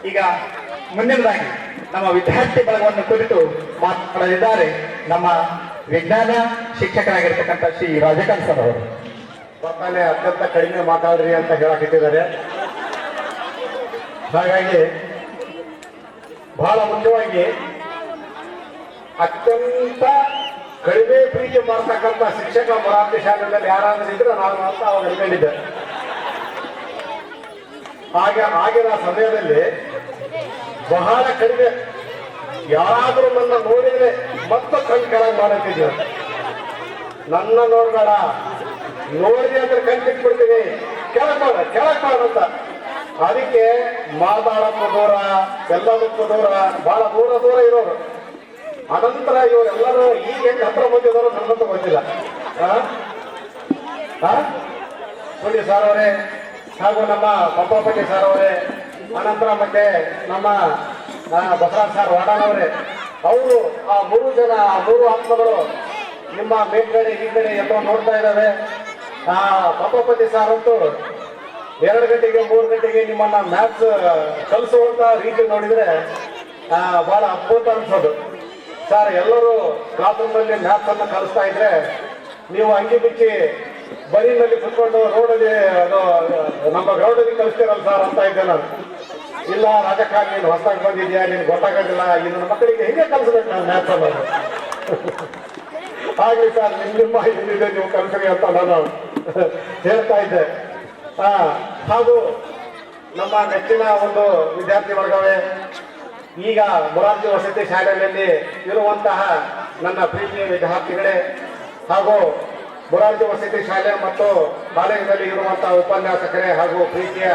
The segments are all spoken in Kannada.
ಈಗ ಮುಂದಿನದಾಗಿ ನಮ್ಮ ವಿದ್ಯಾರ್ಥಿ ಬಳಗವನ್ನು ಕುರಿತು ಮಾತನಾಡಲಿದ್ದಾರೆ ನಮ್ಮ ವಿಜ್ಞಾನ ಶಿಕ್ಷಕರಾಗಿರ್ತಕ್ಕಂಥ ಶ್ರೀ ರಾಜಕಾಂತ್ ಸರ್ ಅವರು. ಬರ್ತಾನೆ ಅತ್ಯಂತ ಕಡಿಮೆ ಮಾತಾಡ್ರಿ ಅಂತ ಹೇಳಕ್ಕಿಟ್ಟಿದ್ದಾರೆ. ಹಾಗಾಗಿ ಬಹಳ ಮುಖ್ಯವಾಗಿ ಅತ್ಯಂತ ಕಡಿಮೆ ಪ್ರೀತಿ ಮಾಡ್ತಕ್ಕಂಥ ಶಿಕ್ಷಕ ಮೊರಾರ್ಜಿ ಶಾಲೆಯಲ್ಲಿ ಯಾರಾದ್ರೂ ಇದ್ರೆ ನಾನು ಅಂತ ಅವಾಗ ಅನ್ಕೊಂಡಿದ್ದೆ. ಆಗಿನ ಸಮಯದಲ್ಲಿ ಬಹಳ ಕಡಿಮೆ ಯಾರಾದ್ರೂ ನನ್ನ ನೋಡಿದ್ರೆ ಮತ್ತೆ ಕಣ್ ಕೆಳಗೆ ಮಾಡತ್ತಿದ್ರು. ನನ್ನ ನೋಡ್ಬೇಡ, ನೋಡಿದ್ರೆ ಅಂದ್ರೆ ಕಣ್ ಬಿಟ್ಬಿಡ್ತೀನಿ, ಕೆಳಗ್ ಮಾಡ ಅಂತ. ಅದಕ್ಕೆ ಮಾತಾಡಕ್ಕೂ ದೂರ, ಎಲ್ಲದಕ್ಕೂ ದೂರ, ಬಹಳ ದೂರ ಇರೋರು. ಅನಂತರ ಇವರೆಲ್ಲರೂ ಈಗ ಹೆಂಗ್ ಹತ್ರ ಬಂದಿರೋರು ನನ್ನಂತ ಗೊತ್ತಿಲ್ಲ. ಸುಳ್ಳಿ ಸರ್ ಅವರೇ ಹಾಗೂ ನಮ್ಮ ಪಂಪಾಪಟ್ಟಿ ಸರ್ ಅವರೇ, ಅನಂತರ ಮತ್ತೆ ನಮ್ಮ ಬಸವರಾಜ್ ಸರ್ ವಾಡಾನವರೇ, ಅವರು ಆ 3 ಜನ 3 ಆತ್ಮಗಳು ನಿಮ್ಮ ಮೇಲ್ಗಡೆ ಈ ಕಡೆ ಎಲ್ಲೋ ನೋಡ್ತಾ ಇದ್ದಾವೆ. ಆ ಪಂಪಾಪಟ್ಟಿ ಸರ್ ಅಂತೂ 2 ಗಂಟೆಗೆ 3 ಗಂಟೆಗೆ ನಿಮ್ಮನ್ನ ಮ್ಯಾಥ್ಸ್ ಕಲಿಸುವಂತ ರೀತಿ ನೋಡಿದ್ರೆ ಬಹಳ ಅದ್ಭುತ ಅನ್ಸೋದು. ಸರ್ ಎಲ್ಲರೂ ಕ್ಲಾಸ್ ರೂಮಲ್ಲಿ ಮ್ಯಾಥ್ಸ್ ಅನ್ನು ಕಲಿಸ್ತಾ ಇದ್ರೆ ನೀವು ಅಂಗಿ ಬಿಚ್ಚಿ ಬರೀನಲ್ಲಿ ಕುತ್ಕೊಂಡು ರೋಡಲ್ಲಿ ಅದು ನಮ್ಮ ಗ್ರೌಂಡಲ್ಲಿ ಕಲಿಸ್ತೀರಲ್ಲ ಸರ್ ಅಂತ ಇದ್ದೆ ನಾನು. ಇಲ್ಲ ರಾಜಕಾರಣ ನೀನು ಹೊಸದಾಗಿ ಬಂದಿದ್ಯಾ, ನೀನು ಗೊತ್ತಾಗೋದಿಲ್ಲ, ಇನ್ನು ಮಕ್ಕಳಿಗೆ ಹೇಗೆ ಕಲಿಸ್ಬೇಕು ನಾನು ಮ್ಯಾಥ್ಸ್ ಅನ್ನೋದು. ಹಾಗೆ ಸರ್ ನಿಮ್ಮ ಇಲ್ಲಿದೆ, ನೀವು ಕಲಿಸ್ರಿ ಅಂತ ನಾನು ಹೇಳ್ತಾ ಇದ್ದೆ. ಹಾಗೂ ನಮ್ಮ ನೆಚ್ಚಿನ ಒಂದು ವಿದ್ಯಾರ್ಥಿ ವರ್ಗವೇ, ಈಗ ಮೊರಾರ್ಜಿ ವಸತಿ ಶಾಲೆಯಲ್ಲಿ ಇರುವಂತಹ ನನ್ನ ಪ್ರೀತಿಯ ವಿದ್ಯಾರ್ಥಿಗಳೇ ಹಾಗೂ ಮೊರಾರ್ಜಿ ವಸತಿ ಶಾಲೆ ಮತ್ತು ಕಾಲೇಜಿನಲ್ಲಿ ಇರುವಂತಹ ಉಪನ್ಯಾಸಕರೇ ಹಾಗೂ ಪ್ರೀತಿಯ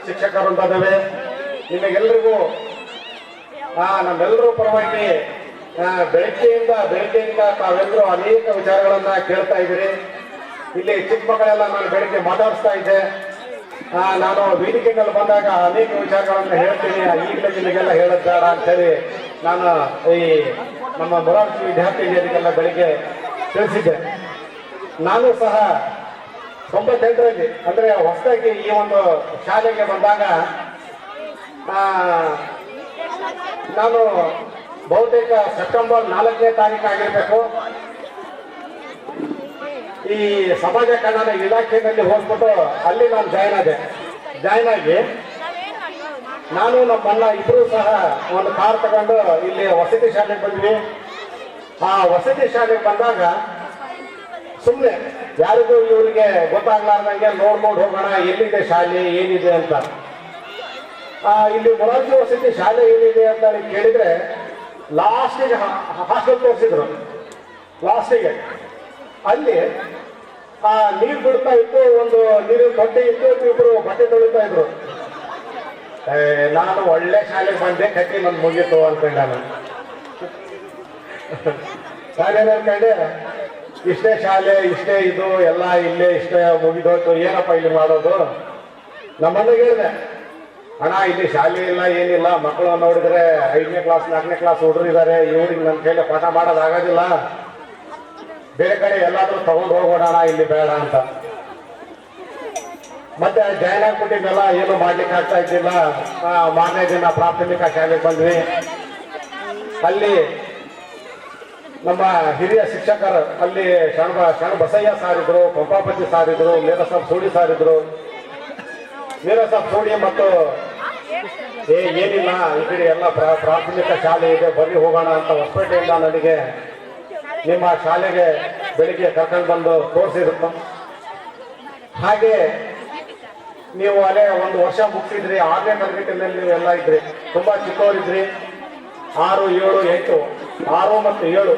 ಶಿಕ್ಷಕರೊಂದಿವೆ, ನಿಮಗೆಲ್ಲರಿಗೂ ನಮ್ಮೆಲ್ಲರೂ ಪರವಾಗಿ ಬೆಳಗ್ಗೆಯಿಂದ ತಾವೆಲ್ಲರೂ ಅನೇಕ ವಿಚಾರಗಳನ್ನ ಕೇಳ್ತಾ ಇದ್ದೀರಿ. ಇಲ್ಲಿ ಚಿಕ್ಕ ಮಕ್ಕಳೆಲ್ಲ ನಾನು ಬೆಳಗ್ಗೆ ಮಾತಾಡಿಸ್ತಾ ಇದ್ದೆ. ನಾನು ವೇದಿಕೆಗಳಲ್ಲಿ ಬಂದಾಗ ಅನೇಕ ವಿಚಾರಗಳನ್ನು ಹೇಳ್ತೀನಿ, ಈಗಲೇ ನಿಮಗೆಲ್ಲ ಹೇಳೋದು ಬೇಡ ಅಂತೇಳಿ ನಾನು ಈ ನಮ್ಮ ಮೊರಾರ್ಜಿ ವಿದ್ಯಾರ್ಥಿಗಳಿಗೆಲ್ಲ ಬೆಳಿಗ್ಗೆ ತಿಳಿಸಿದ್ದೆ. ನಾನು ಸಹ 98ರಲ್ಲಿ ಅಂದ್ರೆ ಹೊಸದಾಗಿ ಈ ಒಂದು ಶಾಲೆಗೆ ಬಂದಾಗ ನಾನು ಬಹುತೇಕ ಸೆಪ್ಟೆಂಬರ್ 4ನೇ ತಾರೀಕು ಆಗಿರ್ಬೇಕು, ಈ ಸಮಾಜ ಕಲ್ಯಾಣ ಇಲಾಖೆಯಲ್ಲಿ ಹೋಗ್ಬಿಟ್ಟು ಅಲ್ಲಿ ನಾನು ಜಾಯ್ನ್ ಆಗಿ ನಾನು ನಮ್ಮಣ್ಣ ಇಬ್ರು ಸಹ ಒಂದು ಕಾರ್ ತಗೊಂಡು ಇಲ್ಲಿ ವಸತಿ ಶಾಲೆಗೆ ಬಂದ್ವಿ. ಆ ವಸತಿ ಶಾಲೆಗೆ ಬಂದಾಗ ಸುಮ್ಮನೆ ಯಾರಿಗೂ ಇವರಿಗೆ ಗೊತ್ತಾಗ್ಲಾರ್ದಂಗೆ ನೋಡ್ಕೊಂಡು ಹೋಗೋಣ ಎಲ್ಲಿದೆ ಶಾಲೆ ಏನಿದೆ ಅಂತ. ಇಲ್ಲಿ ಮೊರಾರ್ಜಿ ವಸತಿ ಶಾಲೆ ಏನಿದೆ ಅಂತ ಕೇಳಿದ್ರೆ ಲಾಸ್ಟಿಗೆ ಹಾಸ್ಟೆಲ್ ತೋರಿಸಿದ್ರು. ಲಾಸ್ಟಿಗೆ ಅಲ್ಲಿ ನೀರು ಬಿಡ್ತಾ ಇತ್ತು, ಒಂದು ನೀರಿನ ತೊಟ್ಟೆ ಇತ್ತು, ಇಬ್ರು ಬಟ್ಟೆ ತೊಳಿತಾ ಇದ್ರು. ನಾನು ಒಳ್ಳೆ ಶಾಲೆಗೆ ಬಂದೆ, ಕಟ್ಟಿ ನನ್ ಮುಗೀತು ಅನ್ಕೊಂಡೆ ನಾನು. ಶಾಲೆ ಅನ್ಕೊಂಡೆ ಇಷ್ಟೇ ಶಾಲೆ, ಇಷ್ಟೇ ಇದು ಎಲ್ಲ ಇಲ್ಲೇ ಇಷ್ಟೇ ಮುಗಿದೋಯ್ತು, ಏನಪ್ಪ ಇಲ್ಲಿ ಮಾಡೋದು. ನಮ್ಮನೆಗೆ ಹೇಳಿದೆ, ಅಣ್ಣ ಇಲ್ಲಿ ಶಾಲೆ ಇಲ್ಲ ಏನಿಲ್ಲ, ಮಕ್ಕಳು ನೋಡಿದ್ರೆ 5ನೇ ಕ್ಲಾಸ್ 4ನೇ ಕ್ಲಾಸ್ ಹುಡುಗರಿದ್ದಾರೆ, ಇವ್ರಿಗೆ ನನ್ನ ಕೈಲಿ ಪಾಠ ಮಾಡೋದಾಗೋದಿಲ್ಲ, ಬೇರೆ ಕಡೆ ಎಲ್ಲಾದ್ರೂ ತಗೊಂಡು ಹೋಗೋಣ, ಇಲ್ಲಿ ಬೇಡ ಅಂತ. ಮತ್ತೆ ಜಾಯ್ನ್ ಆಗ್ಬಿಟ್ಟಿದ್ನೆಲ್ಲ ಏನು ಮಾಡ್ಲಿಕ್ಕೆ ಆಗ್ತಾ ಇದ್ದಿಲ್ಲ. ಮಾರನೇ ದಿನ ಪ್ರಾಥಮಿಕ ಶಾಲೆಗೆ ಬಂದ್ವಿ. ಅಲ್ಲಿ ನಮ್ಮ ಹಿರಿಯ ಶಿಕ್ಷಕರು ಅಲ್ಲಿ ಶರಣ ಬಸಯ್ಯ ಸಾರಿದ್ರು, ಪಂಪಾಪತಿ ಸಾರಿದ್ರು, ಮೀರಸಾಬ್ ಸೋಡಿ ಸಾರಿದ್ರು. ಮೀರಸಾಬ್ ಸೋಡಿ ಮತ್ತು ಏನಿಲ್ಲ ಈ ಕಡೆ ಎಲ್ಲ ಪ್ರಾಥಮಿಕ ಶಾಲೆ ಇದೆ, ಬನ್ನಿ ಹೋಗೋಣ ಅಂತ ಹೊಸಪೇಟೆಯಿಂದ ನನಗೆ ನಿಮ್ಮ ಶಾಲೆಗೆ ಬೆಳಿಗ್ಗೆ ಕರ್ಕೊಂಡು ಬಂದು ತೋರಿಸಿದ್ರು. ಹಾಗೆ ನೀವು ಅಲ್ಲೇ 1 ವರ್ಷ ಮುಗಿಸಿದ್ರಿ. 6ನೇ ತರಗತಿಯಲ್ಲಿ ನೀವೆಲ್ಲ ಇದ್ರಿ, ತುಂಬಾ ಚಿಕ್ಕವರಿದ್ರಿ. 6, 7, 8, 6 ಮತ್ತು 7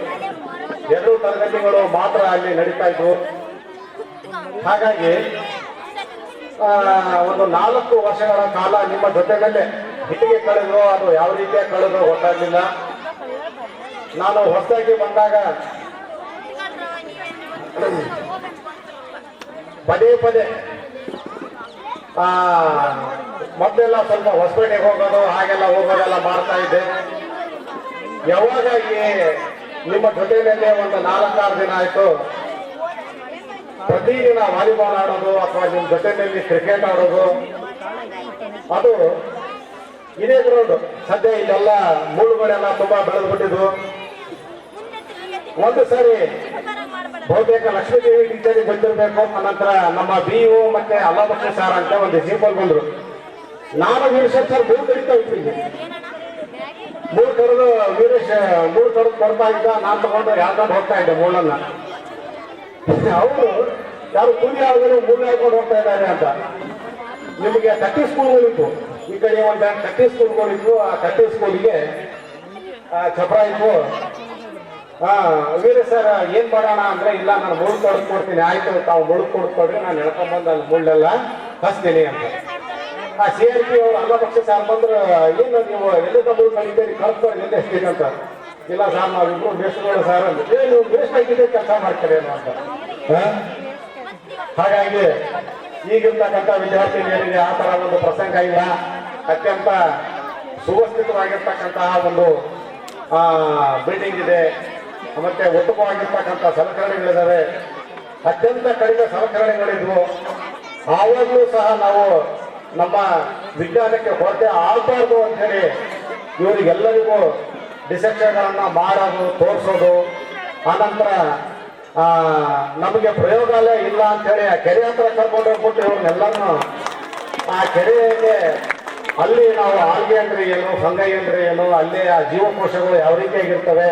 2 ತರಗತಿಗಳು ಮಾತ್ರ ಅಲ್ಲಿ ನಡೀತಾ ಇದ್ವು. ಹಾಗಾಗಿ ಒಂದು 4 ವರ್ಷಗಳ ಕಾಲ ನಿಮ್ಮ ಜೊತೆಗಲ್ಲೇ ಹಿಟ್ಟಿಗೆ ಕಳೆದ್ರು, ಅದು ಯಾವ ರೀತಿಯಾಗಿ ಕಳೆದ್ರು ಗೊತ್ತಾಗ್ಲಿಲ್ಲ. ನಾನು ಹೊಸದಾಗಿ ಬಂದಾಗ ಪದೇ ಮೊದಲೆಲ್ಲ ಸ್ವಲ್ಪ ಹೊಸಪೇಟೆಗೆ ಹೋಗೋದು ಹಾಗೆಲ್ಲ ಹೋಗೋದೆಲ್ಲ ಮಾಡ್ತಾ ಇದ್ದೆ. ಯಾವಾಗ ನಿಮ್ಮ ಜೊತೆಯಲ್ಲೇ ಒಂದು 4-6 ದಿನ ಆಯ್ತು, ಪ್ರತಿದಿನ ವಾಲಿಬಾಲ್ ಆಡೋದು ಅಥವಾ ನಿಮ್ಮ ಜೊತೆಯಲ್ಲಿ ಕ್ರಿಕೆಟ್ ಆಡೋದು, ಅದು ಇದೇ ಗ್ರೌಂಡ್. ಸದ್ಯ ಇಲ್ಲೆಲ್ಲ ಮುಳ್ಳುಗಳೆಲ್ಲ ತುಂಬಾ ಬೆಳೆದು ಬಿಟ್ಟಿದ್ವು. ಒಂದು ಸಾರಿ ಬಹುತೇಕ ಲಕ್ಷ್ಮೀದೇವಿ ಟೀಚರಿಗೆ ಬಂದಿರಬೇಕು. ಅನಂತರ ನಮ್ಮ BO ಮತ್ತೆ ಅಲ್ಲಾಬಕ್ಷ ಸಾರ್ ಅಂತ ಒಂದು ಜೀಪಲ್ಲಿ ಬಂದ್ರು. ನಾನು ವೀರೇಶ್ ಸರ್ ಮೂರು ಕಡಿತಾ ಇದ್ದೀನಿ. ಮೂರು ಕರೆದು ವೀರೇಶ್ ಮೂರು ಕರೆದು ಕೊಡ್ತಾ ಇದ್ದ. ನಾನು ತಗೊಂಡು ಯಾವ್ದು ಹೋಗ್ತಾ ಇದ್ದೆ ಮೂಳನ್ನ. ಅವರು ಯಾರು ಕೂಲಿ ಆದರೂ ಮೂಲೆ ಹಾಕೊಂಡು ಹೋಗ್ತಾ ಇದ್ದಾರೆ ಅಂತ. ನಿಮಗೆ 30 ಸ್ಕೂಲ್ಗಳಿತ್ತು. ಈ ಕಡೆ ಒಂದು 30 ಸ್ಕೂಲ್ಗಳಿತ್ತು. ಆ 30 ಸ್ಕೂಲಿಗೆ ಚಪ್ರ ಇತ್ತು. ವೀರೇಶ್ ಸರ್ ಏನ್ ಮಾಡೋಣ ಅಂದ್ರೆ, ಇಲ್ಲ ನಾನು ಮುಳ್ಳು ತೊಡೆದು ಕೊಡ್ತೀನಿ. ಆಯ್ತು, ತಾವು ಮುಳ್ಳು ಕೊಡ್ಕೊಡ್ರಿ, ನಾನು ಎಳ್ಕೊಂಡ್ಬಂದು ಅಲ್ಲಿ ಮುಳ್ಳೆಲ್ಲ ಹಚ್ತೀನಿ ಅಂತ. ಆ CRP ಅವರು ಅಲ್ಲಪಕ್ಷ ಸಾರ್ ಬಂದ್ರು, ಏನು ನೀವು ಎಲ್ಲಿಂದ ಮುಳ್ಳು ಕಲಿತೀರಿ, ಕಳ್ಸ್ಕೊಡಿ ಎಲ್ಲಿ ಎಷ್ಟಿದೆ ಅಂತ. ಇಲ್ಲ ಸರ್, ನಾವಿಬ್ರು ಬೇಸ್ಗಳು ಸಾರ್ ಅಂತ. ನೀವು ಬೇಸ್ಟ್ ಆಗಿದ್ದೆ ಕೆಲಸ ಮಾಡ್ತೀರಿ ಏನೋ ಅಂತ. ಹಾಗಾಗಿ ಈಗಿರ್ತಕ್ಕಂಥ ವಿದ್ಯಾರ್ಥಿನಿಯರಿಗೆ ಆ ತರ ಒಂದು ಪ್ರಸಂಗ ಇಲ್ಲ. ಅತ್ಯಂತ ಸುವ್ಯವಸ್ಥಿತವಾಗಿರ್ತಕ್ಕಂತಹ ಒಂದು ಬಿಲ್ಡಿಂಗ್ ಇದೆ. ಮತ್ತೆ ಉತ್ತಮವಾಗಿರ್ತಕ್ಕಂಥ ಸಲಕರಣೆಗಳಿದ್ದಾವೆ. ಅತ್ಯಂತ ಕಡಿಮೆ ಸಲಕರಣೆಗಳಿದ್ವು. ಆವಾಗಲೂ ಸಹ ನಾವು ನಮ್ಮ ವಿಜ್ಞಾನಕ್ಕೆ ಕೊರತೆ ಆಗಬಾರ್ದು ಅಂತ ಹೇಳಿ ಇವರಿಗೆಲ್ಲರಿಗೂ ಡಿಸೆಕ್ಷನ್ಗಳನ್ನ ಮಾಡೋದು, ತೋರಿಸೋದು. ಆನಂತರ ನಮಗೆ ಪ್ರಯೋಗಾಲಯ ಇಲ್ಲ ಅಂತ ಹೇಳಿ ಆ ಕೆರೆ ಹತ್ರ ಕರ್ಕೊಂಡು ಹೋಗ್ಬಿಟ್ಟು ಇವ್ರನ್ನೆಲ್ಲರೂ ಆ ಕೆರೆಗೆ ಅಲ್ಲಿ ನಾವು ಆಲ್ಗೆ ಅಂದ್ರೆ ಏನು, ಫಂಗೈ ಅಂದ್ರೆ ಏನು, ಅಲ್ಲಿ ಆ ಜೀವಕೋಶಗಳು ಯಾವ ರೀತಿಯಾಗಿರ್ತವೆ,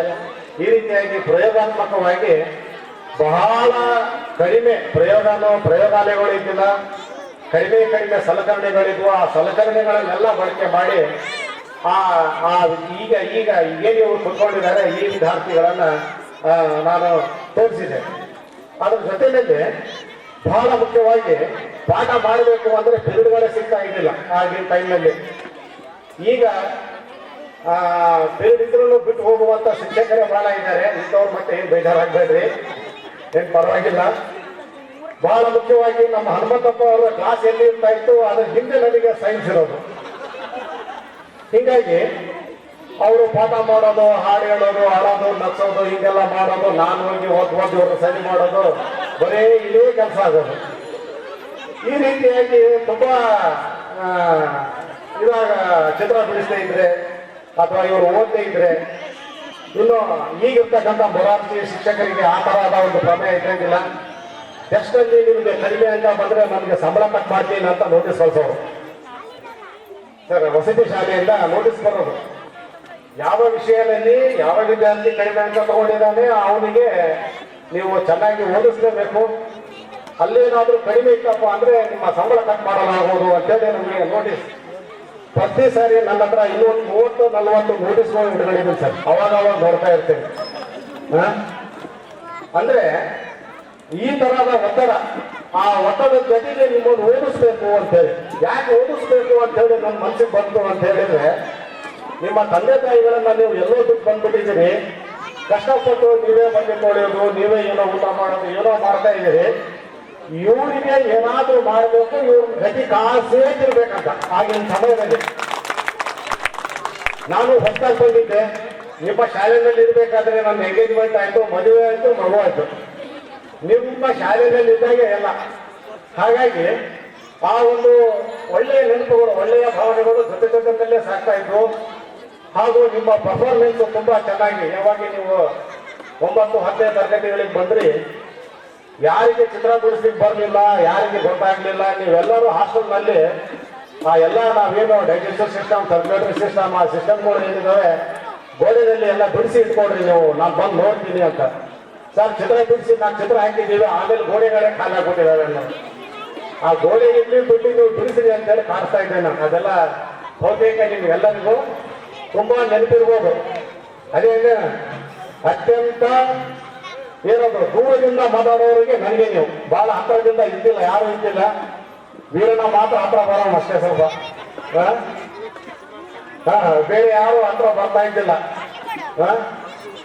ಈ ರೀತಿಯಾಗಿ ಪ್ರಯೋಗಾತ್ಮಕವಾಗಿ ಬಹಳ ಕಡಿಮೆ ಪ್ರಯೋಗಾಲಯಗಳು ಇದ್ದಿಲ್ಲ. ಕಡಿಮೆ ಸಲಕರಣೆಗಳಿದ್ವು. ಆ ಸಲಕರಣೆಗಳನ್ನೆಲ್ಲ ಬಳಕೆ ಮಾಡಿ ಈಗ ಏನು ಇವರು ಕುತ್ಕೊಂಡಿದ್ದಾರೆ ಈ ವಿದ್ಯಾರ್ಥಿಗಳನ್ನ ನಾನು ತೋರಿಸಿದೆ. ಅದ್ರ ಜೊತೆಯಲ್ಲಿ ಬಹಳ ಮುಖ್ಯವಾಗಿ ಪಾಠ ಮಾಡಬೇಕು ಅಂದ್ರೆ ಪಿರಿಯಡ್ಗಳೇ ಸಿಗ್ತಾ ಇದ್ದಿಲ್ಲ ಆಗಿನ ಟೈಮ್ನಲ್ಲಿ. ಈಗ ಪಿರಿಯಡ್ ಇದ್ರೂ ಬಿಟ್ಟು ಹೋಗುವಂತ ಶಿಕ್ಷಕರೇ ಬಹಳ ಇದ್ದಾರೆ. ಇಂಥವ್ರು ಮತ್ತೆ ಏನ್ ಬೇಜಾರಾಗಬೇಡ್ರಿ, ಏನ್ ಪರವಾಗಿಲ್ಲ. ಬಹಳ ಮುಖ್ಯವಾಗಿ ನಮ್ಮ ಹನುಮಂತಪ್ಪ ಅವರ ಕ್ಲಾಸ್ ಎಲ್ಲಿ ಇರ್ತಾ ಇತ್ತು, ಅದ್ರ ಹಿಂದೆ ನನಗೆ ಸೈನ್ಸ್ ಇರೋದು. ಹೀಗಾಗಿ ಅವರು ಪಾಠ ಮಾಡೋದು, ಹಾಡು ಹೇಳೋದು, ಆಡೋದು, ನಗ್ಸೋದು, ಹೀಗೆಲ್ಲ ಮಾಡೋದು, ನಾನು ಹೋಗಿ ಓದಿ ಇವರು ಸರಿ ಮಾಡೋದು, ಬರೀ ಇದೇ ಕೆಲಸ ಆಗೋದು. ಈ ರೀತಿಯಾಗಿ ತುಂಬಾ ಇವಾಗ ಚಿತ್ರ ಬಿಡಿಸ್ತಾ ಇದ್ರೆ ಅಥವಾ ಇವರು ಓದ್ತಾ ಇದ್ರೆ, ಇನ್ನು ಈಗಿರ್ತಕ್ಕಂಥ ಮೊರಾರ್ಜಿ ಶಿಕ್ಷಕರಿಗೆ ಆ ತರಹದ ಒಂದು ಪ್ರಮೇಯ ಇದ್ದಂಗಿಲ್ಲ. ಟೆಸ್ಟ್ ಅಲ್ಲಿ ನಿಮಗೆ ಕಡಿಮೆ ಅಂತ ಬಂದ್ರೆ ನಮಗೆ ಸಂಬಳ ಕಟ್ ಮಾಡ್ತೀನಿ ಅಂತ ನೋಟಿಸ್ ಕಳಿಸೋರು. ಸರ್, ವಸತಿ ಶಾಲೆಯಿಂದ ನೋಟಿಸ್ ಬರೋದು, ಯಾವ ವಿಷಯದಲ್ಲಿ ಯಾವ ವಿದ್ಯಾರ್ಥಿ ಕಡಿಮೆ ಅಂಕ ತಗೊಂಡಿದ್ದಾನೆ ಅವನಿಗೆ ನೀವು ಚೆನ್ನಾಗಿ ಓದಿಸ್ಲೇಬೇಕು. ಅಲ್ಲೇನಾದ್ರೂ ಕಡಿಮೆ ಇತ್ತಪ್ಪ ಅಂದ್ರೆ ನಿಮ್ಮ ಸಂಬಳ ಕಟ್ ಮಾಡಲಾಗುವುದು ಅಂತೇಳಿ ನಮಗೆ ನೋಟಿಸ್. ಪ್ರತಿ ಸಾರಿ ನನ್ನ ಹತ್ರ ಇನ್ನೊಂದು 30-40 ನೋಟಿಸ್ಗಳು ಹಿಡ್ಕೊಂಡಿದ್ದೀನಿ ಸರ್. ಅವಾಗ ನೋಡ್ತಾ ಇರ್ತೇನೆ. ಅಂದ್ರೆ ಈ ತರಹದ ಒತ್ತಡ, ಆ ಒತ್ತಡದ ಜೊತೆಗೆ ನಿಮ್ಮನ್ನು ಓದಿಸ್ಬೇಕು ಅಂತೇಳಿ. ಯಾಕೆ ಓದಿಸ್ಬೇಕು ಅಂತ ಹೇಳಿ ನನ್ನ ಮನಸ್ಸಿಗೆ ಬಂತು ಅಂತ ಹೇಳಿದ್ರೆ, ನಿಮ್ಮ ತಂದೆ ತಾಯಿಗಳನ್ನ ನೀವು ಎಲ್ಲೋ ಬಿಟ್ಟು ಬಂದ್ಬಿಟ್ಟಿದ್ದೀರಿ. ಕಷ್ಟಪಟ್ಟು ನೀವೇ ಬಂದು ತೊಳೆಯೋದು, ನೀವೇ ಏನೋ ಊಟ ಮಾಡೋದು, ಏನೋ ಮಾಡ್ತಾ ಇದ್ದೀರಿ. ಇವರಿಗೆ ಏನಾದ್ರೂ ಮಾಡಬೇಕು, ಇವ್ರ ಗತಿ ಕಾಸೇ ತಿರ್ಬೇಕಂತ. ಆಗಿನ ಸಮಯದಲ್ಲಿ ನಾನು ಹೊಸದಾಗಿ ಬಂದಿದ್ದೆ. ನಿಮ್ಮ ಶಾಲೆಯಲ್ಲಿ ಇರ್ಬೇಕಾದ್ರೆ ನನ್ನ ಎಂಗೇಜ್ಮೆಂಟ್ ಆಯ್ತು, ಮದುವೆ ಆಯ್ತು, ಮಗು ಆಯ್ತು. ನಿಮ್ಮ ಶಾಲೆಯಲ್ಲಿ ಇದ್ದಾಗ ಎಲ್ಲ. ಹಾಗಾಗಿ ಆ ಒಂದು ಒಳ್ಳೆಯ ನೆನಪುಗಳು, ಒಳ್ಳೆಯ ಭಾವನೆಗಳು ಜೊತೆಯಲ್ಲೇ ಸಾಕ್ತಾ ಇದ್ವು. ಹಾಗೂ ನಿಮ್ಮ ಪರ್ಫಾರ್ಮೆನ್ಸ್ ತುಂಬಾ ಚೆನ್ನಾಗಿ, ಯಾವಾಗ ನೀವು 9-10ನೇ ತರಗತಿಗಳಿಗೆ ಬಂದ್ರಿ, ಯಾರಿಗೆ ಚಿತ್ರ ಬಿಡಿಸ್ಲಿಕ್ಕೆ ಬರಲಿಲ್ಲ, ಯಾರಿಗೆ ಗೊತ್ತಾಗ್ಲಿಲ್ಲ, ನೀವೆಲ್ಲರೂ ಹಾಸ್ಟೆಲ್ನಲ್ಲಿ ಎಲ್ಲ ನಾವೇನು ಡೈಜೆಸ್ಟಿವ್ ಸಿಸ್ಟಮ್, ಸರ್ಕ್ಯುಲೇಟರಿ ಸಿಸ್ಟಮ್, ಆ ಸಿಸ್ಟಮ್ಗಳು ಏನಿದಾವೆ ಗೋಡೆಯಲ್ಲಿ ಎಲ್ಲ ಬಿಡಿಸಿ ಇಟ್ಕೊಡ್ರಿ, ನೀವು ನಾನು ಬಂದು ನೋಡ್ತೀನಿ ಅಂತ. ಸರ್, ಚಿತ್ರ ಬಿಡಿಸಿ 4 ಚಿತ್ರ ಹಾಕಿದ್ದೀವಿ, ಆಮೇಲೆ ಗೋಡೆಗಳೇ ಖಾಲಿ ಆಗ್ಬಿಟ್ಟಿದ್ದಾವೆ. ಆ ಗೋಡೆ ಇರ್ಲಿ ಬಿಟ್ಟು ನೀವು ಬಿಡಿಸಿರಿ ಅಂತ ಹೇಳಿ ಕಾಣಿಸ್ತಾ ಇದ್ದೆ ನಾನು. ಅದೆಲ್ಲ ಬಹುತೇಕ ನಿಮ್ಗೆಲ್ಲರಿಗೂ ತುಂಬಾ ನೆನಪಿರ್ಬೋದು. ಅದೇ ಅತ್ಯಂತ ಏನದು ದೂರದಿಂದ ಮಾತಾಡೋರಿಗೆ ನನಗೆ ನೀವು ಬಹಳ ಹತ್ತಿರದಿಂದ ಇದ್ದಿಲ್ಲ, ಯಾರು ಇದ್ದಿಲ್ಲ. ವೀರಣ್ಣ ಮಾತ್ರ ಹತ್ರ ಬರೋಣ ಅಷ್ಟೇ ಸ್ವಲ್ಪ. ಬೇರೆ ಯಾರು ಹತ್ರ ಬರ್ತಾ ಇದ್ದಿಲ್ಲ.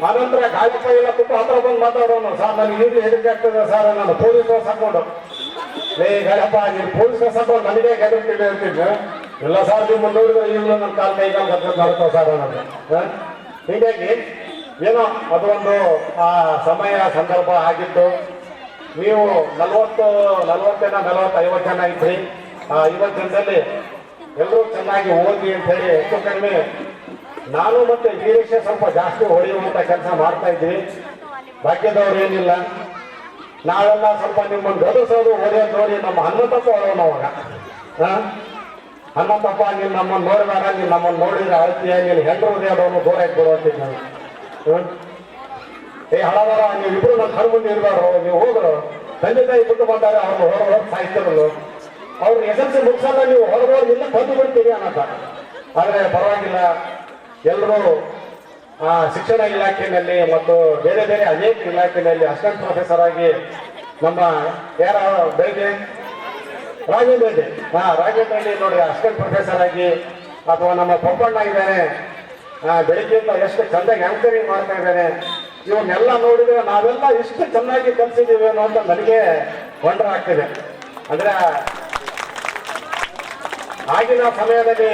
ಆನಂತರ ಗಾಯಪ್ಪ ಎಲ್ಲ ತುಂಬ ಹತ್ರ ಬಂದು ಮಾತಾಡೋನು. ಸರ್, ನನಗೆ ಈಗಲೂ ಹೆದರಿಕೆ ಆಗ್ತದೆ ಸರ್, ನಾನು ಪೊಲೀಸ್ ಬಸ್ ಹಾಕೊಂಡು. ಗಾಯಪ್ಪ, ನೀನು ಪೊಲೀಸ್ ಬಸ್ ಹಾಕೊಂಡು ನನಗೆ ಹೆದರ್ತಿದ್ದೆ ಅಂತಿದ್ದೆ. ಎಲ್ಲ ಸರ್, ನೀವು ನೋಡಿದ್ರೆ ಈಗಲೂ ನನ್ನ ಕಾಲ್ ಕೈಗಾಲ ಮಾಡ್ತಾವ ಸರ್ ಅನ್ನೋದು. ಹೀಗಾಗಿ ಏನೋ ಅದೊಂದು ಆ ಸಮಯ ಸಂದರ್ಭ ಆಗಿತ್ತು. ನೀವು 40-50 ಜನ ಇದ್ರಿ. 50 ಜನದಲ್ಲಿ ಎಲ್ಲರೂ ಚೆನ್ನಾಗಿ ಓದಿ ಅಂತ ಹೇಳಿ ಹೆಚ್ಚು ಕಡಿಮೆ ನಾನು ಮತ್ತೆ ವೀರೇಶ ಸ್ವಲ್ಪ ಜಾಸ್ತಿ ಹೊಡೆಯುವಂತ ಕೆಲಸ ಮಾಡ್ತಾ ಇದ್ವಿ. ಭಾಗ್ಯದವ್ರು ಏನಿಲ್ಲ, ನಾವೆಲ್ಲ ಸ್ವಲ್ಪ ನಿಮ್ಮನ್ನು ಗದಸೋದು ಹೊಡೆಯೋದು ನೋಡಿ ನಮ್ಮ ಹನುಮಂತಪ್ಪ ಹೊಡೋನು ಅವಾಗ. ಹನುಮಂತಪ್ಪ ನೀನು ನಮ್ಮನ್ನು ನೋಡಿದಾರ, ನೀನು ನಮ್ಮನ್ನು ನೋಡಿದ್ರೆ ಅಳ್ತೀಯ, ನೀನು ಹೆಂಡ್ರು ಹೊಡೆಯೋದವನು ದೂರ ಇಟ್ಬಿಡು ಅಂತಿದ್ದು ನಾನು. ಏ ಹಳದಾರ, ನೀವಿಬ್ರು ನನ್ನ ಕಣ್ಣು ಮುಂದೆ ಇರಬಾರ್ದು, ನೀವು ಹೋದ್ರು ತಂದೆ ತಾಯಿ ಬಿಟ್ಟು ಬಂದಾಗ ಅವ್ರು ಹೊರಗೆ ಸಾಯಿಸ್ತಿರಲು, ಅವ್ರು SLC ಮುಗಿಸಲ್ಲ, ನೀವು ಹೊರಗೋರು ಇಲ್ಲ ಬಂದು ಬಿಡ್ತೀರಿ ಅನ್ನತ್ತ. ಆದರೆ ಪರವಾಗಿಲ್ಲ, ಎಲ್ಲರೂ ಶಿಕ್ಷಣ ಇಲಾಖೆಯಲ್ಲಿ ಮತ್ತು ಬೇರೆ ಬೇರೆ ಅನೇಕ ಇಲಾಖೆಯಲ್ಲಿ ಅಸಿಸ್ಟೆಂಟ್ ಪ್ರೊಫೆಸರ್ ಆಗಿ ನಮ್ಮ ಯಾರ ಬೆಳಗ್ಗೆ ರಾಜೇಂದ್ರ ರೆಡ್ಡಿ ನೋಡಿ ಅಸಿಸ್ಟೆಂಟ್ ಪ್ರೊಫೆಸರ್ ಆಗಿ, ಅಥವಾ ನಮ್ಮ ಪಪ್ಪಣ್ಣ ಇದ್ದಾನೆ ಬೆಳಿಗ್ಗೆಯಿಂದ ಎಷ್ಟು ಚೆಂದಾಗಿ ಆಂಕರಿಂಗ್ ಮಾಡ್ತಾ ಇದ್ದಾನೆ. ಇವನ್ನೆಲ್ಲ ನೋಡಿದ್ರೆ ನಾವೆಲ್ಲ ಇಷ್ಟು ಚೆನ್ನಾಗಿ ಕಲಿಸಿದ್ದೀವಿ ಅನ್ನೋ ಅಂತ ನನಗೆ ವಂಡರ್ ಆಗ್ತಿದೆ. ಅಂದ್ರೆ ಆಗಿನ ಸಮಯದಲ್ಲಿ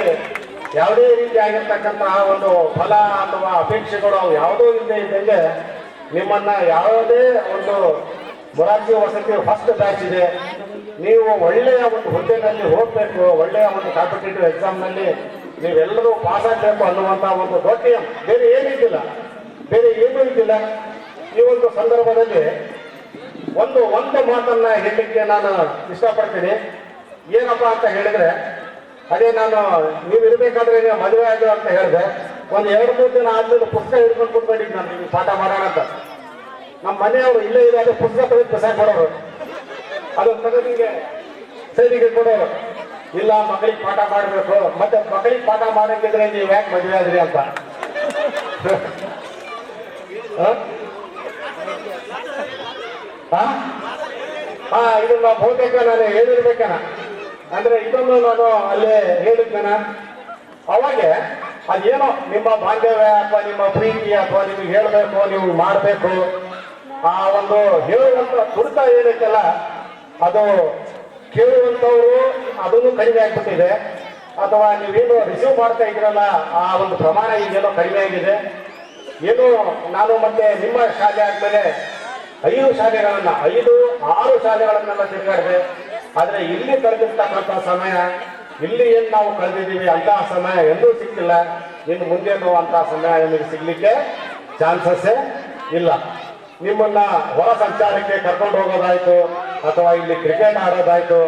ಯಾವುದೇ ರೀತಿಯಾಗಿರ್ತಕ್ಕಂತಹ ಒಂದು ಫಲ ಅಥವಾ ಅಪೇಕ್ಷೆಗಳು ಯಾವುದೂ ಇಲ್ಲದೆ ಇದ್ದಂಗೆ ನಿಮ್ಮನ್ನ ಯಾವುದೇ ಒಂದು ಮೊರಾರ್ಜಿ ವಸತಿ ಫಸ್ಟ್ ಬ್ಯಾಚ್ ಇದೆ, ನೀವು ಒಳ್ಳೆಯ ಒಂದು ಹುದ್ದೆನಲ್ಲಿ ಹೋಗ್ಬೇಕು, ಒಳ್ಳೆಯ ಒಂದು ಕಾಂಪಿಟೇಟಿವ್ ಎಕ್ಸಾಮ್ನಲ್ಲಿ ನೀವೆಲ್ಲರೂ ಪಾಸ್ ಆಗಬೇಕು ಅನ್ನುವಂಥ ಒಂದು ದೊಡ್ಡ ಬೇರೆ ಏನೂ ಇದ್ದಿಲ್ಲ. ಈ ಒಂದು ಸಂದರ್ಭದಲ್ಲಿ ಒಂದು ಮಾತನ್ನ ಹೇಳಲಿಕ್ಕೆ ನಾನು ಇಷ್ಟಪಡ್ತೀನಿ. ಏನಪ್ಪಾ ಅಂತ ಹೇಳಿದ್ರೆ, ಅದೇ ನಾನು ನೀವು ಇರಬೇಕಾದ್ರೆ ನೀವು ಮದುವೆ ಆಗ ಅಂತ ಹೇಳಿದೆ, ಒಂದು 2-3 ದಿನ ಆದ್ಮೇಲೆ ಪುಸ್ತಕ ಹಿಡ್ಕೊಂಡು ಕೂತ್ಕೊಂಡಿದ್ದು ನಾನು ನಿಮ್ಗೆ ಪಾಠ ಮಾಡೋಣ ಅಂತ. ನಮ್ಮ ಮನೆಯವರು ಇಲ್ಲೇ ಇದೆ, ಅದೇ ಪುಸ್ತಕ ತೆಗೆದು ಪುಸ್ತಕ ಕೊಡೋರು, ಅದನ್ನು ತೆಗೆದಿಗೆ ಸೈಡಿಗೆ ಕೊಡೋರು. ಇಲ್ಲ, ಮಕ್ಕಳಿಗೆ ಪಾಠ ಮಾಡಬೇಕು, ಮತ್ತೆ ಮಕ್ಕಳಿಗೆ ಪಾಠ ಮಾಡಂಗಿದ್ರೆ ನೀವು ಯಾಕೆ ಮದುವೆ ಆದ್ರಿ ಅಂತ. ಇದನ್ನ ಬಹುತೇಕ ನಾನು ಹೇಳಿರ್ಬೇಕನ, ಅಂದ್ರೆ ಇದನ್ನು ನಾನು ಅಲ್ಲೇ ಹೇಳಿದ್ದೇನ. ಅವಾಗ ಅದೇನೋ ನಿಮ್ಮ ಬಾಂಧವ್ಯ ಅಥವಾ ನಿಮ್ಮ ಪ್ರೀತಿ ಅಥವಾ ನಿಮಗೆ ಹೇಳಬೇಕು, ನೀವು ಮಾಡಬೇಕು, ಆ ಒಂದು ಹೇಳುವಂತ ತುರ್ತ ಏನೈತಲ್ಲ ಅದು ಕೇಳುವಂಥವ್ರು ಅದನ್ನು ಕಡಿಮೆ ಆಗ್ಬಿಟ್ಟಿದೆ. ಅಥವಾ ನೀವೇನು ರಿಸೀವ್ ಮಾಡ್ತಾ ಇದ್ರಲ್ಲ ಆ ಒಂದು ಪ್ರಮಾಣ ಈಗೇನೋ ಕಡಿಮೆ ಆಗಿದೆ. ಏನು ನಾನು ಮತ್ತೆ ನಿಮ್ಮ ಶಾಲೆ ಆದ್ಮೇಲೆ 5 ಶಾಲೆಗಳನ್ನ 5-6 ಶಾಲೆಗಳನ್ನೆಲ್ಲ ತಿರುಗಾಡಿದೆ. ಆದ್ರೆ ಇಲ್ಲಿ ಕಳೆದಿರ್ತಕ್ಕಂಥ ಸಮಯ, ಇಲ್ಲಿ ಏನ್ ನಾವು ಕಳೆದಿದ್ದೀವಿ ಅಂತಹ ಸಮಯ ಎಂದೂ ಸಿಕ್ಕಿಲ್ಲ. ಇನ್ನು ಮುಂದೇನು ಅಂತ ಸಮಯ ನಿಮಗೆ ಸಿಗ್ಲಿಕ್ಕೆ ಚಾನ್ಸಸ್ಸೇ ಇಲ್ಲ. ನಿಮ್ಮನ್ನ ಹೊರ ಸಂಚಾರಕ್ಕೆ ಕರ್ಕೊಂಡು ಹೋಗೋದಾಯ್ತು, ಅಥವಾ ಇಲ್ಲಿ ಕ್ರಿಕೆಟ್ ಆಡೋದಾಯ್ತು,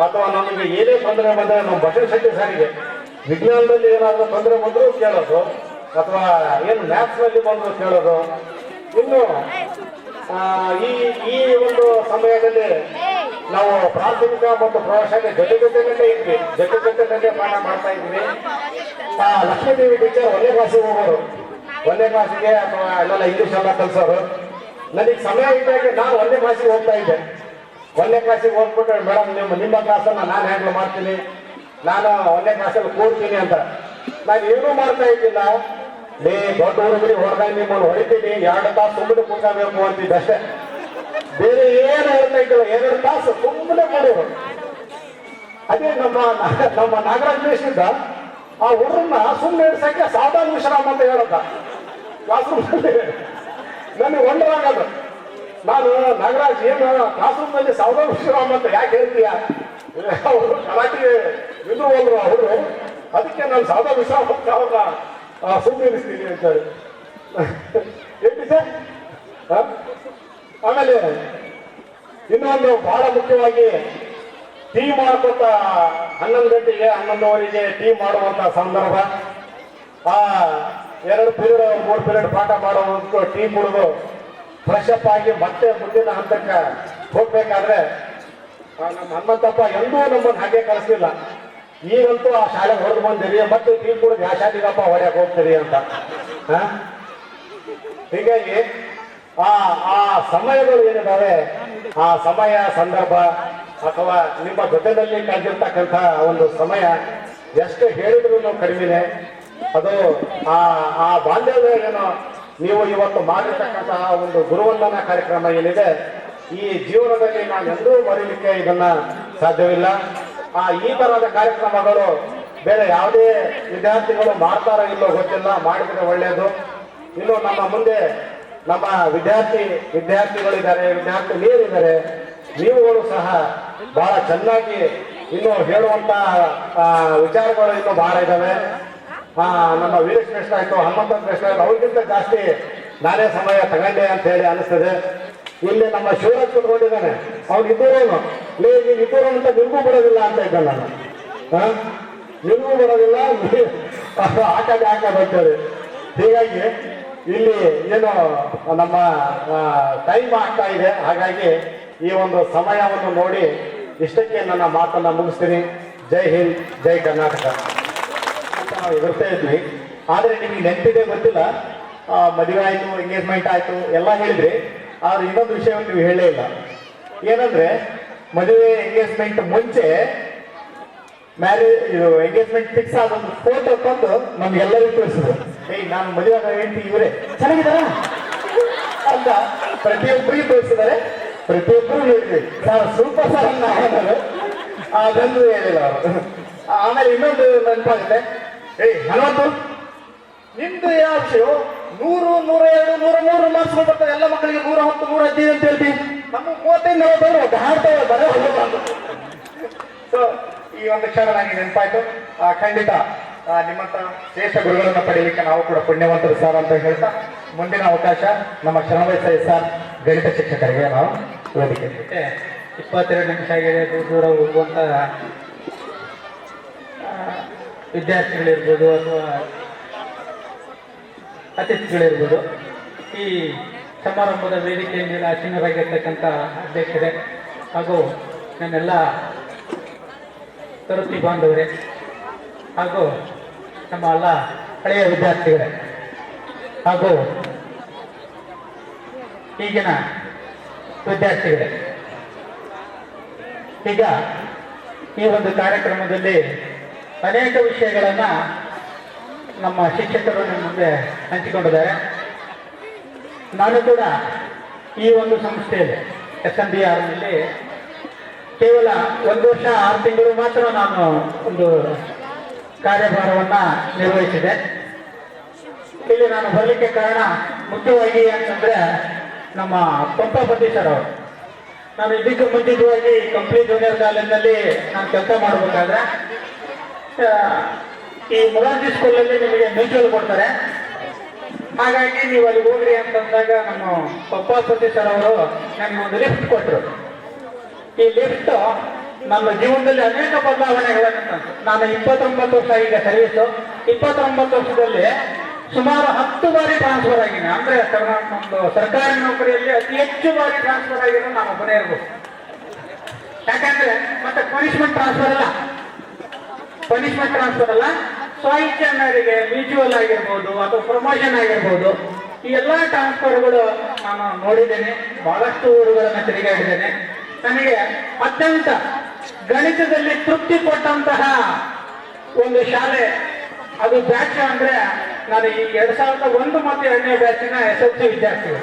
ಅಥವಾ ನಮಗೆ ಏನೇ ತೊಂದರೆ ಬಂದರೆ ನಮ್ಮ ಬಸವ ಶೆಟ್ಟಿ ಸಾರಿಗೆ ವಿಜ್ಞಾನದಲ್ಲಿ ಏನಾದರೂ ತೊಂದರೆ ಬಂದರೂ ಕೇಳೋದು, ಅಥವಾ ಏನು ಮ್ಯಾಥ್ಸ್ ನಲ್ಲಿ ಬಂದ್ರು ಕೇಳೋದು. ಇನ್ನು ಈ ಒಂದು ಸಮಯದಲ್ಲಿ ನಾವು ಪ್ರಾಥಮಿಕ ಮತ್ತು ಪ್ರೌಢಶಾಲೆ ಜೊತೆಗಟ್ಟಲೆ ಇದ್ವಿ, ಜೊತೆಗಟ್ಟಲೆ ಪಾಠ ಮಾಡ್ತಾ ಇದ್ವಿ. ಲಕ್ಷ್ಮೀದೇವಿ ಟೀಚರ್ 1ನೇ ಕ್ಲಾಸಿಗೆ ಹೋಗೋರು, 1ನೇ ಕ್ಲಾಸಿಗೆ ಅಥವಾ ಅಲ್ಲೆಲ್ಲ ಇಂಗ್ಲೀಷ್ ಎಲ್ಲ ಕಲಿಸೋರು. ನನಗೆ ಸಮಯ ಇದ್ದಾಗ ನಾನು 1ನೇ ಕ್ಲಾಸಿಗೆ ಹೋಗ್ತಾ ಇದ್ದೆ. 1ನೇ ಕ್ಲಾಸಿಗೆ ಹೋಗ್ಬಿಟ್ಟು ಮೇಡಮ್ ನಿಮ್ಮ ಕ್ಲಾಸನ್ನು ನಾನು ಹ್ಯಾಂಡಲ್ ಮಾಡ್ತೀನಿ, ನಾನು 1ನೇ ಕ್ಲಾಸಲ್ಲಿ ಕೂರ್ತೀನಿ ಅಂತ. ನಾನು ಏನೂ ಮಾಡ್ತಾ ಇದ್ದಿಲ್ಲ. ದೊಡ್ಡ ಹುಡುಗರಿ ಹೊರದಾಗ ನಿಮ್ಮನ್ನು ಹೊಡಿತೀನಿ, 2 ತಾಸು ಸುಮ್ಮನೆ ಕೂತ್ಕೋಬೇಕು ಅಂತಿದ್ದಷ್ಟೇ, ಬೇರೆ ಏನು ಹೇಳ್ತಾ ಇದ್ದಿಲ್ಲ. 2 ತಾಸು ಸುಮ್ಮನೆ ಮಾಡೋರು. ಅದೇ ನಮ್ಮ ನಾಗರಾಜ್ ಮೇಷ್ಟ್ರಿದ್ದ ಆ ಹುಡುಗರನ್ನ ಸುಮ್ಮನೆ ಇಡ್ಸಕ್ಕೆ ಸಾವಧಾನ ವಿಶ್ರಾಮ ಅಂತ ಹೇಳತ್ತ ಕ್ಲಾಸ್ ರೂಮ್ನಲ್ಲಿ. ನನಗೆ ವಂಡರ್ ಆಗೋದು, ನಾನು ನಾಗರಾಜ್ ಏನು ಕ್ಲಾಸ್ ರೂಮ್ನಲ್ಲಿ ಸಾವಧಾನ ವಿಶ್ರಾಮ ಅಂತ ಯಾಕೆ ಹೇಳ್ತೀಯ, ಅವರು ಕರಾಟೆ ಇದ್ರು ಹೋದ್ರು ಅವರು, ಅದಕ್ಕೆ ನಾನು ಸಾವಧಾನ ವಿಶ್ರಾಮ ಅಂತ ಅವ್ರನ್ನ ಸುಮ್ಮನೆ ಇರಿಸ್ತೀನಿ ಅಂತಾರೆ. ಏನ್ರಿ ಸರ್. ಆಮೇಲೆ ಇನ್ನೊಂದು ಬಹಳ ಮುಖ್ಯವಾಗಿ ಟೀ ಮಾಡ್ಕೊತ 11 ಗಂಟೆಗೆ 11:15 ಟೀ ಮಾಡುವಂತ ಸಂದರ್ಭ. 2 ಪೀರಿಯಡ್ 3 ಪೀರಿಯಡ್ ಪಾಠ ಮಾಡುವಂತ ಟೀ ಕುಡಿದು ಫ್ರೆಶ್ ಅಪ್ ಆಗಿ ಮತ್ತೆ ಮುಂದಿನ ಹಂತಕ್ಕೆ ಹೋಗ್ಬೇಕಾದ್ರೆ ನಮ್ಮ ಹನುಮಂತಪ್ಪ ಎಂದೂ ನಮ್ಮನ್ನು ಹಾಗೆ ಕಳಿಸ್ಲಿಲ್ಲ. ಈಗಂತೂ ಆ ಶಾಲೆಗೆ ಹೊಡೆದು ಬಂದಿರಿ, ಮತ್ತೆ ಟೀ ಕುಡಿದು ಯಾವ ಶಾಲೆಗಪ್ಪ ಹೊಡ್ಯಕ್ಕೆ ಹೋಗ್ತೀರಿ ಅಂತ. ಹೀಗಾಗಿ ಆ ಸಮಯಗಳು ಏನಿದಾವೆ, ಆ ಸಮಯ ಸಂದರ್ಭ ಅಥವಾ ನಿಮ್ಮ ಜೊತೆಯಲ್ಲಿ ಕಳೆದಿರ್ತಕ್ಕಂಥ ಒಂದು ಸಮಯ ಎಷ್ಟು ಹೇಳಿದ್ರು ಕಡಿಮೆನೆ. ಅದು ಆ ಬಾಂಧವ್ಯ ಏನೋ ನೀವು ಇವತ್ತು ಮಾಡಿರ್ತಕ್ಕಂತಹ ಒಂದು ಗುರುವಂದನಾ ಕಾರ್ಯಕ್ರಮ ಏನಿದೆ, ಈ ಜೀವನದಲ್ಲಿ ನಾನು ಎಂದೂ ಮರೀಲಿಕ್ಕೆ ಇದನ್ನ ಸಾಧ್ಯವಿಲ್ಲ. ಈ ತರಹದ ಕಾರ್ಯಕ್ರಮಗಳು ಬೇರೆ ಯಾವುದೇ ವಿದ್ಯಾರ್ಥಿಗಳು ಮಾಡ್ತಾರೋ ಇಲ್ಲೋ ಗೊತ್ತಿಲ್ಲ, ಮಾಡಿದ್ರೆ ಒಳ್ಳೆಯದು. ಇನ್ನು ನಮ್ಮ ಮುಂದೆ ನಮ್ಮ ವಿದ್ಯಾರ್ಥಿಗಳಿದ್ದಾರೆ, ವಿದ್ಯಾರ್ಥಿನಿಯರಿದ್ದಾರೆ, ನೀವುಗಳು ಸಹ ಬಹಳ ಚೆನ್ನಾಗಿ ಇನ್ನು ಹೇಳುವಂತ ವಿಚಾರಗಳು ಇನ್ನೂ ಬಹಳ ಇದ್ದಾವೆ. ನಮ್ಮ ವೀರೇಶ್ ಕೃಷ್ಣ ಆಯ್ತು, ಹನುಮಂತ ಕೃಷ್ಣ ಆಯ್ತು, ಅವ್ರಿಗಿಂತ ಜಾಸ್ತಿ ನಾನೇ ಸಮಯ ತಗೊಂಡೆ ಅಂತ ಹೇಳಿ ಅನಿಸ್ತದೆ. ಇಲ್ಲಿ ನಮ್ಮ ಶಿವರಾಜ್ ಕುತ್ಕೊಂಡಿದ್ದಾನೆ, ಅವ್ನು ಇದ್ದೂರೇನು ನೀನು ಇದ್ದೂರು ಅಂತ ನಿಮಗೂ ಬಿಡೋದಿಲ್ಲ ಅಂತ ಇದ್ದ ನಾನು. ನಿಮಗೂ ಬಿಡೋದಿಲ್ಲ, ಹಾಕೋದು. ಹೀಗಾಗಿ ಇಲ್ಲಿ ಏನು ನಮ್ಮ ಟೈಮ್ ಆಗ್ತಾ ಇದೆ, ಹಾಗಾಗಿ ಈ ಒಂದು ಸಮಯವನ್ನು ನೋಡಿ ಇಷ್ಟಕ್ಕೆ ನನ್ನ ಮಾತನ್ನ ಮುಗಿಸ್ತೀನಿ. ಜೈ ಹಿಂದ್, ಜೈ ಕರ್ನಾಟಕ ಅಂತ ನಾವು ಎದುರ್ತಾ ಇದ್ವಿ. ಆದರೆ ನಿಮಗೆ ನೆನಪಿದೆ ಗೊತ್ತಿಲ್ಲ, ಮದುವೆ ಆಯಿತು, ಎಂಗೇಜ್ಮೆಂಟ್ ಆಯಿತು ಎಲ್ಲ ಹೇಳಿದ್ರಿ. ಆದ್ರೆ ಇನ್ನೊಂದು ವಿಷಯವನ್ನು ನೀವು ಹೇಳೇ ಇಲ್ಲ. ಏನಂದ್ರೆ ಮದುವೆ ಎಂಗೇಜ್ಮೆಂಟ್ ಮುಂಚೆ ಇದು ಎಂಗೇಜ್ಮೆಂಟ್ ಫಿಕ್ಸ್ ಆದ ಒಂದು ಫೋಟೋ ತಂದು ನಮ್ಗೆಲ್ಲರಿಗೂ ತೋರಿಸಿದ್ರು. ನಾನು ಮದುವೆ ಆಗ ಹೇಳ್ತಿ ಇವರೇ ಚೆನ್ನಾಗಿದ್ದಾರ ಅಂತ ಪ್ರತಿಯೊಬ್ಬರಿಗೂ ತೋರಿಸಿದ್ದಾರೆ. ಪ್ರತಿಯೊಬ್ಬರು ಹೇಳಿದ್ವಿ ಸರ್ ಸೂಪರ್ ಸರ್ ಅಂತ. ಅದೊಂದು ಹೇಳಿಲ್ಲ ಅವರು. ಆಮೇಲೆ ಇನ್ನೊಂದು ನೆನಪಾಗುತ್ತೆ, ಹನುಮಂತು ನಿಮ್ದು ಯಾವ ವಿಷಯ 100, 102, 103 ಮಾರ್ಕ್ಸ್ ಬರ್ತಾರೆ ಎಲ್ಲ ಮಕ್ಕಳಿಗೆ 110, 115 ಅಂತ ಹೇಳ್ತೀವಿ. ನಮ್ಮ 35 ಹಾಡ್ತೇವೆ ಬರೋ. ಸೊ ಈ ಒಂದು ಕ್ಷಣ ನನಗೆ ನೆನಪಾಯ್ತು. ಖಂಡಿತ ನಿಮ್ಮಂತ ಶ್ರೇಷ್ಠ ಗುರುಗಳನ್ನು ಪಡೆಯಲಿಕ್ಕೆ ನಾವು ಕೂಡ ಪುಣ್ಯವಂತರು ಸರ್ ಅಂತ ಹೇಳ್ತಾ, ಮುಂದಿನ ಅವಕಾಶ ನಮ್ಮ ಶರಣಬಸಯ್ಯ ಸರ್ ಗಣಿತ ಶಿಕ್ಷಕರಿಗೆ ನಾವು ವೇದಿಕೆ. 22 ನಿಮಿಷ ಆಗಿದೆ. ದೂರ ಹೋಗುವಂತ ವಿದ್ಯಾರ್ಥಿಗಳಿರ್ಬೋದು ಅಥವಾ ಅತಿಥಿಗಳಿರ್ಬೋದು, ಈ ಸಮಾರಂಭದ ವೇದಿಕೆಯ ಮೇಲೆ ಆಸೀನರಾಗಿರ್ತಕ್ಕಂಥ ಅಧ್ಯಕ್ಷರೇ ಹಾಗೂ ನನ್ನೆಲ್ಲ ತರತಿ ಬಾಂಧವರೇ ಹಾಗೂ ನಮ್ಮ ಎಲ್ಲ ಹಳೆಯ ವಿದ್ಯಾರ್ಥಿಗಳೇ ಹಾಗೂ ಈಗಿನ ವಿದ್ಯಾರ್ಥಿಗಳೇ, ಈಗ ಈ ಒಂದು ಕಾರ್ಯಕ್ರಮದಲ್ಲಿ ಅನೇಕ ವಿಷಯಗಳನ್ನು ನಮ್ಮ ಶಿಕ್ಷಕರು ನಿಮ್ಮ ಮುಂದೆ ಹಂಚಿಕೊಂಡಿದ್ದಾರೆ. ನಾನು ಕೂಡ ಈ ಒಂದು ಸಂಸ್ಥೆಯಲ್ಲಿ SNBRನಲ್ಲಿ ಕೇವಲ 1 ವರ್ಷ 6 ತಿಂಗಳು ಮಾತ್ರ ನಾನು ಒಂದು ಕಾರ್ಯಭಾರವನ್ನು ನಿರ್ವಹಿಸಿದೆ. ಇಲ್ಲಿ ನಾನು ಬರಲಿಕ್ಕೆ ಕಾರಣ ಮುಖ್ಯವಾಗಿ ಅಂತಂದ್ರೆ ನಮ್ಮ ಪಂಪಾಪತಿ ಸರ್ ಅವರು. ನಾನು ಇದಕ್ಕೆ ಮುಂಚಿತವಾಗಿ ಕಂಪ್ಲೀಟ್ ಜೂನಿಯರ್ ಕಾಲೇಜಿನಲ್ಲಿ ನಾನು ಕೆಲಸ ಮಾಡಬೇಕಾದ್ರೆ ಈ ಮೊರಾರ್ಜಿ ಸ್ಕೂಲಲ್ಲಿ ನಿಮಗೆ ಮ್ಯೂಚುವಲ್ ಕೊಡ್ತಾರೆ. ಹಾಗಾಗಿ ನೀವು ಅಲ್ಲಿ ಹೋಗ್ರಿ ಅಂತಂದಾಗ ನಮ್ಮ ಪಂಪಾಪತಿ ಸರ್ ಅವರು ನನಗೆ ಒಂದು ಲಿಫ್ಟ್ ಕೊಟ್ಟರು. ಈ ಲಿಫ್ಟ್ ನನ್ನ ಜೀವನದಲ್ಲಿ ಅನೇಕ ಬದಲಾವಣೆಗಳನ್ನು ತಂತು. ನಾನು 29 ವರ್ಷ ಈಗ ಸರ್ವಿಸು. 29 ವರ್ಷದಲ್ಲಿ ಸುಮಾರು 10 ಬಾರಿ ಟ್ರಾನ್ಸ್ಫರ್ ಆಗಿದ್ದೀನಿ. ಅಂದ್ರೆ ಒಂದು ಸರ್ಕಾರಿ ನೌಕರಿಯಲ್ಲಿ ಅತಿ ಹೆಚ್ಚು ಬಾರಿ ಟ್ರಾನ್ಸ್ಫರ್ ಆಗಿರೋ ನಾನು ಒಬ್ಬನೇ ಇರ್ಬೋದು. ಯಾಕಂದ್ರೆ ಮತ್ತೆ ಪನಿಷ್ಮೆಂಟ್ ಟ್ರಾನ್ಸ್ಫರ್ ಅಲ್ಲ, ಸ್ವಇಚ್ಛೆ ಮೇರೆಗೆ ಮ್ಯೂಚುವಲ್ ಆಗಿರ್ಬೋದು ಅಥವಾ ಪ್ರಮೋಷನ್ ಆಗಿರ್ಬೋದು, ಈ ಎಲ್ಲ ಟ್ರಾನ್ಸ್ಫರ್ಗಳು ನಾನು ನೋಡಿದ್ದೇನೆ. ಬಹಳಷ್ಟು ಊರುಗಳನ್ನು ತಿರುಗಾಡಿದ್ದೇನೆ. ನನಗೆ ಅತ್ಯಂತ ಗಣಿತದಲ್ಲಿ ತೃಪ್ತಿ ಕೊಟ್ಟಂತಹ ಒಂದು ಶಾಲೆ ಅದು ಬ್ಯಾಚ್ ಅಂದ್ರೆ ನಾನು ಈ 2001 ಮತ್ತು 2ನೇ ಬ್ಯಾಚಿನ SLC ವಿದ್ಯಾರ್ಥಿಗಳು.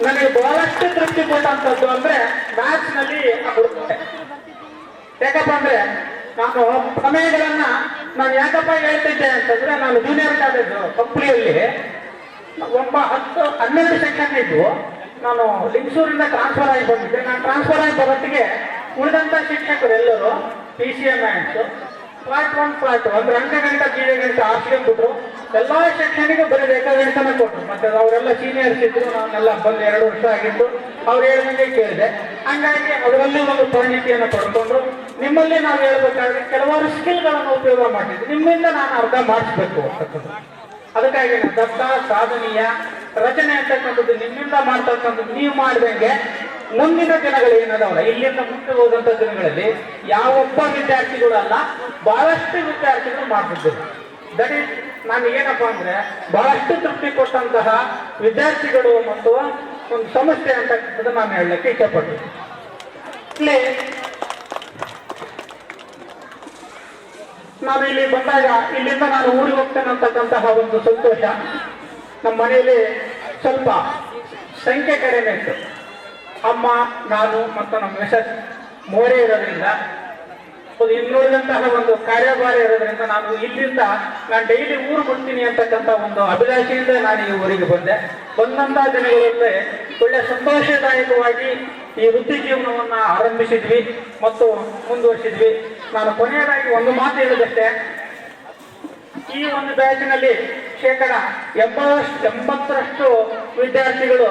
ನನಗೆ ಬಹಳಷ್ಟು ತೃಪ್ತಿ ಕೊಟ್ಟಂತದ್ದು ಅಂದ್ರೆ ಮ್ಯಾಥ್ಸ್ ನಲ್ಲಿ. ಯಾಕಪ್ಪ ಅಂದ್ರೆ ನಾನು ಪ್ರಮೇಯಗಳನ್ನ ನಾನು ಯಾಕಪ್ಪ ಹೇಳ್ತಿದ್ದೆ ಅಂತಂದ್ರೆ, ನಾನು ಜೂನಿಯರ್ ಕಾಲೇಜು ಕಂಪ್ನಿಯಲ್ಲಿ 12 ಸೆಕ್ಷನ್ ಇದ್ದು ನಾನು ಲಿಂಗಸೂರಿಂದ ಟ್ರಾನ್ಸ್ಫರ್ ಆಗಿ ಬಂದಿದ್ದೆ. ನಾನು ಟ್ರಾನ್ಸ್ಫರ್ ಆಗಿ ಬರೋತ್ತಿಗೆ ಉಳಿದಂತ ಶಿಕ್ಷಕರೆಲ್ಲರೂ PCM ಪಾರ್ಟ್ 1 ಪಾರ್ಟ್ 2 ಅಂದ್ರೆ ಅಂಕಗಣಿತ ಬೀಜಗಣಿತ ಆರಿಸ್ಕೊಂಡ್ಬಿಟ್ರು. ಎಲ್ಲಾ ಸೆಕ್ಷನ್ಗೆ ಬರೀ ರೇಖಾಗಣಿತನ ಕೊಟ್ಟರು. ಮತ್ತೆ ಅವರೆಲ್ಲ ಸೀನಿಯರ್ಸ್ ಇದ್ರು, ನಾನೆಲ್ಲ ಬಂದು 2 ವರ್ಷ ಆಗಿತ್ತು. ಅವ್ರು ಹೇಳಿದಂಗೆ ಕೇಳಿದೆ. ಹಂಗಾಗಿ ಅದರಲ್ಲಿ ಒಂದು ಪರಿಣಿತಿಯನ್ನು ಪಡ್ಕೊಂಡ್ರು. ನಿಮ್ಮಲ್ಲಿ ನಾವು ಹೇಳ್ಬೇಕಾದ್ರೆ ಕೆಲವಾರು ಸ್ಕಿಲ್ಗಳನ್ನು ಉಪಯೋಗ ಮಾಡಿದ್ವಿ. ನಿಮ್ಮಿಂದ ನಾನು ಅರ್ಥ ಮಾಡಿಸ್ಬೇಕು ಅಂತಕ್ಕಂಥದ್ದು. ಅದಕ್ಕಾಗಿ ದತ್ತ ಸಾಧನೀಯ ರಚನೆ ಅಂತಕ್ಕಂಥದ್ದು ನಿಮ್ಮಿಂದ ಮಾಡ್ತಕ್ಕಂಥದ್ದು ನೀವು ಮಾಡಿದಂಗೆ ಮುಂದಿನ ದಿನಗಳು ಏನದವಲ್ಲ, ಇಲ್ಲಿಂದ ಮುಂದೆ ಹೋದಂಥ ದಿನಗಳಲ್ಲಿ ಯಾವೊಬ್ಬ ವಿದ್ಯಾರ್ಥಿಗಳು ಅಲ್ಲ, ಬಹಳಷ್ಟು ವಿದ್ಯಾರ್ಥಿಗಳು ಮಾಡ್ತಿದ್ದರು. ದಟ್ ಈಸ್ ನಾನು ಏನಪ್ಪ ಅಂದ್ರೆ ಬಹಳಷ್ಟು ತೃಪ್ತಿ ಕೊಟ್ಟಂತಹ ವಿದ್ಯಾರ್ಥಿಗಳು ಮತ್ತು ಒಂದು ಸಂಸ್ಥೆ ಅಂತಕ್ಕಂಥದ್ದು ನಾನು ಹೇಳಲಿಕ್ಕೆ ಇಷ್ಟಪಡ್ತೀನಿ. ಇಲ್ಲಿ ನಾನು ಇಲ್ಲಿ ಬಂದಾಗ ಇಲ್ಲಿಂದ ನಾನು ಊರಿಗೆ ಹೋಗ್ತೇನೆ ಅಂತಕ್ಕಂತಹ ಒಂದು ಸಂತೋಷ. ನಮ್ಮ ಮನೆಯಲ್ಲಿ ಸ್ವಲ್ಪ ಸಂಖ್ಯೆ ಕಡಿಮೆ ಇತ್ತು. ಅಮ್ಮ, ನಾನು ಮತ್ತು ನಮ್ಮ ಮಿಸಸ್ ಮೋರೆ ಇರೋದ್ರಿಂದ, ಇನ್ನುಳಿದಂತಹ ಒಂದು ಕಾರ್ಯಭಾರ ಇರೋದ್ರಿಂದ ನಾನು ಇಲ್ಲಿಂದ ಡೈಲಿ ಊರು ಬರ್ತೀನಿ ಅಂತಕ್ಕಂಥ ಒಂದು ಅಭಿಲಾಷೆಯಿಂದ ನಾನು ಈ ಊರಿಗೆ ಬಂದೆ. ಬಂದಂತಹ ದಿನಗಳಲ್ಲಿ ಒಳ್ಳೆ ಸಂತೋಷದಾಯಕವಾಗಿ ಈ ವೃತ್ತಿ ಜೀವನವನ್ನು ಆರಂಭಿಸಿದ್ವಿ ಮತ್ತು ಮುಂದುವರಿಸಿದ್ವಿ. ನಾನು ಕೊನೆಯದಾಗಿ ಒಂದು ಮಾತು ಹೇಳಿದಷ್ಟೇ, ಈ ಒಂದು ಬ್ಯಾಚಿನಲ್ಲಿ ಶೇಕಡ 80% ವಿದ್ಯಾರ್ಥಿಗಳು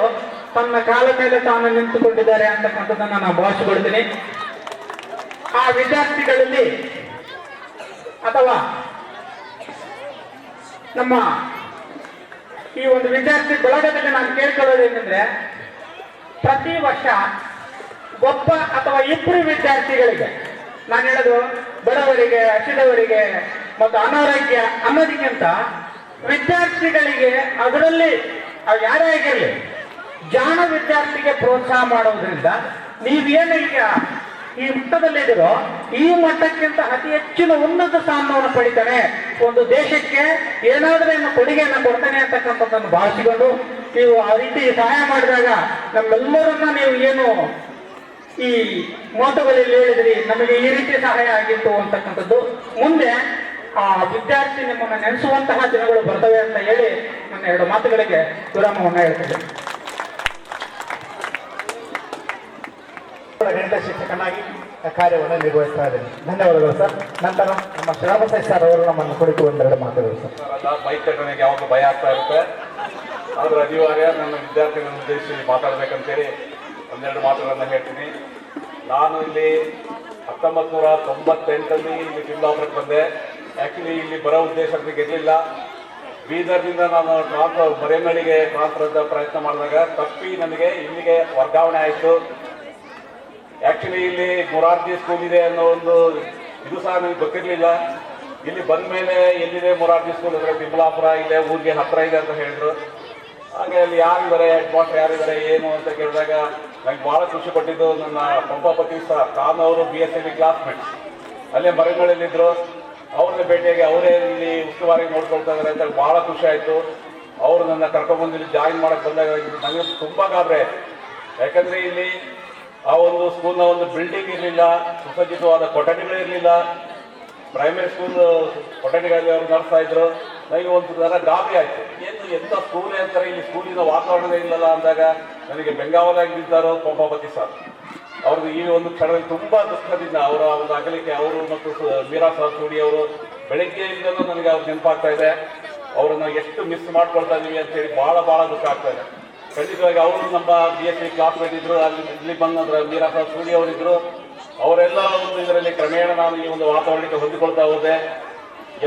ತನ್ನ ಕಾಲ ಮೇಲೆ ತಾನು ನಿಂತುಕೊಂಡಿದ್ದಾರೆ ಅಂತಕ್ಕಂಥದ್ದನ್ನು ನಾನು ಭಾವಿಸಿಕೊಳ್ತೀನಿ. ಆ ವಿದ್ಯಾರ್ಥಿಗಳಲ್ಲಿ ಅಥವಾ ನಮ್ಮ ಈ ಒಂದು ವಿದ್ಯಾರ್ಥಿ ಬಳಗದಲ್ಲಿ ನಾನು ಕೇಳ್ಕೊಳ್ಳೋದೇನೆಂದ್ರೆ, ಪ್ರತಿ ವರ್ಷ ಒಬ್ಬ ಅಥವಾ ಇಬ್ಬರು ವಿದ್ಯಾರ್ಥಿಗಳಿಗೆ, ನಾನು ಹೇಳೋದು ಬಡವರಿಗೆ, ಹಸಿದವರಿಗೆ ಮತ್ತು ಅನಾರೋಗ್ಯ ಅನ್ನೋದಕ್ಕಿಂತ ವಿದ್ಯಾರ್ಥಿಗಳಿಗೆ, ಅದರಲ್ಲಿ ಯಾರೇ ಆಗಿರಲಿ, ಜಾಣ ವಿದ್ಯಾರ್ಥಿಗೆ ಪ್ರೋತ್ಸಾಹ ಮಾಡೋದ್ರಿಂದ ನೀವೇನು ಈಗ ಈ ಮಟ್ಟದಲ್ಲಿದ್ದೀರೋ ಈ ಮಟ್ಟಕ್ಕಿಂತ ಅತಿ ಹೆಚ್ಚಿನ ಉನ್ನತ ಸ್ಥಾನವನ್ನು ಪಡಿತಾನೆ, ಒಂದು ದೇಶಕ್ಕೆ ಏನಾದರೂ ಇನ್ನು ಕೊಡುಗೆಯನ್ನು ಕೊಡ್ತಾನೆ ಅಂತಕ್ಕಂಥದ್ದನ್ನು ಭಾವಿಸಿಕೊಂಡು ನೀವು ಆ ರೀತಿ ಸಹಾಯ ಮಾಡಿದಾಗ ನಮ್ಮೆಲ್ಲರನ್ನ ನೀವು ಏನು ಈ ಮಾತುಗಳಲ್ಲಿ ಹೇಳಿದ್ರಿ, ನಮಗೆ ಈ ರೀತಿ ಸಹಾಯ ಆಗಿತ್ತು ಅಂತಕ್ಕಂಥದ್ದು ಮುಂದೆ ಆ ವಿದ್ಯಾರ್ಥಿ ನಿಮ್ಮನ್ನು ನೆನೆಸುವಂತಹ ದಿನಗಳು ಬರ್ತವೆ ಅಂತ ಹೇಳಿ ನನ್ನ 2 ಮಾತುಗಳಿಗೆ ವಿರಾಮವನ್ನು ಹೇಳ್ತೇನೆ. ಗಣಿತ ಶಿಕ್ಷಕನಾಗಿ ಕಾರ್ಯವನ್ನು ನಿರ್ವಹಿಸ್ತಾ ಇದ್ದೇನೆ. ಧನ್ಯವಾದಗಳು ಸರ್. ನಂತರ ನಮ್ಮ ಶ್ರೀರಾಮಸಾಯಿ ಸರ್ ಅವರು ನಮ್ಮನ್ನು ಕುರಿತು 1-2 ಮಾತುಗಳು ಸರ್. ಬೈಕ್ ಕಟ್ಟೋನಿಗೆ ಯಾವಾಗ ಭಯ ಆಗ್ತಾ ಇರುತ್ತೆ, ಆದ್ರೆ ಅನಿವಾರ್ಯ ನನ್ನ ವಿದ್ಯಾರ್ಥಿಗಳನ್ನು ಉದ್ದೇಶಿಸಿ ಮಾತಾಡ್ಬೇಕಂತೇಳಿ 12 ಮಾತುಗಳನ್ನು ಹೇಳ್ತೀನಿ. ನಾನು ಇಲ್ಲಿ 1998 ಇಲ್ಲಿ ಜಿಲ್ಲಾಪುರಕ್ಕೆ ಬಂದೆ. ಆ್ಯಕ್ಚುಲಿ ಇಲ್ಲಿ ಬರೋ ಉದ್ದೇಶ ಇರಲಿಲ್ಲ. ಬೀದರ್ನಿಂದ ನಾನು ಮರೇನಹಳ್ಳಿಗೆ ಟ್ರಾನ್ಸ್ಫರ್ ಅಂತ ಪ್ರಯತ್ನ ಮಾಡಿದಾಗ ತಪ್ಪಿ ನನಗೆ ಇಲ್ಲಿಗೆ ವರ್ಗಾವಣೆ ಆಯಿತು. ಆ್ಯಕ್ಚುಲಿ ಇಲ್ಲಿ ಮೊರಾರ್ಜಿ ಸ್ಕೂಲ್ ಇದೆ ಅನ್ನೋ ಒಂದು ಇದು ಸಹ ನನಗೆ ಗೊತ್ತಿರಲಿಲ್ಲ. ಇಲ್ಲಿ ಬಂದ ಮೇಲೆ ಎಲ್ಲಿದೆ ಮೊರಾರ್ಜಿ ಸ್ಕೂಲ್ ಅಂದರೆ ತಿಮ್ಮಲಾಪುರ ಇದೆ, ಊರಿಗೆ ಹತ್ತಿರ ಇದೆ ಅಂತ ಹೇಳಿದ್ರು. ಹಾಗೆ ಅಲ್ಲಿ ಯಾರಿದ್ದಾರೆ, ಹೆಡ್ ಮಾಸ್ಟರ್ ಯಾರಿದ್ದಾರೆ ಏನು ಅಂತ ಕೇಳಿದಾಗ ನಂಗೆ ಭಾಳ ಖುಷಿ ಕೊಟ್ಟಿದ್ದು ನನ್ನ ಪಂಪಾಪತಿ ಸರ್. ತಾನವರು BSc ಕ್ಲಾಸ್ಮೇಟ್ಸ್ ಅಲ್ಲೇ ಮರೆನಹಳ್ಳಿಯಲ್ಲಿದ್ದರು. ಅವ್ರನ್ನ ಭೇಟಿಯಾಗಿ ಅವರೇ ಇಲ್ಲಿ ಉಸ್ತುವಾರಿ ನೋಡ್ಕೊಳ್ತಾ ಇದ್ದಾರೆ ಅಂತ ಭಾಳ ಖುಷಿ ಆಯಿತು. ಅವರು ನನ್ನ ಕರ್ಕೊಂಡ್ಬಂದು ಇಲ್ಲಿ ಜಾಯಿನ್ ಮಾಡೋಕ್ಕೆ ಬಂದಾಗ ನನಗೆ ತುಂಬ ಗಾಬರಿ ಆಯಿತು. ಯಾಕಂದರೆ ಇಲ್ಲಿ ಆ ಒಂದು ಸ್ಕೂಲ್ನ ಒಂದು ಬಿಲ್ಡಿಂಗ್ ಇರಲಿಲ್ಲ, ಸುಸಜ್ಜಿತವಾದ ಕೊಠಡಿಗಳಿರಲಿಲ್ಲ. ಪ್ರೈಮರಿ ಸ್ಕೂಲ್ ಕೊಠಡಿಗಳಲ್ಲಿ ಅವರು ನಡೆಸ್ತಾ ಇದ್ರು. ನನಗೆ ಒಂದು ಥರ ಗಾಬರಿ ಆಯಿತು, ಏನು ಎಂಥ ಸ್ಕೂಲ್ ಅಂತಾರೆ, ಇಲ್ಲಿ ಸ್ಕೂಲಿನ ವಾತಾವರಣವೇ ಇಲ್ಲಲ್ಲ ಅಂದಾಗ ನನಗೆ ಬೆಂಗಾವಲಾಗಿ ನಿಂತಾರೋ ಪಂಪಾಪತಿ ಸರ್. ಅವ್ರದ್ದು ಈ ಒಂದು ಕ್ಷಣದಲ್ಲಿ ತುಂಬ ದುಃಖದಿಂದ ಅವರ ಒಂದು ಅಗಲಿಕೆ, ಅವರು ಮತ್ತು ಮೀರಾ ಸರ್ ಸೂಡಿ ಅವರು ಬೆಳಗ್ಗೆಯಿಂದಲೂ ನನಗೆ ಅವ್ರು ನೆನಪಾಗ್ತಾ ಇದೆ. ಅವರನ್ನು ಎಷ್ಟು ಮಿಸ್ ಮಾಡ್ಕೊಳ್ತಾ ಇದ್ದೀವಿ ಅಂತೇಳಿ ಭಾಳ ದುಃಖ ಆಗ್ತಾ ಇದೆ. ಖಂಡಿತವಾಗಿ ಅವರು ನಮ್ಮ BSc ಕ್ಲಾಸ್ಮೇಟ್ ಇದ್ರು. ಅಲ್ಲಿ ಇಲ್ಲಿ ಬಂದ ಮೀರಾ ಸರ್ ಸೂಡಿ ಅವರಿದ್ದರು. ಅವರೆಲ್ಲ ಒಂದು ಇದರಲ್ಲಿ ಕ್ರಮೇಣ ನಾನು ಈ ಒಂದು ವಾತಾವರಣಕ್ಕೆ ಹೊಂದಿಕೊಳ್ತಾ ಹೋದೆ.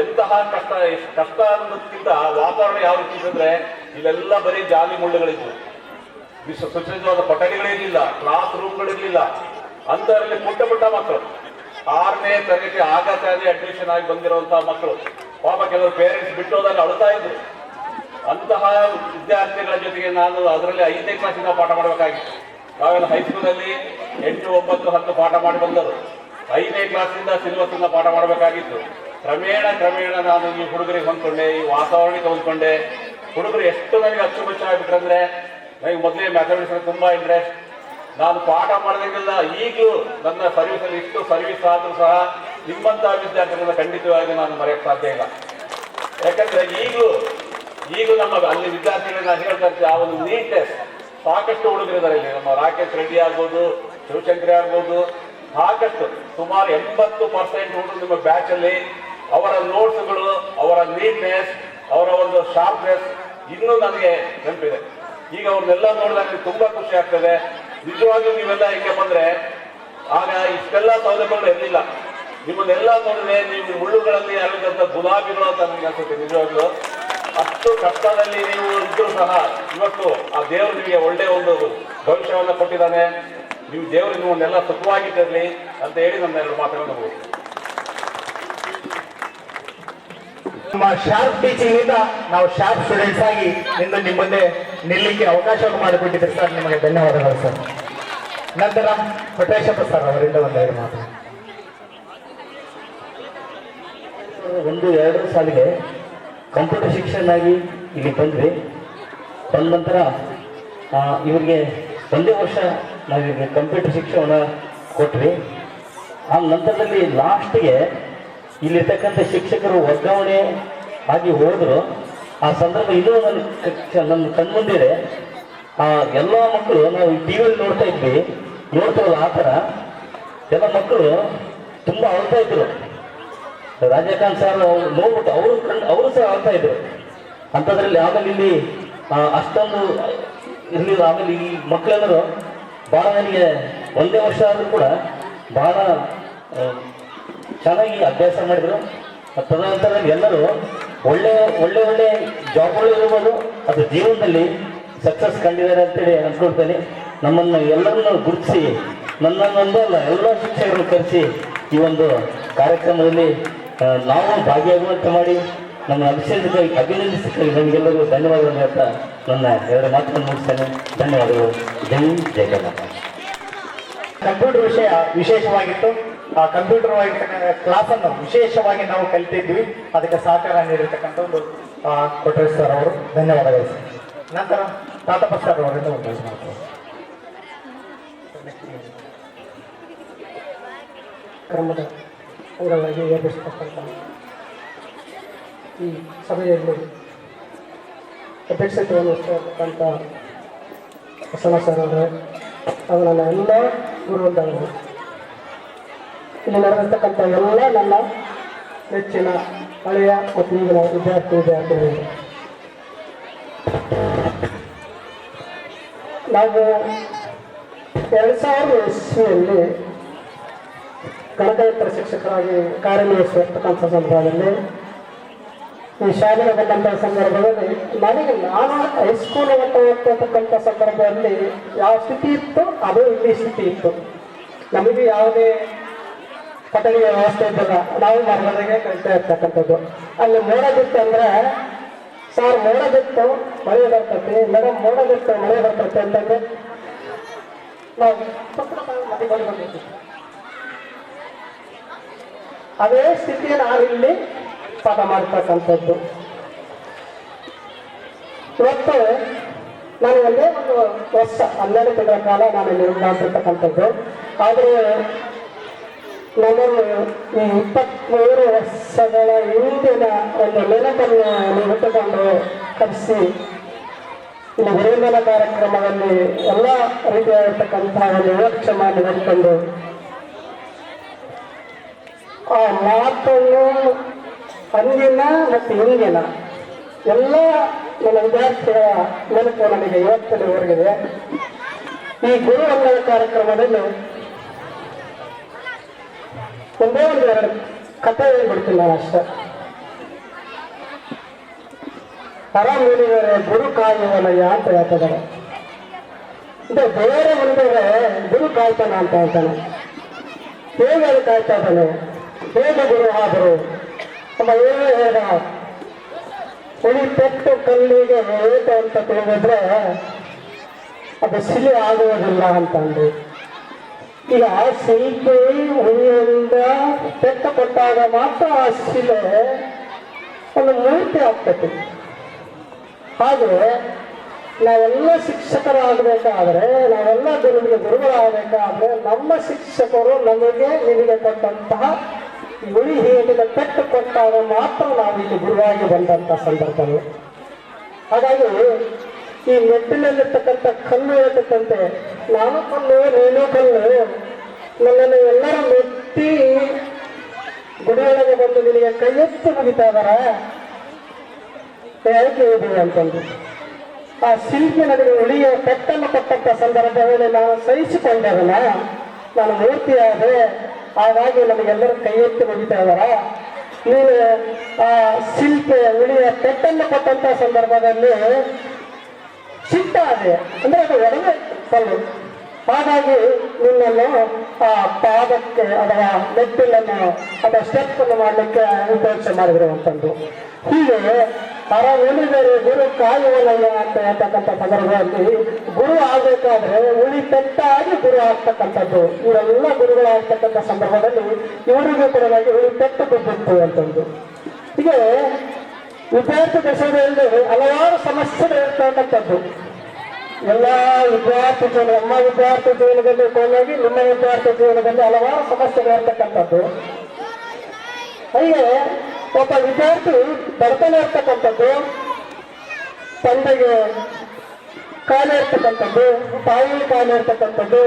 ಎಂತಹ ಕಷ್ಟ, ಎಷ್ಟು ಕಷ್ಟ ಅನ್ನೋದಕ್ಕಿಂತ ವಾತಾವರಣ ಯಾವ ರೀತಿ ಅಂದರೆ ಇಲ್ಲೆಲ್ಲ ಬರೀ ಜಾಲಿ ಮುಳ್ಳುಗಳಿದ್ವು, ಸುಸಜ್ಜಿತವಾದ ಕೊಠಡಿಗಳಿರಲಿಲ್ಲ, ಕ್ಲಾಸ್ ರೂಮ್ಗಳಿರಲಿಲ್ಲ. ಅಂಥವರಲ್ಲಿ ಪುಟ್ಟ ಮಕ್ಕಳು 6ನೇ ತರಗತಿ ಆಗತಾನೆ ಅಡ್ಮಿಷನ್ ಆಗಿ ಬಂದಿರುವಂತಹ ಮಕ್ಕಳು, ಪಾಪ ಕೆಲವರು ಪೇರೆಂಟ್ಸ್ ಬಿಟ್ಟು ಹೋದಾಗ ಅಳ್ತಾ ಇದ್ರು. ಅಂತಹ ವಿದ್ಯಾರ್ಥಿಗಳ ಜೊತೆಗೆ ನಾನು ಅದರಲ್ಲಿ 5ನೇ ಕ್ಲಾಸಿಂದ ಪಾಠ ಮಾಡಬೇಕಾಗಿತ್ತು. ನಾವೆಲ್ಲ ಹೈಸ್ಕೂಲಲ್ಲಿ 8, 9, 10 ಪಾಠ ಮಾಡಿ ಬಂದರು. 5ನೇ ಕ್ಲಾಸಿಂದ ಸಿಲೆಬಸ್ಸನ್ನು ಪಾಠ ಮಾಡಬೇಕಾಗಿತ್ತು. ಕ್ರಮೇಣ ನಾನು ಈ ಹುಡುಗರಿಗೆ ಹೊಂದ್ಕೊಂಡೆ, ಈ ವಾತಾವರಣಕ್ಕೆ ಹೊಂದ್ಕೊಂಡೆ. ಹುಡುಗರು ಎಷ್ಟು ನನಗೆ ಅಚ್ಚುಮೆಚ್ಚು ಆಗಿಬಿಟ್ರಂದ್ರೆ, ನನಗೆ ಮೊದಲೇ ಮ್ಯಾಥಮೆಟಿಕ್ಸ್ ತುಂಬ ಇಂಟ್ರೆಸ್ಟ್. ನಾನು ಪಾಠ ಮಾಡಿದಂಗೆಲ್ಲ ಈಗಲೂ ನನ್ನ ಸರ್ವಿಸಲ್ಲಿ ಇಷ್ಟು ಸರ್ವಿಸ್ ಆದರೂ ಸಹ ನಿಮ್ಮಂಥ ವಿದ್ಯಾರ್ಥಿಗಳನ್ನ ಖಂಡಿತವಾಗಿ ನಾನು ಮರೆಯೋಕ್ಕೆ ಸಾಧ್ಯ ಇಲ್ಲ. ಯಾಕಂದರೆ ಈಗಲೂ ನಮ್ಮ ಅಲ್ಲಿ ವಿದ್ಯಾರ್ಥಿಗಳನ್ನ ಹೇಳ್ತಾ ಇರ್ತೀವಿ, ಆ ಒಂದು ನೀಟ್ನೆಸ್ ಸಾಕಷ್ಟು ಹುಡುಗರಿದ್ದಾರೆ ಇಲ್ಲಿ. ನಮ್ಮ ರಾಕೇಶ್ ರೆಡ್ಡಿ ಆಗ್ಬೋದು, ಶಿವಶಂಕರಿ ಆಗ್ಬೋದು, ಸಾಕಷ್ಟು ಸುಮಾರು 80% ಹುಡುಗರು ನಿಮ್ಮ ಬ್ಯಾಚಲ್ಲಿ ಅವರ ನೋಟ್ಸ್ಗಳು, ಅವರ ನೀಟ್ನೆಸ್, ಅವರ ಒಂದು ಶಾರ್ಪ್ನೆಸ್ ಇನ್ನೂ ನನಗೆ ನೆನಪಿದೆ. ಈಗ ಅವ್ರನ್ನೆಲ್ಲ ನೋಡಿದಾಗ ತುಂಬ ಖುಷಿ ಆಗ್ತದೆ. ನಿಜವಾಗಿಯೂ ನೀವೆಲ್ಲ ಹಿಂಗೆ ಬಂದರೆ ಆಗ ಇಷ್ಟೆಲ್ಲ ಸೌಲಭ್ಯಗಳು ಇರಲಿಲ್ಲ. ನಿಮ್ಮನ್ನೆಲ್ಲ ನೋಡಿದ್ರೆ ನೀವು ಮುಳ್ಳುಗಳಲ್ಲಿ ಅಲ್ಲಿದ್ದಂಥ ಗುಲಾಬಿಗಳು ಅಂತ ನನಗೆ ಅನ್ಸುತ್ತೆ. ನಿಜವಾಗ್ಲೂ ಅಷ್ಟು ಕಷ್ಟದಲ್ಲಿ ನೀವು ಇದ್ರೂ ಸಹ ಇವತ್ತು ಆ ದೇವರು ನಿಮಗೆ ಒಳ್ಳೆಯ ಒಂದು ಭವಿಷ್ಯವನ್ನು ಕೊಟ್ಟಿದ್ದಾನೆ. ನೀವು ದೇವರು ನಿಮ್ಮನ್ನೆಲ್ಲ ಸುಖವಾಗಿಟ್ಟಿರಲಿ ಅಂತ ಹೇಳಿ ನನ್ನ 2 ಮಾತುಗಳನ್ನು ಮುಗಿಸ್ತೀನಿ. ನಮ್ಮ ಶಾರ್ಪ್ ಟೀಚಿಂಗ್ ಇಂದ ನಾವು ಶಾರ್ಪ್ ಸ್ಟೂಡೆಂಟ್ಸ್ ಆಗಿ ಇಂದು ನಿಮ್ಮ ಮುಂದೆ ನಿಲ್ಲಕ್ಕೆ ಅವಕಾಶವನ್ನು ಮಾಡಿಕೊಟ್ಟಿದ್ದಾರೆ ಸರ್, ನಿಮಗೆ ಧನ್ಯವಾದಗಳು ಸರ್. ನಂತರ ಕೊಟ್ರೇಶಪ್ಪ ಸರ್ ಅವರಿಂದ 1-2 ಮಾತು. 1-2 ಸಾಲಿಗೆ ಕಂಪ್ಯೂಟರ್ ಶಿಕ್ಷಣಾಗಿ ಇಲ್ಲಿ ಬಂದ್ವಿ. ಬಂದ ನಂತರ ಇವರಿಗೆ 1 ವರ್ಷ ನಾವಿಗೆ ಕಂಪ್ಯೂಟರ್ ಶಿಕ್ಷಣ ಕೊಟ್ವಿ. ಆ ನಂತರದಲ್ಲಿ ಲಾಸ್ಟ್ಗೆ ಇಲ್ಲಿರ್ತಕ್ಕಂಥ ಶಿಕ್ಷಕರು ವರ್ಗಾವಣೆ ಆಗಿ ಹೋದರು. ಆ ಸಂದರ್ಭ ಇನ್ನೂ ನನ್ನ ಕಣ್ಮುಂದಿದೆ. ಎಲ್ಲ ಮಕ್ಕಳು ನಾವು TV ನೋಡ್ತಾ ಇದ್ವಿ, ನೋಡ್ತಾರಲ್ಲ ಆ ಥರ ಎಲ್ಲ ಮಕ್ಕಳು ತುಂಬ ಅಳ್ತಾ ಇದ್ರು. ರಾಜಕಾಂತ್ ಸರ್ ನೋಡ್ಬಿಟ್ಟು ಅವರು ಸಹ ಅಳ್ತಾ ಇದ್ರು. ಅಂಥದ್ರಲ್ಲಿ ಆಮೇಲೆ ಇಲ್ಲಿ ಅಷ್ಟೊಂದು ಇರಲಿಲ್ಲ. ಆಮೇಲೆ ಈ ಮಕ್ಕಳೆಲ್ಲರೂ ಭಾಳ ನನಗೆ ಒಂದೇ ವರ್ಷ ಆದರೂ ಕೂಡ ಭಾಳ ಚೆನ್ನಾಗಿ ಅಭ್ಯಾಸ ಮಾಡಿದರು. ತದನಂತರ ಎಲ್ಲರೂ ಒಳ್ಳೆ ಜಾಬ್ಗಳು ಇರ್ಬೋದು, ಅದು ಜೀವನದಲ್ಲಿ ಸಕ್ಸಸ್ ಕಂಡಿದ್ದಾರೆ ಅಂತೇಳಿ ಅನ್ಕೊಳ್ತೇನೆ. ನಮ್ಮನ್ನು ಎಲ್ಲರನ್ನು ಗುರುತಿಸಿ ನನ್ನನ್ನೊಂದೇ ಅಲ್ಲ ಎಲ್ಲ ಶಿಕ್ಷಕರನ್ನು ಕರೆಸಿ ಈ ಒಂದು ಕಾರ್ಯಕ್ರಮದಲ್ಲಿ ನಾವು ಭಾಗಿಯಾಗುವಂತೆ ಮಾಡಿ ನಮ್ಮ ಅಭಿನಂದಿಸಿಕೊಳ್ಳಿ ನಮಗೆಲ್ಲರಿಗೂ ಧನ್ಯವಾದಗಳು ಅಂತ ನನ್ನ ಎರಡು ಮಾತನ್ನು ಮುಗಿಸ್ತೇನೆ. ಧನ್ಯವಾದಗಳು. ಜೈ ಕರ್ನಾಟಕ. ಕಂಪ್ಯೂಟರ್ ವಿಷಯ ವಿಶೇಷವಾಗಿತ್ತು. ಆ ಕಂಪ್ಯೂಟರ್ ಕ್ಲಾಸನ್ನು ವಿಶೇಷವಾಗಿ ನಾವು ಕಲಿತಿದ್ವಿ. ಅದಕ್ಕೆ ಸಹಕಾರ ನೀಡಿರ್ತಕ್ಕಂಥ ಒಂದು ಕೊಟ್ರೇಶ್ ಸರ್ ಅವರು ಧನ್ಯವಾದಗಳು ಸರ್. ನಂತರ ತಾತಪ್ಪ ಸರ್ ಅವರಿಂದ ಒಂದು ಮಾತು. ಕ್ರಮದ ಅಂಗವಾಗಿ ಏರ್ಪಡಿಸತಕ್ಕಂಥ ಈ ಸಭೆಯಲ್ಲಿ ಅಧ್ಯಕ್ಷತೆಯನ್ನು ವಹಿಸಿರ್ತಕ್ಕಂಥ ಬಸವ ಸರ್ ಅವರೇ, ಅದು ನನ್ನ ಎಲ್ಲ ಗುರುವಂತವರು, ಇಲ್ಲಿ ನಡೆದಿರ್ತಕ್ಕಂಥ ಎಲ್ಲ ನನ್ನ ನೆಚ್ಚಿನ ಹಳೆಯ ಮತ್ತು ಈಗಿನ ವಿದ್ಯಾರ್ಥಿಗಳು, ನಾವು 2000 ಇಸ್ವಿಯಲ್ಲಿ ಗಣಕಯಂತ್ರ ಶಿಕ್ಷಕರಾಗಿ ಕಾರ್ಯನಿರ್ವಹಿಸಿರ್ತಕ್ಕಂಥ ಸಂದರ್ಭದಲ್ಲಿ ಈ ಶಾಲೆಗೆ ಬಂದಂಥ ಸಂದರ್ಭದಲ್ಲಿ ನಾನು ಹೈಸ್ಕೂಲ್ ಮಟ್ಟ ಓದ್ತಕ್ಕಂಥ ಸಂದರ್ಭದಲ್ಲಿ ಯಾವ ಸ್ಥಿತಿ ಇತ್ತು ಅದು ಇಲ್ಲಿ ಸ್ಥಿತಿ ಇತ್ತು. ನಮಗೆ ಯಾವುದೇ ಕೊಠಡಿಯ ವ್ಯವಸ್ಥೆ ಇದ್ದಿಲ್ಲ. ನಾವು ಮರಗಳಿಗೆ ಕಲಿತಾ ಇರ್ತಕ್ಕಂಥದ್ದು. ಅಲ್ಲಿ ಮೋಡ ಬಿತ್ತು ಅಂದರೆ ಸಾರ್ ಮೋಡ ಬಿತ್ತು ಮಳೆ ಬರ್ತೈತಿ, ಮೇಡಮ್ ಮೋಡ ಬಿತ್ತು ಮಳೆ ಬರ್ತೈತೆ ಅಂತಂದ್ರೆ ನಾವು ಮನೆಗೆ ಬಂದಿದ್ದೀವಿ. ಅದೇ ಸ್ಥಿತಿ ನಾವಿಲ್ಲಿ ಪಾಠ ಮಾಡ್ತಕ್ಕಂಥದ್ದು. ಇವತ್ತು ನಾನು ಒಂದೇ ಒಂದು ವರ್ಷ 12 ತಿಂಗಳ ಕಾಲ ನಾನು ಇಲ್ಲಿ ಮಾಡ್ತಿರ್ತಕ್ಕಂಥದ್ದು. ಆದರೆ ನನ್ನನ್ನು ಈ 23 ವರ್ಷಗಳ ಹಿಂದಿನ ಒಂದು ನೆನಪನ್ನು ನೀವು ಇಟ್ಟುಕೊಂಡು ಕರೆಸಿ ಇಲ್ಲಿ ಗುರುವಂದನ ಕಾರ್ಯಕ್ರಮದಲ್ಲಿ ಎಲ್ಲ ರೀತಿಯಾಗಿರ್ತಕ್ಕಂತಹ ಒಂದು ಯೋಗಕ್ಷೇಮವನ್ನು ನೋಡಿಕೊಂಡು ಆ ಮಾತನ್ನು ಅಂದಿನ ಮತ್ತು ಹಿಂದಿನ ಎಲ್ಲ ನನ್ನ ವಿದ್ಯಾರ್ಥಿಗಳ ನೆನಪು ನನಗೆ ಇವತ್ತಿನವರೆಗಿದೆ. ಈ ಗುರುವಂದನ ಕಾರ್ಯಕ್ರಮದಲ್ಲಿ ಒಂದೇ ಒಂದು 2 ಕಥೆ ಹೇಳ್ಬಿಡ್ತೀನಿ ನಾನು ಅಷ್ಟೇ. ಹರಮೂಲಿದರೆ ಗುರು ಕಾಯುವನಯ್ಯ ಅಂತ ಹೇಳ್ತಿದ್ದಾರೆ. ಇದು ಬೇರೆ ಮುಂದೆ ಗುರು ಕಾಯ್ತಾನ ಅಂತ ಹೇಳ್ತಾನೆ. ಹೇಗೆ ಕಾಯ್ತಾ ಇದ್ದಾನೆ, ಹೇಗೆ ಗುರು ಆದರು ನಮ್ಮ ಹೇಳ ಉಳಿ ಪೆಟ್ಟು ಕಲ್ಲಿಗೆ ಏಟು ಅಂತ ತಿಳಿದಿದ್ರೆ ಅದು ಶಿಲೆ ಆಗುವುದಿಲ್ಲ ಅಂತಂದು. ಈಗ ಶಿಲ್ಪಿ ಉಳಿಯಿಂದ ಪೆಟ್ಟು ಕೊಟ್ಟಾಗ ಮಾತ್ರ ಆ ಶಿಲೆ ಒಂದು ಮೂರ್ತಿ ಆಗ್ತೈತಿ. ಹಾಗೆ ನಾವೆಲ್ಲ ಶಿಕ್ಷಕರಾಗಬೇಕಾದ್ರೆ, ನಾವೆಲ್ಲ ಗುರುಗಳಾಗಬೇಕಾದ್ರೆ ನಮ್ಮ ಶಿಕ್ಷಕರು ನಿಮಗೆ ಕೊಟ್ಟಂತಹ ಉಳಿ ಹೇಟಿನ ಪೆಟ್ಟು ಕೊಟ್ಟಾಗ ಮಾತ್ರ ನಾವು ಇಲ್ಲಿ ಗುರುವಾಗಿ ಬಂದಂಥ ಸಂದರ್ಭಗಳು. ಹಾಗಾಗಿ ಈ ಮೆಟ್ಟಿನಲ್ಲಿರ್ತಕ್ಕಂಥ ಕಲ್ಲು ಹೇಳ್ತಕ್ಕಂತೆ ನಾನು ಕಲ್ಲು ನೀನು ಕಲ್ಲು, ನನ್ನನ್ನು ಎಲ್ಲರೂ ಮೆಟ್ಟಿ ಗುಡಿಯೊಳಗೆ ಬಂದು ನಿನಗೆ ಕೈ ಎತ್ತಿ ಮುಗಿತಾ ಇದಾರ ಹೇಗೆ ಇದೆ ಅಂತಂದು. ಆ ಶಿಲ್ಪಿ ನನಗೆ ಉಳಿಯ ಪೆಟ್ಟನ್ನು ಕೊಟ್ಟಂಥ ಸಂದರ್ಭದಲ್ಲಿ ನಾನು ಸಹಿಸಿಕೊಂಡವನ, ನಾನು ಮೂರ್ತಿಯಾದೆ. ಹಾಗಾಗಿ ನಮಗೆಲ್ಲರೂ ಕೈ ಎತ್ತಿ ಮುಗಿತಾ ಇದಾರ. ನೀನು ಆ ಶಿಲ್ಪಿ ಉಳಿಯ ಪೆಟ್ಟನ್ನು ಕೊಟ್ಟಂತ ಸಂದರ್ಭದಲ್ಲಿ ಸಿಟ್ಟಾದೆ ಅಂದ್ರೆ ಅದು ಒಡವೆ ಕಲ್ಲು. ಹಾಗಾಗಿ ನಿನ್ನನ್ನು ಆ ಪಾದಕ್ಕೆ ಅಥವಾ ಮೆಟ್ಟಿಲನ್ನು ಅಥವಾ ಸ್ಟೆಪ್ ಅನ್ನು ಮಾಡಲಿಕ್ಕೆ ಉಪಯೋಗ ಮಾಡಿದ್ರು ಅಂತಂದು. ಹೀಗೆ ಹರಮೂಲಿದರೆ ಗುರು ಕಾಯುವನಯ್ಯ ಅಂತ ಹೇಳ್ತಕ್ಕಂಥ ಸಂದರ್ಭದಲ್ಲಿ ಗುರು ಆಗಬೇಕಾದ್ರೆ ಉಳಿ ಪೆಟ್ಟಾಗಿ ಗುರು ಆಗ್ತಕ್ಕಂಥದ್ದು. ಇವರೆಲ್ಲ ಗುರುಗಳಾಗ್ತಕ್ಕಂಥ ಸಂದರ್ಭದಲ್ಲಿ ಇವರಿಗೂ ಕೂಡ ಉಳಿ ಪೆಟ್ಟು ಬಿದ್ದಿತ್ತು ಅಂತಂದು. ಹೀಗೆ ವಿದ್ಯಾರ್ಥಿ ದಶೆಯಲ್ಲಿ ಹಲವಾರು ಸಮಸ್ಯೆಗಳು ಇರ್ತಕ್ಕಂಥದ್ದು. ಎಲ್ಲ ವಿದ್ಯಾರ್ಥಿ ಜೀವನ, ನಮ್ಮ ವಿದ್ಯಾರ್ಥಿ ಜೀವನದಲ್ಲಿ ಕೊಂಡೋಗಿ ನಿಮ್ಮ ವಿದ್ಯಾರ್ಥಿ ಜೀವನದಲ್ಲಿ ಹಲವಾರು ಸಮಸ್ಯೆಗಳು ಇರ್ತಕ್ಕಂಥದ್ದು. ಹೀಗೆ ಒಬ್ಬ ವಿದ್ಯಾರ್ಥಿ ಬಡತನ ಇರ್ತಕ್ಕಂಥದ್ದು, ತಂದೆಗೆ ಕಾಲ ಇರ್ತಕ್ಕಂಥದ್ದು, ತಾಯಿ ಕಾಲ ಇರ್ತಕ್ಕಂಥದ್ದು,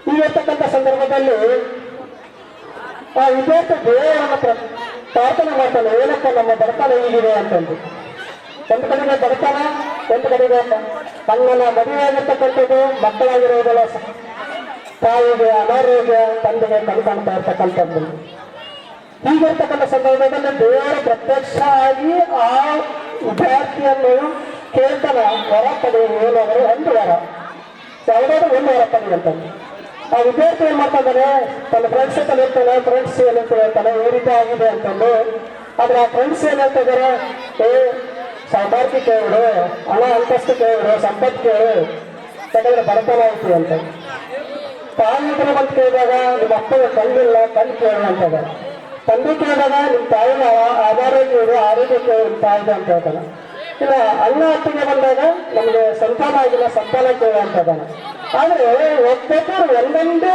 ಈಗಿರ್ತಕ್ಕಂಥ ಸಂದರ್ಭದಲ್ಲಿ ಆ ವಿದ್ಯಾರ್ಥಿ ದೇವರನ್ನ ಪ್ರಾರ್ಥನೆ ಮಾಡ್ತಾನೆ, ಏನಪ್ಪ ನಮ್ಮ ಬಡತನ ಹೀಗಿದೆ ಅಂತಂದು. ಒಂದು ಕಡೆಗೆ ಬಡತನ, ಒಂದು ಕಡೆಗೆ ಅಣ್ಣನ ಮದುವೆ ಆಗಿರ್ತಕ್ಕಂಥದ್ದು, ಮಕ್ಕಳಾಗಿರೋದಲ್ಲ, ತಾಯಿಗೆ ಅನಾರೋಗ್ಯ, ತಂದೆಗೆ ಕಣ್ಕಾಣ್ತಾ ಇರ್ತಕ್ಕಂಥದ್ದು. ಹೀಗಿರ್ತಕ್ಕಂಥ ಸಂದರ್ಭದಲ್ಲಿ ದೇವರು ಪ್ರತ್ಯಕ್ಷ ಆಗಿ ಆ ವಿದ್ಯಾರ್ಥಿಯನ್ನು ಕೇಳ್ತಾನ, ವರ ಪಡೆಯುವ ಏನಾದರೂ ಒಂದು ವರ, ಯಾವುದಾದ್ರೂ ಒಂದು ವರ ಪಡೆಯುವಂಥದ್ದು. ಆ ವಿದ್ಯಾರ್ಥಿ ಏನ್ ಮಾಡ್ತಾನೆ, ತನ್ನ ಫ್ರೆಂಡ್ಸ್ ಹತ್ರ ಹೇಳ್ತಾನೆ, ಫ್ರೆಂಡ್ಸ್ ಏನಂತ ಹೇಳ್ತಾನೆ, ಈ ರೀತಿ ಆಗಿದೆ ಅಂತಂದು. ಆದ್ರೆ ಆ ಫ್ರೆಂಡ್ಸ್ ಏನ್ ಹೇಳ್ತಿದಾರೆ, ಸಾಮರ್ಥ್ಯ ಕೇಳು, ಹಣ ಅಂತಸ್ತು ಕೇಳು, ಸಂಪತ್ತು ಕೇಳು, ಯಾಕಂದ್ರೆ ಬಡತನ ಆಯ್ತು ಅಂತ. ತಾಯಿ ಇದ್ರೆ ಬಂದು ಕೇಳಿದಾಗ ನಿಮ್ಮ ಅಪ್ಪಗೆ ಕಣ್ಣಿಲ್ಲ, ಕಣ್ಣು ಕೇಳು ಅಂತ. ತಂದೆ ಕೇಳಿದಾಗ ನಿಮ್ಮ ತಾಯಿನ ಆರೋಗ್ಯ ಇದೆ, ಆರೋಗ್ಯ ಕೇಳು ನಿಮ್ಮ ತಾಯಿದೆ ಅಂತ ಹೇಳ್ತಾನೆ. ಇಲ್ಲ ಅಣ್ಣ ಅತ್ತಿಗೆ ಬಂದಾಗ ನಮ್ಗೆ ಸಂತಾನ ಆಗಿಲ್ಲ, ಸಂತಾನ ಕೇಳು ಅಂತ. ಆದ್ರೆ ಒಬ್ಬೊಬ್ಬರು ಒಂದೊಂದೇ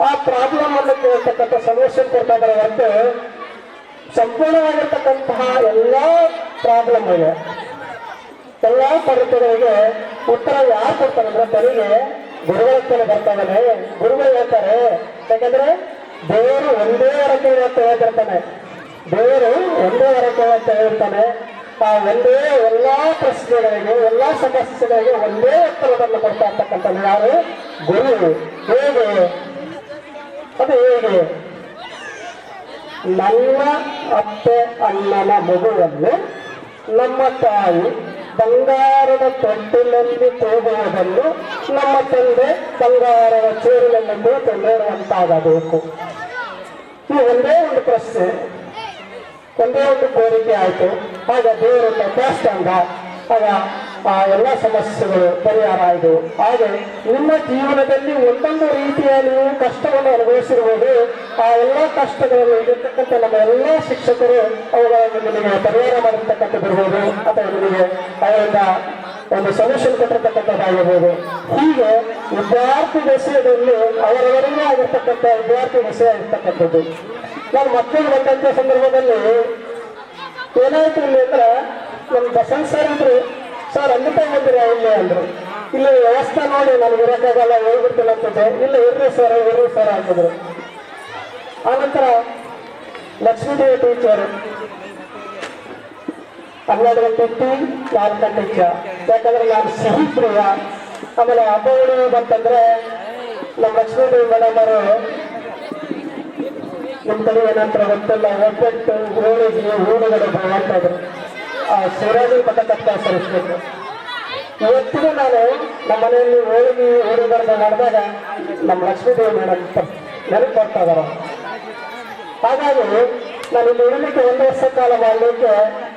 ಆ ಪ್ರಾಬ್ಲಮ್ ಅನ್ನು ಕೇಳ್ತಕ್ಕಂಥ ಸೊಲ್ಯೂಷನ್ ಕೊಡ್ತಾ ಇದ್ದಾರೆ ಹೊರತು ಸಂಪೂರ್ಣವಾಗಿರ್ತಕ್ಕಂತಹ ಎಲ್ಲಾ ಪ್ರಾಬ್ಲಮ್ ಇದೆ, ಎಲ್ಲಾ ಪರಿಸ್ಥಿತಿಗಳಿಗೆ ಉತ್ತರ ಯಾರು ಕೊಡ್ತಾರೆ ಅಂದ್ರೆ ತಲೆಗೆ ಗುರುಗಳ ಹತ್ರ ಬರ್ತಾ ಇದ್ದಾನೆ. ಗುರುಗಳು ಹೇಳ್ತಾರೆ, ಯಾಕಂದ್ರೆ ದೇವರು ಒಂದೇ ವರ ಕೇಳಿ ಅಂತ ಹೇಳ್ತಿರ್ತಾನೆ, ದೇವರು ಒಂದೇ ವರ ಕೇಳಿ ಅಂತ ಹೇಳ್ತಾನೆ. ಆ ಒಂದೇ ಎಲ್ಲಾ ಪ್ರಶ್ನೆಗಳಿಗೆ, ಎಲ್ಲಾ ಸಮಸ್ಯೆಗಳಿಗೆ ಒಂದೇ ಉತ್ತರವನ್ನು ಕೊಡ್ತಾ ಇರ್ತಕ್ಕಂಥದ್ದು ಯಾರು? ಗುರು. ಹೇಗೆ ಅದು ಹೇಗೆ? ನನ್ನ ಅತ್ತೆ ಅಣ್ಣನ ಮಗುವನ್ನು ನಮ್ಮ ತಾಯಿ ಬಂಗಾರದ ತೊಟ್ಟಿನಲ್ಲಿ ತೂಗುವುದನ್ನು ನಮ್ಮ ತಂದೆ ಬಂಗಾರದ ಚೇರಿನಲ್ಲಿ ಕೂತು ನೋಡುವಂತಾಗಬೇಕು. ಈ ಒಂದೇ ಒಂದು ಪ್ರಶ್ನೆ, ಒಂದೇ ಒಂದು ಕೋರಿಕೆ ಆಯಿತು. ಆಗ ದೇವರು ತಥಾಸ್ತ ಅಂದ. ಆಗ ಆ ಎಲ್ಲ ಸಮಸ್ಯೆಗಳು ಪರಿಹಾರ ಆಯಿತು. ಹಾಗೆ ನಿಮ್ಮ ಜೀವನದಲ್ಲಿ ಒಂದೊಂದು ರೀತಿಯ ನೀವು ಕಷ್ಟವನ್ನು ಅನುಭವಿಸಿರುವುದು, ಆ ಎಲ್ಲ ಕಷ್ಟಗಳನ್ನು ಇರತಕ್ಕಂಥ ನಮ್ಮ ಎಲ್ಲ ಶಿಕ್ಷಕರು ಅವುಗಳನ್ನು ನಿಮಗೆ ಪರಿಹಾರ ಮಾಡಿರ್ತಕ್ಕಂಥದ್ದಿರ್ಬೋದು, ಅಥವಾ ನಿಮಗೆ ಅವರಿಂದ ಒಂದು ಸೊಲ್ಯೂಷನ್ ಕೊಟ್ಟಿರ್ತಕ್ಕಂಥದ್ದಾಗಿರ್ಬೋದು. ಹೀಗೆ ವಿದ್ಯಾರ್ಥಿ ದಶೆಯಲ್ಲಿ ಅವರವರಿಗೆ ಆಗಿರ್ತಕ್ಕಂಥ ವಿದ್ಯಾರ್ಥಿ ದಶೆ ಆಗಿರ್ತಕ್ಕಂಥದ್ದು. ನಾನು ಮಕ್ಕಳು ಬಂದಂಥ ಸಂದರ್ಭದಲ್ಲಿ ಏನಾಯ್ತು ಇಲ್ಲಿ ಅಂದ್ರೆ, ನಮ್ಮ ಬಸಂತ್ ಸರ್ ಇದ್ರು, ಸರ್ ಅಲ್ಲಿಂದ ಬಂದಿರ ಇಲ್ಲಿ ಅಂದ್ರು. ಇಲ್ಲಿ ವ್ಯವಸ್ಥೆ ನೋಡಿ ನನಗೆ ಇರೋಕ್ಕಾಗಲ್ಲ, ಹೇಳ್ಬಿಡ್ತೀನಿ ಅಂತಂದೆ. ಇಲ್ಲ ಇರ್ರಿ ಸರ್ ಅಂತಿದ್ರು. ಆನಂತರ ಲಕ್ಷ್ಮೀದೇವಿ ಟೀಚರ್ 12 ಗಂಟೆ ಟೀ, 4 ಗಂಟೆ ಚಾ. ಯಾಕಂದ್ರೆ ನಾನು ಸಿಹಿ ಪ್ರಿಯ. ಆಮೇಲೆ ಹಬ್ಬ ಹುಡುಗಿ ಬಂತಂದ್ರೆ ನಮ್ಮ ಲಕ್ಷ್ಮೀದೇವಿ ಮೇಡಮ್ ಅವರು ನಿಮ್ಮ ಕಡೆ ಏನಂತ ಗೊತ್ತಿಲ್ಲ, ಒಬ್ಬಟ್ಟು, ಹೋಳಿಗೆ, ಹೂಡುಗಡೆ ಅಂತಂದ್ರು. ಆ ಶಿವರಾಜಿ ಪಟ್ಟ ಕಟ್ಟ ಸರಿಸ್ಬೇಕು. ಇವತ್ತಿಗೂ ನಾನು ನಮ್ಮ ಮನೆಯಲ್ಲಿ ಹೋಳಿಗೆ ಹೂಡುಗಡೆ ಮಾಡಿದಾಗ ನಮ್ಮ ಲಕ್ಷ್ಮೀದೇವಿ ಮೇಡಮ್ ನೆನಪು ಬರ್ತಾ ಇದಾರ. ಹಾಗಾಗಿ ನಾನು ಇಲ್ಲಿ ಇರಲಿಕ್ಕೆ 1 ವರ್ಷ ಕಾಲ ಮಾಡಲಿಕ್ಕೆ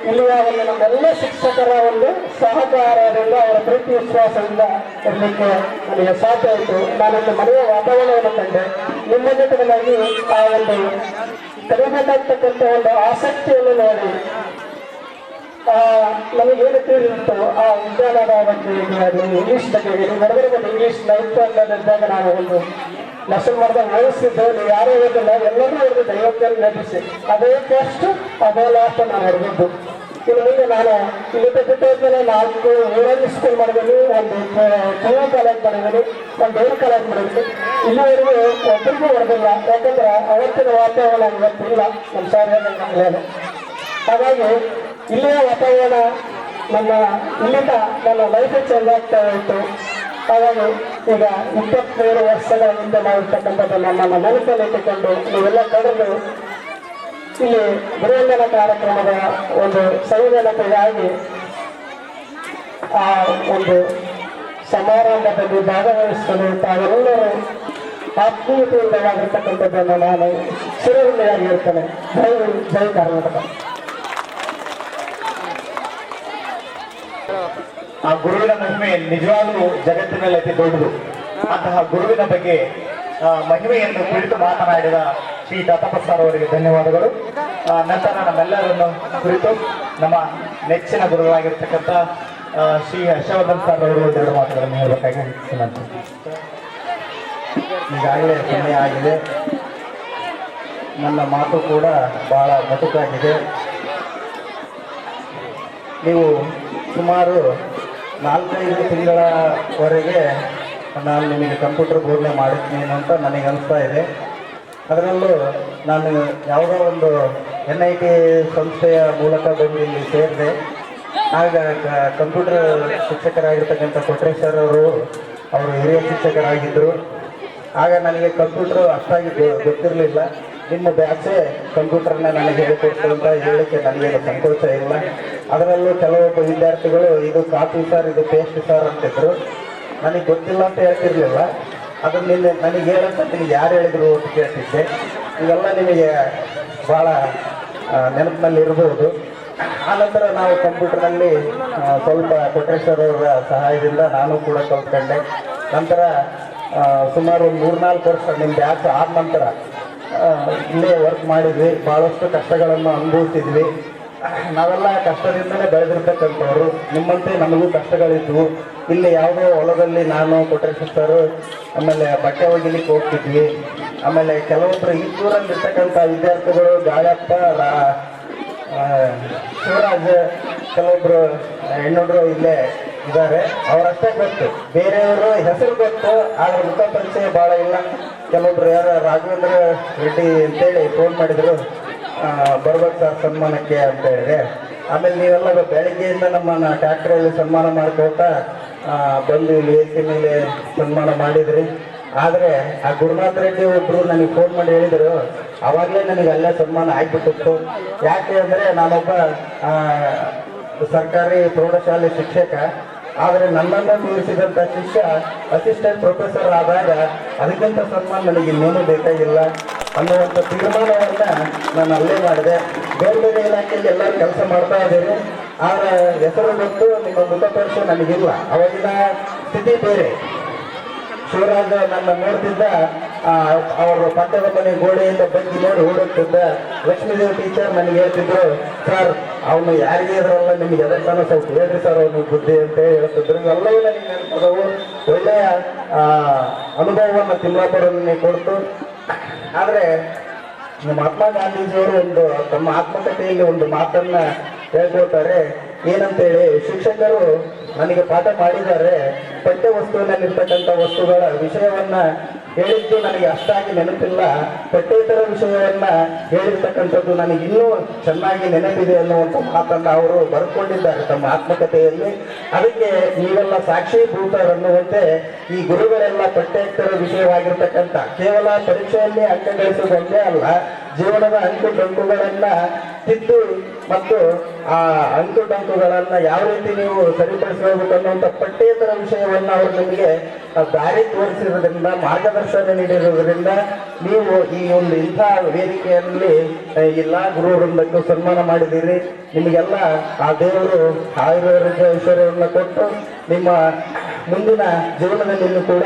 ಇಲ್ಲಿಯ ಒಂದು ನಮ್ಮೆಲ್ಲ ಶಿಕ್ಷಕರ ಒಂದು ಸಹಕಾರದಿಂದ, ಅವರ ಪ್ರೀತಿ ವಿಶ್ವಾಸದಿಂದ ಇರಲಿಕ್ಕೆ ನನಗೆ ಸಾಧ್ಯ ಆಯಿತು. ನಾನೊಂದು ಮನೆಯ ವಾತಾವರಣವನ್ನು ಕಂಡೆ. ನಿಮ್ಮ ಜೊತೆಗಾಗಿ ಆ ಒಂದು ಕಲಿಬೇಕಾಗ್ತಕ್ಕಂಥ ಒಂದು ಆಸಕ್ತಿಯನ್ನು ನೋಡಿ ನಮಗೇನು ತಿಳಿದಿತ್ತು ಆ ವಿಜ್ಞಾನದ ಬಗ್ಗೆ ಆಗಲಿ, ಇಂಗ್ಲೀಷ್ ಬಗ್ಗೆ ಹೊರಗಡೆ ಬಂದು ಇಂಗ್ಲೀಷ್ ನೈಟ್ ಅನ್ನೋದಿದ್ದಾಗ ನಾನು ಒಂದು ಲೆಸನ್ ಮಾಡಿದಾಗ ಓದಿಸಿದ್ದು, ನೀವು ಯಾರೂ ಓದಿಲ್ಲ, ಎಲ್ಲರೂ ಓದಿದ್ದೆ 50 ನೆನಪಿಸಿ. ಅದೇ ಫಸ್ಟ್ ಅದೇ ಲಾಸ್ಟ್ ನಾನು ಹೊರಗಿದ್ದು. ಇನ್ನು ಮುಂದೆ ನಾನು ಇಲ್ಲಿ ಬಿಟ್ಟು ಹೋದ್ಮೇಲೆ 4 ಊರಲ್ಲಿ ಸ್ಕೂಲ್ ಮಾಡಿದ್ದೀನಿ, ಒಂದು ಜೂನಿಯರ್ ಕಾಲೇಜ್ ಮಾಡಿದ್ದೀನಿ, ಒಂದು ಡೈರಿ ಕಾಲೇಜ್ ಮಾಡಿದ್ದೀನಿ. ಇಲ್ಲಿವರೆಗೂ ಒಬ್ಬರಿಗೂ ಹೊಡೆದಿಲ್ಲ, ಯಾಕಂದ್ರೆ ಅವತ್ತಿನ ವಾತಾವರಣ ಇವತ್ತಿಲ್ಲ. ನಮ್ಮ ಸಾರ್ ಹೇಳಿದ ಹಾಗಾಗಿ ಇಲ್ಲಿಯ ವಾತಾವರಣ ನಮ್ಮ ಇಲ್ಲಿಂದ ನನ್ನ ಲೈಫ್ ಚೇಂಜ್ ಆಗ್ತಾ ಇತ್ತು. ಹಾಗಾಗಿ ಈಗ 23 ವರ್ಷಗಳ ಹಿಂದೆ ಮಾಡಿರ್ತಕ್ಕಂಥದ್ದು ನಮ್ಮನ್ನು ನೆನಪಲ್ಲಿ ಇಟ್ಟುಕೊಂಡು ನೀವೆಲ್ಲ ಕಳೆದು ಇಲ್ಲಿ ಗುರುವಂದನ ಕಾರ್ಯಕ್ರಮದ ಒಂದು ಸಂಯೋಜನೆಯಾಗಿ ಆ ಒಂದು ಸಮಾರಂಭದಲ್ಲಿ ಭಾಗವಹಿಸಲು ತಾವೆಲ್ಲರೂ ಆತ್ಮೀಯತೆಯಿಂದ ಆಗಿರ್ತಕ್ಕಂಥದ್ದನ್ನು ನಾನು ಶಿರೂರಿಯಾಗಿ ಹೇಳ್ತೇನೆ. ಜೈ ಕರ್ನಾಟಕ. ಆ ಗುರುವಿನ ಮಹಿಮೆ ನಿಜವಾಗ್ಲೂ ಜಗತ್ತಿನಲ್ಲಿ ಅತಿ ದೊಡ್ಡದು. ಅಂತಹ ಗುರುವಿನ ಬಗ್ಗೆ ಮಹಿಮೆಯನ್ನು ಕುರಿತು ಮಾತನಾಡಿದ ಶ್ರೀ ದತ್ತಪ್ಪ ಸರ್ ಅವರಿಗೆ ಧನ್ಯವಾದಗಳು. ನಂತರ ನಮ್ಮೆಲ್ಲರನ್ನು ಕುರಿತು ನಮ್ಮ ನೆಚ್ಚಿನ ಗುರುಗಳಾಗಿರ್ತಕ್ಕಂಥ ಶ್ರೀ ಹರ್ಷವರ್ಧನ್ ಸರ್ ಅವರು 2 ಮಾತುಗಳನ್ನು ಹೇಳಬೇಕಾಗಿ ವಿನಂತಿ. ಈಗಾಗಲೇ ಸಮಯ ಆಗಿದೆ. ನನ್ನ ಮಾತು ಕೂಡ ಬಹಳ ಮೊಟಕಾಗಿದೆ. ನೀವು ಸುಮಾರು 4-5 ತಿಂಗಳವರೆಗೆ ನಾನು ನಿಮಗೆ ಕಂಪ್ಯೂಟರ್ ಬೋಧನೆ ಮಾಡಿದ್ದೀನಿ ಅಂತ ನನಗೆ ಅನಿಸ್ತಾ ಇದೆ. ಅದರಲ್ಲೂ ನಾನು ಯಾವುದೋ ಒಂದು NIT ಸಂಸ್ಥೆಯ ಮೂಲಕ ಬಂದು ಇಲ್ಲಿ ಸೇರಿದೆ. ಆಗ ಕಂಪ್ಯೂಟರ್ ಶಿಕ್ಷಕರಾಗಿರ್ತಕ್ಕಂಥ ಕೊಟ್ರೇಶ್ ಸರ್ ಅವರು ಹಿರಿಯ ಶಿಕ್ಷಕರಾಗಿದ್ದರು. ಆಗ ನನಗೆ ಕಂಪ್ಯೂಟರ್ ಅಷ್ಟಾಗಿ ಗೊತ್ತಿರಲಿಲ್ಲ. ನಿಮ್ಮ ಬ್ಯಾಚೇ ಕಂಪ್ಯೂಟರ್ನ ನನಗೆ ಹೇಳಿಕೊಡ್ತು ಅಂತ ಹೇಳಲಿಕ್ಕೆ ನನಗೇನು ಸಂಕೋಚ ಇಲ್ಲ. ಅದರಲ್ಲೂ ಕೆಲವೊಬ್ಬ ವಿದ್ಯಾರ್ಥಿಗಳು ಇದು ಕಾಪಿ ಸರ್, ಇದು ಪೇಸ್ಟ್ ಸರ್ ಅಂತಿದ್ರು. ನನಗೆ ಗೊತ್ತಿಲ್ಲ ಅಂತ ಹೇಳ್ತಿರ್ಲಿಲ್ಲ. ಅದನ್ನು ನನಗೆ ಹೇಳಂತ ನಿಮಗೆ ಯಾರು ಹೇಳಿದ್ರು ಅಂತ ಕೇಳ್ತಿದ್ದೆ. ಇವೆಲ್ಲ ನಿಮಗೆ ಭಾಳ ನೆನಪಿನಲ್ಲಿ ಇರ್ಬೋದು. ಆನಂತರ ನಾವು ಕಂಪ್ಯೂಟರ್ನಲ್ಲಿ ಸ್ವಲ್ಪ ಕೊಟ್ರೇಶ್ ಸರ್ ಅವರ ಸಹಾಯದಿಂದ ನಾನು ಕೂಡ ಕಲ್ತ್ಕೊಂಡೆ. ನಂತರ ಸುಮಾರು ಒಂದು 3-4 ವರ್ಷ ನಿಮ್ಮ ಬ್ಯಾಚ್ ಆದ ನಂತರ ಇಲ್ಲೇ ವರ್ಕ್ ಮಾಡಿದ್ವಿ. ಭಾಳಷ್ಟು ಕಷ್ಟಗಳನ್ನು ಅನುಭವಿಸಿದ್ವಿ. ನಾವೆಲ್ಲ ಕಷ್ಟದಿಂದಲೇ ಬೆಳೆದಿರ್ತಕ್ಕಂಥವ್ರು. ನಿಮ್ಮಂತೆ ನಮಗೂ ಕಷ್ಟಗಳಿದ್ವು. ಇಲ್ಲಿ ಯಾವುದೋ ಹೊಲದಲ್ಲಿ ನಾನು ಕೊಟ್ರೇಶ್ ಸರ್ ಆಮೇಲೆ ಬಟ್ಟೆ ಒಗಿಲಿಕ್ಕೆ ಹೋಗ್ತಿದ್ವಿ. ಆಮೇಲೆ ಕೆಲವೊಬ್ಬರು ಈ ದೂರಲ್ಲಿರ್ತಕ್ಕಂಥ ವಿದ್ಯಾರ್ಥಿಗಳು ಗಾಯಪ್ಪ, ಶಿವರಾಜ್, ಕೆಲವೊಬ್ಬರು ಹೆಣ್ಣುಡ್ರು ಇಲ್ಲೇ ಇದ್ದಾರೆ. ಅವರಷ್ಟೇ ಗೊತ್ತು, ಬೇರೆಯವರು ಹೆಸರು ಗೊತ್ತು, ಆದರೆ ಮುಖ ಪರಿಚಯ ಭಾಳ ಇಲ್ಲ. ಕೆಲವೊಬ್ರು ಯಾರು ರಾಘವೇಂದ್ರ ರೆಡ್ಡಿ ಅಂತೇಳಿ ಫೋನ್ ಮಾಡಿದರು, ಬರ್ಬೇಕು ಸರ್ ಸನ್ಮಾನಕ್ಕೆ ಅಂತ ಹೇಳಿದೆ. ಆಮೇಲೆ ನೀವೆಲ್ಲ ಬೆಳಗ್ಗೆಯಿಂದ ನಮ್ಮನ್ನು ಟ್ಯಾಕ್ಟ್ರಲ್ಲಿ ಸನ್ಮಾನ ಮಾಡ್ಕೋತಾ ಬಂದು ಇಲ್ಲಿ ವೇದಿಕೆ ಮೇಲೆ ಸನ್ಮಾನ ಮಾಡಿದ್ರಿ. ಆದರೆ ಆ ಗುರುನಾಥ್ ರೆಡ್ಡಿ ಒಬ್ಬರು ನನಗೆ ಫೋನ್ ಮಾಡಿ ಹೇಳಿದರು, ಆವಾಗಲೇ ನನಗೆ ಅಲ್ಲೇ ಸನ್ಮಾನ ಆಗಿಬಿಟ್ಟಿತ್ತು. ಯಾಕೆ ಅಂದರೆ ನಾನೊಬ್ಬ ಸರ್ಕಾರಿ ಪ್ರೌಢಶಾಲೆ ಶಿಕ್ಷಕ. ಆದರೆ ನನ್ನನ್ನು ಮೀರಿಸಿದಂಥ ಶಿಷ್ಯ ಅಸಿಸ್ಟೆಂಟ್ ಪ್ರೊಫೆಸರ್ ಆದಾಗ ಅದಕ್ಕಿಂತ ಸನ್ಮಾನ ನನಗೆ ಇನ್ನೇನು ಬೇಕಾಗಿಲ್ಲ ಅನ್ನುವಂಥ ತೀರ್ಮಾನವನ್ನು ನಾನು ಅಲ್ಲೇ ಮಾಡಿದೆ. ಬೇರೆ ಬೇರೆ ಇಲಾಖೆಯಲ್ಲಿ ಎಲ್ಲರೂ ಕೆಲಸ ಮಾಡ್ತಾ ಇದ್ದೀರಿ, ಆದರೆ ಹೆಸರು ಗೊತ್ತು, ನಿಮ್ಮ ಮುಖ ಪರಿಚಯ ನನಗಿಲ್ಲ. ಅವಾಗಿನ ಸ್ಥಿತಿ ಬೇರೆ. ಶಿವರಾಜ್ ನನ್ನ ನೋಡ್ತಿದ್ದ, ಅವರು ಪಕ್ಕದ ಮನೆ ಗೋಡೆಯಿಂದ ಬಂದು ನೋಡಿ ಓಡುತ್ತಿದ್ದ. ಲಕ್ಷ್ಮೀದೇವಿ ಟೀಚರ್ ನನಗೆ ಹೇಳ್ತಿದ್ರು, ಸರ್ ಅವನು ಯಾರಿಗೆ ಇದ್ರಲ್ಲ ನಿಮಗೆ ಎದಕ್ಕಾನು ಸ್ವಲ್ಪ ಹೇಳ್ರಿ ಸರ್ ಅವನು ಬುದ್ಧಿ ಅಂತ ಹೇಳ್ತಿದ್ರು. ಇವೆಲ್ಲವೂ ನನಗೆ ನೆನಪದವು. ಒಳ್ಳೆಯ ಅನುಭವವನ್ನು ತಿಮ್ಲಾಪುರನಿಗೆ ಕೊಡ್ತು. ಆದರೆ ಮಹಾತ್ಮ ಗಾಂಧೀಜಿಯವರು ತಮ್ಮ ಆತ್ಮಕಥೆಯಲ್ಲಿ ಒಂದು ಮಾತನ್ನ ಹೇಳ್ಕೊಳ್ತಾರೆ. ಏನಂತೇಳಿ, ಶಿಕ್ಷಕರು ನನಗೆ ಪಾಠ ಮಾಡಿದ್ದಾರೆ, ಪಠ್ಯ ವಸ್ತುವಿನಲ್ಲಿರ್ತಕ್ಕಂಥ ವಸ್ತುಗಳ ವಿಷಯವನ್ನ ಹೇಳಿದ್ದು ನನಗೆ ಅಷ್ಟಾಗಿ ನೆನಪಿಲ್ಲ, ಪಠ್ಯೇತರ ವಿಷಯವನ್ನ ಹೇಳಿರ್ತಕ್ಕಂಥದ್ದು ನನಗೆ ಇನ್ನೂ ಚೆನ್ನಾಗಿ ನೆನಪಿದೆ ಅನ್ನುವಂಥ ಮಾತನ್ನ ಅವರು ಬರ್ಕೊಂಡಿದ್ದಾರೆ ತಮ್ಮ ಆತ್ಮಕಥೆಯಲ್ಲಿ. ಅದಕ್ಕೆ ನೀವೆಲ್ಲ ಸಾಕ್ಷೀಭೂತರನ್ನುವಂತೆ ಈ ಗುರುಗಳೆಲ್ಲ ಪಠ್ಯೇತರ ವಿಷಯವಾಗಿರ್ತಕ್ಕಂಥ ಕೇವಲ ಪರೀಕ್ಷೆಯಲ್ಲಿ ಅಂಕ ಗಳಿಸುವುದೊಂದೇ ಅಲ್ಲ, ಜೀವನದ ಅಂಕು-ಡೊಂಕುಗಳನ್ನ ತಿದ್ದು ಮತ್ತು ಆ ಅಂಕು-ಡೊಂಕುಗಳನ್ನ ಯಾವ ರೀತಿ ನೀವು ಸರಿಪಡಿಸಬೇಕು ಅನ್ನುವಂಥ ಪಠ್ಯೇತರ ವಿಷಯವನ್ನ ಅವರು ನಿಮಗೆ ದಾರಿ ತೋರಿಸಿರೋದ್ರಿಂದ, ಮಾರ್ಗದರ್ಶನ ನೀಡಿರೋದ್ರಿಂದ ನೀವು ಈ ಒಂದು ಇಂಥ ವೇದಿಕೆಯಲ್ಲಿ ಎಲ್ಲ ಗುರು ವೃಂದಕ್ಕೂ ಸನ್ಮಾನ ಮಾಡಿದ್ದೀರಿ. ನಿಮಗೆಲ್ಲ ಆ ದೇವರು ಆಯುರ್ವೇದ ಐಶ್ವರ್ಯವನ್ನು ಕೊಟ್ಟು ನಿಮ್ಮ ಮುಂದಿನ ಜೀವನದಲ್ಲಿ ಕೂಡ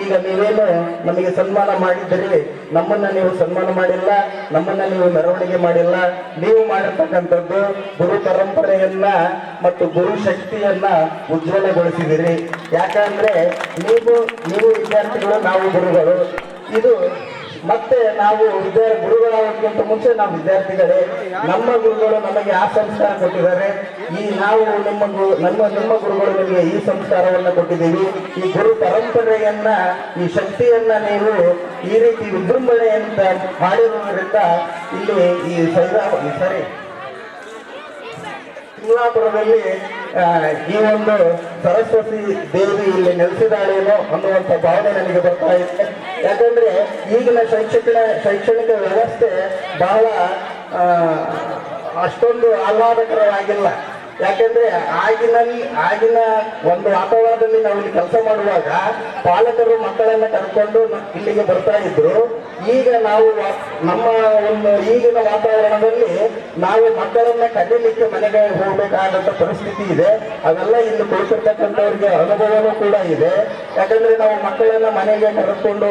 ಈಗ ನೀವೇನು ನಮಗೆ ಸನ್ಮಾನ ಮಾಡಿದ್ದೀರಿ, ನಮ್ಮನ್ನ ನೀವು ಸನ್ಮಾನ ಮಾಡಿಲ್ಲ, ನಮ್ಮನ್ನ ನೀವು ಮೆರವಣಿಗೆ ಮಾಡಿಲ್ಲ. ನೀವು ಮಾಡಿರ್ತಕ್ಕಂಥದ್ದು ಗುರು ಪರಂಪರೆಯನ್ನ ಮತ್ತು ಗುರು ಶಕ್ತಿಯನ್ನ ಉಜ್ವಲಗೊಳಿಸಿದಿರಿ. ಯಾಕಂದ್ರೆ ನೀವು ವಿದ್ಯಾರ್ಥಿಗಳು, ನಾವು ಗುರುಗಳು. ಇದು ಮತ್ತೆ ನಾವು ಗುರುಗಳಾಗೋಕ್ಕಿಂತ ಮುಂಚೆ ನಾವು ವಿದ್ಯಾರ್ಥಿಗಳೇ. ನಮ್ಮ ಗುರುಗಳು ನಮಗೆ ಆ ಸಂಸ್ಕಾರ ಕೊಟ್ಟಿದ್ದಾರೆ. ನಾವು ನಿಮ್ಮ ಗುರುಗಳು ನಿಮಗೆ ಈ ಸಂಸ್ಕಾರವನ್ನು ಕೊಟ್ಟಿದ್ದೀವಿ. ಈ ಗುರು ಪರಂಪರೆಯನ್ನ, ಈ ಶಕ್ತಿಯನ್ನ ನೀವು ಈ ರೀತಿ ವಿಜೃಂಭಣೆಯಿಂದ ಮಾಡಿರುವುದರಿಂದ ಇಲ್ಲಿ ತಿಮ್ಲಾಪುರದಲ್ಲಿ ಈ ಒಂದು ಸರಸ್ವತಿ ದೇವಿ ಇಲ್ಲಿ ನೆಲೆಸಿದಾಳೇನೋ ಅನ್ನುವಂಥ ಭಾವನೆ ನನಗೆ ಬರ್ತಾ ಇದೆ. ಯಾಕಂದ್ರೆ ಈಗಿನ ಶೈಕ್ಷಣಿಕ ವ್ಯವಸ್ಥೆ ಬಹಳ ಅಷ್ಟೊಂದು ಆಹ್ಲಾದಕರವಾಗಿಲ್ಲ. ಯಾಕೆಂದ್ರೆ ಆಗಿನ ಒಂದು ವಾತಾವರಣದಲ್ಲಿ ನಾವು ಇಲ್ಲಿ ಕೆಲಸ ಮಾಡುವಾಗ ಪಾಲಕರು ಮಕ್ಕಳನ್ನ ಕರ್ಕೊಂಡು ಇಲ್ಲಿಗೆ ಬರ್ತಾ ಇದ್ರು. ಈಗ ನಾವು ನಮ್ಮ ಒಂದು ಈಗಿನ ವಾತಾವರಣದಲ್ಲಿ ನಾವು ಮಕ್ಕಳನ್ನ ಕರೀಲಿಕ್ಕೆ ಮನೆಗೆ ಹೋಗ್ಬೇಕಾದಂತ ಪರಿಸ್ಥಿತಿ ಇದೆ. ಅದೆಲ್ಲ ಇಲ್ಲಿ ಕುಳಿತಿರ್ತಕ್ಕಂಥವ್ರಿಗೆ ಅನುಭವನೂ ಕೂಡ ಇದೆ. ಯಾಕಂದ್ರೆ ನಾವು ಮಕ್ಕಳನ್ನ ಮನೆಗೆ ಕರೆದುಕೊಂಡು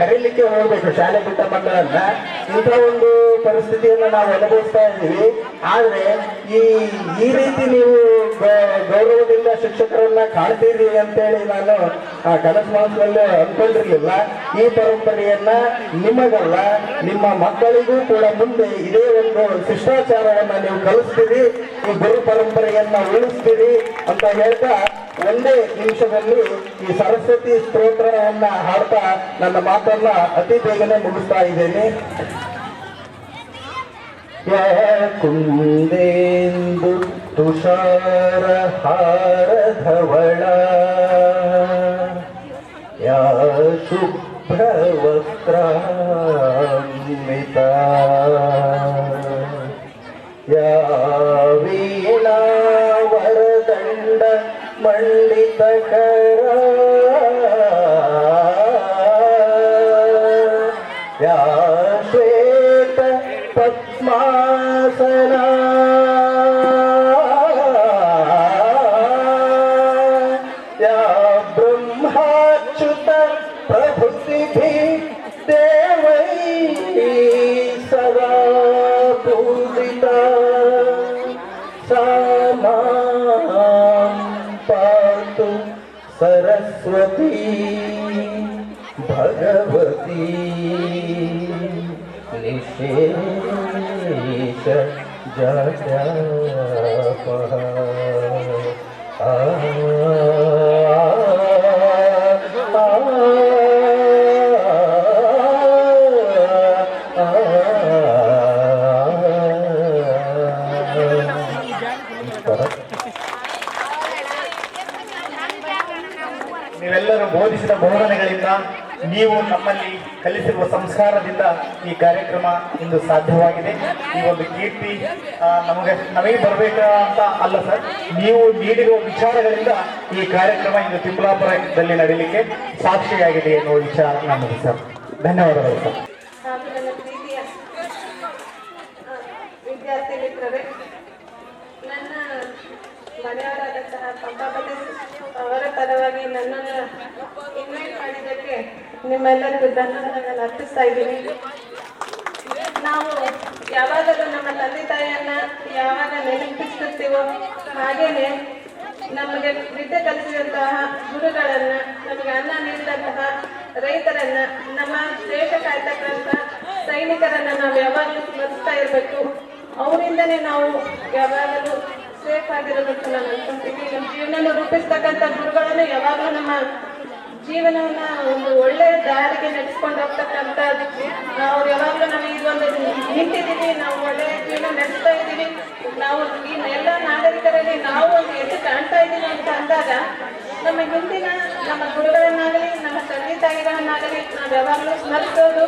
ಕರೀಲಿಕ್ಕೆ ಹೋಗ್ಬೇಕು, ಶಾಲೆ ಬಿಟ್ಟ ಮಕ್ಕಳನ್ನ. ಇಂಥ ಒಂದು ಪರಿಸ್ಥಿತಿಯನ್ನು ನಾವು ಅನುಭವಿಸ್ತಾ ಇದ್ದೀವಿ. ಆದ್ರೆ ಈ ರೀತಿ ನೀವು ಗೌರವದಿಂದ ಶಿಕ್ಷಕರನ್ನ ಕಾಣ್ತೀರಿ ಅಂತೇಳಿ ನಾನು ಕನಸು ಮಾಸದಲ್ಲಿ ಅನ್ಕೊಂಡಿರ್ಲಿಲ್ಲ. ಈ ಪರಂಪರೆಯನ್ನ ನಿಮಗಲ್ಲ, ನಿಮ್ಮ ಮಕ್ಕಳಿಗೂ ಕೂಡ ಮುಂದೆ ಇದೇ ಒಂದು ಶಿಷ್ಟಾಚಾರವನ್ನ ನೀವು ಕಲಿಸ್ತೀರಿ, ಈ ಗುರು ಪರಂಪರೆಯನ್ನ ಉಳಿಸ್ತೀರಿ ಅಂತ ಹೇಳ್ತಾ ಒಂದೇ ನಿಮಿಷದಲ್ಲಿ ಈ ಸರಸ್ವತಿ ಸ್ತೋತ್ರವನ್ನ ಹಾಡ್ತಾ ನನ್ನ ಮಾತನ್ನ ಅತಿ ಬೇಗನೆ ಮುಗಿಸ್ತಾ ಇದ್ದೇನೆ. ಕುಂದೇಂದು ತುಷಾರ ಹಾರಧವಳ ಯಾ ಶುಭ್ರ ವಸ್ತ್ರಾನ್ವಿತ ಯಾ ವೀಣಾ ವರದಂಡ ಮಂಡಿತಕರ ಯಾ ಶ್ವೇತ ಪದ್ಮಾಸನ ಯಾ ಬ್ರಹ್ಮಾಚ್ಯುತ ಪ್ರಭೃತಿ ದೇವೈ ಸದಾ ಪೂಜಿತ ಸಾ ಮಾಂ ಪಾತು ಸರಸ್ವತಿ ಭಗವತಿ ನಿಶೇಷ ಜಾತ್ಯಾಪಹ ನೀವೆಲ್ಲರೂ ಬೋಧಿಸಿದ ಬೋಧನೆಗಳಿಂದ, ನೀವು ನಮ್ಮಲ್ಲಿ ಕಲಿಸಿರುವ ಸಂಸ್ಕಾರದಿಂದ ಈ ಕಾರ್ಯಕ್ರಮ ಇಂದು ಸಾಧ್ಯವಾಗಿದೆ. ಈ ಒಂದು ಕೀರ್ತಿ ನಮಗೆ ಬರಬೇಕು ಅಂತ ಅಲ್ಲ ಸರ್, ನೀವು ನೀಡಿರುವ ವಿಚಾರಗಳಿಂದ ಈ ಕಾರ್ಯಕ್ರಮ ಇಂದು ತಿಮ್ಲಾಪುರದಲ್ಲಿ ನಡೀಲಿಕ್ಕೆ ಸಾಕ್ಷಿಯಾಗಿದೆ ಎನ್ನುವ ವಿಚಾರ ನಮಗೆ ಸರ್. ಧನ್ಯವಾದಗಳು ಸರ್. ಹಾಗೂ ನನ್ನ ಪ್ರೀತಿಯ ವಿದ್ಯಾರ್ಥಿ ಮಿತ್ರರೇ, ನನ್ನ ಮನೆಯವರಾದಂತಹ ಪಂಪಾಪತಿ ಅವರ ಪರವಾಗಿ ನನ್ನನ್ನು ಇನ್ವೈಟ್ ಮಾಡಿದ್ದಕ್ಕೆ ನಿಮ್ಮೆಲ್ಲರಿಗೂ ಧನ್ಯವಾದಗಳನ್ನು ಅರ್ಪಿಸ್ತಾ ಇದ್ದೀನಿ. ನಾವು ಯಾವಾಗಲೂ ನಮ್ಮ ತಂದೆ ತಾಯಿಯನ್ನ ಯಾವಾಗ ನೆನಪಿಸುತ್ತೀವೋ ಹಾಗೇನೆ ನಮಗೆ ವಿದ್ಯೆ ಕಲಿಸಿದಂತಹ ಗುರುಗಳನ್ನ, ನಮಗೆ ಅನ್ನ ನೀಡಿದಂತಹ ರೈತರನ್ನ, ನಮ್ಮ ದೇಶ ಕಾಯ್ತಕ್ಕಂಥ ಸೈನಿಕರನ್ನ ನಾವು ಯಾವಾಗಲೂ ಸ್ಮರಿಸ್ತಾ ಇರಬೇಕು. ಅವರಿಂದನೇ ನಾವು ಯಾವಾಗಲೂ ಸೇಫ್ ಆಗಿರಬೇಕು ನಾನು ಅನ್ಕೊಂತೀನಿ. ನಮ್ಮ ಜೀವನ ರೂಪಿಸ್ತಕ್ಕಂಥ ಗುರುಗಳನ್ನು ಯಾವಾಗಲೂ ನಮ್ಮ ಜೀವನವನ್ನ ಒಂದು ಒಳ್ಳೆಯ ದಾರಿಗೆ ನಡೆಸ್ಕೊಂಡು ಹೋಗ್ತಕ್ಕಂಥ ಅವ್ರು ಯಾವಾಗಲೂ ನಮಗೆ ಇದೊಂದು ನಿಂತಿದ್ದೀವಿ, ನಾವು ಒಳ್ಳೆಯ ಜೀವನ ನಡೆಸ್ತಾ ಇದ್ದೀವಿ, ನಾವು ಈ ಎಲ್ಲ ನಾಗರಿಕರಲ್ಲಿ ನಾವು ಒಂದು ಎದ್ದು ಕಾಣ್ತಾ ಇದ್ದೀವಿ ಅಂತ ಅಂದಾಗ ನಮ್ಮ ಹಿಂದಿನ ನಮ್ಮ ಗುರುಗಳನ್ನಾಗಲಿ ನಮ್ಮ ತಂದೆ ತಾಯಿಗಳನ್ನಾಗಲಿ ನಾವು ಯಾವಾಗಲೂ ಸ್ಮರಿಸೋದು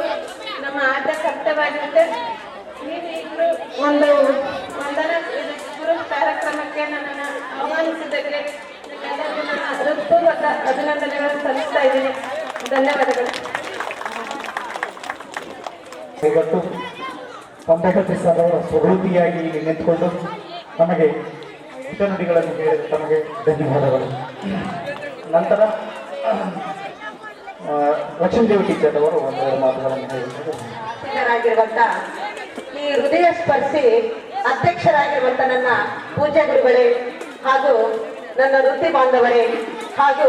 ನಮ್ಮ ಆದ್ಯ ಕರ್ತವ್ಯವಾಗಿರುತ್ತೆ. ನೀವು ಇಬ್ಬರು ಒಂದು ವಂದನ ಗುರು ಕಾರ್ಯಕ್ರಮಕ್ಕೆ ನನ್ನನ್ನು ಆಹ್ವಾನಿಸಿದ್ದಕ್ಕೆ ಎಲ್ಲರಿಗೂ ನನ್ನ ಹೃತ್ಪೂರ್ವಕ ಅಭಿನಂದನೆಗಳನ್ನು ಸಲ್ಲಿಸ್ತಾ ಇದ್ದೀನಿ. ಧನ್ಯವಾದಗಳು. ಇವತ್ತು ಪಂಪಾಪತಿ ಸರ್ ಅವರ ಸ್ವರೂಪಿಯಾಗಿ ಇಲ್ಲಿ ನಿಂತುಕೊಂಡು ನಮಗೆ ಹಿತನುಡಿಗಳನ್ನು ಹೇಳಿದ ತಮಗೆ ಧನ್ಯವಾದಗಳು. ನಂತರ ಲಕ್ಷ್ಮೀದೇವಿ ಟೀಚರ್ ಅವರು ಒಂದೆರಡು ಮಾತುಗಳನ್ನು ಹೇಳಿದ್ದಾರೆ. ಈ ಹೃದಯ ಸ್ಪರ್ಶಿ ಅಧ್ಯಕ್ಷರಾಗಿರುವಂತ ನನ್ನ ಪೂಜ್ಯ ಗುರುಗಳೇ ಹಾಗೂ ನನ್ನ ವೃತ್ತಿ ಬಾಂಧವರೇ ಹಾಗೂ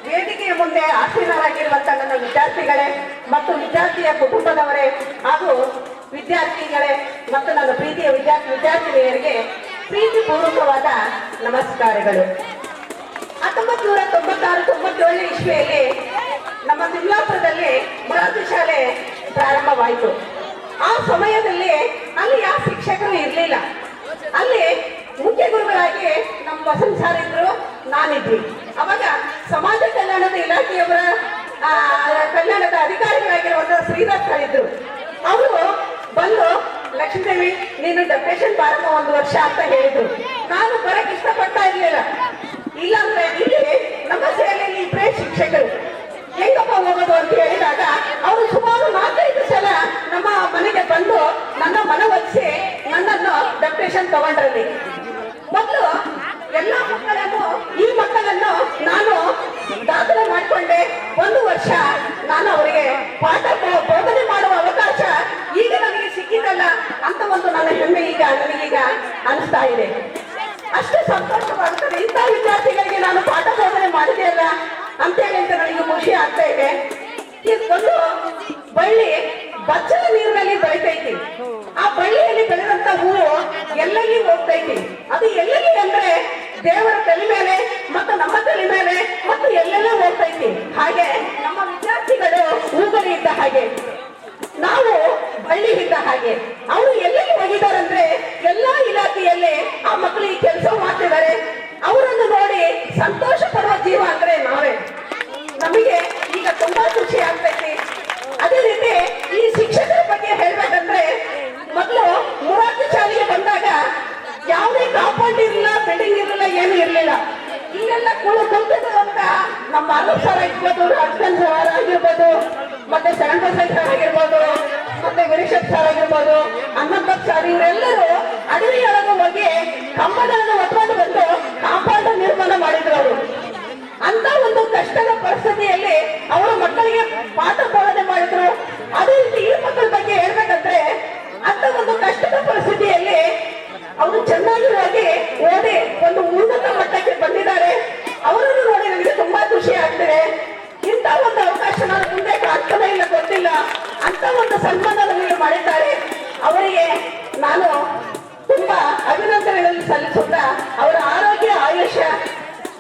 ವೇದಿಕೆಯ ಮುಂದೆ ಆಸೀನರಾಗಿರುವಂತ ನನ್ನ ವಿದ್ಯಾರ್ಥಿಗಳೇ ಮತ್ತು ವಿದ್ಯಾರ್ಥಿಯ ಕುಟುಂಬದವರೇ ಹಾಗೂ ವಿದ್ಯಾರ್ಥಿಗಳೇ ಮತ್ತು ನನ್ನ ಪ್ರೀತಿಯ ವಿದ್ಯಾರ್ಥಿನಿಯರಿಗೆ ಪ್ರೀತಿಪೂರ್ವಕವಾದ ನಮಸ್ಕಾರಗಳು. 1996-97 ಇಸ್ವಿಯಲ್ಲಿ ನಮ್ಮ ತಿಮ್ಲಾಪುರದಲ್ಲಿ ಮೊರಾರ್ಜಿ ಶಾಲೆ ಪ್ರಾರಂಭವಾಯಿತು. ಆ ಸಮಯದಲ್ಲಿ ಅಲ್ಲಿ ಯಾವ ಶಿಕ್ಷಕರು ಇರಲಿಲ್ಲ. ಅಲ್ಲಿ ಮುಖ್ಯ ಗುರುಗಳಾಗಿ ನಮ್ಮ ವಸಂತ ಸರ್ ಇದ್ರು, ನಾನಿದ್ವಿ. ಅವಾಗ ಸಮಾಜ ಕಲ್ಯಾಣದ ಇಲಾಖೆಯವರ ಕಲ್ಯಾಣದ ಅಧಿಕಾರಿಗಳಾಗಿರುವಂತಹ ಶ್ರೀಧರ್ ಸರ್ ಇದ್ರು. ಅವರು ಬಂದು, ಲಕ್ಷ್ಮೀದೇವಿ ನೀನು ಡೆಪ್ರೇಷನ್ ಪ್ರಾರಂಭ 1 ವರ್ಷ ಅಂತ ಹೇಳಿದ್ರು. ನಾನು ಬರಕ್ಕೆ ಇಷ್ಟಪಡ್ತಾ ಇರ್ಲಿಲ್ಲ. ಇಲ್ಲಾಂದ್ರೆ ಇಲ್ಲಿ ನಮ್ಮ ಶಾಲೆಯಲ್ಲಿ ಇಬ್ಬರೇ ಶಿಕ್ಷಕರು, ಹೆಂಗಪ್ಪ ಹೋಗೋದು ಅಂತ ಹೇಳಿದಾಗ ಅವರು ಸುಮಾರು 4-5 ಸಲ ನಮ್ಮ ಮನೆಗೆ ಬಂದು ನನ್ನ ಮನವೊಲಿಸಿ ನನ್ನನ್ನು ಡೆಪ್ರೇಷನ್ ತಗೊಂಡ್ರಲ್ಲಿ. ಮೊದಲು ಎಲ್ಲ ಮಕ್ಕಳನ್ನು ಈ ಮಕ್ಕಳನ್ನು ನಾನು ದಾಖಲೆ ಮಾಡಿಕೊಂಡೆ. 1 ವರ್ಷ ನಾನು ಅವರಿಗೆ ಪಾಠ ಬೋಧನೆ ಮಾಡುವ ಅವಕಾಶ ಈಗ ನನಗೆ ಸಿಕ್ಕಿದಲ್ಲ ಅಂತ ಒಂದು ನನ್ನ ಹೆಮ್ಮೆ ಈಗ ನನಗೀಗ ಅನಿಸ್ತಾ ಇದೆ. ಅಷ್ಟು ಸಂತೋಷವಾಗುತ್ತದೆ. ಇಂಥ ವಿದ್ಯಾರ್ಥಿಗಳಿಗೆ ನಾನು ಪಾಠ ಬೋಧನೆ ಮಾಡಿದೆಯಲ್ಲ ಅಂತೇಳಿ ಅಂತ ನನಗೆ ಖುಷಿ ಆಗ್ತಾ ಇದೆ. ಒಂದು ಬಳ್ಳಿ ಬಚ್ಚಲ ನೀರಿನಲ್ಲಿ ಬೆಳಿತೈತಿ. ಆ ಬಳ್ಳಿಯಲ್ಲಿ ಬೆಳೆದಂತ ಹೂವು ಎಲ್ಲೆಲ್ಲಿ ಹೋಗ್ತೈತಿ. ಅದು ಎಲ್ಲೆಲ್ಲಿ ಅಂದ್ರೆ ದೇವರ ತಲೆ ಮೇಲೆ ಮತ್ತು ನಮ್ಮ ತಲೆ ಮೇಲೆ ಮತ್ತು ಎಲ್ಲೆಲ್ಲ ಹೋಗ್ತೈತಿ. ಹಾಗೆ ನಮ್ಮ ವಿದ್ಯಾರ್ಥಿಗಳು ಹೂಗಳು ಇದ್ದ ಹಾಗೆ, ನಾವು ಬಳ್ಳಿ ಇದ್ದ ಹಾಗೆ. ಅವರು ಎಲ್ಲೆಲ್ಲಿ ಹೋಗಿದಾರಂದ್ರೆ ಎಲ್ಲಾ ಇಲಾಖೆಯಲ್ಲಿ ಆ ಮಕ್ಕಳಿಗೆ ಕೆಲಸ ಮಾಡ್ತಿದ್ದಾರೆ. ಅವರನ್ನು ನೋಡಿ ಸಂತೋಷ ಪಡುವ ಜೀವ ಅಂದ್ರೆ ನಾವೇ. ನಮಗೆ ಈಗ ತುಂಬಾ ಖುಷಿ ಆಗ್ತೈತಿ. ಅದೇ ರೀತಿ ಈ ಶಿಕ್ಷಕರ ಬಗ್ಗೆ ಹೇಳ್ಬೇಕಂದ್ರೆ, ಮೊದಲು ಮುರಾರ್ಜಿ ಶಾಲೆಗೆ ಬಂದಾಗ ಯಾವುದೇ ಕಾಂಪೌಂಡ್ ಇರಲಿಲ್ಲ, ಬಿಲ್ಡಿಂಗ್ ಇರಲಿಲ್ಲ, ಏನು ಇರಲಿಲ್ಲ. ಇಲ್ಲೆಲ್ಲ ಕುಳಿತು ಅಂತ ನಮ್ಮ ಅನೂಪ್ ಸರ್ ಆಗಿರ್ಬೋದು, ರಾಜಕಾಂತ್ ಸರ್ ಆಗಿರ್ಬೋದು, ಮತ್ತೆ ಶರಣ್ ಬಸಯ್ಯ ಸರ್ ಆಗಿರ್ಬೋದು, ಮತ್ತೆ ಗಿರೀಶ್ ಸರ್ ಆಗಿರ್ಬೋದು, ಹನುಮಂತ ಸರ್, ಇವರೆಲ್ಲರೂ ಅಡವಿಯೊಳಗೆ ಹೋಗಿ ಕಂಬಗಳನ್ನು ಹೊತ್ಕೊಂಡು ಬಂದು ಕಾಂಪೌಂಡ್ ನಿರ್ಮಾಣ ಮಾಡಿದ್ರು ಅವರು. ಅಂತ ಒಂದು ಕಷ್ಟದ ಪರಿಸ್ಥಿತಿಯಲ್ಲಿ ಅವರು ಮಕ್ಕಳಿಗೆ ಪಾಠ ಬೋಧನೆ ಮಾಡಿದ್ರು. ಅದೇ ರೀತಿ ಈ ಮಕ್ಕಳ ಬಗ್ಗೆ ಹೇಳ್ಬೇಕಂದ್ರೆ, ಅಂತ ಒಂದು ಕಷ್ಟದ ಪರಿಸ್ಥಿತಿಯಲ್ಲಿ ಅವರು ಚೆನ್ನಾಗಿ ಓದಿ ಒಂದು ಉನ್ನತ ಮಟ್ಟಕ್ಕೆ ಬಂದಿದ್ದಾರೆ. ಅವರನ್ನು ನೋಡಿ ನನಗೆ ತುಂಬಾ ಖುಷಿ ಆಗ್ತಿದೆ. ಇಂಥ ಒಂದು ಅವಕಾಶ ನಾನು ಮುಂದೆ ಕಾಣ್ತದೆ ಇಲ್ಲ ಗೊತ್ತಿಲ್ಲ, ಅಂತ ಒಂದು ಸನ್ಮಾನ ನನಗೆ ಮಾಡಿದ್ದಾರೆ. ಅವರಿಗೆ ನಾನು ತುಂಬಾ ಅಭಿನಂದನೆಗಳನ್ನು ಸಲ್ಲಿಸುತ್ತಾ ಅವರ ಆರೋಗ್ಯ ಆಯುಷ್ಯ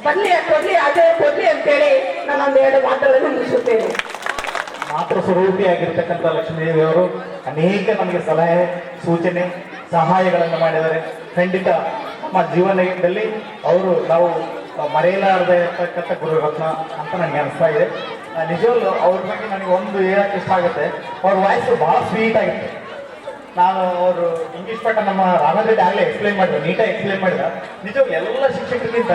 ಕೊಡ್ಲಿ ಅದೇ ಕೊಡ್ಲಿ ಅಂತೇಳಿ ನಾನು ಒಂದೆರಡು ಮಾತುಗಳನ್ನು ಮುಗಿಸುತ್ತೇನೆ. ಮಾತೃ ಸ್ವರೂಪಿಯಾಗಿರ್ತಕ್ಕಂಥ ಲಕ್ಷ್ಮೀದೇವಿಯವರು ಅನೇಕ ನಮಗೆ ಸಲಹೆ, ಸೂಚನೆ, ಸಹಾಯಗಳನ್ನು ಮಾಡಿದ್ದಾರೆ. ಖಂಡಿತ ನಮ್ಮ ಜೀವನದಲ್ಲಿ ನಾವು ಮರೆಯಲಾರದೆ ಇರ್ತಕ್ಕಂಥ ಗುರುರತ್ನ ಅಂತ ನನಗೆ ಅನಿಸ್ತಾ ಇದೆ. ನಿಜವಲ್ಲೂ ಅವ್ರ ಬಗ್ಗೆ ನನಗೆ ಒಂದು ಹೇಳಕ್ಕೆ ಇಷ್ಟ ಆಗುತ್ತೆ, ಅವ್ರ ವಾಯ್ಸು ಬಹಳ ಸ್ವೀಟ್ ಆಗಿತ್ತು. ನಾನು ಅವರು ಇಂಗ್ಲೀಷ್ ಪಾಠ ನಮ್ಮ ರಾಮರೆಡ್ಡಿ ಆಗಲೇ ಎಕ್ಸ್ಪ್ಲೈನ್ ಮಾಡಿದ್ರು, ನೀಟಾಗಿ ಎಕ್ಸ್ಪ್ಲೈನ್ ಮಾಡಿದ. ನಿಜವಾಗ್ಲೂ ಎಲ್ಲ ಶಿಕ್ಷಕರಿಗಿಂತ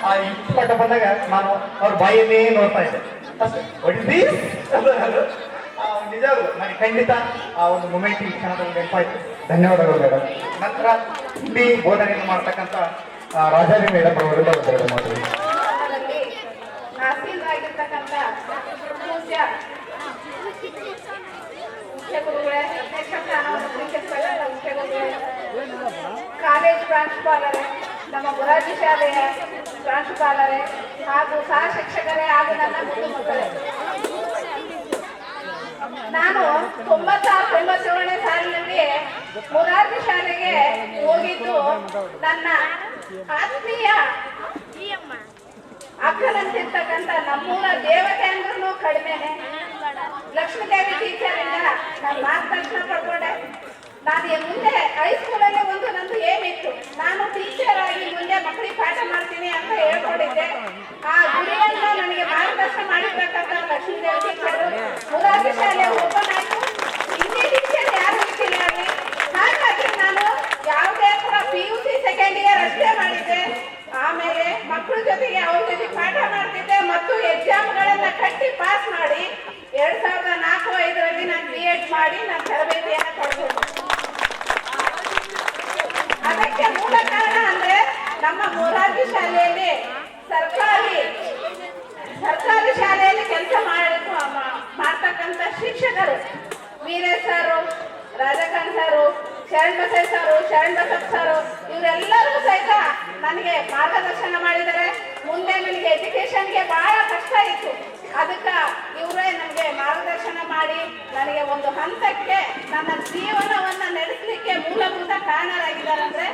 ಆ ಇಂಗ್ಲೀಷ್ ಪಾಠ ಬಂದಾಗ ನಾನು ಅವ್ರ ಬಾಯನ್ನೇ ನೋಡ್ತಾ ಇದ್ದೆ. ಅಷ್ಟೇ ನಿಜವಾಗ್ಲು ನನಗೆ ಖಂಡಿತ ಆ ಒಂದು ಮೂಮೆಂಟ್ ಈ ಕ್ಷಣದಲ್ಲಿ ನೆನಪಾಯ್ತು. ಧನ್ಯವಾದಗಳು ಮೇಡಮ್. ನಂತರ ಹಿಂದಿ ಬೋಧನೆಯನ್ನು ಮಾಡ್ತಕ್ಕಂಥ ರಾಜಾರಿ ಮೇಡಮ್ ಅವರಿಂದ ಒಂದೆರಡು ಮಾತು. ಆಗಿರ್ತಕ್ಕಂಥ ಪೂಜ್ಯ ಮುಖ್ಯ ಗುರುಗಳೇ, ಅಧ್ಯಕ್ಷ ಸ್ಥಾನವನ್ನು ಸ್ವೀಕರಿಸಿಕೊಳ್ಳಲು ಮುಖ್ಯ ಗುರುಗಳೇ, ಕಾಲೇಜ್ ಪ್ರಾಂಶುಪಾಲರೇ, ನಮ್ಮ ಮುರಾರ್ಜಿ ಶಾಲೆಯ ಪ್ರಾಂಶುಪಾಲರೇ ಹಾಗೂ ಸಹ ಶಿಕ್ಷಕರೇ ಹಾಗೂ ನನ್ನ ಮುದ್ದು ಮಕ್ಕಳೇ, ನಾನು 96-97ನೇ ಸಾಲಿನಲ್ಲಿ ಮುರಾರ್ಜಿ ಶಾಲೆಗೆ ಹೋಗಿದ್ದು ನನ್ನ ಆತ್ಮೀಯ ಅಕ್ಕನಂತಿರ್ತಕ್ಕಂಥ ನಮ್ಮೂರ ದೇವತೆ ಅಂದ್ರೂ ಕಡಿಮೆನೆ ಲಕ್ಷ್ಮೀದೇವಿ ಟೀಚರ್ ಇಂದ ನಾನು ಮಾರ್ಗದರ್ಶನ ಪಡ್ಕೊಂಡೆ. ನಾನು ಮುಂದೆ ಹೈಸ್ಕೂಲಲ್ಲಿ ಒಂದು ನಂದು ಏನಿತ್ತು, ನಾನು ಟೀಚರ್ ಆಗಿ ಮುಂದೆ ಮಕ್ಕಳಿಗೆ ಪಾಠ ಮಾಡ್ತೀನಿ ಅಂತ ಹೇಳ್ಕೊಂಡಿದ್ದೆ. ಆ ಗುರಿಯನ್ನು ನನಗೆ ಮಾರ್ಗದರ್ಶನ ಮಾಡಿರ್ತಕ್ಕಂಥ ಲಕ್ಷ್ಮೀದೇವಿ ಟೀಚರ್ ಮುರಾರ್ಜಿ ಶಾಲೆ ಓಪನ್ ಆಯ್ತು. ಹಿಂದಿ ಟೀಚರ್ ಯಾರು ಇರ್ತಿಲ್ಲ ಅಲ್ಲಿ. ಹಾಗಾಗಿ ನಾನು ಯಾವುದೇ ಕೂಡ PUC ಸೆಕೆಂಡ್ ಇಯರ್ ಅಷ್ಟೇ ಮಾಡಿದ್ದೆ. ಆಮೇಲೆ ಮಕ್ಕಳ ಜೊತೆಗೆ ಅವ್ರ ಜೊತೆ ಪಾಠ ಮಾಡ್ತಿದ್ದೆ ಮತ್ತು ಎಕ್ಸಾಮ್ಗಳನ್ನ ಕಟ್ಟಿ ಪಾಸ್ ಮಾಡಿ 2004-05ರಲ್ಲಿ ನಾನು B.Ed ಮಾಡಿ ನಾನು ತರಬೇತಿಯನ್ನು ಪಡೆದು. ಅದಕ್ಕೆ ಮೂಲ ಕಾರಣ ಅಂದ್ರೆ ನಮ್ಮ ಮುರಾರ್ಜಿ ಶಾಲೆಯಲ್ಲಿ ಸರ್ಕಾರಿ ಶಾಲೆಯಲ್ಲಿ ಕೆಲಸ ಮಾಡ್ತಕ್ಕಂಥ ಶಿಕ್ಷಕರು ವೀರೇಶ್ ಸಾರು, ರಾಜಕಾಂತ್ ಸಾರು, ಶರಣ್ ಬಸಯ್ಯ ಸಾರು, ಶರಣ್ ಬಸಪ್ಪ ಸಾರು, ಇವರೆಲ್ಲರೂ ಸಹಿತ ನನಗೆ ಮಾರ್ಗದರ್ಶನ ಮಾಡಿದ್ದಾರೆ. ಮುಂದೆ ನನಗೆ ಎಜುಕೇಶನ್ಗೆ ಬಹಳ ಕಷ್ಟ ಇತ್ತು. ಅದಕ್ಕೆ ಇವರೇ ನನಗೆ ಮಾರ್ಗದರ್ಶನ ಮಾಡಿ ನನಗೆ ಒಂದು ಹಂತಕ್ಕೆ ನನ್ನ ಜೀವನವನ್ನು ನಡೆಸಲಿಕ್ಕೆ ಮೂಲಭೂತ ಕಾರಣರಾಗಿದ್ದಾರೆ. ಅಂದ್ರೆ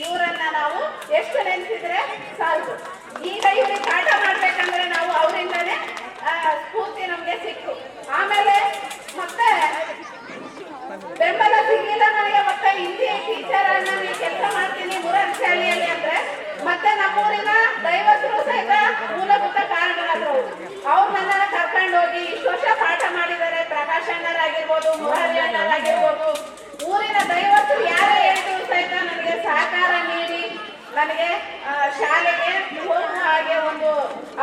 ಇವರನ್ನ ನಾವು ಎಷ್ಟು ನೆನೆಸಿದ್ರೆ ಸಾಕು. ಈಗ ಇವ್ರಿಗೆ ಪಾಠ ಮಾಡ್ಬೇಕಂದ್ರೆ ನಾವು ಅವರಿಂದನೇ ಸ್ಫೂರ್ತಿ ನಮ್ಗೆ ಸಿಕ್ತು. ಆಮೇಲೆ ಮತ್ತೆ ಬೆಂಬಲ ಸಿಗಲಿಲ್ಲ ನನಗೆ. ಮತ್ತೆ ಹಿಂದಿ ಟೀಚರ್ ಆಗಿ ನಾನು ಕೆಲಸ ಮಾಡ್ತೀನಿ ಮುರಾರ್ಜಿ ಶಾಲೆಯಲ್ಲಿ ಅಂದ್ರೆ ಮತ್ತೆ ನಮ್ಮೂರಿನ ದೈವತರು ಸಹಿತ ಮೂಲಭೂತ ಕಾರಣರಾದ್ರು. ಅವ್ರು ನನ್ನನ್ನು ಕರ್ಕೊಂಡು ಹೋಗಿ ಇಷ್ಟು ವರ್ಷ ಪಾಠ ಮಾಡಿದ್ದಾರೆ. ಪ್ರಕಾಶ್ ಅಣ್ಣರಾಗಿರ್ಬೋದು, ಮುರಾರಿ ಅಣ್ಣರಾಗಿರ್ಬೋದು, ಊರಿನ ದೈವತರು ಯಾರೇ ಹೇಳಿದ್ರು ಸಹಿತ ನನಗೆ ಸಹಕಾರ ನೀಡಿ ನನಗೆ ಶಾಲೆಗೆ ಹೋಗುವ ಹಾಗೆ ಒಂದು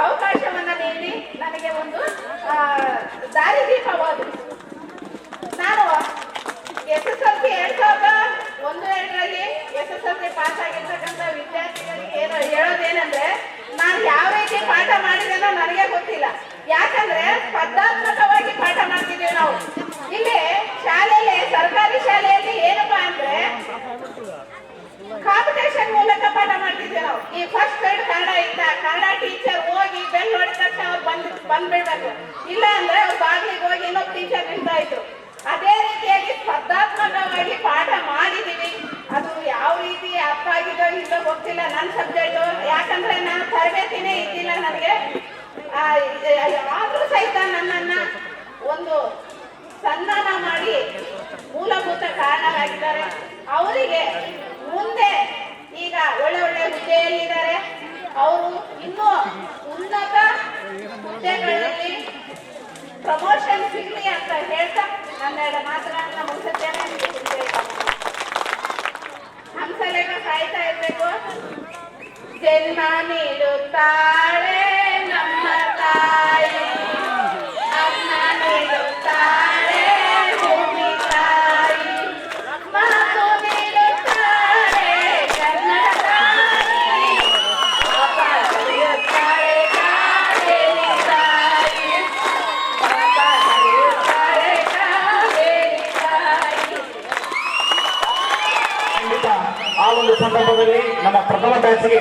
ಅವಕಾಶವನ್ನ ನೀಡಿ ನನಗೆ ಒಂದು ದಾರಿದೀಪವಾದರು. ನಾನು SSLC 2001-02ರಲ್ಲಿ SSLC ಪಾಸ್ ಆಗಿರ್ತಕ್ಕಂಥ ವಿದ್ಯಾರ್ಥಿಗಳಿಗೆ ಹೇಳೋದೇನಂದ್ರೆ, ನಾನು ಯಾವ ರೀತಿ ಪಾಠ ಮಾಡಿದೇನೋ ನನಗೆ ಗೊತ್ತಿಲ್ಲ. ಯಾಕಂದ್ರೆ ಸ್ಪರ್ಧಾತ್ಮಕವಾಗಿ ಪಾಠ ಮಾಡ್ತಿದ್ದೀವಿ ನಾವು. ಇಲ್ಲಿ ಶಾಲೆಯಲ್ಲಿ, ಸರ್ಕಾರಿ ಶಾಲೆಯಲ್ಲಿ ಏನಪ್ಪಾ ಅಂದ್ರೆ ಕಾಂಪಿಟೇಷನ್ ಮೂಲಕ ಪಾಠ ಮಾಡ್ತಿದ್ವಿ ನಾವು. ಬಂದ್ಬಿಡ್ಬೇಕು. ಇಲ್ಲ ಅಂದ್ರೆ ಅವ್ರ ಬಾಗಿಲಿಗೆ ಹೋಗಿ ಇನ್ನೊಬ್ಬ ಟೀಚರ್ ನಿಲ್ತಾ ಇದ್ರು. ಅದೇ ರೀತಿಯಾಗಿ ಸ್ಪರ್ಧಾತ್ಮಕವಾಗಿ ಪಾಠ ಮಾಡಿದೀವಿ. ಅದು ಯಾವ ರೀತಿ ಅರ್ಥ ಆಗಿದೋ ಇಲ್ಲೋ ಗೊತ್ತಿಲ್ಲ ನನ್ನ ಸಬ್ಜೆಕ್ಟು, ಯಾಕಂದ್ರೆ ನಾನು ತರಬೇತಿನೇ ಇದ್ದಿಲ್ಲ ನನಗೆ. ಆದ್ರೂ ಸಹಿತ ನನ್ನನ್ನ ಒಂದು ಸನ್ಮಾನ ಮಾಡಿ ಮೂಲಭೂತ ಕಾರಣರಾಗಿದ್ದಾರೆ. ಅವರಿಗೆ ಮುಂದೆ ಈಗ ಒಳ್ಳೆ ಒಳ್ಳೆ ಹುದ್ದೆಯಲ್ಲಿದ್ದಾರೆ. ಅವರು ಇನ್ನೂ ಉನ್ನತ ಹುದ್ದೆಗಳಲ್ಲಿ ಪ್ರಮೋಷನ್ ಸಿಗಲಿ ಅಂತ ಹೇಳ್ತಾ ನನ್ನೆರಡು ಮಾತುಗಳನ್ನ ಮುಗಿಸುತ್ತೇನೆ. ಹಂಸಲೇಖ ಕಾಯ್ತಾ ಇರ್ಬೇಕು. ಜನ್ಮ ನೀಡುತ್ತಾಳೆ ನಮ್ಮ ತಾಯಿ, ಅನ್ನ ನೀಡುತ್ತಾಳೆ ಭೂಮಿ ತಾಯಿ, ಮಾತು ನೀಡುತ್ತಾಳೆ ಕನ್ನಡ ತಾಯಿ, ಪಾಪ ಕಲಿಯುತ್ತಾಳೆ ಕಾವೇರಿ ತಾಯಿ, ಪಾಪ ಕಲಿಯುತ್ತಾಳೆ ಕಾವೇರಿ ತಾಯಿ. ಖಂಡಿತ ಆ ಒಂದು ಸಂದರ್ಭದಲ್ಲಿ ನಮ್ಮ ಪ್ರಥಮ ಬ್ಯಾಚ್ಗೆ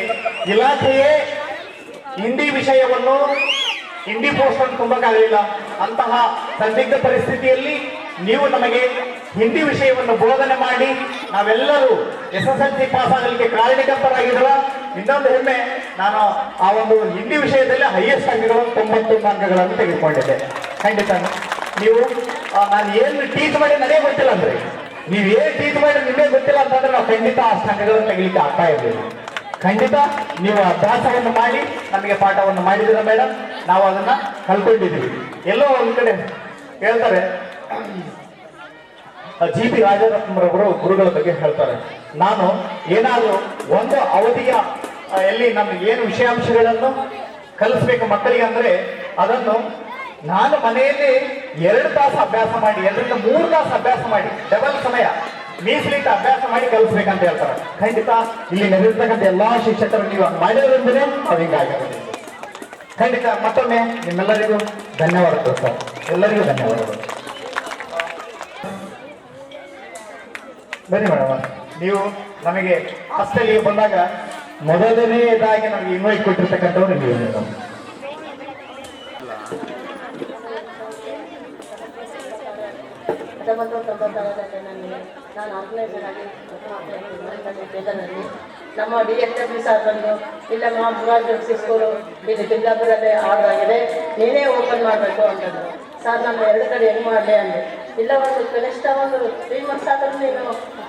ಇಲಾಖೆಯೇ ಹಿಂದಿ ವಿಷಯವನ್ನು ಹಿಂದಿ ಪೋಸ್ಟ್ ಅನ್ನು ತುಂಬಕ್ಕಾಗಲಿಲ್ಲ. ಅಂತಹ ಸಂದಿಗ್ಧ ಪರಿಸ್ಥಿತಿಯಲ್ಲಿ ನೀವು ನಮಗೆ ಹಿಂದಿ ವಿಷಯವನ್ನು ಬೋಧನೆ ಮಾಡಿ ನಾವೆಲ್ಲರೂ SSLC ಪಾಸ್ ಆಗಲಿಕ್ಕೆ ಕಾರಣೀಕರ್ತರಾಗಿರುವ ಇನ್ನೊಂದು ಹೆಮ್ಮೆ, ನಾನು ಆ ಒಂದು ಹಿಂದಿ ವಿಷಯದಲ್ಲಿ ಹೈಯೆಸ್ಟ್ ಅಂಕಗಳು 91 ಅಂಕಗಳನ್ನು ತೆಗೆದುಕೊಂಡಿದ್ದೆ. ಖಂಡಿತ ನೀವು ನಾನು ಏನು ಟೀಚ್ ಮಾಡಿ ನನಗೆ ಗೊತ್ತಿಲ್ಲ ಅಂದ್ರೆ, ನೀವು ಏನು ಟೀಚ್ ಮಾಡಿ ನಿಮಗೆ ಗೊತ್ತಿಲ್ಲ ಅಂತಂದ್ರೆ ನಾವು ಖಂಡಿತ ಅಷ್ಟು ಅಂಕಗಳನ್ನು ತೆಗಿಲಿಕ್ಕೆ ಆಗ್ತಾ ಇರಲಿಲ್ಲ. ಖಂಡಿತ ನೀವು ಅಭ್ಯಾಸವನ್ನು ಮಾಡಿ ನಮಗೆ ಪಾಠವನ್ನು ಮಾಡಿದಿರ ಮೇಡಮ್, ನಾವು ಅದನ್ನ ಕಲ್ಕೊಂಡಿದ್ದೀವಿ. ಎಲ್ಲೋ ಒಂದ್ ಕಡೆ ಹೇಳ್ತಾರೆ, GP ರಾಜರತ್ನರವರು ಗುರುಗಳ ಬಗ್ಗೆ ಹೇಳ್ತಾರೆ, ನಾನು ಏನಾದರೂ ಒಂದು ಅವಧಿಯ ಎಲ್ಲಿ ನಮ್ಗೆ ಏನು ವಿಷಯಾಂಶಗಳನ್ನು ಕಲಿಸ್ಬೇಕು ಮಕ್ಕಳಿಗೆ ಅಂದ್ರೆ ಅದನ್ನು ನಾನು ಮನೆಯಲ್ಲಿ 2 ತಾಸು ಅಭ್ಯಾಸ ಮಾಡಿ 2 ರಿಂದ 3 ತಾಸು ಅಭ್ಯಾಸ ಮಾಡಿ ಡಬಲ್ ಸಮಯ ಮೀಸಲಿಟ್ಟು ಅಭ್ಯಾಸ ಮಾಡಿ ಕಲಿಸ್ಬೇಕಂತ ಹೇಳ್ತಾರೆ. ಖಂಡಿತ ಇಲ್ಲಿ ನೆರೆದಿರ್ತಕ್ಕಂಥ ಎಲ್ಲಾ ಶಿಕ್ಷಕರು ನೀವು ಮಾಡಿರೋದ್ರಿಂದ ಅದು ಹಿಂಗಾಗಿರೋದು. ಖಂಡಿತ ಮತ್ತೊಮ್ಮೆ ನಿಮ್ಮೆಲ್ಲರಿಗೂ ಧನ್ಯವಾದಗಳು ಸರ್, ಎಲ್ಲರಿಗೂ ಧನ್ಯವಾದಗಳು. ಬನ್ನಿ ಮೇಡಮ್, ನೀವು ನಮಗೆ ಹಾಸ್ಟೆಲ್ಗೆ ಬಂದಾಗ ಮೊದಲನೇದಾಗಿ ನಮಗೆ ಇನ್ವೈಟ್ ಕೊಟ್ಟಿರ್ತಕ್ಕಂಥವ್ರು ನೀವು ಮೇಡಮ್. ನಾನು ಆರ್ಗನೈಸರ್ ಆಗಿ ಬೇದನಲ್ಲಿ ನಮ್ಮ DSW ಸರ್ ಬಂದು, ಇಲ್ಲಮ್ಮ ಮುರಾರ್ ಜೋಶಿ ಸ್ಕೂಲು ಇದು ಬಿಜಾಪುರಲ್ಲೇ ಆರ್ಡರ್ ಆಗಿದೆ, ನೀನೇ ಓಪನ್ ಮಾಡಬೇಕು ಅಂತಂದ್ರು. ಸರ್ ನಾನು 2 ಕಡೆ ಹೆಂಗೆ ಮಾಡಲಿ ಅಂದೆ. ಇಲ್ಲ ಒಂದು ಕನಿಷ್ಠ ಒಂದು 3 ಮಂತ್ಸ್ ಆದರೂ ನೀನು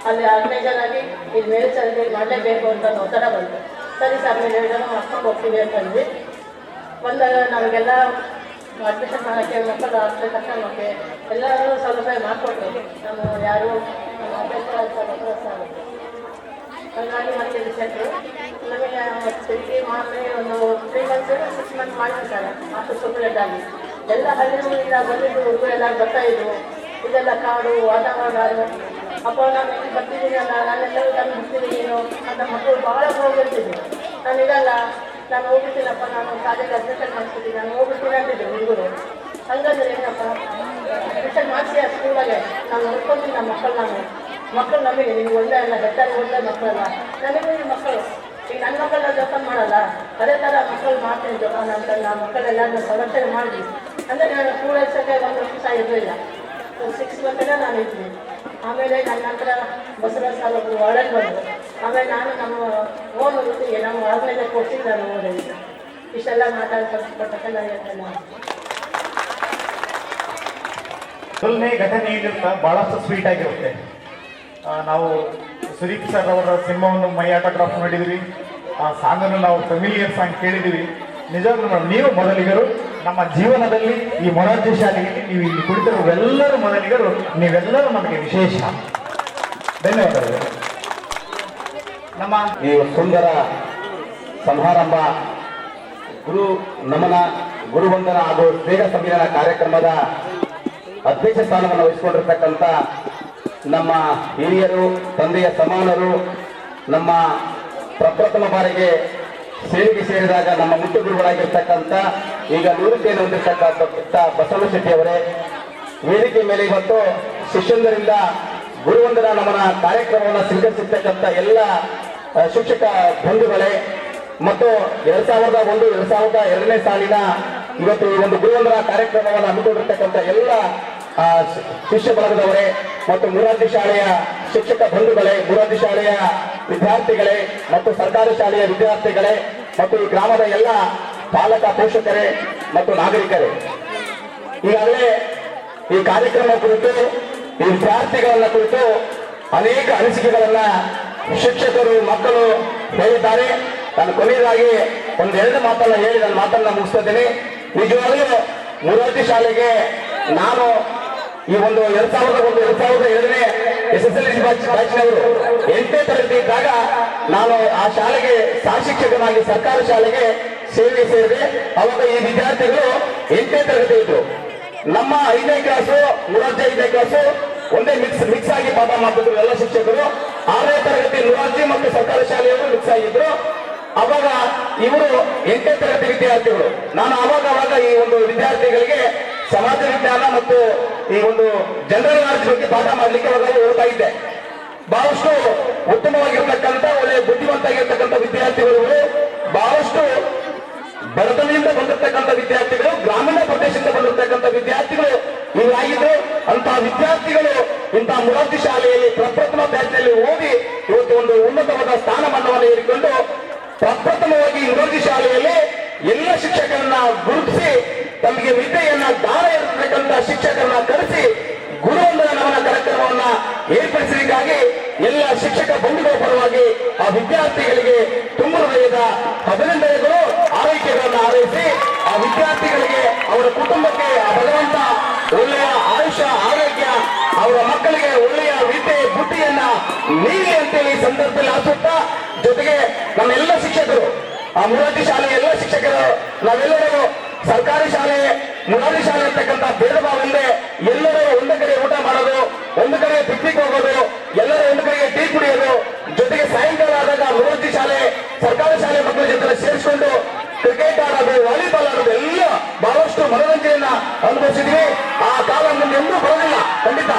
ಅಲ್ಲಿ ಆರ್ಗನೈಸರ್ ಆಗಿ ಇಲ್ಲಿ ಮೇಲ್ಚಾಗಿ ಮಾಡಲೇಬೇಕು ಅಂತ ಒತ್ತಡ ಬಂತು. ಸರಿ ಸರ್ ನೀವು 2 ಜನ ಮಾಡ್ಕೊಂಡು ಹೋಗ್ತೀವಿ ಅಂತಂದ್ವಿ. ಬಂದಾಗ ನಮಗೆಲ್ಲ ಅಡ್ಮಿಷನ್ ಮಾಡೋಕ್ಕೆ ಮಕ್ಕಳು ಹಾಸ್ಟೆಲ್ ಕರ್ಕೊಂಡು ಹೋಗಿ ಎಲ್ಲರೂ ಸೌಲಭ್ಯ ಮಾಡಿಕೊಟ್ರು. ನಾನು ಯಾರು ಹಂಗಾಗಿ ಮತ್ತೆ ಸೆಟ್ರು ನಮಗೆ ತಿರುಗಿ ಮಾಡಿ ಒಂದು 3 ಮಂತ್ಸ್ 6 ಮಂತ್ಸ್ ಮಾಡಿರ್ತಾರೆ ಮಾಸ್ಟರ್ ಸೂಪರೇಟ್ ಆಗಿ. ಎಲ್ಲ ಹಳ್ಳಿಗಳಿಂದ ಬಂದಿದ್ದು ಹುಡುಗರೆಲ್ಲ ಬರ್ತಾಯಿದ್ರು. ಇದೆಲ್ಲ ಕಾಡು ವಾತಾವರಣ ಅಪ್ಪ ನಾನು ಹೆಂಗೆ ಬರ್ತಿದ್ದೀನಿ ಅಲ್ಲ, ನಾನೆಲ್ಲರೂ ನಾನು ಬಿಡ್ತಿದ್ದೀನಿ ಏನು ಅಂತ ಮಕ್ಕಳು ಭಾಳ ಹೋಗಿರ್ತಿದ್ದೆ. ನಾನು ಇರಲ್ಲ, ನಾನು ಹೋಗ್ಬಿಡ್ತೀನಪ್ಪ, ನಾನು ಕಾಲೇಜ್ ಅಡ್ಮಿಷನ್ ಮಾಡಿಸ್ಬಿಡ್ತೀನಿ, ನಾನು ಹೋಗ್ಬಿಡ್ತೀನಿ ಅಂತಿದ್ದೆ ಹುಡುಗರು. ಹಂಗಂದ್ರೆ ಏನಪ್ಪ ಅಡ್ಮಿಷನ್ ಮಾಡಿಸಿ ಆ ಸ್ಕೂಲಾಗೆ ನಾನು ನೋಡ್ಕೊತೀನಿ ನಮ್ಮ ಮಕ್ಕಳು ನಮಗೆ ನಿಮ್ಗೆ ಒಳ್ಳೆ ಅಲ್ಲ, ಬೆಟ್ಟಾಗಿ ಒಳ್ಳೆ ಮಕ್ಕಳಲ್ಲ, ನನಗೂ ಈ ಮಕ್ಕಳು ಈಗ ನನ್ನ ಮಕ್ಕಳನ್ನ ಜೋಪಾನ ಮಾಡಲ್ಲ, ಅದೇ ಥರ ಮಕ್ಕಳು ಮಾಡ್ತೀನಿ ಜೋಪಾನ ಅಂತ ನಾನು ಮಕ್ಕಳೆಲ್ಲರನ್ನ ಸಂರಕ್ಷಣೆ ಮಾಡಿ ಅಂದರೆ ನಾನು ಸ್ಕೂಲ್ ಹಚ್ಚಕ್ಕೆ 1 ವರ್ಷ ಇರಲಿಲ್ಲ, ಒಂದು 6 ಮಂತ್ನೇ ನಾನು ಇದ್ದೀನಿ. ಆಮೇಲೆ ನನ್ನ ನಂತರ ಬಸವರಾಜ್ ಸಾರ್ ಒಬ್ಬರು ವಾರ್ಡನ್ ಬಂದರು. ಆಮೇಲೆ ನಾನು ನಮ್ಮ ಓನ್ ವೃತ್ತಿಗೆ ನಮ್ಮ ಆರ್ಗನೈಸರ್ ಕೊಡ್ತೀನಿ ನಾನು ಓದಿದ್ದೆ. ಇಷ್ಟೆಲ್ಲ ಮಾತಾಡಿ ಕಲಿಸ್ಕೊಟ್ಟಕ್ಕೆ ನಾನು ಹೇಳ್ತೇನೆ. ಮೊದಲನೇ ಘಟನೆ ಏನಿರುತ್ತಾ ಬಹಳಷ್ಟು ಸ್ವೀಟ್ ಆಗಿರುತ್ತೆ. ನಾವು ಸುದೀಪ್ ಸರ್ ಅವರ ಸಿನಿಮಾವನ್ನು ಮೈ ಆಟೋಗ್ರಾಫ್ ನೋಡಿದ್ವಿ, ಆ ಸಾಂಗನ್ನು ನಾವು ಫೆಮಿಲಿಯರ್ ಸಾಂಗ್ ಕೇಳಿದ್ದೀವಿ. ನಿಜವಾಗ್ಲೂ ಮೇಡಮ್ ನೀವು ಮೊದಲಿಗರು ನಮ್ಮ ಜೀವನದಲ್ಲಿ. ಈ ಮೊರಾರ್ಜಿ ಶಾಲೆಯಲ್ಲಿ ನೀವು ಇಲ್ಲಿ ಕುಳಿತಿರುವರೆಲ್ಲರೂ ಮೊದಲಿಗರು, ನೀವೆಲ್ಲರೂ ನಮಗೆ ವಿಶೇಷ. ಧನ್ಯವಾದಗಳು. ನಮ್ಮ ಈ ಸುಂದರ ಸಮಾರಂಭ ಗುರು ನಮನ ಗುರುವಂದನ ಹಾಗೂ ಸ್ನೇಹ ಸಂವಿಧಾನ ಕಾರ್ಯಕ್ರಮದ ಅಧ್ಯಕ್ಷ ಸ್ಥಾನವನ್ನು ವಹಿಸಿಕೊಂಡಿರ್ತಕ್ಕಂಥ ನಮ್ಮ ಹಿರಿಯರು, ತಂದೆಯ ಸಮಾನರು, ನಮ್ಮ ಪ್ರಪ್ರಥಮ ಬಾರಿಗೆ ಸೇವೆಗೆ ಸೇರಿದಾಗ ನಮ್ಮ ಮುಖ್ಯ ಗುರುಗಳಾಗಿರ್ತಕ್ಕಂಥ ಈಗ ನಿವೃತ್ತಿಯನ್ನು ಹೊಂದಿರತಕ್ಕಂಥ ಬಸವಣ್ಣ ಶೆಟ್ಟಿ ಅವರೇ, ವೇದಿಕೆ ಮೇಲೆ ಇವತ್ತು ಶಿಷ್ಯಂದರಿಂದ ಗುರುವಂದನ ನಮನ ಕಾರ್ಯಕ್ರಮವನ್ನು ಸ್ವೀಕರಿಸಿರ್ತಕ್ಕಂಥ ಎಲ್ಲ ಶಿಕ್ಷಕ ಬಂಧುಗಳೇ ಮತ್ತು 2001-2002 ಸಾಲಿನ ಇವತ್ತು ಈ ಒಂದು ಗುರುವಂದರ ಕಾರ್ಯಕ್ರಮವನ್ನು ಹಮ್ಮಿಕೊಂಡಿರ್ತಕ್ಕಂಥ ಎಲ್ಲ ಶಿಷ್ಯ ಬಳಗದವರೇ ಮತ್ತು ಮುರಾರ್ಜಿ ಶಾಲೆಯ ಶಿಕ್ಷಕ ಬಂಧುಗಳೇ, ಮುರಾರ್ಜಿ ಶಾಲೆಯ ವಿದ್ಯಾರ್ಥಿಗಳೇ ಮತ್ತು ಸರ್ಕಾರಿ ಶಾಲೆಯ ವಿದ್ಯಾರ್ಥಿಗಳೇ ಮತ್ತು ಈ ಗ್ರಾಮದ ಎಲ್ಲ ಪಾಲಕ ಪೋಷಕರೇ ಮತ್ತು ನಾಗರಿಕರೇ, ಈಗಾಗಲೇ ಈ ಕಾರ್ಯಕ್ರಮ ಕುರಿತು ಈ ವಿದ್ಯಾರ್ಥಿಗಳನ್ನ ಕುರಿತು ಅನೇಕ ಅನಿಸಿಕೆಗಳನ್ನ ಶಿಕ್ಷಕರು ಮಕ್ಕಳು ಹೇಳಿದ್ದಾರೆ. ನಾನು ಕೊನೆಯದಾಗಿ ಒಂದೆರಡು ಮಾತನ್ನ ಹೇಳಿ ನನ್ನ ಮಾತನ್ನ ಮುಗಿಸ್ತಾ ಇದ್ದೀನಿ. ನಿಜವಾಗಲೂ ಮುರಾರ್ಜಿ ಶಾಲೆಗೆ ನಾನು ಈ ಒಂದು 2002ನೇ SSLC ಬ್ಯಾಚ್ನವರು 8ನೇ ತರಗತಿ ಇದ್ದಾಗ ನಾನು ಆ ಶಾಲೆಗೆ ಸಹ ಶಿಕ್ಷಕನಾಗಿ ಸರ್ಕಾರಿ ಶಾಲೆಗೆ ಸೇವೆ ಸೇರಿದೆ. ಅವಾಗ ಈ ವಿದ್ಯಾರ್ಥಿಗಳು 8ನೇ ತರಗತಿ ಇದ್ರು. ನಮ್ಮ 5ನೇ ಕ್ಲಾಸು ಮುರಾರ್ಜಿ 5ನೇ ಕ್ಲಾಸು ಒಂದೇ ಮಿಕ್ಸ್ ಆಗಿ ಪಾಠ ಮಾಡ್ತಿದ್ರು ಎಲ್ಲ ಶಿಕ್ಷಕರು. 6ನೇ ತರಗತಿ ಮುರಾರ್ಜಿ ಮತ್ತು ಸರ್ಕಾರಿ ಶಾಲೆಯವರು ಮಿಕ್ಸ್ ಆಗಿದ್ರು. ಅವಾಗ ಇವರು 8ನೇ ತರಗತಿ ವಿದ್ಯಾರ್ಥಿಗಳು. ನಾನು ಅವಾಗ ಈ ಒಂದು ವಿದ್ಯಾರ್ಥಿಗಳಿಗೆ ಸಮಾಜ ವಿಜ್ಞಾನ ಮತ್ತು ಈ ಒಂದು ಜನರಲ್ ನಾಲೆಡ್ಜ್ ಬಗ್ಗೆ ಪಾಠ ಮಾಡ್ಲಿಕ್ಕೆ ಅವಾಗ ಓದ್ತಾ ಇದ್ದೆ. ಬಹಳಷ್ಟು ಉತ್ತಮವಾಗಿರ್ತಕ್ಕಂಥ ಒಳ್ಳೆ ಬುದ್ಧಿವಂತಾಗಿರ್ತಕ್ಕಂಥ ವಿದ್ಯಾರ್ಥಿಗಳು, ಬಹಳಷ್ಟು ಬಡತನದಿಂದ ಬಂದಿರತಕ್ಕಂಥ ವಿದ್ಯಾರ್ಥಿಗಳು, ಗ್ರಾಮೀಣ ಪ್ರದೇಶದಿಂದ ಬಂದಿರತಕ್ಕಂಥ ವಿದ್ಯಾರ್ಥಿಗಳು ಇವಾಗಿದ್ರು. ಅಂತಹ ವಿದ್ಯಾರ್ಥಿಗಳು ಇಂತಹ ಮುರಾರ್ಜಿ ಶಾಲೆಯಲ್ಲಿ ಪ್ರಪ್ರಥಮ ಬ್ಯಾಚ್ನಲ್ಲಿ ಓದಿ ಇವತ್ತು ಒಂದು ಉನ್ನತವಾದ ಸ್ಥಾನಮಾನವನ್ನು ಏರಿಕೊಂಡು ಪ್ರಪ್ರಥಮವಾಗಿ ಮುರಾರ್ಜಿ ಶಾಲೆಯಲ್ಲಿ ಎಲ್ಲ ಶಿಕ್ಷಕರನ್ನ ಗುರುತಿಸಿ ತಮಗೆ ವಿದ್ಯೆಯನ್ನ ದಾನ ಇರತಕ್ಕಂಥ ಶಿಕ್ಷಕರನ್ನ ಕರೆಸಿ ಗುರುವಂದನ ನಮನ ಕಾರ್ಯಕ್ರಮವನ್ನ ಏರ್ಪಡಿಸಲಿಕ್ಕಾಗಿ ಎಲ್ಲ ಶಿಕ್ಷಕ ಬಂಧುಗಳ ಪರವಾಗಿ ಆ ವಿದ್ಯಾರ್ಥಿಗಳಿಗೆ ತುಂಬ ಹೃದಯದ ಅಭಿನಂದನೆಗಳು, ಆರೈಕೆಗಳನ್ನು ಹಾರೈಸಿ ಆ ವಿದ್ಯಾರ್ಥಿಗಳಿಗೆ ಅವರ ಕುಟುಂಬಕ್ಕೆ ಆ ಭಗವಂತ ಒಳ್ಳೆಯ ಆಯುಷ್ಯ ಆರೋಗ್ಯ, ಅವರ ಮಕ್ಕಳಿಗೆ ಒಳ್ಳೆಯ ವಿದ್ಯೆ ಬುದ್ಧಿಯನ್ನ ನೀಡಿ ಅಂತೇಳಿ ಈ ಸಂದರ್ಭದಲ್ಲಿ ಆಸುತ್ತಾ, ಜೊತೆಗೆ ನಮ್ಮೆಲ್ಲ ಶಿಕ್ಷಕರು ಆ ಮುರಾರ್ಜಿ ಶಾಲೆಯ ಎಲ್ಲ ಶಿಕ್ಷಕರು ನಾವೆಲ್ಲರೂ ಸರ್ಕಾರಿ ಶಾಲೆ ಮುರಾರ್ಜಿ ಶಾಲೆ ಅಂತಕ್ಕಂಥ ಭೇದ ಭಾವ ಇಲ್ಲದೆ ಎಲ್ಲರೂ ಒಂದು ಕಡೆ ಊಟ ಮಾಡೋದು, ಒಂದು ಕಡೆ ಪಿಕ್ನಿಕ್ ಹೋಗೋದು, ಎಲ್ಲರೂ ಒಂದು ಕಡೆಗೆ ಟೀ ಕುಡಿಯೋದು, ಜೊತೆಗೆ ಸಾಯಂಕಾಲ ಆದಾಗ ಮುರಾರ್ಜಿ ಶಾಲೆ ಸರ್ಕಾರಿ ಶಾಲೆ ಮಕ್ಕಳ ಜೊತೆ ಸೇರಿಸಿಕೊಂಡು ಕ್ರಿಕೆಟ್ ಆಡೋದು, ವಾಲಿಬಾಲ್ ಆಡೋದು ಎಲ್ಲ ಬಹಳಷ್ಟು ಮನೋರಂಜನೆಯನ್ನ ಅನುಭವಿಸಿದ್ವಿ. ಆ ಕಾಲ ಮುಂದೆ ಎಂದೂ ಬರೋದಿಲ್ಲ ಖಂಡಿತ.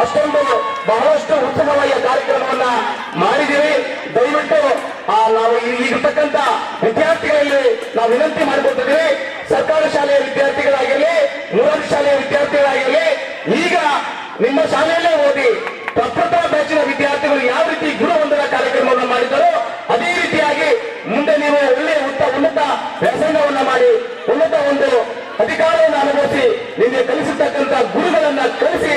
ಅಷ್ಟೊಂದು ಬಹಳಷ್ಟು ಉತ್ತಮವಾದ ಕಾರ್ಯಕ್ರಮವನ್ನ ಮಾಡಿದ್ದೀವಿ. ದಯವಿಟ್ಟು ನಾವು ಈಗಿರ್ತಕ್ಕಂಥ ವಿದ್ಯಾರ್ಥಿಗಳಲ್ಲಿ ನಾವು ವಿನಂತಿ ಮಾಡಿಕೊಳ್ತಿದ್ದೀವಿ, ಸರ್ಕಾರಿ ಶಾಲೆಯ ವಿದ್ಯಾರ್ಥಿಗಳಾಗಿರಲಿ, ಮುರಾರ್ಜಿ ಶಾಲೆಯ ವಿದ್ಯಾರ್ಥಿಗಳಾಗಿರಲಿ, ಈಗ ನಿಮ್ಮ ಶಾಲೆಯಲ್ಲೇ ಓದಿ ಪ್ರಪ್ರಥಮ ಬ್ಯಾಚಿನ ವಿದ್ಯಾರ್ಥಿಗಳು ಯಾವ ರೀತಿ ಗುರುವಂದನ ಕಾರ್ಯಕ್ರಮವನ್ನು ಮಾಡಿದ್ದಾರೋ ಅದೇ ರೀತಿಯಾಗಿ ಮುಂದೆ ನೀವು ಒಳ್ಳೆಯ ಉನ್ನತ ವ್ಯಾಸಂಗವನ್ನ ಮಾಡಿ ಉನ್ನತ ಒಂದು ಅಧಿಕಾರವನ್ನು ಅನುಭವಿಸಿ ನಿಮಗೆ ಕಲಿಸತಕ್ಕಂಥ ಗುರುಗಳನ್ನ ಕಲಿಸಿ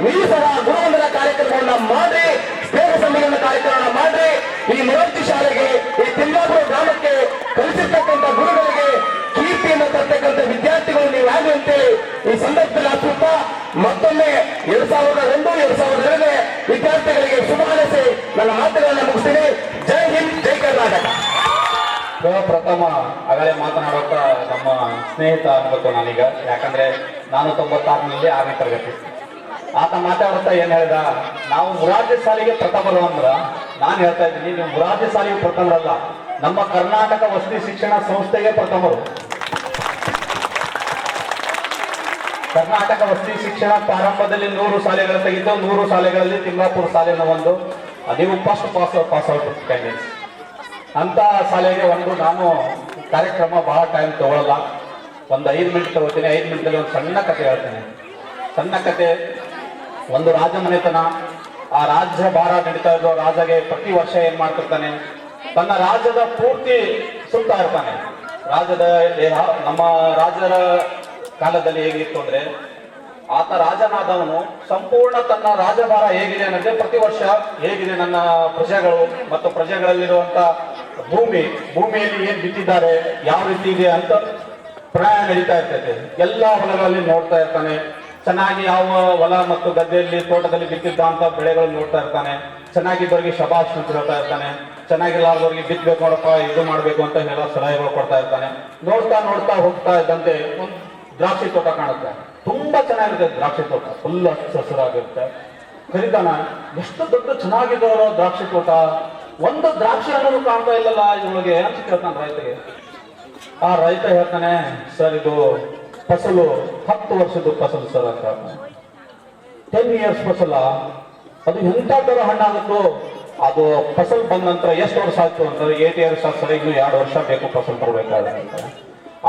ನೀವು ಸಹ ಗುರುವಂದನ ಕಾರ್ಯಕ್ರಮವನ್ನ ಮಾಡಿ, ಸ್ನೇಹ ಸಮ್ಮೇಳನ ಕಾರ್ಯಕ್ರಮವನ್ನು ಮಾಡಿ, ಈ ಮುರಾರ್ಜಿ ಶಾಲೆಗೆ ಈ ತಿಮ್ಮಾಪುರ ಗ್ರಾಮಕ್ಕೆ ಕಲಿಸಿರ್ತಕ್ಕಂಥ ಗುರುಗಳಿಗೆ ಕೀರ್ತಿಯನ್ನು ತರ್ತಕ್ಕಂಥ ವಿದ್ಯಾರ್ಥಿಗಳು ನೀವಾಗಲಿ ಅಂತೇಳಿ ಈ ಸಂದರ್ಭದಲ್ಲಿ ಹಾಕುತ್ತಾ ಮತ್ತೊಮ್ಮೆ 2001-2002 ವಿದ್ಯಾರ್ಥಿಗಳಿಗೆ ಶುಭಾಶಯ ನನ್ನ ಮಾತುಗಳನ್ನು ಮುಗಿಸ್ತೀನಿ. ಜೈ ಹಿಂದ್, ಜೈ ಕರ್ನಾಟಕ. ಪ್ರಥಮ ಆಗಲೇ ಮಾತನಾಡುತ್ತ ನಮ್ಮ ಸ್ನೇಹಿತ ಅನ್ಬೇಕು ನಾನೀಗ, ಯಾಕಂದ್ರೆ ನಾನು 96ರಲ್ಲಿ 6ನೇ ತರಗತಿ. ಆತ ಮಾತಾಡುತ್ತಾ ಏನ್ ಹೇಳಿದ, ನಾವು ಮುರಾರ್ಜಿ ಶಾಲೆಗೆ ಪ್ರಥಮರು ಅಂದ್ರ, ನಾನು ಹೇಳ್ತಾ ಇದ್ದೀನಿ ನೀವು ಮುರಾರ್ಜಿ ಶಾಲೆಗೆ ಪ್ರಥಮರಲ್ಲ, ನಮ್ಮ ಕರ್ನಾಟಕ ವಸತಿ ಶಿಕ್ಷಣ ಸಂಸ್ಥೆಗೆ ಪ್ರಥಮರು. ಕರ್ನಾಟಕ ವಸತಿ ಶಿಕ್ಷಣ ಪ್ರಾರಂಭದಲ್ಲಿ 100 ಶಾಲೆಗಳು ತೆಗೆದು 100 ಶಾಲೆಗಳಲ್ಲಿ ತಿಮ್ಮಾಪುರ ಶಾಲೆನ ಒಂದು, ನೀವು ಫಸ್ಟ್ ಪಾಸ್ ಔಟ್ ಕ್ಯಾಂಡಿಡೇಟ್ಸ್ ಅಂತ ಶಾಲೆಗೆ ಒಂದು. ನಾನು ಕಾರ್ಯಕ್ರಮ ಬಹಳ ಟೈಮ್ ತಗೊಳ್ಳಲ್ಲ, ಒಂದು 5 ಮಿನಿಟ್ ತಗೋತೀನಿ. 5 ಮಿನಿಟಲ್ಲಿ ಒಂದು ಸಣ್ಣ ಕಥೆ ಹೇಳ್ತೇನೆ. ಸಣ್ಣ ಕಥೆ, ಒಂದು ರಾಜ ಮನೆತನ, ಆ ರಾಜ್ಯ ಭಾರ ನಡೀತಾ ಇರೋ ರಾಜಗೆ ಪ್ರತಿ ವರ್ಷ ಏನ್ ಮಾಡ್ತಿರ್ತಾನೆ, ತನ್ನ ರಾಜ್ಯದ ಪೂರ್ತಿ ಸುತ್ತಾ ಇರ್ತಾನೆ. ರಾಜ್ಯದ ನಮ್ಮ ರಾಜರ ಕಾಲದಲ್ಲಿ ಹೇಗಿತ್ತು ಅಂದ್ರೆ, ಆತ ರಾಜನಾದವನು ಸಂಪೂರ್ಣ ತನ್ನ ರಾಜಭಾರ ಹೇಗಿದೆ ಅನ್ನೋದೇ ಪ್ರತಿ ವರ್ಷ ಹೇಗಿದೆ ನನ್ನ ಪ್ರಜೆಗಳು ಮತ್ತು ಪ್ರಜೆಗಳಲ್ಲಿರುವಂತ ಭೂಮಿಯಲ್ಲಿ ಏನ್ ಬಿತ್ತಿದ್ದಾರೆ, ಯಾವ ರೀತಿ ಇದೆ ಅಂತ ಪ್ರಯಾಣ ನಡೀತಾ ಇರ್ತೈತೆ. ಎಲ್ಲಾ ಹೊಲಗಳಲ್ಲಿ ನೋಡ್ತಾ ಇರ್ತಾನೆ, ಚೆನ್ನಾಗಿ ಯಾವ ಹೊಲ ಮತ್ತು ಗದ್ದೆಯಲ್ಲಿ ತೋಟದಲ್ಲಿ ಬಿತ್ತಿದ್ದಂತ ಬೆಳೆಗಳು ನೋಡ್ತಾ ಇರ್ತಾನೆ. ಚೆನ್ನಾಗಿದ್ದವ್ರಿಗೆ ಶಬಾಷ್ ಅಂತ ಹೇಳ್ತಾ ಇರ್ತಾನೆ, ಚೆನ್ನಾಗಿಲ್ಲಾರ್ದವ್ರಿಗೆ ಬಿತ್ತಬೇಕು ನೋಡಪ್ಪ, ಇದು ಮಾಡ್ಬೇಕು ಅಂತ ಹೇಳೋ ಸಲಹೆಗಳು ಕೊಡ್ತಾ ಇರ್ತಾನೆ. ನೋಡ್ತಾ ಹೋಗ್ತಾ ಇದ್ದಂತೆ ಒಂದು ದ್ರಾಕ್ಷಿ ತೋಟ ಕಾಣುತ್ತೆ. ತುಂಬಾ ಚೆನ್ನಾಗಿರುತ್ತೆ ದ್ರಾಕ್ಷಿ ತೋಟ, ಫುಲ್ ಹಸಿರಾಗಿರುತ್ತೆ. ಕರಿತಾನ, ಎಷ್ಟು ದೊಡ್ಡ ಚೆನ್ನಾಗಿದ್ದವರ ದ್ರಾಕ್ಷಿ ತೋಟ, ಒಂದು ದ್ರಾಕ್ಷಿ ಹಣ್ಣು ಕಾಣ್ತಾ ಇಲ್ಲಲ್ಲ ಇವ್ರಿಗೆ ಅಂತ ಕೇಳ್ತಾನೆ ರೈತಗೆ. ಆ ರೈತ ಹೇಳ್ತಾನೆ, ಸರ್ ಇದು ಫಸಲು 10 ವರ್ಷದ ಫಸಲು ಸರ್ ಅಂತ. 10 years ಫಸಲ, ಅದು ಎಂಥ ತರ ಹಣ್ಣಾಗುತ್ತೋ, ಅದು ಫಸಲ್ ಬಂದ ನಂತರ ಎಷ್ಟು ವರ್ಷ ಆಯ್ತು ಅಂತಂದ್ರೆ 8 years ಸರ್, ಇನ್ನು 2 ವರ್ಷ ಬೇಕು ಫಸಲ್ ಬರ್ಬೇಕಾದ್ರೆ ಅಂತ.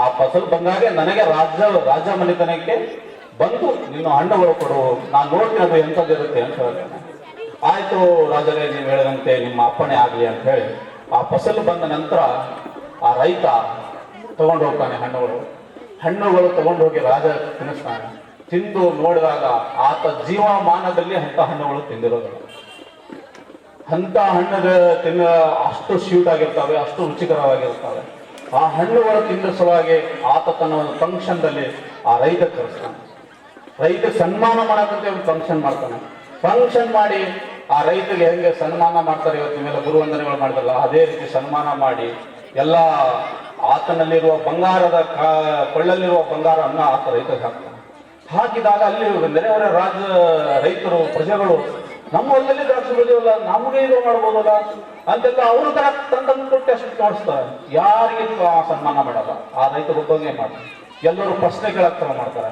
ಆ ಫಸಲು ಬಂದಾಗ ನನಗೆ ರಾಜ್ಯ ಮನೆತನಕ್ಕೆ ಬಂದು ನೀನು ಹಣ್ಣುಗಳು ಕೊಡು, ನಾನು ನೋಡ್ತೀನಿ ಅದು ಎಂಥದ್ದಿರುತ್ತೆ ಅಂತ ಹೇಳ್ತೇನೆ. ಆಯ್ತು ರಾಜರೇ, ನೀವು ಹೇಳಿದಂತೆ ನಿಮ್ಮ ಅಪ್ಪಣೆ ಆಗಲಿ ಅಂತ ಹೇಳಿ ಆ ಫಸಲು ಬಂದ ನಂತರ ಆ ರೈತ ತಗೊಂಡು ಹೋಗ್ತಾನೆ ಹಣ್ಣುಗಳು ತಗೊಂಡು ಹೋಗಿ ರಾಜ ತಿನ್ನಿಸ್ತಾನೆ. ತಿಂದು ನೋಡಿದಾಗ ಆತ ಜೀವಮಾನದಲ್ಲಿ ಅಂತ ಹಣ್ಣುಗಳು ತಿಂದಿರೋದಿಲ್ಲ. ಅಂತ ಹಣ್ಣು ತಿನ್ನ ಅಷ್ಟು ಸ್ವೀಟ್ ಆಗಿರ್ತವೆ, ಅಷ್ಟು ರುಚಿಕರವಾಗಿರ್ತವೆ. ಆ ಹಣ್ಣುಗಳು ತಿಂದ ಸಲುವಾಗಿ ಆತ ತನ್ನ ಒಂದು ಫಂಕ್ಷನ್ದಲ್ಲಿ ಆ ರೈತ ಕರೆಸ್ತಾನೆ. ರೈತ ಸನ್ಮಾನ ಮಾಡೋದಂತೆ ಒಂದು ಫಂಕ್ಷನ್ ಮಾಡ್ತಾನೆ. ಫಂಕ್ಷನ್ ಮಾಡಿ ಆ ರೈತಗೆ ಹೆಂಗೆ ಸನ್ಮಾನ ಮಾಡ್ತಾರೆ ಇವತ್ತಿನ ಮೇಲೆ ಗುರುವಂದನೆಗಳು ಮಾಡಿದ್ರಲ್ಲ, ಅದೇ ರೀತಿ ಸನ್ಮಾನ ಮಾಡಿ ಎಲ್ಲ ಆತನಲ್ಲಿರುವ ಬಂಗಾರದ ಕೊಳ್ಳಲ್ಲಿರುವ ಬಂಗಾರವನ್ನು ಆತ ರೈತರಿಗೆ ಹಾಕ್ತಾನೆ. ಹಾಕಿದಾಗ ಅಲ್ಲಿ ನೆರೆಹೊರೆ ರೈತರು ಪ್ರಜೆಗಳು ನಮ್ಮ ಹೊಲದಲ್ಲಿ ದ್ರಾಕ್ಷಿ ಬೆಳೆಯೋಲ್ಲ, ನಮಗೆ ಇದು ಮಾಡ್ಬೋದಲ್ಲ ಅಂತೆಲ್ಲ ಅವರು ತಂದು ಟೆಸ್ಟ್ ಮಾಡಿಸ್ತಾರೆ. ಯಾರಿಗೆ ಸನ್ಮಾನ ಮಾಡಲ್ಲ, ಆ ರೈತ ಒಬ್ಬಂಗೆ ಮಾಡ್ತಾರೆ. ಎಲ್ಲರೂ ಪ್ರಶ್ನೆ ಕೇಳಕ್ ಮಾಡ್ತಾರೆ.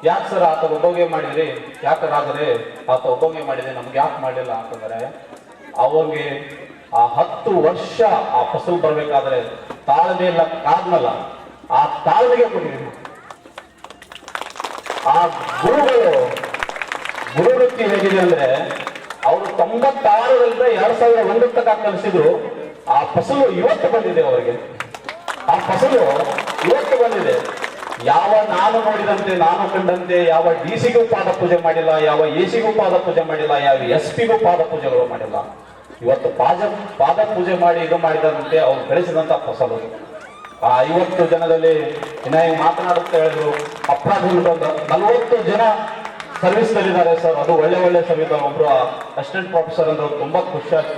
ಯಾಕೆ ಸರ್ ಆತ ಒಬ್ಬಂಗೆ ಮಾಡಿದ್ರಿ, ಯಾಕೆ ರಾಜರೇ ಆತ ಒಬ್ಬಂಗೆ ಮಾಡಿದ್ರೆ ನಮ್ಗೆ ಯಾಕೆ ಮಾಡಲಿಲ್ಲ ಅಂತಂದ್ರೆ, ಅವ್ರಿಗೆ ಆ 10 ವರ್ಷ ಆ ಫಸಲು ಬರ್ಬೇಕಾದ್ರೆ ತಾಳ್ಮೆ ಇಲ್ಲ ಕಾದ್ನಲ್ಲ, ಆ ತಾಳ್ಮೆಗೆ ಕೊಟ್ಟಿದ್ದೀವಿ. ಆ ಗುರು ವೃತ್ತಿ ಹೇಗಿದೆ ಅಂದ್ರೆ, ಅವರು 96ರಿಂದ 2001 ತನಕ ಕಲಿಸಿದ್ರು. ಆ ಫಸಲು ಇವತ್ತು ಬಂದಿದೆ ಅವರಿಗೆ. ಆ ಫಸಲು ಇವತ್ತು ಬಂದಿದೆ. ಯಾವ ನಾನು ನೋಡಿದಂತೆ, ನಾನು ಕಂಡಂತೆ ಯಾವ DC-ಗೂ ಪಾದ ಪೂಜೆ ಮಾಡಿಲ್ಲ, ಯಾವ AC-ಗೂ ಪಾದ ಪೂಜೆ ಮಾಡಿಲ್ಲ, ಯಾವ SP-ಗೂ ಪಾದ ಪೂಜೆಗಳು ಮಾಡಿಲ್ಲ. ಇವತ್ತು ಪಾದ ಪೂಜೆ ಮಾಡಿ ಇದು ಮಾಡಿದಂತೆ ಅವ್ರು ಬೆಳೆಸಿದಂತ ಫಸಲು. ಆ 50 ಜನದಲ್ಲಿ ಇನ್ನ ಮಾತನಾಡುತ್ತಾ ಹೇಳಿದ್ರು, ಅಪರಾಧ 40 ಜನ ಸರ್ವಿಸ್ ನಲ್ಲಿದ್ದಾರೆ ಸರ್. ಅದು ಒಳ್ಳೆ ಸರ್ವಿಸ್. ಒಬ್ರು ಅಸಿಸ್ಟೆಂಟ್ ಪ್ರೊಫೆಸರ್ ಅಂದ್ರೆ ತುಂಬಾ ಖುಷಿ ಆಯ್ತು.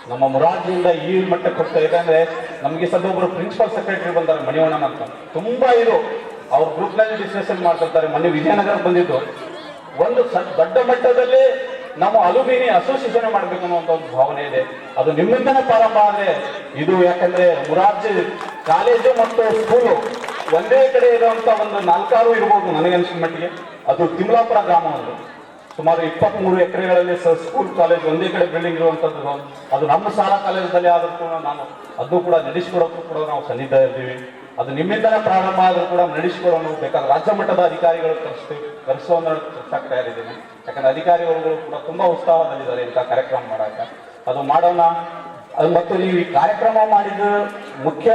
ನಮ್ಮ ಮುರಾರ್ಜಿಯಿಂದ ಈ ಮಟ್ಟಕ್ಕೆ ಹೋಗ್ತಾ ಇದೆ ಅಂದ್ರೆ, ನಮಗೆ ಸದ್ಯ ಒಬ್ರು ಪ್ರಿನ್ಸಿಪಲ್ ಸೆಕ್ರೆಟರಿ ಬಂದಾರೆ ಮಣಿವಣ್ಣನ್ ಅಂತ. ತುಂಬಾ ಅವ್ರ ಗ್ರೂಪ್ ನಲ್ಲಿ ಡಿಸ್ಕಷನ್ ಮಾಡ್ತಿರ್ತಾರೆ. ಮೊನ್ನೆ ವಿಜಯನಗರ ಬಂದಿದ್ದು ಒಂದು ದೊಡ್ಡ ಮಟ್ಟದಲ್ಲಿ ನಮ್ಮ ಅಲುಮಿನಿ ಅಸೋಸಿಯೇಷನ್ ಮಾಡ್ಬೇಕು ಅನ್ನುವಂತ ಒಂದು ಭಾವನೆ ಇದೆ. ಅದು ನಿಮ್ಮಿಂದನೇ ಪ್ರಾರಂಭ ಆದ್ರೆ ಇದು, ಯಾಕಂದ್ರೆ ಮುರಾರ್ಜಿ ಕಾಲೇಜು ಮತ್ತು ಸ್ಕೂಲು ಒಂದೇ ಕಡೆ ಇರುವಂತ ಒಂದು 4 ಇರ್ಬೋದು ನನಗನ್ಸಿದ ಮಟ್ಟಿಗೆ. ಅದು ತಿಮ್ಲಾಪುರ ಗ್ರಾಮ ಒಂದು ಸುಮಾರು 23 ಎಕರೆಗಳಲ್ಲಿ ಸ್ಕೂಲ್ ಕಾಲೇಜ್ ಒಂದೇ ಕಡೆ ಬಿಲ್ಡಿಂಗ್ ಇರುವಂತದ್ದು. ಅದು ನಮ್ಮ ಶಾಲಾ ಕಾಲೇಜಲ್ಲಿ ಆದ್ರೂ ಕೂಡ ನಾನು ಅದನ್ನು ಕೂಡ ನಡೆಸಿಕೊಡೋಕ್ಕೂ ಕೂಡ ನಾವು ಸನ್ನಿಧ ಇದ್ದೀವಿ. ಅದು ನಿಮ್ಮಿಂದನೇ ಪ್ರಾರಂಭ ಆದ್ರೂ ಕೂಡ ನಡೆಸಿಕೊಡೋಣ. ಬೇಕಾದ್ರೆ ರಾಜ್ಯ ಮಟ್ಟದ ಅಧಿಕಾರಿಗಳು ಕರೆಸುವಂತ ತಯಾರಿದ್ದೀನಿ. ಯಾಕಂದ್ರೆ ಅಧಿಕಾರಿಗಳು ಕೂಡ ತುಂಬಾ ಉತ್ಸಾಹದಲ್ಲಿದ್ದಾರೆ ಇಂಥ ಕಾರ್ಯಕ್ರಮ ಮಾಡಕ್ಕೆ. ಅದು ಮಾಡೋಣ. ಅದು ಮತ್ತು ನೀವು ಈ ಕಾರ್ಯಕ್ರಮ ಮಾಡಿದ ಮುಖ್ಯ,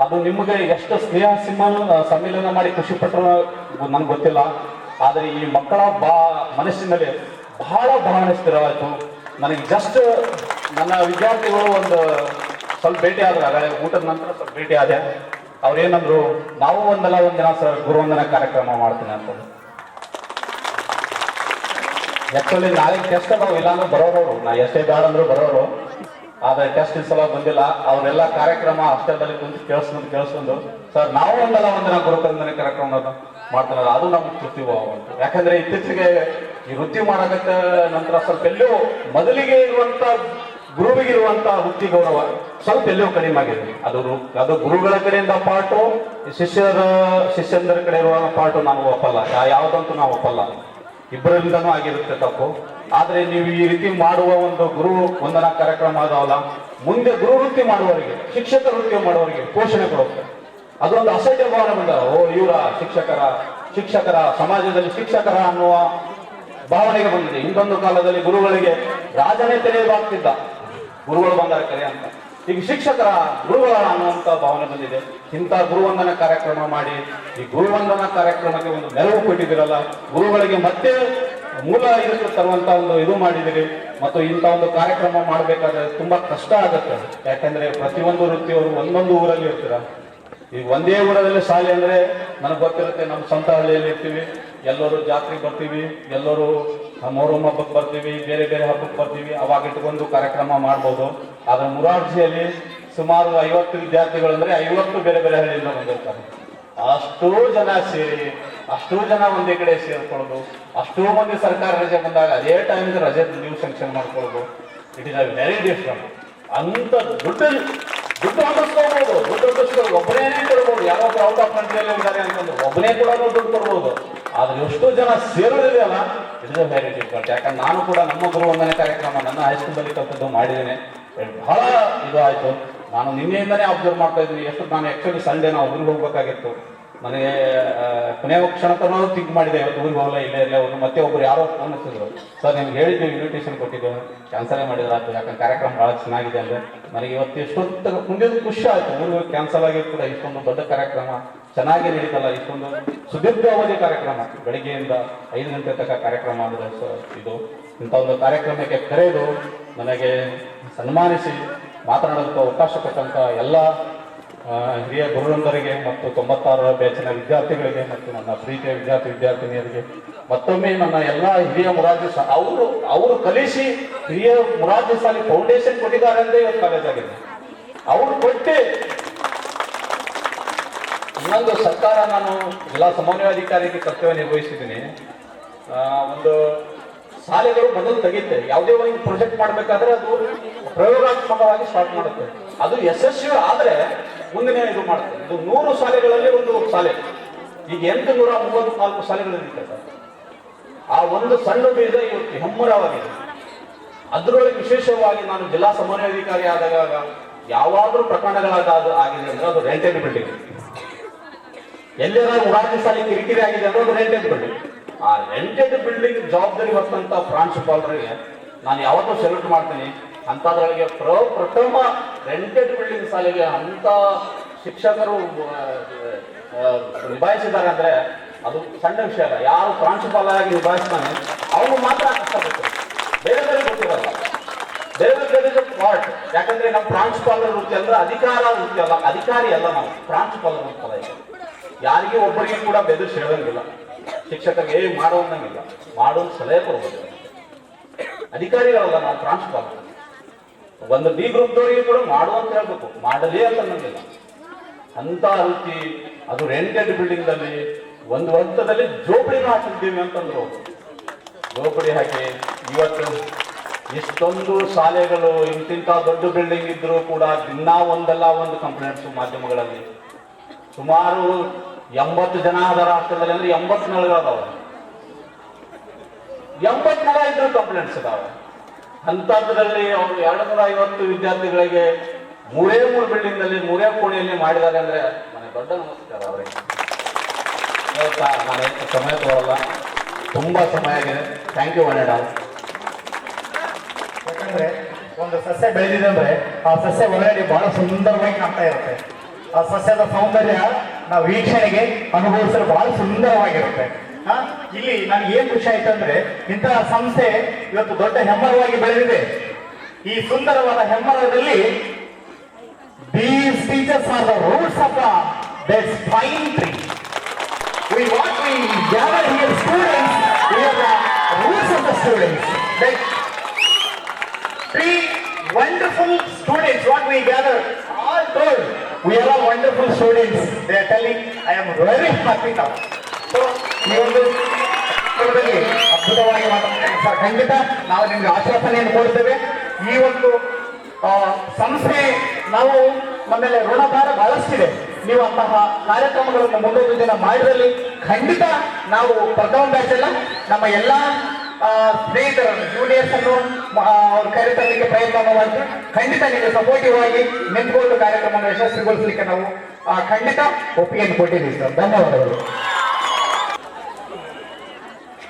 ಅದು ನಿಮಗೆ ಎಷ್ಟು ಸ್ನೇಹ ಸಮ್ಮಿಲನ ಮಾಡಿ ಖುಷಿ ಪಟ್ಟರು ನನ್ಗೆ ಗೊತ್ತಿಲ್ಲ. ಆದರೆ ಈ ಮಕ್ಕಳ ಮನಸ್ಸಿನಲ್ಲಿ ಬಹಳ ಭಾವನೆ ಸ್ಥಿರವಾಯಿತು. ನನಗೆ ಜಸ್ಟ್ ನನ್ನ ವಿದ್ಯಾರ್ಥಿಗಳು ಒಂದು ಸ್ವಲ್ಪ ಭೇಟಿ ಆದ್ರೆ, ಊಟದ ನಂತರ ಸ್ವಲ್ಪ ಭೇಟಿ ಆದೆ. ಅವ್ರೇನಂದ್ರು, ನಾವು ಒಂದಲ್ಲ ಒಂದಿನ ಸರ್ ಗುರುವಂದನ ಕಾರ್ಯಕ್ರಮ ಮಾಡ್ತೀನಿ ಅಂತ. ಆಕ್ಚುಲಿ ನಾಳೆ ಟೆಸ್ಟ್ ಅದಾವ, ಇಲ್ಲಾಂದ್ರೆ ಬರೋರು, ನಾ ಎಷ್ಟೇ ಬೇಡ ಅಂದ್ರು ಬರೋರು. ಆದ್ರೆ ಟೆಸ್ಟ್ ಈ ಸಲ ಬಂದಿಲ್ಲ. ಅವರೆಲ್ಲ ಕಾರ್ಯಕ್ರಮ ಅಷ್ಟದಲ್ಲಿ ಕುಂತು ಕೇಳಿಸ್ಕೊಂಡು ಸರ್ ನಾವು ಒಂದಲ್ಲ ಒಂದಿನ ಗುರುವಂದನೆ ಕಾರ್ಯಕ್ರಮ ಮಾಡ್ತಾರೆ. ಅದು ನಮ್ಗೆ ತೃಪ್ತಿ ಆಗುವಂತ. ಯಾಕಂದ್ರೆ ಇತ್ತೀಚೆಗೆ ಈ ವೃತ್ತಿ ಮಾಡಕತ್ತ ನಂತರ ಸ್ವಲ್ಪ ಎಲ್ಲೋ ಮೊದಲಿಗೆ ಇರುವಂತ ಗುರುವಿಗಿರುವಂತ ವೃತ್ತಿ ಗೌರವ ಸ್ವಲ್ಪ ಎಲ್ಲೋ ಕಡಿಮೆ ಆಗಿದೆ. ಅದು ಗುರುಗಳ ಕಡೆಯಿಂದ ಪಾಠು, ಶಿಷ್ಯಂದರ ಕಡೆ ಇರುವ ಪಾಠು ನಾವು ಒಪ್ಪಲ್ಲ. ಯಾವ್ದಂತೂ ನಾವು ಒಪ್ಪಲ್ಲ. ಇಬ್ಬರಿಂದನೂ ಆಗಿರುತ್ತೆ ತಪ್ಪು. ಆದ್ರೆ ನೀವು ಈ ರೀತಿ ಮಾಡುವ ಒಂದು ಗುರು ವಂದನಾ ಕಾರ್ಯಕ್ರಮ ಅದಾವಲ್ಲ, ಮುಂದೆ ಗುರು ವೃತ್ತಿ ಮಾಡುವವರಿಗೆ, ಶಿಕ್ಷಕ ವೃತ್ತಿ ಮಾಡುವವರಿಗೆ ಪೋಷಣೆ ಕೊಡುತ್ತೆ. ಅದೊಂದು ಅಸಡ್ಡ ಭಾವನೆ ಬಂದ, ಇವರ ಶಿಕ್ಷಕರ ಸಮಾಜದಲ್ಲಿ ಶಿಕ್ಷಕರ ಅನ್ನುವ ಭಾವನೆಗೆ ಬಂದಿದೆ. ಇನ್ನೊಂದು ಕಾಲದಲ್ಲಿ ಗುರುಗಳಿಗೆ ರಾಜನೇ ತೆರೆಯಲಾಗ್ತಿದ್ದ, ಗುರುಗಳು ಬಂದಾಗ ಕರೆ ಅಂತ. ಈಗ ಶಿಕ್ಷಕರ ಗುರುಗಳ ಅನ್ನುವಂತ ಭಾವನೆ ಬಂದಿದೆ. ಇಂಥ ಗುರುವಂದನ ಕಾರ್ಯಕ್ರಮ ಮಾಡಿ ಈ ಗುರುವಂದನ ಕಾರ್ಯಕ್ರಮಕ್ಕೆ ಒಂದು ನೆರವು ಕೊಟ್ಟಿದ್ದೀರಲ್ಲ, ಗುರುಗಳಿಗೆ ಮತ್ತೆ ಮೂಲ ಇದಕ್ಕೆ ತರುವಂತ ಒಂದು ಇದು ಮಾಡಿದಿರಿ. ಮತ್ತು ಇಂಥ ಒಂದು ಕಾರ್ಯಕ್ರಮ ಮಾಡಬೇಕಾದ್ರೆ ತುಂಬಾ ಕಷ್ಟ ಆಗುತ್ತೆ. ಯಾಕಂದ್ರೆ ಪ್ರತಿಯೊಂದು ವೃತ್ತಿಯವರು ಒಂದೊಂದು ಊರಲ್ಲಿ ಇರ್ತೀರ. ಈಗ ಒಂದೇ ಊರಲ್ಲಿ ಶಾಲೆ ಅಂದ್ರೆ ನನಗೆ ಗೊತ್ತಿರುತ್ತೆ, ನಮ್ಮ ಸ್ವಂತ ಹಳ್ಳಿಯಲ್ಲಿ ಇರ್ತೀವಿ, ಎಲ್ಲರೂ ಜಾತ್ರೆಗೆ ಬರ್ತೀವಿ, ಎಲ್ಲರೂ ಮೊಹರಂ ಹಬ್ಬಕ್ಕೆ ಬರ್ತೀವಿ, ಬೇರೆ ಬೇರೆ ಹಬ್ಬಕ್ಕೆ ಬರ್ತೀವಿ, ಅವಾಗ ಇಟ್ಕೊಂಡು ಕಾರ್ಯಕ್ರಮ ಮಾಡ್ಬೋದು. ಆದ್ರೆ ಮುರಾರ್ಜಿಯಲ್ಲಿ ಸುಮಾರು 50 ವಿದ್ಯಾರ್ಥಿಗಳು ಅಂದ್ರೆ 50 ಬೇರೆ ಬೇರೆ ಹಳ್ಳಿಯಿಂದ ಬಂದಿರ್ತಾರೆ. ಅಷ್ಟೂ ಜನ ಸೇರಿ, ಅಷ್ಟೂ ಜನ ಒಂದೇ ಕಡೆ ಸೇರ್ಕೊಳ್ಳೋದು, ಅಷ್ಟೂ ಮಂದಿ ಸರ್ಕಾರ ರಜೆ ಬಂದಾಗ ಅದೇ ಟೈಮ್ಗೆ ರಜೆ ನೀವು ಸ್ಯಾಂಕ್ಷನ್ ಮಾಡ್ಕೊಳ್ಳೋದು, it is a very different. ಅಂತ ದುಡ್ಡು ಅಂದಿಸ್ಕೋಬಹುದು, ಒಬ್ಬನೇ ಕೊಡ್ಬೋದು. ಯಾರೊಬ್ಬರು ಔಟ್ ಆಫ್ ಕಂಟ್ರಿಯಲ್ಲಿ ಇದ್ದಾರೆ ಅಂತಂದ್ರೆ ಒಬ್ಬನೇ ಕೂಡ ದುಡ್ಡು ಕೊಡ್ಬೋದು. ಆದ್ರೆ ಎಷ್ಟು ಜನ ಸೇರೋದಿದೆಯಲ್ಲ, it is a very different. ಯಾಕಂದ್ರೆ ನಾನು ಕೂಡ ನಮ್ಮ ಗುರುವಂದನೆ ಕಾರ್ಯಕ್ರಮ ನನ್ನ ಹೈಸ್ಕೂಲಲ್ಲಿ ಕಲ್ತದ್ದು ಮಾಡಿದ್ದೇನೆ. ಬಹಳ ಇದು ಆಯ್ತು. ನಾನು ನಿನ್ನೆಯಿಂದನೇ ಅಬ್ಸರ್ವ್ ಮಾಡ್ತಾ ಇದ್ದೀನಿ. ಎಷ್ಟು ನಾನು ಆ್ಯಕ್ಚುಲಿ ಸಂಡೇ ನಾವು ಊರಿಗೆ ಹೋಗ್ಬೇಕಾಗಿತ್ತು. ನನಗೆ ಕೊನೆಯ ಕ್ಷಣ ತನಕ ಥಿಂಕ್ ಮಾಡಿದೆ, ಇವತ್ತು ಊರಿಗೆ ಹೋಗಲ್ಲ, ಇಲ್ಲೇ ಇರಲಿ. ಅವರು ಮತ್ತೆ ಒಬ್ರು ಯಾರೋ ಫೋನ್ ಹಚ್ಚಿದ್ರು, ಸರ್ ನಿಮ್ಗೆ ಹೇಳಿದ್ವಿ, ಇನ್ವಿಟೇಷನ್ ಕೊಟ್ಟಿದ್ದೇವೆ, ಕ್ಯಾನ್ಸಲೇ ಮಾಡಿದ್ರೆ ಆಯ್ತು, ಯಾಕಂದ್ರೆ ಕಾರ್ಯಕ್ರಮ ಭಾಳ ಚೆನ್ನಾಗಿದೆ ಅಂದರೆ. ನನಗೆ ಇವತ್ತು ಎಷ್ಟೊತ್ತು ಮುಂದಿನ ಖುಷಿ ಆಯಿತು. ಊರಿಗೆ ಕ್ಯಾನ್ಸಲ್ ಆಗಿದ್ದು ಕೂಡ ಇಷ್ಟೊಂದು ದೊಡ್ಡ ಕಾರ್ಯಕ್ರಮ ಚೆನ್ನಾಗಿ ನಡೀತಲ್ಲ, ಇಷ್ಟೊಂದು ಸುದೀರ್ಘ ಅವಧಿ ಕಾರ್ಯಕ್ರಮ, ಬೆಳಿಗ್ಗೆಯಿಂದ 5 ಗಂಟೆ ತನಕ ಕಾರ್ಯಕ್ರಮ ಅಂದರೆ ಇದು ಇಂಥ ಒಂದು ಕಾರ್ಯಕ್ರಮಕ್ಕೆ ಕರೆದು ನನಗೆ ಸನ್ಮಾನಿಸಿ ಮಾತನಾಡೋದಕ್ಕೆ ಅವಕಾಶ ಕೊಟ್ಟಂಥ ಎಲ್ಲ ಹಿರಿಯ ಗುರುವೃಂದರಿಗೆ ಮತ್ತು 96ರ ಬ್ಯಾಚಿನ ವಿದ್ಯಾರ್ಥಿಗಳಿಗೆ ಮತ್ತು ನನ್ನ ಪ್ರೀತಿಯ ವಿದ್ಯಾರ್ಥಿನಿಯರಿಗೆ ಮತ್ತೊಮ್ಮೆ ನನ್ನ ಎಲ್ಲ ಹಿರಿಯ ಮುರಾರ್ಜಿ ಅವರು ಕಲಿಸಿ ಹಿರಿಯ ಮುರಾರ್ಜಿ ಶಾಲೆ ಫೌಂಡೇಶನ್ ಕೊಟ್ಟಿದ್ದಾರೆ ಅಂದರೆ ಇವತ್ತು ಕಾಲೇಜ್ ಆಗಿದೆ. ಅವರು ಕೊಟ್ಟೆ ಇನ್ನೊಂದು ಸರ್ಕಾರ, ನಾನು ಜಿಲ್ಲಾ ಸಮನ್ವಯಾಧಿಕಾರಿಗೆ ಕರ್ತವ್ಯ ನಿರ್ವಹಿಸಿದ್ದೀನಿ. ಒಂದು ಶಾಲೆಗಳು ಮೊದಲು ತೆಗೆಯುತ್ತೆ, ಯಾವುದೇ ಒಂದು ಪ್ರಾಜೆಕ್ಟ್ ಮಾಡಬೇಕಾದ್ರೆ ಅದು ಪ್ರಯೋಗಾತ್ಮಕವಾಗಿ ಸ್ಟಾರ್ಟ್ ಮಾಡುತ್ತೆ. ಅದು ಯಶಸ್ವಿ ಆದರೆ ಮುಂದಿನ ಇದು ಮಾಡುತ್ತೆ. ಇದು 100 ಶಾಲೆಗಳಲ್ಲಿ ಒಂದು ಶಾಲೆ, ಈಗ 834 ಶಾಲೆಗಳು ನಡೀತದೆ. ಆ ಒಂದು ಸಣ್ಣ ಬೀಜ ಇವತ್ತು ಹೆಮ್ಮರವಾಗಿದೆ. ಅದರೊಳಗೆ ವಿಶೇಷವಾಗಿ ನಾನು ಜಿಲ್ಲಾ ಸಮನ್ವಯಾಧಿಕಾರಿ ಆದಾಗ ಯಾವಾದರೂ ಪ್ರಕರಣಗಳಾದ ಆಗಿದೆ ಅಂದ್ರೆ ಅದು ರೆಂಟೆಡ್ ಬಿಲ್ಡಿಂಗ್. ಎಲ್ಲರ ಮುರಾರ್ಜಿ ಶಾಲೆ ಕಿರಿಕಿರಿ ಆಗಿದೆ ಅಂದ್ರೆ ಅದು ರೆಂಟೆಡ್ ಬಿಲ್ಡಿಂಗ್. ಆ ರೆಂಟೆಡ್ ಬಿಲ್ಡಿಂಗ್ ಜವಾಬ್ದಾರಿ ಹೊತ್ತಂತ ಪ್ರಾಂಶುಪಾಲರಿಗೆ ನಾನು ಯಾವತ್ತೂ ಸೆಲ್ಯೂಟ್ ಮಾಡ್ತೀನಿ. ಅಂಥದ್ರೊಳಗೆ ಪ್ರಥಮ ರೆಂಟೆಡ್ ಬಿಲ್ಡಿಂಗ್ ಶಾಲೆಗೆ ಅಂತ ಶಿಕ್ಷಕರು ನಿಭಾಯಿಸಿದ್ದಾರೆ ಅಂದ್ರೆ ಅದು ಸಣ್ಣ ವಿಷಯ ಅಲ್ಲ. ಯಾರು ಪ್ರಾಂಶುಪಾಲರಾಗಿ ನಿಭಾಯಿಸ್ತಾನೆ ಅವನು ಮಾತ್ರ ಕಷ್ಟಪಡ್ತಾರೆ, ಬೇರೆ ಬೇರೆ ಗೊತ್ತಿರಲ್ಲ. ಬೇರೆ ಬೇರೆ ಪಾರ್ಟ್. ಯಾಕಂದ್ರೆ ನಮ್ಮ ಪ್ರಾಂಶುಪಾಲರ ವೃತ್ತಿ ಅಂದ್ರೆ ಅಧಿಕಾರ ವೃತ್ತಿ ಅಲ್ಲ, ಅಧಿಕಾರಿ ಅಲ್ಲ, ನಾವು ಪ್ರಾಂಶುಪಾಲರ ವೃತ್ತಲ್ಲ. ಈಗ ಯಾರಿಗೆ ಒಬ್ಬರಿಗೆ ಕೂಡ ಬೆದರಿಸಿ ಹೇಳಂಗಿಲ್ಲ, ಶಿಕ್ಷಕರಿಗೆ ಮಾಡೋಂಗಿಲ್ಲ, ಮಾಡೋದು ಸಲಹೆ ಕೊಡ್ಬೋದು. ಅಧಿಕಾರಿಗಳಲ್ಲ ನಾವು, ಪ್ರಾಂಶುಪಾಲರು. ಒಂದು ಬಿ ಗ್ರೂಪ್ದವರಿಗೆ ಕೂಡ ಮಾಡುವಂತ ಹೇಳ್ಬೇಕು, ಮಾಡಲಿ ಅಂತ ನಂಗಿಲ್ಲ. ಅಂತ ವೃತ್ತಿ ಅದು ರೆಂಟೆಡ್ ಬಿಲ್ಡಿಂಗ್ ನಲ್ಲಿ ಒಂದು ಹಂತದಲ್ಲಿ ಜೋಪಡಿನ ಹಾಕಿದ್ದೀವಿ ಅಂತಂದ್ರು. ಜೋಪಡಿ ಹಾಕಿ ಇವತ್ತು ಇಷ್ಟೊಂದು ಶಾಲೆಗಳು ಇಂತಿಂತ ದೊಡ್ಡ ಬಿಲ್ಡಿಂಗ್ ಇದ್ರು ಕೂಡ ದಿನ ಒಂದಲ್ಲ ಒಂದು ಕಂಪ್ಲೇಂಟ್ಸ್ ಮಾಧ್ಯಮಗಳಲ್ಲಿ. ಸುಮಾರು 80 ಜನ ಅದರ ಹಾಸ್ಟೆಲ್ ಅಂದ್ರೆ 80 ನಳಗಳದಾವೆ, 80 ನಳ ಇದ್ರು ಕಂಪ್ಲೇಂಟ್ಸ್ ಇದಾವೆ. ಅಂತದ್ರಲ್ಲಿ ಅವರು 250 ವಿದ್ಯಾರ್ಥಿಗಳಿಗೆ 3 ಬಿಲ್ಡಿಂಗ್ ನಲ್ಲಿ 3 ಕೋಣೆಯಲ್ಲಿ ಮಾಡಿದ್ದಾರೆ ಅಂದ್ರೆ ನನಗೆ ದೊಡ್ಡ ನಮಸ್ಕಾರ ಅವರಿಗೆ. ನಾನು ಸಮಯ ತಗೊಳ್ಳಲ್ಲ, ತುಂಬಾ ಸಮಯ ಆಗಿದೆ. Thank you one and all. ಯಾಕಂದ್ರೆ ಒಂದು ಸಸ್ಯ ಬೆಳೆದಿದೆ ಅಂದ್ರೆ ಆ ಸಸ್ಯ ಹೊರಗಡೆ ಬಹಳ ಸುಂದರವಾಗಿ ಕಾಣ್ತಾ ಇರುತ್ತೆ. ಆ ಸಸ್ಯದ ಸೌಂದರ್ಯ ನಾವು ವೀಕ್ಷಣೆಗೆ ಅನುಭವಿಸಲು ಬಹಳ ಸುಂದರವಾಗಿರುತ್ತೆ. ಇಲ್ಲಿ ನನಗೆ ಏನ್ ಖುಷಿ ಆಯ್ತು ಅಂದ್ರೆ ಇಂತಹ ಸಂಸ್ಥೆ ಇವತ್ತು ದೊಡ್ಡ ಹೆಮ್ಮರವಾಗಿ ಬೆಳೆದಿದೆ. ಈ ಸುಂದರವಾದ ಹೆಮ್ಮರದಲ್ಲಿ these teachers are the roots of this fine tree. We gather here students, we are the roots of the students. That three wonderful students, what we gather, all told, we are all wonderful students. They are telling, I am very happy now. So, ಈ ಒಂದು ಅದ್ಭುತವಾಗಿ ಮಾತಾಡ್ತೇನೆ ಸರ್. ಖಂಡಿತ ನಾವು ನಿಮ್ಗೆ ಆಶ್ವಾಸನೆಯನ್ನು ಕೊಡ್ತೇವೆ. ಈ ಒಂದು ಸಂಸ್ಥೆ ನಾವು ನಮ್ಮಲ್ಲಿ ಋಣಭಾರ ಬಹಳಷ್ಟಿದೆ. ನೀವು ಅಂತಹ ಕಾರ್ಯಕ್ರಮಗಳನ್ನು ಮುಂದೊಂದು ದಿನ ಮಾಡಿದಲ್ಲಿ ಖಂಡಿತ ನಾವು ಪ್ರಥಮ ಬ್ಯಾಚ್ ಎಲ್ಲ ನಮ್ಮ ಎಲ್ಲ ಸ್ನೇಹಿತರನ್ನು ಜೂನಿಯರ್ಸ್ ಅನ್ನು ಅವ್ರು ಕರೆತರಲಿಕ್ಕೆ ಪ್ರಯತ್ನ ಮಾಡ್ತೀವಿ. ಖಂಡಿತ ನೀವು ಸಪೋರ್ಟಿವ್ ಆಗಿ ನಿಂತ್ಕೊಂಡು ಕಾರ್ಯಕ್ರಮವನ್ನು ಯಶಸ್ವಿಗೊಳಿಸಲಿಕ್ಕೆ ನಾವು ಖಂಡಿತ ಒಪ್ಪಿಗೆಯನ್ನು ಕೊಟ್ಟಿದ್ದೀವಿ ಸರ್. ಧನ್ಯವಾದಗಳು.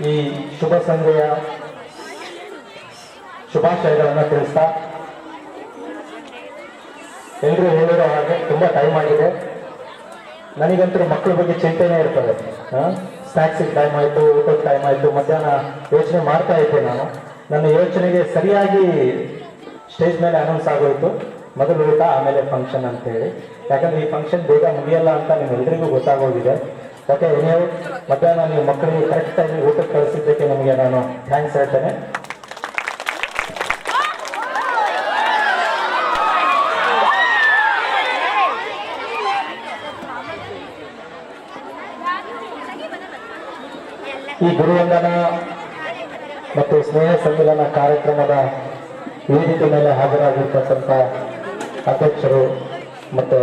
ಈ ಶುಭ ಸಂಜೆಯ ಶುಭಾಶಯಗಳನ್ನು ತಿಳಿಸ್ತಾ ಎಲ್ಲರೂ ಹೇಳಿರೋ ಹಾಗೆ ತುಂಬ ಟೈಮ್ ಆಗಿದೆ. ನನಗಂತೂ ಮಕ್ಕಳ ಬಗ್ಗೆ ಚಿಂತೆನೇ ಇರ್ತದೆ. ಸ್ನ್ಯಾಕ್ಸಿಗೆ ಟೈಮ್ ಆಯಿತು, ಊಟದ ಟೈಮ್ ಆಯಿತು, ಮಧ್ಯಾಹ್ನ ಯೋಚನೆ ಮಾಡ್ತಾ ಇದ್ದೆ ನಾನು. ನನ್ನ ಯೋಚನೆಗೆ ಸರಿಯಾಗಿ ಸ್ಟೇಜ್ ಮೇಲೆ ಅನೌನ್ಸ್ ಆಗೋಯ್ತು, ಮೊದಲು ಊಟ ಆಮೇಲೆ ಫಂಕ್ಷನ್ ಅಂತೇಳಿ. ಯಾಕಂದರೆ ಈ ಫಂಕ್ಷನ್ ಬೇಗ ಮುಗಿಯಲ್ಲ ಅಂತ ನಿಮ್ಮೆಲ್ಲರಿಗೂ ಗೊತ್ತಾಗೋಗಿದೆ. ಓಕೆ, ನೀವು ಮಧ್ಯಾಹ್ನ ನೀವು ಮಕ್ಕಳಿಗೆ ಕರೆಕ್ಟ್ ಟೈಮಿಗೆ ಊಟಕ್ಕೆ ಕಳಿಸಿದ್ದಕ್ಕೆ ನಿಮಗೆ ನಾನು ಥ್ಯಾಂಕ್ಸ್ ಹೇಳ್ತೇನೆ. ಈ ಗುರುವಂದನ ಮತ್ತು ಸ್ನೇಹ ಸಮ್ಮಿಲನ ಕಾರ್ಯಕ್ರಮದ ವೇದಿಕೆ ಮೇಲೆ ಹಾಜರಾಗಿರ್ತಕ್ಕಂಥ ಅಧ್ಯಕ್ಷರು ಮತ್ತು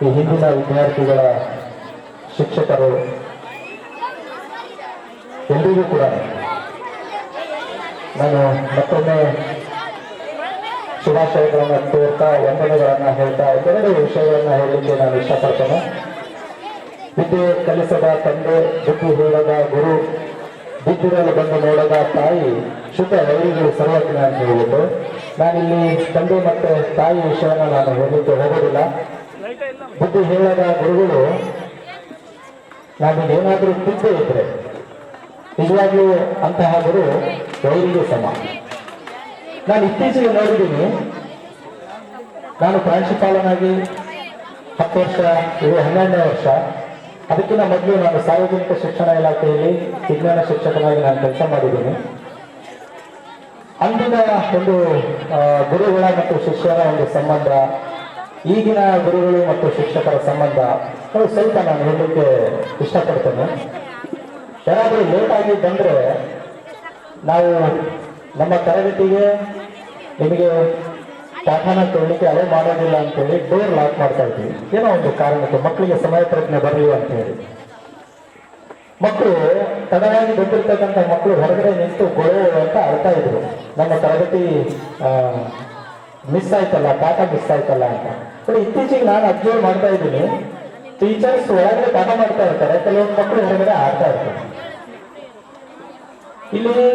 ಈ ಹಿಂದಿನ ವಿದ್ಯಾರ್ಥಿಗಳ ಶಿಕ್ಷಕರು ಎಲ್ರಿಗೂ ಕೂಡ ನಾನು ಮತ್ತೊಮ್ಮೆ ಶುಭಾಶಯಗಳನ್ನು ತೋರ್ತಾ ವಂದನೆಗಳನ್ನು ಹೇಳ್ತಾ ಎರಡು ವಿಷಯಗಳನ್ನು ಹೇಳಲಿಕ್ಕೆ ನಾನು ಇಷ್ಟಪಡ್ತೇನೆ. ವಿದ್ಯೆ ಕಲಿಸದ ತಂದೆ, ಬುದ್ಧಿ ಹೇಳದ ಗುರು, ಬಿದ್ದಿರಲು ಬಂದು ನೋಡದ ತಾಯಿ, ಶುದ್ಧ ವೈರಿಗಳು ಸರ್ವಜ್ಞ ಅಂತ ಹೇಳ್ಬಿಟ್ಟು ನಾನಿಲ್ಲಿ ತಂದೆ ಮತ್ತು ತಾಯಿ ವಿಷಯನ ನಾನು ಹೇಳಲಿಕ್ಕೆ ಹೋಗೋದಿಲ್ಲ. ಬುದ್ಧಿ ಹೇಳದ ಗುರುಗಳು ನಾನೇನಾದರೂ ತಿದ್ದೇ ಇದ್ರೆ ನಿಜವಾಗ್ಲೂ ಅಂತಹ ಗುರು ವೈರಿಗೆ ಸಮ. ನಾನು ಇತ್ತೀಚೆಗೆ ನೋಡಿದ್ದೀನಿ, ನಾನು ಪ್ರಾಂಶುಪಾಲನಾಗಿ 10 ವರ್ಷ, ಇದು 12ನೇ ವರ್ಷ. ಅದಕ್ಕಿಂತ ಮೊದಲು ನಾನು ಸಾರ್ವಜನಿಕ ಶಿಕ್ಷಣ ಇಲಾಖೆಯಲ್ಲಿ ವಿಜ್ಞಾನ ಶಿಕ್ಷಕನಾಗಿ ನಾನು ಕೆಲಸ ಮಾಡಿದ್ದೀನಿ. ಅಂದಿನ ಒಂದು ಗುರುಗಳ ಮತ್ತು ಶಿಷ್ಯರ ಒಂದು ಸಂಬಂಧ, ಈಗಿನ ಗುರುಗಳು ಮತ್ತು ಶಿಕ್ಷಕರ ಸಂಬಂಧ ಅದು ಸ್ವಲ್ಪ ನಾನು ಹೇಳಲಿಕ್ಕೆ ಇಷ್ಟಪಡ್ತೇನೆ. ಯಾರಾದರೂ ಲೇಟಾಗಿ ಬಂದರೆ ನಾವು ನಮ್ಮ ತರಗತಿಗೆ ನಿಮಗೆ ಪಾಠನ ಕೇಳಲಿಕ್ಕೆ ಅಲೋ ಮಾಡೋದಿಲ್ಲ ಅಂತೇಳಿ ಡೋರ್ ಲಾಕ್ ಮಾಡ್ತಾ ಇದ್ವಿ. ಏನೋ ಒಂದು ಕಾರಣಕ್ಕೆ ಮಕ್ಕಳಿಗೆ ಸಮಯ ಪ್ರಜ್ಞೆ ಬರಲಿ ಅಂತ ಹೇಳಿ. ಮಕ್ಕಳು ತಡವಾಗಿ ಬಂದಿರ್ತಕ್ಕಂಥ ಮಕ್ಕಳು ಹೊರಗಡೆ ನಿಂತು ಗೊಳೆ ಅಂತ ಅಳ್ತಾ ಇದ್ರು, ನಮ್ಮ ತರಗತಿ ಮಿಸ್ ಆಯ್ತಲ್ಲ, ಪಾಠ ಮಿಸ್ ಆಯ್ತಲ್ಲ ಅಂತ. ಬಟ್ ಇತ್ತೀಚೆಗೆ ನಾನು ಅಬ್ಸರ್ವ್ ಮಾಡ್ತಾ ಇದ್ದೀನಿ, ಟೀಚರ್ಸ್ ಒಳಗಡೆ ಪಾಠ ಮಾಡ್ತಾ ಇರ್ತಾರೆ, ಕೆಲವೊಂದು ಮಕ್ಕಳು ಹೊರಗಡೆ ಆಡ್ತಾ ಇರ್ತಾರೆ. ಇಲ್ಲಿ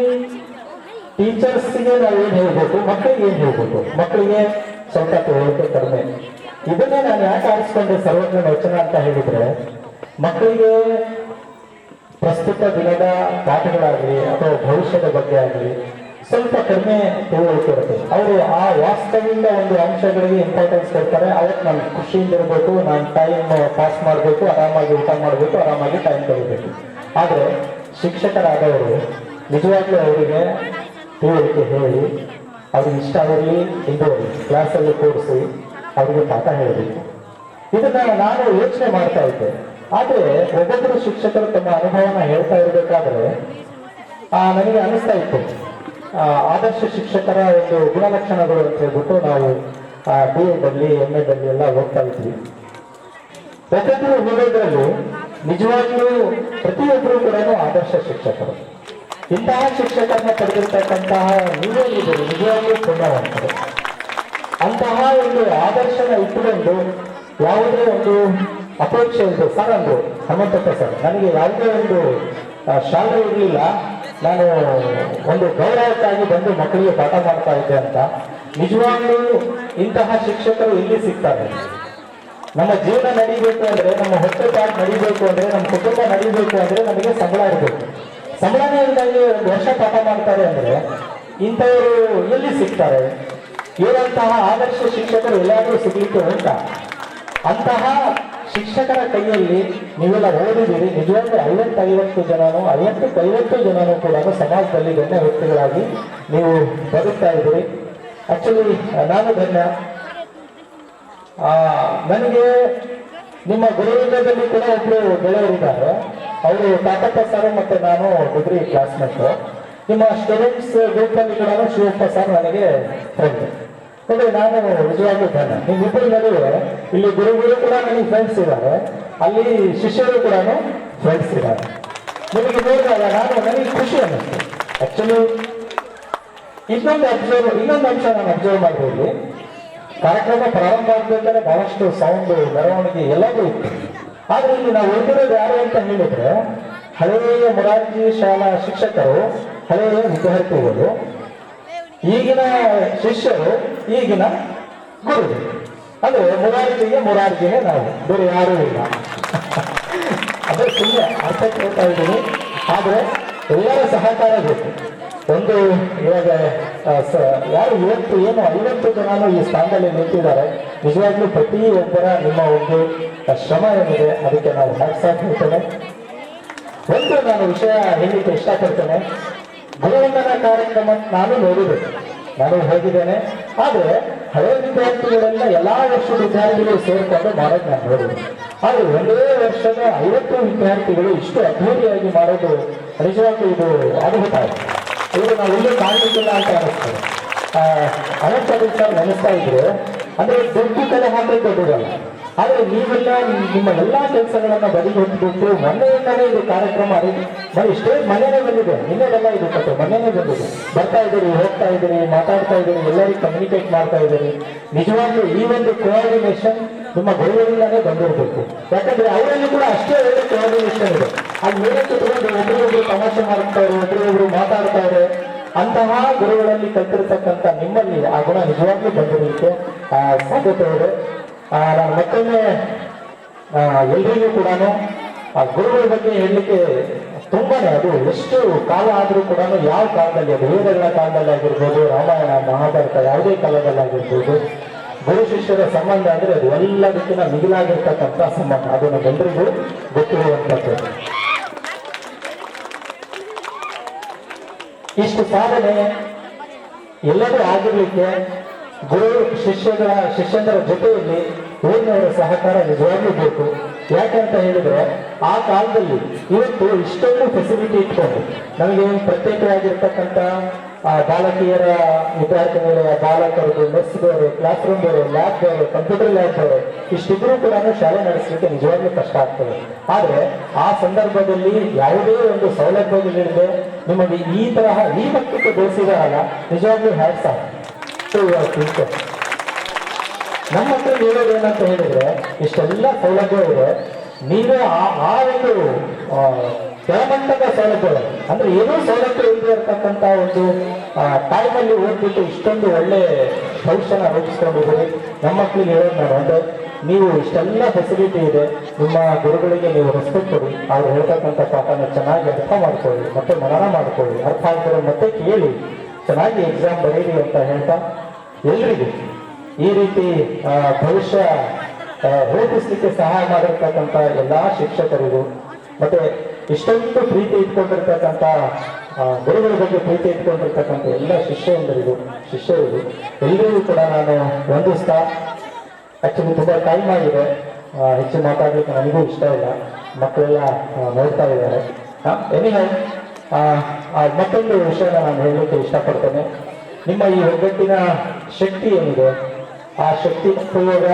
ಟೀಚರ್ಸ್ಗೆ ನಾವು ಏನ್ ಹೇಳ್ಬೇಕು, ಮಕ್ಕಳಿಗೆ ಏನ್ ಹೇಳ್ಬೇಕು? ಮಕ್ಕಳಿಗೆ ಸ್ವಲ್ಪ ತಿಳುವಳಿಕೆ ಕಡಿಮೆ. ಇದನ್ನೇ ನಾನು ಯಾಕೆ ಆರಿಸ್ಕೊಂಡೆ ಸರ್ವಜ್ಞ ವಚನ ಅಂತ ಹೇಳಿದ್ರೆ, ಮಕ್ಕಳಿಗೆ ಪ್ರಸ್ತುತ ದಿನದ ಪಾಠಗಳಾಗಲಿ ಅಥವಾ ಭವಿಷ್ಯದ ಬಗ್ಗೆ ಆಗಲಿ ಸ್ವಲ್ಪ ಕಡಿಮೆ ತಿಳುವಳಿಕೆ ಇರುತ್ತೆ. ಅವರು ಆ ವಾಸ್ತವಿಕ ಒಂದು ಅಂಶಗಳಿಗೆ ಇಂಪಾರ್ಟೆನ್ಸ್ ಕೊಡ್ತಾರೆ. ಅವತ್ತು ನಾನು ಖುಷಿಯಿಂದ ಇರಬೇಕು, ನಾನು ಟೈಮ್ ಪಾಸ್ ಮಾಡಬೇಕು, ಆರಾಮಾಗಿ ಊಟ ಮಾಡಬೇಕು, ಆರಾಮಾಗಿ ಟೈಮ್ ತೆಗಿಬೇಕು. ಆದರೆ ಶಿಕ್ಷಕರಾದವರು ನಿಜವಾಗ್ಲೂ ಅವರಿಗೆ ತಿಳುವಳಿಕೆ ಹೇಳಿ, ಅವ್ರಿಗೆ ಇಷ್ಟ ಆಗಿರಲಿ ಇದ್ದವರಿಗೆ ಕ್ಲಾಸಲ್ಲಿ ಕೂರಿಸಿ ಅವರಿಗೆ ಪಾಠ ಹೇಳಬೇಕು. ಇದನ್ನ ನಾನು ಯೋಚನೆ ಮಾಡ್ತಾ ಇದ್ದೆ. ಆದರೆ ಒಬ್ಬೊಬ್ಬರು ಶಿಕ್ಷಕರು ತಮ್ಮ ಅನುಭವನ ಹೇಳ್ತಾ ಇರಬೇಕಾದ್ರೆ ನನಗೆ ಅನಿಸ್ತಾ ಇತ್ತು, ಆದರ್ಶ ಶಿಕ್ಷಕರ ಒಂದು ಗುಣಲಕ್ಷಣಗಳು ಅಂತ ಹೇಳ್ಬಿಟ್ಟು ನಾವು BEd ಅಲ್ಲಿ MEd ಅಲ್ಲಿ ಎಲ್ಲ ಓದ್ತಾ ಇದ್ವಿ. ಒಬ್ಬೊಬ್ಬರು ಓದೋದ್ರಲ್ಲಿ ನಿಜವಾಗ್ಲೂ ಪ್ರತಿಯೊಬ್ಬರು ಕೂಡ ಆದರ್ಶ ಶಿಕ್ಷಕರು. ಇಂತಹ ಶಿಕ್ಷಕರನ್ನ ಪಡೆದಿರ್ತಕ್ಕಂತಹ ನೀವೇನಿದ್ದೀರಿ ನಿಜವಾಗ್ಲೂ ಪುಣ್ಯವಂತರು. ಅಂತಹ ಒಂದು ಆದರ್ಶನ ಇಟ್ಟುಕೊಂಡು ಯಾವುದೇ ಒಂದು ಅಪೇಕ್ಷೆ ಇದೆ. ಸರ್ ಅಂದ್ರು ಹನುಮಂತಪ್ಪ ಸರ್, ನನಗೆ ಯಾವುದೇ ಒಂದು ಶಾಲೆ ಇರಲಿಲ್ಲ, ನಾನು ಒಂದು ಗೌರವಕ್ಕಾಗಿ ಬಂದು ಮಕ್ಕಳಿಗೆ ಪಾಠ ಮಾಡ್ತಾ ಇದ್ದೆ ಅಂತ. ನಿಜವಾಗ್ಲೂ ಇಂತಹ ಶಿಕ್ಷಕರು ಇಲ್ಲಿ ಸಿಗ್ತಾರೆ. ನಮ್ಮ ಜೀವನ ನಡೀಬೇಕು ಅಂದ್ರೆ, ನಮ್ಮ ಹೊಟ್ಟೆ ಪಾಠ ನಡೀಬೇಕು ಅಂದ್ರೆ, ನಮ್ಮ ಕುಟುಂಬ ನಡೀಬೇಕು ಅಂದ್ರೆ ನಮಗೆ ಸಂಬಳ ಇರಬೇಕು. ಸಂಬಳನೇ ಇಲ್ದಂಗೆ ಒಂದು ವರ್ಷ ಪಾಠ ಮಾಡ್ತಾರೆ ಅಂದ್ರೆ ಇಂಥವರು ಎಲ್ಲಿ ಸಿಗ್ತಾರೆ? ಇವರಂತಹ ಆದರ್ಶ ಶಿಕ್ಷಕರು ಎಲ್ಲಾದ್ರೂ ಸಿಗ್ಲಿಕ್ಕೆ ಉಂಟ? ಅಂತಹ ಶಿಕ್ಷಕರ ಕೈಯಲ್ಲಿ ನೀವೆಲ್ಲ ಓದಿದ್ದೀರಿ. ನಿಜವಾಗ್ಲೂ 50 ಜನನೂ ಕೂಡ ಸಮಾಜದಲ್ಲಿ ಗಣ್ಯ ವ್ಯಕ್ತಿಗಳಾಗಿ ನೀವು ಬದುಕ್ತಾ ಇದ್ದೀರಿ. ಆಕ್ಚುಲಿ ನಾನು ಧನ್ಯ. ನನಗೆ ನಿಮ್ಮ ಗುರುವೃಂದದಲ್ಲಿ ಕೂಡ ಒಬ್ರು ಗೆಳೆಯರಿದ್ದಾರೆ. ಅವರು ತಾತಪ್ಪ ಸರ್ ಮತ್ತೆ ನಾನು ಡಿಗ್ರಿ ಕ್ಲಾಸ್ಮೇಟ್. ನಿಮ್ಮ ಸ್ಟೂಡೆಂಟ್ಸ್ ಗ್ರೂಪ್ ಅಲ್ಲಿ ಕೂಡ ಶಿವಪ್ಪ ಸರ್ ನನಗೆ ಫ್ರೆಂಡ್. ನೋಡಿ, ನಾನು ನಿಜವಾಗ್ಲೂ ಧನ್ಯ. ನಿಮ್ಮಿಬ್ಬರ ನಡುವೆ ಇಲ್ಲಿ ಗುರುಗಳು ಕೂಡ ನನಗೆ ಫ್ರೆಂಡ್ಸ್ ಇದ್ದಾರೆ, ಅಲ್ಲಿ ಶಿಷ್ಯರು ಕೂಡ ಫ್ರೆಂಡ್ಸ್ ಇದ್ದಾರೆ. ನಿಮಗೆ ನೋಡಿದಾಗ ನನಗೆ ಖುಷಿ ಅನ್ನಿಸ್ತು. ಆಕ್ಚುಲಿ ಇನ್ನೊಂದು ಅಂಶ ನಾನು ಅಬ್ಸರ್ವ್ ಮಾಡ್ಬೋದು. ಕಾರ್ಯಕ್ರಮ ಪ್ರಾರಂಭ ಆಗಬೇಕಾದ್ರೆ ಬಹಳಷ್ಟು ಸೌಂಡ್, ಮೆರವಣಿಗೆ ಎಲ್ಲವೂ ಇತ್ತು. ಆದ್ರೆ ಇಲ್ಲಿ ನಾವು ಉಳಿದಿರೋದು ಯಾರು ಅಂತ ಹೇಳಿದ್ರೆ, ಹಳೆಯ ಮೊರಾರ್ಜಿ ಶಾಲಾ ಶಿಕ್ಷಕರು, ಹಳೆಯ ವಿದ್ಯಾರ್ಥಿಗಳು, ಈಗಿನ ಶಿಷ್ಯರು, ಈಗಿನ ಗುರುಗಳು. ಅಂದ್ರೆ ಮೊರಾರ್ಜಿಗೆ ನಾವು, ಬೇರೆ ಯಾರೂ ಇಲ್ಲ. ಅದೇ ಸುಮ್ಮನೆ ಅರ್ಥ ಕೇಳ್ತಾ ಇದ್ದೀನಿ. ಆದ್ರೆ ಎಲ್ಲರ ಸಹಕಾರ ಬೇಕು. ಒಂದು ಇವಾಗ ಯಾರು ಇವತ್ತು 50 ಜನನು ಈ ಸ್ಥಾನದಲ್ಲಿ ನಿಂತಿದ್ದಾರೆ. ನಿಜವಾಗ್ಲೂ ಪ್ರತಿಯೊಬ್ಬರ ನಿಮ್ಮ ಒಂದು ಶ್ರಮ ಏನಿದೆ ಅದಕ್ಕೆ ನಾವು ಹ್ಯಾಟ್ಸ್ ಆಫ್ ಹೇಳ್ತೇನೆ. ಒಂದು ನಾನು ವಿಷಯ ಹೇಳಲಿಕ್ಕೆ ಇಷ್ಟಪಡ್ತೇನೆ. ಗುರುವಂದನಾ ಕಾರ್ಯಕ್ರಮ ನಾನು ನೋಡಿದೆ, ನಾನು ಹೋಗಿದ್ದೇನೆ. ಆದ್ರೆ ಹಳೆಯ ವಿದ್ಯಾರ್ಥಿಗಳೆಲ್ಲ ಎಲ್ಲಾ ವರ್ಷದ ವಿದ್ಯಾರ್ಥಿಗಳು ಸೇರ್ಕೊಂಡು ಮಾಡೋದು ನಾನು ನೋಡಿದೆ. ಆದ್ರೆ ಒಂದೇ ವರ್ಷದ 50 ವಿದ್ಯಾರ್ಥಿಗಳು ಇಷ್ಟು ಅದ್ಧೂರಿಯಾಗಿ ಮಾಡೋದು ನಿಜವಾಗ್ಲೂ ಇದು ಅದ್ಭುತ. ಇದು ನಾವು ಎಲ್ಲೂ ಕಾಣಲಿಕ್ಕಿಲ್ಲ ಅಂತ ಅನಿಸ್ತದೆ. ಅನಂತ ಸರ್ ನೆನೆಸ್ತಾ ಇದ್ರು, ಅಂದ್ರೆ ದುಡ್ಡು ಕಲೆ ಹಾಕಿ ದೊಡ್ಡದಲ್ಲ, ಆದರೆ ನೀವೆಲ್ಲ ನಿಮ್ಮ ಎಲ್ಲಾ ಕೆಲಸಗಳನ್ನ ಬದಿಗೊತ್ತಿಬಿಟ್ಟು ಮೊನ್ನೆಯಿಂದಲೇ ಇದು ಕಾರ್ಯಕ್ರಮ ಬರೀ ಸ್ಟೇಜ್ ಮನೆಯೇ ಬಂದಿದೆ, ನಿನ್ನೆದೆಲ್ಲ ಇದು ಕಟ್ಟು ಮೊನ್ನೆನೇ ಬಂದಿದೆ. ಬರ್ತಾ ಇದ್ದೀರಿ, ಹೋಗ್ತಾ ಇದ್ದೀರಿ, ಮಾತಾಡ್ತಾ ಇದ್ದೀರಿ, ಎಲ್ಲರಿಗೂ ಕಮ್ಯುನಿಕೇಟ್ ಮಾಡ್ತಾ ಇದ್ದೀರಿ. ನಿಜವಾಗ್ಲೂ ಈ ಒಂದು ಕೋಆರ್ಡಿನೇಷನ್ ನಿಮ್ಮ ಗುರುಗಳಿಂದಾನೇ ಬಂದಿರಬೇಕು. ಯಾಕಂದ್ರೆ ಅವರಲ್ಲಿ ಕೂಡ ಅಷ್ಟೇ ಒಳ್ಳೆ ಕೋಆರ್ಡಿನೇಷನ್ ಇದೆ. ಅಲ್ಲಿ ಮೇಲೆ ಕುತ್ಕೊಂಡು ಒಬ್ಬರಿಗೊಬ್ರು ತಮಾಷೆ ಮಾಡ್ತಾರೆ, ಒಬ್ಬರಿಗೊಬ್ರು ಮಾತಾಡ್ತಾರೆ. ಅಂತಹ ಗುರುಗಳಲ್ಲಿ ಕಲ್ತಿರ್ತಕ್ಕಂಥ ನಿಮ್ಮಲ್ಲಿ ಆ ಗುಣ ನಿಜವಾಗ್ಲೂ ಬಂದಿರಲಿಕ್ಕೆ ಸಾಧ್ಯತೆ ಇದೆ. ನಾನು ಮತ್ತೊಮ್ಮೆ ಎಲ್ರಿಗೂ ಕೂಡ ಆ ಗುರುಗಳ ಬಗ್ಗೆ ಹೇಳಲಿಕ್ಕೆ ತುಂಬಾನೇ, ಅದು ಎಷ್ಟು ಕಾಲ ಆದರೂ ಕೂಡ ಯಾವ ಕಾಲದಲ್ಲಿ, ಅದು ವೇದಗಳ ಕಾಲದಲ್ಲಿ ಆಗಿರ್ಬೋದು, ರಾಮಾಯಣ ಮಹಾಭಾರತ ಯಾವುದೇ ಕಾಲದಲ್ಲಿ ಆಗಿರ್ಬೋದು, ಗುರು ಶಿಷ್ಯರ ಸಂಬಂಧ ಅಂದ್ರೆ ಅದು ಎಲ್ಲದಕ್ಕಿಂತ ಮಿಗಿಲಾಗಿರ್ತಕ್ಕಂಥ ಸಂಬಂಧ. ಅದು ನಮ್ಮೆಲ್ಲರಿಗೂ ಗೊತ್ತಿರುವಂಥದ್ದು. ಇಷ್ಟು ಸಾಧನೆ ಎಲ್ಲರೂ ಆಗಿರ್ಲಿಕ್ಕೆ ಗುರು ಶಿಷ್ಯಂದರ ಜೊತೆಯಲ್ಲಿ ಊರಿನವರ ಸಹಕಾರ ನಿಜವಾಗ್ಲೂ ಬೇಕು. ಯಾಕಂತ ಹೇಳಿದ್ರೆ ಆ ಕಾಲದಲ್ಲಿ ಇವತ್ತು ಇಷ್ಟೊಂದು ಫೆಸಿಲಿಟಿ ಇಟ್ಕೊಂಡು ನಮಗೆ ಪ್ರತ್ಯೇಕವಾಗಿರ್ತಕ್ಕಂಥ ಬಾಲಕಿಯರ ವಿದ್ಯಾರ್ಥಿಗಳ ಬಾಲಕರಿಗೆ ಮೆಸ್ ಬೇರೆ, ಕ್ಲಾಸ್ ರೂಮ್ ಬೇರೆ, ಲ್ಯಾಬ್ ಬೇರೆ, ಕಂಪ್ಯೂಟರ್ ಲ್ಯಾಬ್ ಬೇರೆ, ಇಷ್ಟಿದ್ರೂ ಕೂಡ ಶಾಲೆ ನಡೆಸಲಿಕ್ಕೆ ನಿಜವಾಗ್ಲೂ ಕಷ್ಟ ಆಗ್ತದೆ. ಆದ್ರೆ ಆ ಸಂದರ್ಭದಲ್ಲಿ ಯಾವುದೇ ಒಂದು ಸೌಲಭ್ಯಗಳಿಲ್ಲದೆ ನಿಮಗೆ ಈ ತರಹ ಈ ಮಟ್ಟಕ್ಕೆ ಬೆಳೆಸಿದಾರಲ್ಲ, ನಿಜವಾಗ್ಲೂ hats off to your future. ನಮ್ಮ ಹತ್ರ ಹೇಳೋದೇನಂತ ಹೇಳಿದ್ರೆ ಇಷ್ಟೆಲ್ಲ ಸೌಲಭ್ಯ ಇದೆ, ನೀವೇ ಆ ಒಂದು ಕೆಳಮಟ್ಟದ ಸೌಲಭ್ಯಗಳು ಅಂದ್ರೆ ಏನೋ ಸೌಲಭ್ಯ ಇಲ್ಲದೆ ಇರತಕ್ಕಂಥ ಒಂದು ಟೈಮಲ್ಲಿ ಓದ್ಬಿಟ್ಟು ಇಷ್ಟೊಂದು ಒಳ್ಳೆ ಭವಿಷ್ಯನ ರೂಪಿಸ್ಕೊಂಡಿದ್ದೀರಿ. ನಮ್ಮ ಮಕ್ಕಳಿಗೆ ಹೇಳೋದು ನಾನು ಅಂದ್ರೆ ನೀವು ಇಷ್ಟೆಲ್ಲ ಫೆಸಿಲಿಟಿ ಇದೆ, ನಿಮ್ಮ ಗುರುಗಳಿಗೆ ನೀವು ರೆಸ್ಪೆಕ್ಟ್ ಕೊಡಿ, ಅವ್ರು ಹೇಳ್ತಕ್ಕಂಥ ಪಾಠನ ಚೆನ್ನಾಗಿ ಅರ್ಥ ಮಾಡ್ಕೊಳ್ಳಿ, ಮತ್ತೆ ಮನನ ಮಾಡ್ಕೊಳ್ಳಿ, ಅರ್ಥ ಆಗ್ತಾರೆ ಮತ್ತೆ ಕೇಳಿ, ಚೆನ್ನಾಗಿ ಎಕ್ಸಾಮ್ ಬರೀರಿ ಅಂತ ಹೇಳ್ತಾ ಎಲ್ರಿಗೂ ಈ ರೀತಿ ಭವಿಷ್ಯ ರೂಪಿಸ್ಲಿಕ್ಕೆ ಸಹಾಯ ಮಾಡಿರ್ತಕ್ಕಂಥ ಎಲ್ಲಾ ಶಿಕ್ಷಕರಿಗೂ ಮತ್ತೆ ಇಷ್ಟೊಂದು ಪ್ರೀತಿ ಇಟ್ಕೊಂಡಿರ್ತಕ್ಕಂಥ ಗುರುಗಳ ಬಗ್ಗೆ ಪ್ರೀತಿ ಇಟ್ಕೊಂಡಿರ್ತಕ್ಕಂಥ ಎಲ್ಲ ಶಿಷ್ಯರಿಗೂ ಎಲ್ಲರಿಗೂ ಕೂಡ ನಾನು ವಂದಿಸ್ತಾ, ಆಕ್ಚುಲಿ ತುಂಬಾ ಟೈಮ್ ಆಗಿದೆ, ಹೆಚ್ಚು ಮಾತಾಡ್ಲಿಕ್ಕೆ ನನಗೂ ಇಷ್ಟ ಇಲ್ಲ, ಮಕ್ಕಳೆಲ್ಲ ನೋಡ್ತಾ ಇದ್ದಾರೆ. ಎನಿಹೌ ಮತ್ತೊಂದು ವಿಷಯನ ನಾನು ಹೇಳಲಿಕ್ಕೆ ಇಷ್ಟಪಡ್ತೇನೆ. ನಿಮ್ಮ ಈ ಒಗ್ಗಟ್ಟಿನ ಶಕ್ತಿ ಏನಿದೆ, ಆ ಶಕ್ತಿ ಉಪಯೋಗ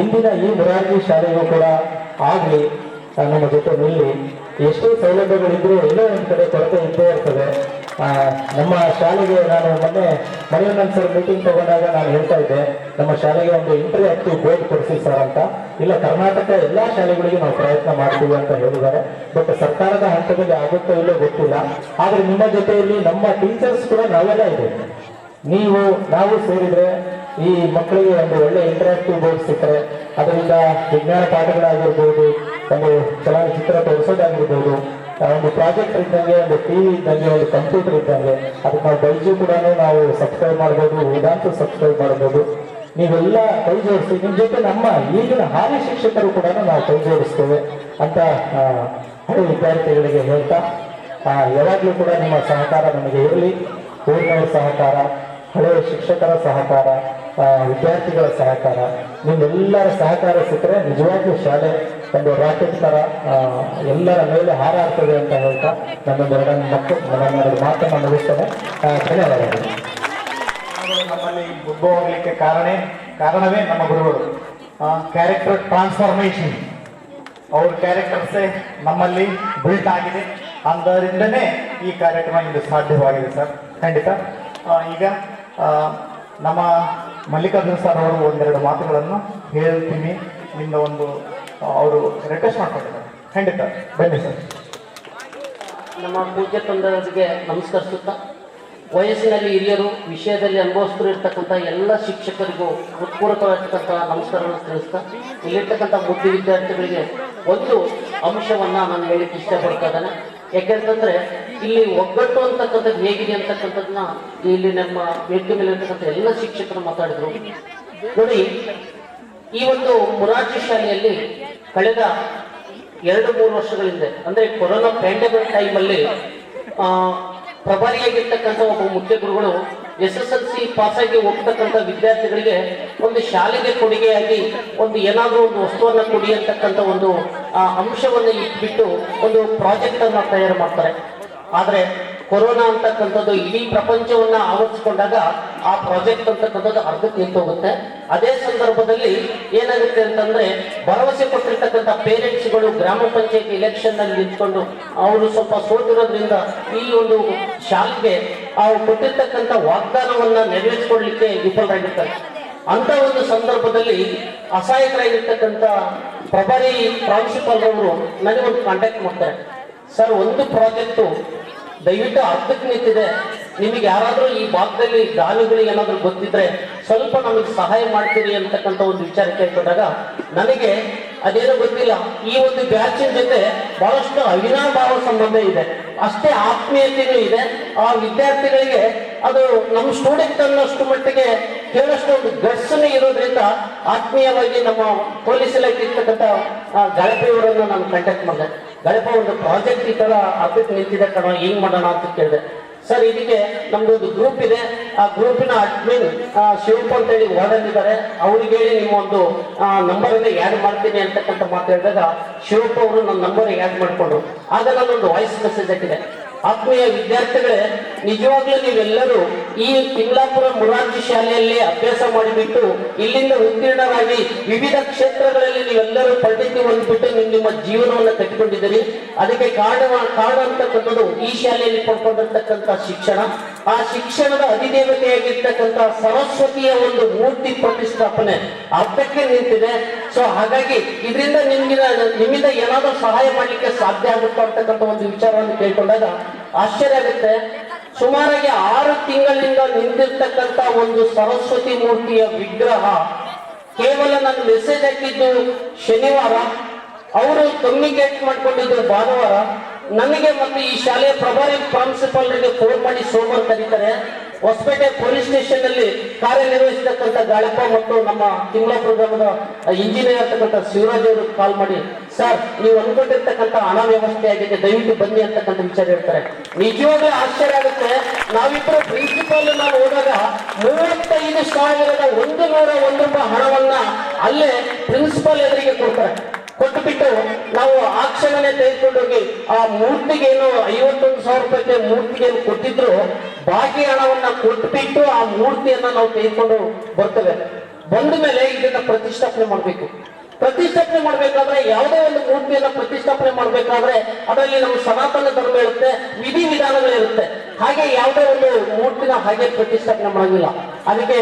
ಇಂದಿನ ಈ ಮೊರಾರ್ಜಿ ಶಾಲೆಗೂ ಕೂಡ ಆಗಲಿ, ನಮ್ಮ ಜೊತೆ ನಿಲ್ಲಿ. ಎಷ್ಟೇ ಸೌಲಭ್ಯಗಳಿದ್ರೂ ಎಲ್ಲೋ ಒಂದು ಕಡೆ ಕೊರತೆ ಇದ್ದೇ ಇರ್ತದೆ. ನಮ್ಮ ಶಾಲೆಗೆ ನಾನು ಮೊನ್ನೆ ಮರಿಯಣ್ಣನ್ ಸರ್ ಮೀಟಿಂಗ್ ತಗೊಂಡಾಗ ನಾನು ಹೇಳ್ತಾ ಇದ್ದೆ, ನಮ್ಮ ಶಾಲೆಗೆ ಒಂದು ಇಂಟರ್ಆಕ್ಟಿವ್ ಬೋರ್ಡ್ ಕೊಡಿಸಿ ಸರ್ ಅಂತ. ಇಲ್ಲ, ಕರ್ನಾಟಕ ಎಲ್ಲಾ ಶಾಲೆಗಳಿಗೆ ನಾವು ಪ್ರಯತ್ನ ಮಾಡ್ತೀವಿ ಅಂತ ಹೇಳಿದ್ದಾರೆ. ಬಟ್ ಸರ್ಕಾರದ ಹಂತದಲ್ಲಿ ಆಗುತ್ತೋ ಇಲ್ಲೋ ಗೊತ್ತಿಲ್ಲ. ಆದ್ರೆ ನಿಮ್ಮ ಜೊತೆಯಲ್ಲಿ ನಮ್ಮ ಟೀಚರ್ಸ್ ಕೂಡ ನಾವೆಲ್ಲ ಇದೆ, ನಾವು ಸೇರಿದ್ರೆ ಈ ಮಕ್ಕಳಿಗೆ ಒಂದು ಒಳ್ಳೆ ಇಂಟರಾಕ್ಟಿವ್ ಬೋರ್ಡ್ ಸಿಕ್ಕರೆ ಅದರಿಂದ ವಿಜ್ಞಾನ ಪಾಠಗಳಾಗಿರ್ಬೋದು, ಒಂದು ಚಲನಚಿತ್ರ ತೋರಿಸೋದಾಗಿರ್ಬೋದು, ಒಂದು ಪ್ರಾಜೆಕ್ಟ್ ಇದ್ದಂಗೆ, ಒಂದು ಟಿವಿ ಇದ್ದಂಗೆ, ಒಂದು ಕಂಪ್ಯೂಟರ್ ಇದ್ದಂಗೆ, ಅದಕ್ಕೆ ನಾವು ಬೈಜು ಕೂಡ ನಾವು ಸಬ್ಸ್ಕ್ರೈಬ್ ಮಾಡ್ಬೋದು, ವೇದಾಂತ ಸಬ್ಸ್ಕ್ರೈಬ್ ಮಾಡ್ಬೋದು. ನೀವೆಲ್ಲ ಕೈ ಜೋಡಿಸಿ, ನಿಮ್ಮ ಜೊತೆ ನಮ್ಮ ಈಗಿನ ಹಾಲಿ ಶಿಕ್ಷಕರು ಕೂಡ ನಾವು ಕೈ ಜೋಡಿಸ್ತೇವೆ ಅಂತ ಹಳೆ ವಿದ್ಯಾರ್ಥಿಗಳಿಗೆ ಹೇಳ್ತಾ, ಯಾವಾಗಲೂ ಕೂಡ ನಿಮ್ಮ ಸಹಕಾರ ನಮಗೆ ಇರಲಿ. ಊರಿನವರ ಸಹಕಾರ, ಹಳೆಯ ಶಿಕ್ಷಕರ ಸಹಕಾರ, ವಿದ್ಯಾರ್ಥಿಗಳ ಸಹಕಾರ, ನಿಮ್ಮೆಲ್ಲರ ಸಹಕಾರ ಸಿಕ್ಕರೆ ನಿಜವಾಗ್ಲೂ ಶಾಲೆ ಒಂದು ರಾಕೆಟ್ ತರ ಎಲ್ಲರ ಮೇಲೆ ಹಾರಾಡ್ತದೆ ಅಂತ ಹೇಳ್ತಾ ನನ್ನೆರಡು ಮಾತನ್ನು ಮುಗಿಸ್ತೇನೆ. ಧನ್ಯವಾದಗಳು. ನಮ್ಮಲ್ಲಿ ಉದ್ಭವ ಆಗಲಿಕ್ಕೆ ಕಾರಣವೇ ನಮ್ಮ ಗುರುಗಳು. ಕ್ಯಾರೆಕ್ಟರ್ ಟ್ರಾನ್ಸ್ಫಾರ್ಮೇಶನ್, ಅವ್ರ ಕ್ಯಾರೆಕ್ಟರ್ಸೇ ನಮ್ಮಲ್ಲಿ ಬಿಲ್ಟ್ ಆಗಿದೆ. ಅದರಿಂದನೇ ಈ ಕಾರ್ಯಕ್ರಮ ಇದು ಸಾಧ್ಯವಾಗಿದೆ ಸರ್, ಖಂಡಿತ. ಈಗ ನಮ್ಮ ಮಲ್ಲಿಕಾರ್ಜುನ ಸರ್ ಅವರು ಒಂದೆರಡು ಮಾತುಗಳನ್ನು ಹೇಳ್ತೀನಿ. ನಿಮ್ದ ಒಂದು ಅವರು ರಿಕ್ವೆಸ್ಟ್ ಮಾಡ್ಕೊಂಡಿದ್ದಾರೆ, ಖಂಡಿತ ಬನ್ನಿ ಸರ್. ನಮ್ಮ ಪೂಜ್ಯ ತಂದೆಯವರಿಗೆ ನಮಸ್ಕರಿಸುತ್ತಾ, ವಯಸ್ಸಿನಲ್ಲಿ ಹಿರಿಯರು, ವಿಷಯದಲ್ಲಿ ಅನುಭವಿಸ್ತಿರ್ತಕ್ಕಂಥ ಎಲ್ಲ ಶಿಕ್ಷಕರಿಗೂ ಹೃತ್ಪೂರ್ವಕವಾಗಿರ್ತಕ್ಕಂಥ ನಮಸ್ಕಾರಗಳನ್ನು ತಿಳಿಸ್ತಾ, ಇಲ್ಲಿರ್ತಕ್ಕಂಥ ಬುದ್ಧಿ ವಿದ್ಯಾರ್ಥಿಗಳಿಗೆ ಒಂದು ಅಂಶವನ್ನು ನಾನು ಹೇಳಿಕ್ಕೆ ಇಷ್ಟಪಡ್ತಾ ಇದ್ದೇನೆ. ಯಾಕೆಂತಂದ್ರೆ ಇಲ್ಲಿ ಒಗ್ಗಟ್ಟು ಅಂತಕ್ಕಂಥದ್ದು ಹೇಗಿದೆ ಅಂತಕ್ಕಂಥದ್ದನ್ನ ಇಲ್ಲಿ ನಮ್ಮ ವೇದಿಕೆ ಮೇಲೆ ಇರ್ತಕ್ಕಂಥ ಎಲ್ಲ ಶಿಕ್ಷಕರು ಮಾತಾಡಿದ್ರು. ನೋಡಿ, ಈ ಒಂದು ಮೊರಾರ್ಜಿ ಶಾಲೆಯಲ್ಲಿ ಕಳೆದ 2-3 ವರ್ಷಗಳ ಹಿಂದೆ, ಅಂದ್ರೆ ಕೊರೋನಾ ಪ್ಯಾಂಡಮಿಕ್ ಟೈಮಲ್ಲಿ ಪ್ರಭಾರಿಯಾಗಿರ್ತಕ್ಕಂಥ ಒಬ್ಬ ಮುಖ್ಯ ಗುರುಗಳು SSLC ಪಾಸಾಗಿ ಹೋಗ್ತಕ್ಕಂಥ ವಿದ್ಯಾರ್ಥಿಗಳಿಗೆ ಒಂದು ಶಾಲೆಗೆ ಕೊಡುಗೆಯಾಗಿ ಒಂದು ಏನಾದರೂ ಒಂದು ವಸ್ತುವನ್ನ ಕೊಡಿ ಅಂತಕ್ಕಂಥ ಒಂದು ಅಂಶವನ್ನು ಇಟ್ಬಿಟ್ಟು ಒಂದು ಪ್ರಾಜೆಕ್ಟ್ ಅನ್ನ ತಯಾರು ಮಾಡ್ತಾರೆ. ಆದ್ರೆ ಕೊರೋನಾ ಅಂತಕ್ಕಂಥದ್ದು ಇಡೀ ಪ್ರಪಂಚವನ್ನ ಆವರಿಸಿಕೊಂಡಾಗ ಆ ಪ್ರಾಜೆಕ್ಟ್ ಅಂತಕ್ಕಂಥದ್ದು ಅರ್ಧಕ್ಕೆ ನಿಂತೋಗುತ್ತೆ. ಅದೇ ಸಂದರ್ಭದಲ್ಲಿ ಏನಾಗುತ್ತೆ ಅಂತಂದ್ರೆ ಭರವಸೆ ಕೊಟ್ಟಿರ್ತಕ್ಕಂಥ ಪೇರೆಂಟ್ಸ್ಗಳು ಗ್ರಾಮ ಪಂಚಾಯತ್ ಇಲೆಕ್ಷನ್ ನಲ್ಲಿ ನಿಂತ್ಕೊಂಡು ಅವರು ಸ್ವಲ್ಪ ಸೋತಿರೋದ್ರಿಂದ ಈ ಒಂದು ಶಾಲೆಗೆ ಅವ್ರು ಕೊಟ್ಟಿರ್ತಕ್ಕಂಥ ವಾಗ್ದಾನವನ್ನ ನೆರವೇರಿಸಿಕೊಡ್ಲಿಕ್ಕೆ ವಿಫಲರಾಗಿರ್ತಾರೆ. ಅಂತ ಒಂದು ಸಂದರ್ಭದಲ್ಲಿ ಅಸಹಾಯಕರಾಗಿರ್ತಕ್ಕಂಥ ಪ್ರಭಾರಿ ಪ್ರಾಂಶುಪಾಲ್ ಅವರು ನನಗೊಂದು ಕಾಂಟ್ಯಾಕ್ಟ್ ಮಾಡ್ತಾರೆ. ಸರ್, ಒಂದು ಪ್ರಾಜೆಕ್ಟು ದಯವಿಟ್ಟು ಅರ್ಧಕ್ಕೆ ನಿಂತಿದೆ, ನಿಮಗೆ ಯಾರಾದರೂ ಈ ಭಾಗದಲ್ಲಿ ದಾನಿಗಳು ಏನಾದರೂ ಗೊತ್ತಿದ್ರೆ ಸ್ವಲ್ಪ ನಮಗೆ ಸಹಾಯ ಮಾಡ್ತೀರಿ ಅಂತಕ್ಕಂಥ ಒಂದು ವಿಚಾರ ಕೇಳ್ಕೊಂಡಾಗ ನನಗೆ ಅದೇನೋ ಗೊತ್ತಿಲ್ಲ, ಈ ಒಂದು ಬ್ಯಾಚಿನ ಜೊತೆ ಬಹಳಷ್ಟು ಅವಿನಾಭಾವ ಸಂಬಂಧ ಇದೆ, ಅಷ್ಟೇ ಆತ್ಮೀಯತೆಯೂ ಇದೆ. ಆ ವಿದ್ಯಾರ್ಥಿಗಳಿಗೆ ಅದು ನಮ್ಮ ಸ್ಟೂಡೆಂಟ್ ಅನ್ನೋಷ್ಟು ಮಟ್ಟಿಗೆ ಕೇಳಷ್ಟು ಒಂದು ಗಟ್ಸನ್ನು ಇರೋದ್ರಿಂದ ಆತ್ಮೀಯವಾಗಿ ನಮ್ಮ ಪೊಲೀಸ್ ಇಲಾಖೆ ಇರ್ತಕ್ಕಂಥ ಗಾಳಪೆಯವರನ್ನು ನಾನು ಕಾಂಟ್ಯಾಕ್ಟ್ ಮಾಡಿದೆ. ಗಾಳಪ, ಒಂದು ಪ್ರಾಜೆಕ್ಟ್ ಈ ತರ ಅರ್ಧಕ್ಕೆ ನಿಂತಿದೆ ಕಣ, ಹೆಂಗ್ ಮಾಡೋಣ ಅಂತ ಕೇಳಿದೆ. ಸರ್, ಇದಕ್ಕೆ ನಮ್ದು ಒಂದು ಗ್ರೂಪ್ ಇದೆ, ಆ ಗ್ರೂಪಿನ ಅಡ್ಮಿನ್ ಶಿವಪ್ಪ ಅಂತ ಹೇಳಿ ವಾರ್ಡನ್ ಇದ್ದಾರೆ, ಅವ್ರಿಗೆ ಹೇಳಿ ನಿಮ್ಮ ಒಂದು ನಂಬರ್ ಅನ್ನ ಆ್ಯಡ್ ಮಾಡ್ತೀನಿ ಅಂತಕ್ಕಂಥ ಮಾತು ಹೇಳಿದಾಗ ಶಿವಪ್ಪ ಅವರು ನನ್ನ ನಂಬರ್ ಆ್ಯಡ್ ಮಾಡ್ಕೊಂಡ್ರು. ಆಗ ನಾನೊಂದು ವಾಯ್ಸ್ ಮೆಸೇಜ್ ಹಾಕಿದೆ. ಆತ್ಮೀಯ ವಿದ್ಯಾರ್ಥಿಗಳೇ, ನಿಜವಾಗ್ಲೂ ನೀವೆಲ್ಲರೂ ಈ ತಿಮ್ಲಾಪುರ ಮುರಾರ್ಜಿ ಶಾಲೆಯಲ್ಲಿ ಅಭ್ಯಾಸ ಮಾಡಿಬಿಟ್ಟು ಇಲ್ಲಿಂದ ಉತ್ತೀರ್ಣರಾಗಿ ವಿವಿಧ ಕ್ಷೇತ್ರಗಳಲ್ಲಿ ನೀವೆಲ್ಲರೂ ಪರಿಣಿತಿ ಹೊಂದ್ಬಿಟ್ಟು ನಿಮ್ಮ ಜೀವನವನ್ನು ಕಟ್ಟಿಕೊಂಡಿದ್ದೀರಿ. ಅದಕ್ಕೆ ಕಾರಣ ಅಂತಕ್ಕಂಥದ್ದು ಈ ಶಾಲೆಯಲ್ಲಿ ಪಡ್ಕೊಂಡಿರ್ತಕ್ಕಂಥ ಶಿಕ್ಷಣ. ಆ ಶಿಕ್ಷಣದ ಅಧಿದೇವತೆಯಾಗಿರ್ತಕ್ಕಂಥ ಸರಸ್ವತಿಯ ಒಂದು ಮೂರ್ತಿ ಪ್ರತಿಷ್ಠಾಪನೆ ಅರ್ಧಕ್ಕೆ ನಿಂತಿದೆ. ಸೊ ಹಾಗಾಗಿ ಇದರಿಂದ ನಿಮ್ಮಿಂದ ಏನಾದರೂ ಸಹಾಯ ಮಾಡಲಿಕ್ಕೆ ಸಾಧ್ಯ ಆಗುತ್ತಾ ಅಂತಕ್ಕಂಥ ಒಂದು ವಿಚಾರವನ್ನು ಕೇಳ್ಕೊಂಡಾಗ ಆಶ್ಚರ್ಯ ಆಗುತ್ತೆ. ಸುಮಾರಾಗಿ 6 ತಿಂಗಳಿಂದ ನಿಂತಿರ್ತಕ್ಕಂಥ ಒಂದು ಸರಸ್ವತಿ ಮೂರ್ತಿಯ ವಿಗ್ರಹ ಕೇವಲ ನಾನು ಮೆಸೇಜ್ ಹಾಕಿದ್ದು ಶನಿವಾರ, ಅವರು ಕಮ್ಯುನಿಕೇಟ್ ಮಾಡ್ಕೊಂಡಿದ್ದು ಭಾನುವಾರ, ನನಗೆ ಮತ್ತು ಈ ಶಾಲೆಯ ಪ್ರಭಾರಿ ಪ್ರಾಂಶುಪಾಲರಿಗೆ ಫೋನ್ ಮಾಡಿ ಸೋಮವಾರ ಕರೀತಾರೆ. ಹೊಸಪೇಟೆ ಪೊಲೀಸ್ ಸ್ಟೇಷನ್ ಅಲ್ಲಿ ಕಾರ್ಯನಿರ್ವಹಿಸತಕ್ಕಂಥ ಗಾಳಪ್ಪ ಮತ್ತು ನಮ್ಮ ತಿಮ್ಲಾಪುರ ಗ್ರಾಮದ ಇಂಜಿನಿಯರ್ ಅಂತಕ್ಕಂಥ ಶಿವರಾಜ್ ಅವರು ಕಾಲ್ ಮಾಡಿ, ಸರ್, ನೀವು ಅನ್ಕೊಂಡಿರ್ತಕ್ಕಂಥ ಹಣ ವ್ಯವಸ್ಥೆ ಆಗಿದೆ, ದಯವಿಟ್ಟು ಬನ್ನಿ ಅಂತಕ್ಕಂಥ ವಿಚಾರ ಹೇಳ್ತಾರೆ. ನಿಜವಾಗ್ಲೂ ಆಶ್ಚರ್ಯ ಆಗುತ್ತೆ. ನಾವಿಬ್ಬರು ಪ್ರಿನ್ಸಿಪಾಲ್ ನಾನು ಹೋದಾಗ 35,101 ರೂಪಾಯಿ ಹಣವನ್ನ ಅಲ್ಲೇ ಪ್ರಿನ್ಸಿಪಾಲ್ ಎದುರಿಗೆ ಕೊಡ್ತಾರೆ. ಕೊಟ್ಟುಬಿಟ್ಟು ನಾವು ಆ ಕ್ಷಣನೇ ತೆಗೆದುಕೊಂಡೋಗಿ ಆ ಮೂರ್ತಿಗೆ ಏನು 51,000 ರೂಪಾಯಿಗೆ ಮೂರ್ತಿಗೆ ಕೊಟ್ಟಿದ್ರು, ಬಾಕಿ ಹಣವನ್ನ ಕೊಟ್ಟುಬಿಟ್ಟು ಆ ಮೂರ್ತಿಯನ್ನ ನಾವು ತೆಗೆದುಕೊಂಡು ಬರ್ತೇವೆ. ಬಂದ ಮೇಲೆ ಇದನ್ನ ಪ್ರತಿಷ್ಠಾಪನೆ ಮಾಡಬೇಕು. ಪ್ರತಿಷ್ಠಾಪನೆ ಮಾಡಬೇಕಾದ್ರೆ ಯಾವುದೇ ಒಂದು ಮೂರ್ತಿಯನ್ನ ಪ್ರತಿಷ್ಠಾಪನೆ ಮಾಡಬೇಕಾದ್ರೆ ಅದರಲ್ಲಿ ನಮ್ಮ ಸನಾತನ ಧರ್ಮ ಇರುತ್ತೆ, ವಿಧಿವಿಧಾನಗಳಿರುತ್ತೆ. ಹಾಗೆ ಯಾವುದೇ ಒಂದು ಮೂರ್ತಿನ ಹಾಗೆ ಪ್ರತಿಷ್ಠಾಪನೆ ಮಾಡೋದಿಲ್ಲ. ಅದಕ್ಕೆ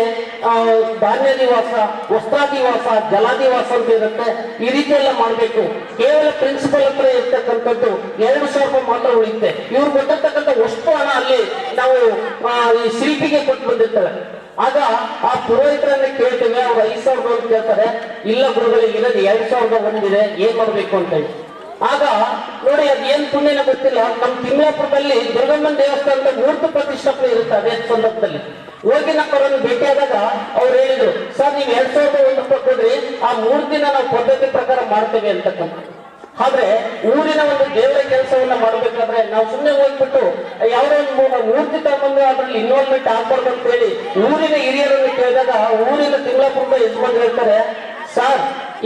ಧಾನ್ಯ ದಿವಾಸ, ವಸ್ತ್ರಾದಿವಾಸ, ಜಲಾದಿವಾಸ ಅಂತ ಇರುತ್ತೆ. ಈ ರೀತಿ ಎಲ್ಲ ಮಾಡಬೇಕು. ಕೇವಲ ಪ್ರಿನ್ಸಿಪಲ್ ಹತ್ರ ಇರ್ತಕ್ಕಂಥದ್ದು 2,000 ರೂಪಾಯಿ ಮಾತ್ರ ಉಳಿಯುತ್ತೆ. ಇವ್ರು ಕೊಟ್ಟಿರ್ತಕ್ಕಂಥ ಅಷ್ಟು ಹಣ ಅಲ್ಲಿ ನಾವು ಈ ಶಿಲ್ಪಿಗೆ ಕೊಟ್ಟು ಬಂದಿರ್ತೇವೆ. ಆಗ ಆ ಪುರೋಹಿತರನ್ನ ಕೇಳ್ತೇವೆ, ಅವ್ರು 5,000 ಅಂತ ಕೇಳ್ತಾರೆ. ಇಲ್ಲ ಗುರುಗಳಿಗೆ ಇರೋದು 2,001 ಇದೆ, ಏನ್ ಮಾಡ್ಬೇಕು ಅಂತ ಹೇಳಿ. ಆಗ ನೋಡಿ, ಅದೇನ್ ಪುಣ್ಯನ ಗೊತ್ತಿಲ್ಲ, ನಮ್ಮ ತಿಮ್ಲಾಪುರದಲ್ಲಿ ದುರ್ಗಮ್ಮನ ದೇವಸ್ಥಾನದ ಮೂರ್ತಿ ಪ್ರತಿಷ್ಠಾಪನೆ ಇರುತ್ತೆ. ಅದೇ ಸಂದರ್ಭದಲ್ಲಿ ಹೋಗಿ ಅವರನ್ನು ಭೇಟಿಯಾದಾಗ ಅವ್ರು ಹೇಳಿದ್ರು, ಸರ್, ನೀವು 2,001 ರೂಪಾಯಿ ಕೊಡ್ರಿ, ಆ ಮೂರ್ತಿನ ನಾವು ಪದ್ಧತಿ ಪ್ರಕಾರ ಮಾಡ್ತೇವೆ ಅಂತಕ್ಕಂಥ. ಆದ್ರೆ ಊರಿನ ಒಂದು ದೇವರ ಕೆಲಸವನ್ನ ಮಾಡಬೇಕಾದ್ರೆ ನಾವು ಸುಮ್ಮನೆ ಹೋಗ್ಬಿಟ್ಟು ಯಾವುದೋ ಒಂದು ಮೂರ್ತಿ ತಗೊಂಡು ಅದ್ರಲ್ಲಿ ಇನ್ವಾಲ್ವ್ಮೆಂಟ್ ಆಗ್ಬಾರ್ದು ಅಂತ ಹೇಳಿ ಊರಿನ ಹಿರಿಯರನ್ನು ಕೇಳಿದಾಗ ಊರಿನ ತಿಮ್ಲಾಪುರದ ಯಜಮಾನ್ ಹೇಳ್ತಾರೆ, ಸರ್,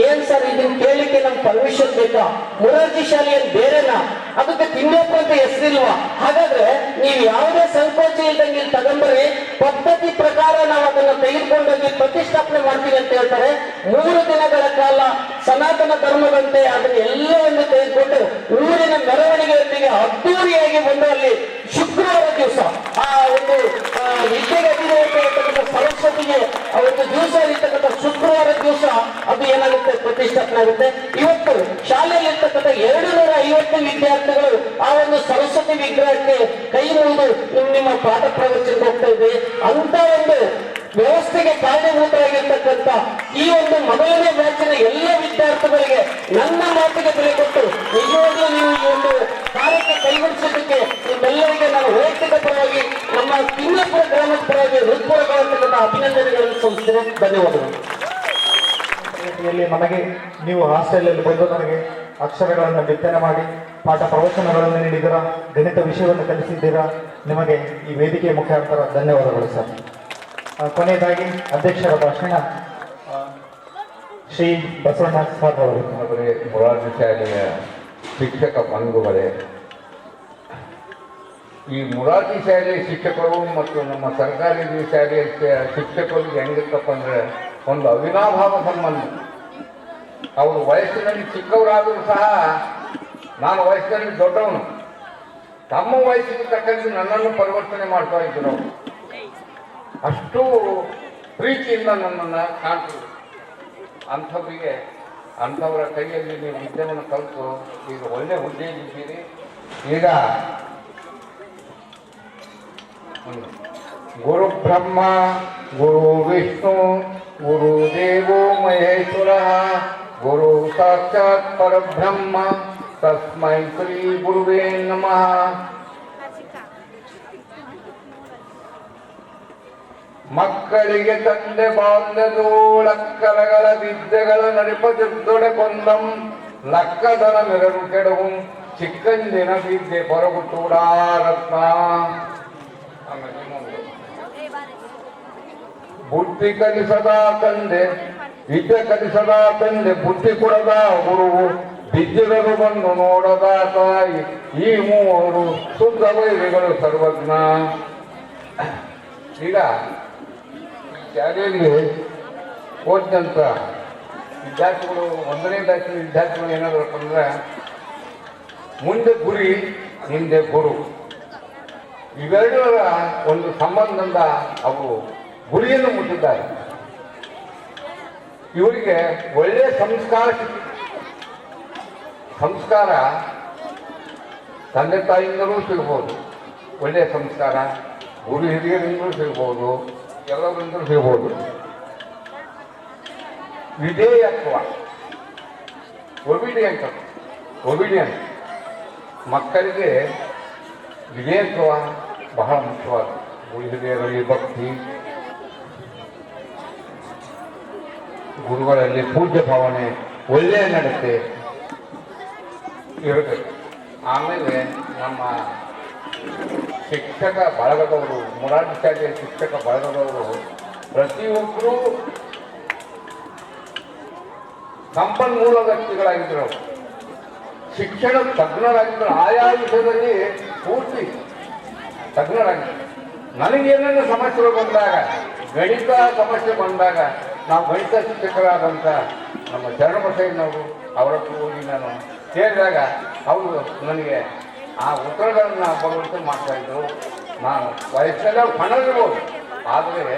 ಏನ್ ಸರ್ ಇದನ್ನ ಕೇಳಲಿಕ್ಕೆ ನಮ್ಗೆ ಪರ್ಮಿಷನ್ ಬೇಕಾ? ಮುರಾರ್ಜಿ ಶಾಲೆ ಏನ್ ಬೇರೆನಾ? ಅದಕ್ಕೆ ತಿಮ್ಲಾಪುರ ಅಂತ ಹೆಸರಿಲ್ವಾ? ಹಾಗಾದ್ರೆ ನೀವು ಯಾವುದೇ ಸಂಕೋಚ ಇಲ್ದಂಗೆ ಇಲ್ಲಿ ತಗೊಂಡ್ರಿ, ಪದ್ಧತಿ ಪ್ರಕಾರ ನಾವು ಅದನ್ನ ತೆಗೆದುಕೊಂಡೋಗಿ ಪ್ರತಿಷ್ಠಾಪನೆ ಮಾಡ್ತೀವಿ ಅಂತ ಹೇಳ್ತಾರೆ. 3 ದಿನಗಳ ಕಾಲ ಸನಾತನ ಧರ್ಮದಂತೆ ಅದನ್ನ ಎಲ್ಲವನ್ನು ತೆಗೆದುಕೊಂಡು ಊರಿನ ಮೆರವಣಿಗೆಯೊಂದಿಗೆ ಅದ್ದೂರಿಯಾಗಿ ಬಂದು ಅಲ್ಲಿ ಶುಕ್ರವಾರ ದಿವಸ ಆ ಒಂದು ವಿದ್ಯೆಗೆ ಅಧಿದೇವತೆ ಸರಸ್ವತಿಗೆ ಆ ಒಂದು ದಿವಸ ಇರ್ತಕ್ಕಂಥ ಶುಕ್ರವಾರ ದಿವಸ ಅದು ಏನಾಗುತ್ತೆ, ಪ್ರತಿಷ್ಠಾಪನೆ ಆಗುತ್ತೆ. ಇವತ್ತು ಶಾಲೆಯಲ್ಲಿ ಇರ್ತಕ್ಕಂಥ 250 ವಿದ್ಯಾರ್ಥಿಗಳು ಆ ಒಂದು ಸರಸ್ವತಿ ವಿಗ್ರಹಕ್ಕೆ ಕೈ ಮುಗಿದು ನಿಮ್ಮ ಪಾಠ ಪ್ರವಚನಕ್ಕೆ ಹೋಗ್ತಾ ಇದ್ವಿ. ಅಂತ ಒಂದು ವ್ಯವಸ್ಥೆಗೆ ಕಾರಣಭೂತರಾಗಿರ್ತಕ್ಕಂಥ ಈ ಒಂದು ಮೊದಲನೇ ಬ್ಯಾಚಿನ ಎಲ್ಲ ವಿದ್ಯಾರ್ಥಿಗಳಿಗೆ ನನ್ನ ಮಾತಿಗೆ ಬೆಲೆ ಕೊಟ್ಟು ನಿಜವಾಗ್ಲೂ ನೀವು ಈ ಒಂದು ಕಾರ್ಯಕ್ಕೆ ಕೈಗೊಳಿಸೋದಕ್ಕೆ ನಿಮ್ಮೆಲ್ಲರಿಗೆ ನಾನು ವೈಯಕ್ತಿಕ ಪರವಾಗಿ, ನಮ್ಮ ತಿಮ್ಲಾಪುರ ಗ್ರಾಮದ ಪರವಾಗಿ ಹೃತ್ಪೂರ್ವಕವಾಗಿರ್ತಕ್ಕಂಥ ಅಭಿನಂದನೆಗಳನ್ನು ಸಲ್ಲಿಸ್ತೇನೆ. ಧನ್ಯವಾದಗಳು. ನನಗೆ ನೀವು ಹಾಸ್ಟೆಲಲ್ಲಿ ಬಂದು ನನಗೆ ಅಕ್ಷರಗಳನ್ನು ಬಿತ್ತನೆ ಮಾಡಿ ಪಾಠ ಪ್ರವಚನಗಳನ್ನು ನೀಡಿದ್ದೀರಾ, ಗಣಿತ ವಿಷಯವನ್ನು ಕಲಿಸಿದ್ದೀರಾ. ನಿಮಗೆ ಈ ವೇದಿಕೆಯ ಮುಖಾಂತರ ಧನ್ಯವಾದಗಳು ಸರ್. ಕೊನೆಯದಾಗಿ ಅಧ್ಯಕ್ಷರ ಭಾಷಣ ಶ್ರೀ ಬಸವಣ್ಣ ಸರ್ ಅವರು. ಮುರಾರ್ಜಿ ಶಾಲೆಯ ಶಿಕ್ಷಕ ಬಂಧುಗಳೇ, ಈ ಮುರಾರ್ಜಿ ಶಾಲೆಯ ಶಿಕ್ಷಕರು ಮತ್ತು ನಮ್ಮ ಸರ್ಕಾರಿ ಶಾಲೆಯ ಶಿಕ್ಷಕರಿಗೆ ಹೆಂಗಿತ್ತಪ್ಪ ಅಂದರೆ ಒಂದು ಅವಿನಾಭಾವ ಸಂಬಂಧ. ಅವರು ವಯಸ್ಸಿನಲ್ಲಿ ಚಿಕ್ಕವರಾದರೂ ಸಹ ನಾನು ವಯಸ್ಸಿನಲ್ಲಿ ದೊಡ್ಡವನು, ತಮ್ಮ ವಯಸ್ಸಿಗೆ ತಕ್ಕಂತೆ ನನ್ನನ್ನು ಪರಿವರ್ತನೆ ಮಾಡ್ತಾ ಇದ್ರು ಅವರು. ಅಷ್ಟು ಪ್ರೀತಿಯಿಂದ ನನ್ನನ್ನು ಕಾಣ್ತಿದ್ರು. ಅಂಥವರಿಗೆ ಅಂಥವರ ಕೈಯಲ್ಲಿ ನೀವು ವಿದ್ಯೆಯನ್ನು ಕಲಿತು ಈಗ ಒಳ್ಳೆ ಹುದ್ದೆಯಲ್ಲಿದ್ದೀರಿ. ಈಗ ಗುರು ಬ್ರಹ್ಮ ಗುರು ವಿಷ್ಣು ಗುರು ದೇವೋ ಮಹೇಶ್ವರ ಗುರು ಸಾಕ್ಷಾತ್ ಪರಬ್ರಹ್ಮ ತಸ್ಮೈ ಶ್ರೀ ಗುರುವೇ ನಮಃ. ಮಕ್ಕಳಿಗೆ ತಂದೆ ಬಾಲ್ಯದೋಳಕ್ಕರಗಳ ವಿದ್ಯೆಗಳ ನಡಿಪದೊಡೆ ಕೊಂದಂ ಲಕ್ಕದನ ಮೆರರು ಕೆಡವು ಚಿಕ್ಕಂದಿನ ವಿದ್ಯೆ ಪರಗು ಚೂಡಾರತ್ನ. ಬುದ್ಧಿ ಕಲಿಸದ ತಂದೆ ವಿದ್ಯೆ ಕಲಿಸದ ತಂದೆ ಬುದ್ಧಿ ಕೊಡದ ಗುರುವು ಬಿದ್ದಿರಲು ಬಂದು ನೋಡದ ತಾಯಿ ಈ ಮೂವರು ಶುದ್ಧ ವೈರಿಗಳು ಸರ್ವಜ್ಞ. ಈಗ ಶಾಲೆಯಲ್ಲಿ ಓದಿದಂಥ ವಿದ್ಯಾರ್ಥಿಗಳು 1ನೇ ಬ್ಯಾಚಿನ ವಿದ್ಯಾರ್ಥಿಗಳು ಏನಾದ್ರು ಅಂದ್ರೆ ಮುಂದೆ ಗುರಿ ಹಿಂದೆ ಗುರು, ಇವೆರಡರ ಒಂದು ಸಂಬಂಧದಿಂದ ಅವರು ಗುರಿಯನ್ನು ಮುಟ್ಟಿದ್ದಾರೆ. ಇವರಿಗೆ ಒಳ್ಳೆಯ ಸಂಸ್ಕಾರ ತಂದೆ ತಾಯಿಯಿಂದಲೂ ಸಿಗ್ಬೋದು, ಒಳ್ಳೆಯ ಸಂಸ್ಕಾರ ಗುರು ಹಿರಿಯರಿಂದಲೂ ಸಿಗ್ಬೋದು, ಎಲ್ಲರಿಂದಲೂ ಸಿಗ್ಬೋದು. ವಿಧೇಯತ್ವ ಒಬಿಡಿಯನ್ಸ್ ಮಕ್ಕಳಿಗೆ ವಿಧೇಯತ್ವ ಬಹಳ ಮುಖ್ಯವಾದ. ಗುರು ಹಿರಿಯರಲ್ಲಿ ಭಕ್ತಿ, ಗುರುಗಳಲ್ಲಿ ಪೂಜ್ಯ ಭಾವನೆ, ಒಳ್ಳೆಯ ನಡತೆ ಇರಬೇಕು. ಆಮೇಲೆ ನಮ್ಮ ಶಿಕ್ಷಕ ಬಳಗದವರು, ಮುರಾರ್ಜಿ ಶಾಲೆಯ ಶಿಕ್ಷಕ ಬಳಗದವರು ಪ್ರತಿಯೊಬ್ಬರೂ ಸಂಪನ್ಮೂಲ ವ್ಯಕ್ತಿಗಳಾಗಿದ್ದರು, ಶಿಕ್ಷಣ ತಜ್ಞರಾಗಿದ್ದರು, ಆಯಾ ವಿಷಯದಲ್ಲಿ ಪೂರ್ತಿ ತಜ್ಞರಾಗಿದ್ದರು. ನನಗೇನೇನು ಸಮಸ್ಯೆಗಳು ಬಂದಾಗ, ಗಣಿತ ಸಮಸ್ಯೆ ಬಂದಾಗ ನಾವು ಗಣಿತ ಶಿಕ್ಷಕರಾದಂಥ ನಮ್ಮ ಶರಣಬಸಯ್ಯನವರು ಅವರ ಹತ್ರ ಹೋಗಿ ನಾನು ಕೇಳಿದಾಗ ಅವರು ನನಗೆ ಆ ಉತ್ತರಗಳನ್ನು ಬರುವಂತೆ ಮಾಡ್ತಾಯಿದ್ರು. ನಾನು ವಯಸ್ಸಲ್ಲಿ ಅವ್ರು ಕಣ್ಣಲ್ಲಿರ್ಬೋದು, ಆದರೆ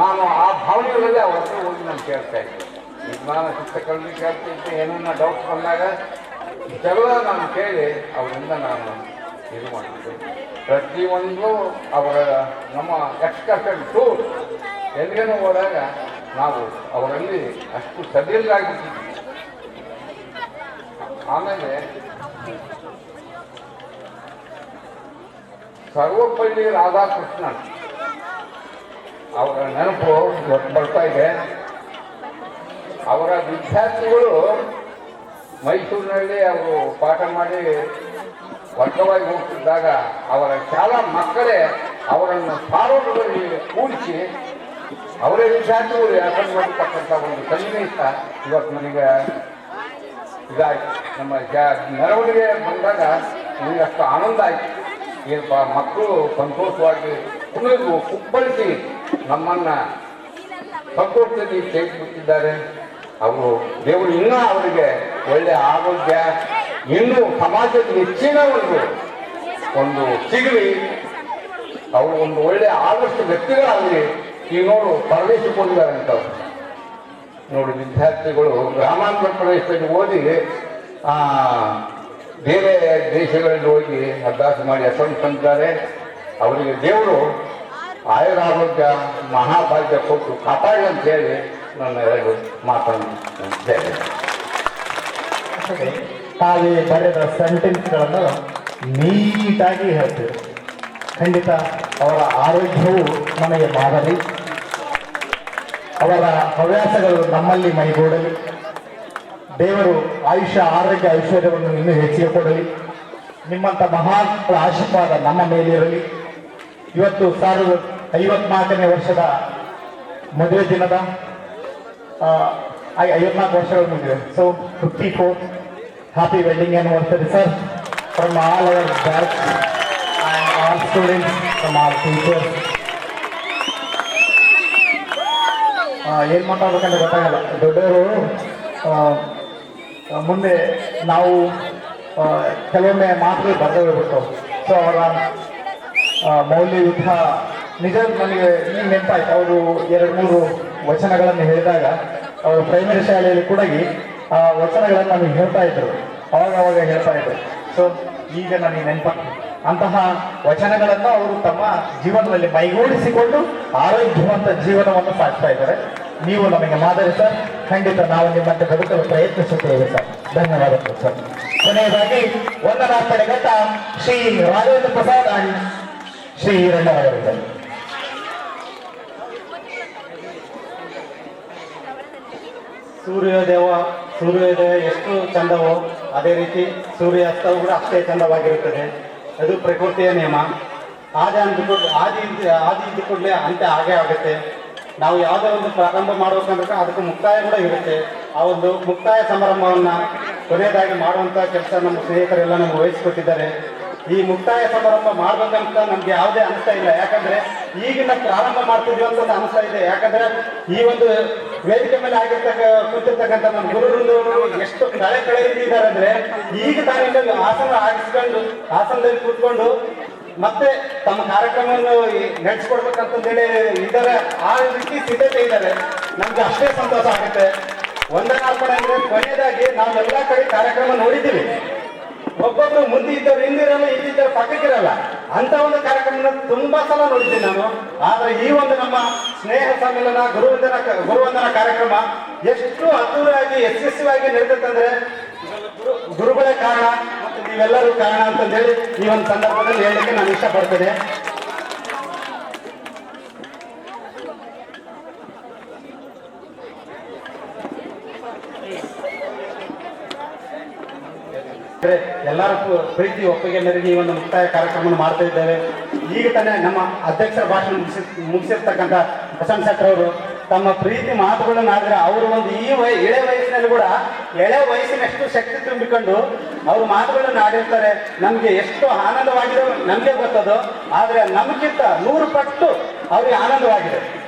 ನಾನು ಆ ಭಾವನೆಗಳಲ್ಲಿ ಅವ್ರ ಹತ್ರ ಹೋಗಿ ನಾನು ಕೇಳ್ತಾ ಇದ್ದೆ. ವಿಜ್ಞಾನ ಶಿಕ್ಷಕರಲ್ಲಿ ಕೇಳ್ತಿದ್ದೆ, ಏನನ್ನ ಡೌಟ್ಸ್ ಬಂದಾಗ ಇಷ್ಟೆಲ್ಲ ನಾನು ಕೇಳಿ ಅವರಿಂದ ನಾನು ಇದು ಮಾಡ್ತಿದ್ದೆ. ಪ್ರತಿಯೊಂದು ಅವರ ನಮ್ಮ ಎಕ್ಸ್ಕರ್ಷನ್ ಟೂರ್ ಎಲ್ಲಿಗೇನೋ ಹೋದಾಗ ನಾವು ಅವರಲ್ಲಿ ಅಷ್ಟು ಸದೃಢರಾಗಿರ್ತೀವಿ. ಆಮೇಲೆ ಸರ್ವಪಲ್ಲಿ ರಾಧಾಕೃಷ್ಣನ್ ಅವರ ನೆನಪು ಬರ್ತಾ ಇದೆ. ಅವರ ವಿದ್ಯಾರ್ಥಿಗಳು ಮೈಸೂರಿನಲ್ಲಿ ಅವರು ಪಾಠ ಮಾಡಿ ವರ್ಗವಾಗಿ ಹೋಗ್ತಿದ್ದಾಗ ಅವರ ಶಾಲಾ ಮಕ್ಕಳೇ ಅವರನ್ನು ಸಾರೋಟದಲ್ಲಿ ಕೂಡಿಸಿ ಅವರೇ ವಿದ್ಯಾರ್ಥಿಗಳು ಅಟೆಂಡ್ ಮಾಡಿರ್ತಕ್ಕಂಥ ಒಂದು ಸನ್ನಿವೇಶ ಇವತ್ತು ನನಗೆ ಇದಾಯಿತು. ನಮ್ಮ ಮೆರವಣಿಗೆ ಬಂದಾಗ ನನಗೆ ಅಷ್ಟು ಆನಂದ ಆಯಿತು. ಏನಪ್ಪ ಮಕ್ಕಳು ಸಂತೋಷವಾಗಿ ಕುಪ್ಪಳಿಸಿ ನಮ್ಮನ್ನು ಸಂತೋಷದಲ್ಲಿ ತೆಗೆದುಬಿಟ್ಟಿದ್ದಾರೆ. ಅವರು ದೇವರು ಇನ್ನೂ ಅವರಿಗೆ ಒಳ್ಳೆಯ ಆರೋಗ್ಯ, ಇನ್ನೂ ಸಮಾಜದ ಹೆಚ್ಚಿನ ಒಂದು ಸಿಗಲಿ, ಅವರು ಒಂದು ಒಳ್ಳೆಯ ಆದರ್ಶ ವ್ಯಕ್ತಿಗಳಾಗಲಿ. ಈಗ ನೋಡು ಪ್ರವೇಶಿಕೊಂಡಿದ್ದಾರೆ ಅಂತವ್ರು ನೋಡಿ. ವಿದ್ಯಾರ್ಥಿಗಳು ಗ್ರಾಮಾಂತರ ಪ್ರದೇಶದಲ್ಲಿ ಓದಿ ಬೇರೆ ದೇಶಗಳಲ್ಲಿ ಹೋಗಿ ಅಭ್ಯಾಸ ಮಾಡಿ ಹೆಸರು ತಂದಿದ್ದಾರೆ. ಅವರಿಗೆ ದೇವರು ಆಯುರಾರೋಗ್ಯ ಮಹಾಭಾಗ್ಯ ಕೊಟ್ಟು ಕಾಪಾಡಿ ಅಂತ ಹೇಳಿ ನನ್ನ ಎರಡು ಮಾತನ್ನು ತಾವೇ ಬರೆದ ಸೆಂಟೆನ್ಸ್ಗಳನ್ನು ನೀಟಾಗಿ ಹೇಳ್ತೀವಿ. ಖಂಡಿತ ಅವರ ಆರೋಗ್ಯವು ನಮಗೆ ಮಾದರಿ, ಅವರ ಹವ್ಯಾಸಗಳು ನಮ್ಮಲ್ಲಿ ಮೈಗೂಡಲಿ. ದೇವರು ಆಯುಷ್ಯ ಆರೋಗ್ಯ ಐಶ್ವರ್ಯವನ್ನು ಇನ್ನೂ ಹೆಚ್ಚಿಗೆ ಕೊಡಲಿ. ನಿಮ್ಮಂಥ ಮಹಾತ್ಮ ಆಶೀರ್ವಾದ ನಮ್ಮ ಮೇಲಿರಲಿ. ಇವತ್ತು 54ನೇ ವರ್ಷದ ಮದುವೆ ದಿನದ 54 ವರ್ಷಗಳ ಮದುವೆ. So 54 happy wedding anniversary sir from all our batch. All students, from all teachers. ಏನು ಮಾತಾಡ್ಬೇಕಂತ ಗೊತ್ತಾಗಲ್ಲ. ದೊಡ್ಡವರು ಮುಂದೆ ನಾವು ಕೆಲವೊಮ್ಮೆ ಮಾತುಗಳು ಬರೆದೇ ಹೋಗ್ಬಿಡ್ತಾವೆ. ಸೊ ಅವರ ಮೌಲ್ಯಯುತ ನಿಜ ನನಗೆ ಈಗ ನೆನಪಾಯ್ತು. ಅವರು 2-3 ವಚನಗಳನ್ನು ಹೇಳಿದಾಗ ಅವರು ಪ್ರೈಮರಿ ಶಾಲೆಯಲ್ಲಿ ಕೂಡ ಆ ವಚನಗಳನ್ನು ನಮಗೆ ಹೇಳ್ತಾ ಇದ್ರು, ಅವಾಗ ಹೇಳ್ತಾ ಇದ್ರು. ಸೊ ಈಗ ನನಗೆ ನೆನಪಾಗ್ತದೆ ಅಂತಹ ವಚನಗಳನ್ನು ಅವರು ತಮ್ಮ ಜೀವನದಲ್ಲಿ ಮೈಗೂಡಿಸಿಕೊಂಡು ಆರೋಗ್ಯವಂತ ಜೀವನವನ್ನು ಸಾಗಿಸ್ತಾ ಇದ್ದಾರೆ. ನೀವು ನಮಗೆ ಮಾದರಿ ಸರ್. ಖಂಡಿತ ನಾವು ನಿಮ್ಮಂತೆ ಬದುಕಲು ಪ್ರಯತ್ನಿಸುತ್ತೇವೆ ಸರ್. ಧನ್ಯವಾದಗಳು ಸರ್. ಕೊನೆಯದಾಗಿ ವಂದನಾರ್ಪಣೆಗಟ್ಟ ಶ್ರೀ ರಾಜೇಂದ್ರ ಪ್ರಸಾದ್ ಅಂಡ್ ಶ್ರೀ ಹಿರಣ್ಣವರಿದ್ದಾರೆ. ಸೂರ್ಯೋದಯ ಎಷ್ಟು ಚಂದವೋ ಅದೇ ರೀತಿ ಸೂರ್ಯಾಸ್ತವು ಕೂಡ ಅಷ್ಟೇ ಚಂದವಾಗಿರುತ್ತದೆ. ಅದು ಪ್ರಕೃತಿಯ ನಿಯಮ. ಆದಿ ಇದ್ದ ಕೂಡಲೇ ಅಂತ್ಯ ಹಾಗೆ ಆಗುತ್ತೆ. ನಾವು ಯಾವುದೇ ಒಂದು ಪ್ರಾರಂಭ ಮಾಡ್ಬೇಕಂದ್ರೆ ಅದಕ್ಕೆ ಮುಕ್ತಾಯ ಕೂಡ ಇರುತ್ತೆ. ಆ ಒಂದು ಮುಕ್ತಾಯ ಸಮಾರಂಭವನ್ನು ಕೊನೆಯದಾಗಿ ಮಾಡುವಂಥ ಕೆಲಸ ನಮ್ಮ ಸ್ನೇಹಿತರೆಲ್ಲ ನಮ್ಗೆ ವಹಿಸಿಕೊಟ್ಟಿದ್ದಾರೆ. ಈ ಮುಕ್ತಾಯ ಸಮಾರಂಭ ಮಾಡ್ಬೇಕಂತ ನಮ್ಗೆ ಯಾವುದೇ ಅನಿಸ್ತಾ ಇಲ್ಲ. ಯಾಕಂದ್ರೆ ಈಗಿನ ಪ್ರಾರಂಭ ಮಾಡ್ತಿದ್ವಿ ಅಂತ ಅನಿಸ್ತಾ ಇದೆ. ಯಾಕಂದ್ರೆ ಈ ಒಂದು ವೇದಿಕೆ ಮೇಲೆ ಕೂತಿರ್ತಕ್ಕಂಥ ನಮ್ಮ ಗುರುಗಳು ಎಷ್ಟು ಕಳೆದಿದ್ದಾರೆ ಅಂದ್ರೆ ಈಗ ತಾನೇ ಆಸನ ಆಗಿಸ್ಕೊಂಡು ಆಸನದಲ್ಲಿ ಕೂತ್ಕೊಂಡು ಮತ್ತೆ ತಮ್ಮ ಕಾರ್ಯಕ್ರಮವನ್ನು ನಡೆಸ್ಕೊಡ್ಬೇಕಂತಂದೇಳಿ ಇದ್ದಾರೆ. ಆ ರೀತಿ ಸಿದ್ಧತೆ ಇದ್ದಾರೆ. ನಮ್ಗೆ ಅಷ್ಟೇ ಸಂತೋಷ ಆಗುತ್ತೆ. ವಂದನಾರ್ಪಣೆ ಅಂದ್ರೆ ಕೊನೆಯದಾಗಿ ನಾವೆಲ್ಲ ಕಡೆ ಕಾರ್ಯಕ್ರಮ ನೋಡಿದ್ದೀವಿ. ಒಬ್ಬೊಬ್ರು ಮುಂದೆ ಇದ್ದವ್ರು ಹಿಂದಿರಲ್ಲ, ಹಿಂದಿದ್ದವ್ರು ಪಕ್ಕಕ್ಕಿರಲ್ಲ. ಅಂತ ಒಂದು ಕಾರ್ಯಕ್ರಮ ತುಂಬಾ ಸಲ ನೋಡಿದ್ದೀನಿ ನಾನು. ಆದ್ರೆ ಈ ಒಂದು ನಮ್ಮ ಸ್ನೇಹ ಸಮ್ಮೇಳನ ಗುರುವಂದನ ಕಾರ್ಯಕ್ರಮ ಎಷ್ಟು ಅದ್ದೂರಿಯಾಗಿ ಯಶಸ್ವಿಯಾಗಿ ನಡೆದಂದ್ರೆ ಗುರುಗಳೇ ಕಾರಣ ಮತ್ತು ನೀವೆಲ್ಲರೂ ಕಾರಣ ಅಂತಂದೇಳಿ ಈ ಒಂದು ಸಂದರ್ಭದಲ್ಲಿ ಹೇಳಲಿಕ್ಕೆ ನಾನು ಇಷ್ಟಪಡ್ತೇನೆ. ಎಲ್ಲರ ಪ್ರೀತಿ ಒಪ್ಪಿಗೆ ಮೇರೆಗೆ ಈ ಒಂದು ಮುಕ್ತಾಯ ಕಾರ್ಯಕ್ರಮ ಮಾಡ್ತಾ ಇದ್ದೇವೆ. ಈಗ ತಾನೇ ನಮ್ಮ ಅಧ್ಯಕ್ಷರ ಭಾಷಣ ಮುಗಿಸಿರ್ತಕ್ಕಂಥ ಪ್ರಶಾಂತ್ ಶೆಟ್ಟರ್ ಅವರು ತಮ್ಮ ಪ್ರೀತಿ ಮಾತುಗಳನ್ನಾದ್ರೆ ಅವರು ಒಂದು ಎಳೆ ವಯಸ್ಸಿನಲ್ಲಿ ಕೂಡ ಎಳೆ ವಯಸ್ಸಿನಷ್ಟು ಶಕ್ತಿ ತುಂಬಿಕೊಂಡು ಅವರು ಮಾತುಗಳನ್ನು ಆಡಿರ್ತಾರೆ. ನಮ್ಗೆ ಎಷ್ಟು ಆನಂದವಾಗಿದೆ ನಮ್ಗೆ ಗೊತ್ತದು. ಆದ್ರೆ ನಮಗಿಂತ 100 ಪಟ್ಟು ಅವ್ರಿಗೆ ಆನಂದವಾಗಿದೆ.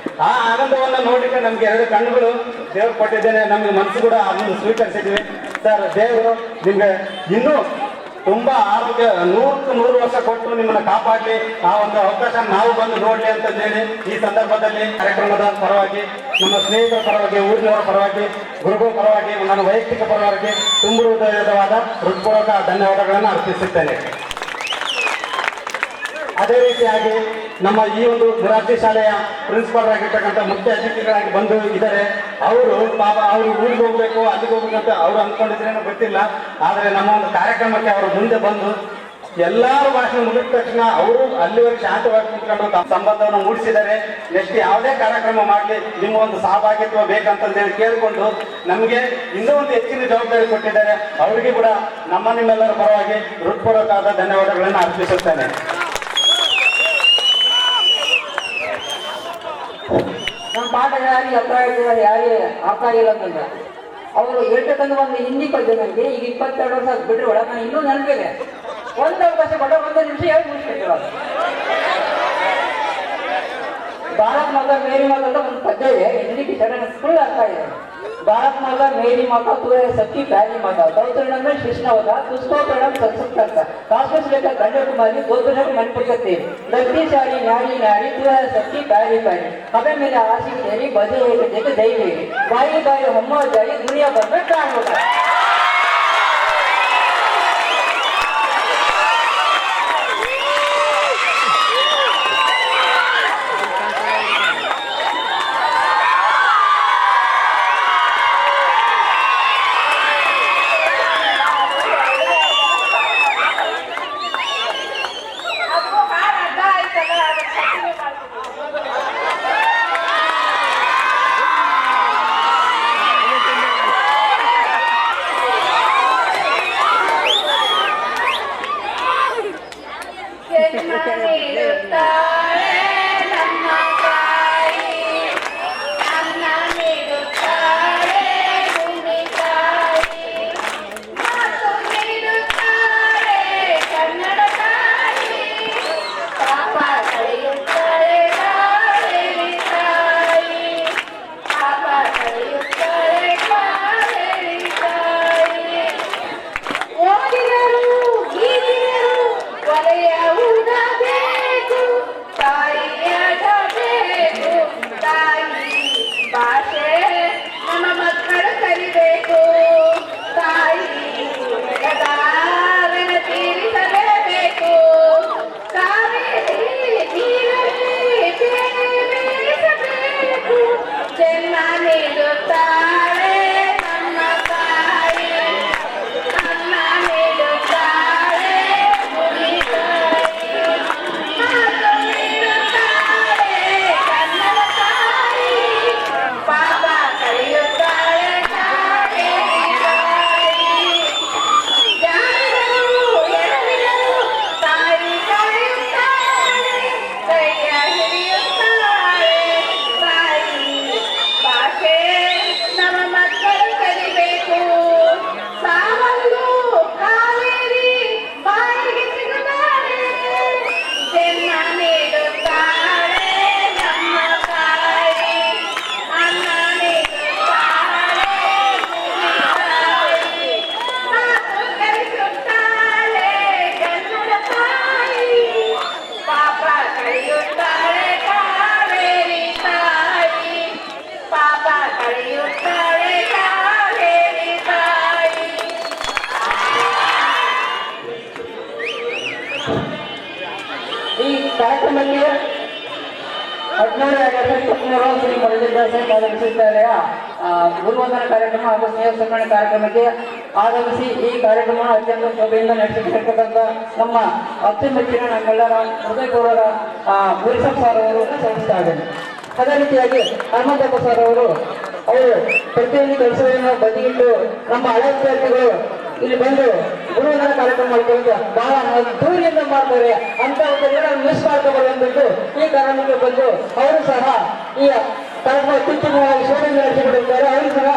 ಆ ಆನಂದವನ್ನು ನೋಡಿದ್ರೆ ನಮ್ಗೆ 2 ಕಣ್ಣುಗಳು ದೇವ್ರು ಕೊಟ್ಟಿದ್ದೇನೆ. ನಮ್ಗೆ ಮನಸ್ಸು ಕೂಡ ಅದನ್ನು ಸ್ವೀಕರಿಸಿದ್ವಿ. ಸರ್, ದೇವರು ನಿಮ್ಗೆ ಇನ್ನೂ ತುಂಬಾ ಆರೋಗ್ಯ 100 ವರ್ಷ ಕೊಟ್ಟು ನಿಮ್ಮನ್ನ ಕಾಪಾಡಲಿ. ಆ ಒಂದು ಅವಕಾಶ ನಾವು ಬಂದು ನೋಡ್ಲಿ ಅಂತಂದೇಳಿ ಈ ಸಂದರ್ಭದಲ್ಲಿ ಕಾರ್ಯಕ್ರಮದ ಪರವಾಗಿ, ನಮ್ಮ ಸ್ನೇಹಿತರ ಪರವಾಗಿ, ಊರಿನವರ ಪರವಾಗಿ, ಗುರುಗಳ ಪರವಾಗಿ, ನನ್ನ ವೈಯಕ್ತಿಕ ಪರವಾಗಿ ತುಂಬ ಹೃದಯವಾದ ಹೃತ್ಪೂರ್ವಕ ಧನ್ಯವಾದಗಳನ್ನು ಅರ್ಪಿಸುತ್ತೇನೆ. ಅದೇ ರೀತಿಯಾಗಿ ನಮ್ಮ ಈ ಒಂದು ಮೊರಾರ್ಜಿ ಶಾಲೆಯ ಪ್ರಿನ್ಸಿಪಾಲ್ ಆಗಿರ್ತಕ್ಕಂಥ ಮುಖ್ಯ ಅತಿಥಿಗಳಾಗಿ ಬಂದು ಇದ್ದಾರೆ. ಅವರು ಪಾಪ ಅವರು ಊರಿಗೆ ಹೋಗ್ಬೇಕು, ಅಲ್ಲಿಗೆ ಹೋಗ್ಬೇಕಂತ ಅವ್ರು ಅಂದ್ಕೊಂಡಿದ್ರೇನೋ ಗೊತ್ತಿಲ್ಲ. ಆದರೆ ನಮ್ಮ ಒಂದು ಕಾರ್ಯಕ್ರಮಕ್ಕೆ ಅವರು ಮುಂದೆ ಬಂದು ಎಲ್ಲರೂ ಭಾಷಣ ಮುಗಿದ ತಕ್ಷಣ ಅವರು ಅಲ್ಲಿವರೆಗೆ ಶಾಂತವಾಗಿ ಕುತ್ಕೊಂಡು ತಮ್ಮ ಸಂಬಂಧವನ್ನು ಮೂಡಿಸಿದ್ದಾರೆ. ನೆಕ್ಸ್ಟ್ ಯಾವುದೇ ಕಾರ್ಯಕ್ರಮ ಮಾಡಲಿ ನಿಮ್ಮ ಒಂದು ಸಹಭಾಗಿತ್ವ ಬೇಕಂತಂದೇಳಿ ಕೇಳಿಕೊಂಡು ನಮಗೆ ಇನ್ನೂ ಒಂದು ಹೆಚ್ಚಿನ ಜವಾಬ್ದಾರಿ ಕೊಟ್ಟಿದ್ದಾರೆ. ಅವರಿಗೆ ಕೂಡ ನಿಮ್ಮೆಲ್ಲರ ಪರವಾಗಿ ಹೃತ್ಪೂರ್ವಕವಾದ ಧನ್ಯವಾದಗಳನ್ನು ಅರ್ಪಿಸುತ್ತೇನೆ. ನಮ್ಮ ಪಾಠಗಳು ಯಾರಿಗೆ ಅರ್ಥ ಆಗಿದ್ದಾರೆ, ಯಾರಿಗೆ ಅರ್ಥ ಆಗಿಲ್ಲ ಅಂತಂದ್ರೆ ಅವರು ಹೇಳ್ತಕ್ಕಂಥ ಒಂದು ಹಿಂದಿ ಪದ್ಯ ನನಗೆ ಈಗ 22 ವರ್ಷ ಬಿಟ್ಟರೆ ಒಳಗೆ ನಾನು ಇನ್ನೂ ನೆನಪಿದೆ. ಒಂದು ಅವಕಾಶ ಕೊಟ್ಟ 1 ನಿಮಿಷ ಹೇಳಿ ಮುಗಿಸ್ಕೊಳ್ತೀವ. ಭಾರತ್ ಮಾತಾ ಮೇರಿ ಮಾತಾ ಅಂತ ಒಂದು ಪದ್ಯ ಇದೆ. ಹಿಂದಿ ಪಿಕ್ಚರ್ ಫುಲ್ ಅರ್ಥ ಇದೆ. भारत माता मेरी माता तू है सबकी प्यारी माता दौतरण में कृष्ण होता तुझको प्रणम संसद करता काश्मीर लेकर कन्याकुमारी दो दुनिया को मन पकड़ते लगती सारी नारी नारी तू है सबकी प्यारी प्यारी हमें मेरे आशिक तेरी बजे एक देख दई गई भाई भाई हम जाई दुनिया भर में प्राण होता ಕಾರ್ಯಕ್ರಮಕ್ಕೆ 17/23 ಶ್ರೀ ಮುರುಘದಾಸ ವಿಶ್ವವಿದ್ಯಾಲಯ ಗುರುವಂದನ ಕಾರ್ಯಕ್ರಮ ಹಾಗೂ ಸ್ನೇಹ ಸಂಭ್ರಮಣೆ ಕಾರ್ಯಕ್ರಮಕ್ಕೆ ಆಗಮಿಸಿ ಈ ಕಾರ್ಯಕ್ರಮವನ್ನು ಅತ್ಯಂತ ಶೋಭೆಯಿಂದ ನಡೆಸಿರ್ತಕ್ಕಂಥ ನಮ್ಮ ಅತ್ಯುಮೆಚ್ಚಿನ ನಮ್ಮೆಲ್ಲರ ಹೃದಯಪೂರ್ವಕ ಪುರಿಸಪ್ ಸರ್ ಅವರು ಸಲ್ಲಿಸ್ತಾ ಇದ್ದೇನೆ. ಅದೇ ರೀತಿಯಾಗಿ ಹನುಮಂತಪ್ಪ ಸರ್ ಅವರು ಪ್ರತಿಯೊಂದು ಕೆಲಸವನ್ನು ಬದಿಗಿಟ್ಟು ನಮ್ಮ ಹಳೆ ವಿದ್ಯಾರ್ಥಿಗಳು ಇಲ್ಲಿ ಬಂದು ಗುರುವಂದನ ಕಾರ್ಯಕ್ರಮ ಮಾಡ್ಕೊಂಡು ಬಹಳ ದೂರಿಯಿಂದ ಮಾಡ್ತಾರೆ ಅಂತ ಒಂದು ಮಿಸ್ ಮಾಡ್ಕೋಬಾರ್ದು ಅಂದ್ಬಿಟ್ಟು ಈ ಕಾರ್ಯಕ್ರಮಕ್ಕೆ ಬಂದು ಅವರು ಸಹ ಈ ಕಾರ್ಯಕ್ರಮ ಅತ್ಯುತ್ತಮವಾಗಿ ಶೋಭೆಯಿಂದ ನಡೆಸಿಕೊಟ್ಟಿದ್ದಾರೆ. ಅವರು ಸಹ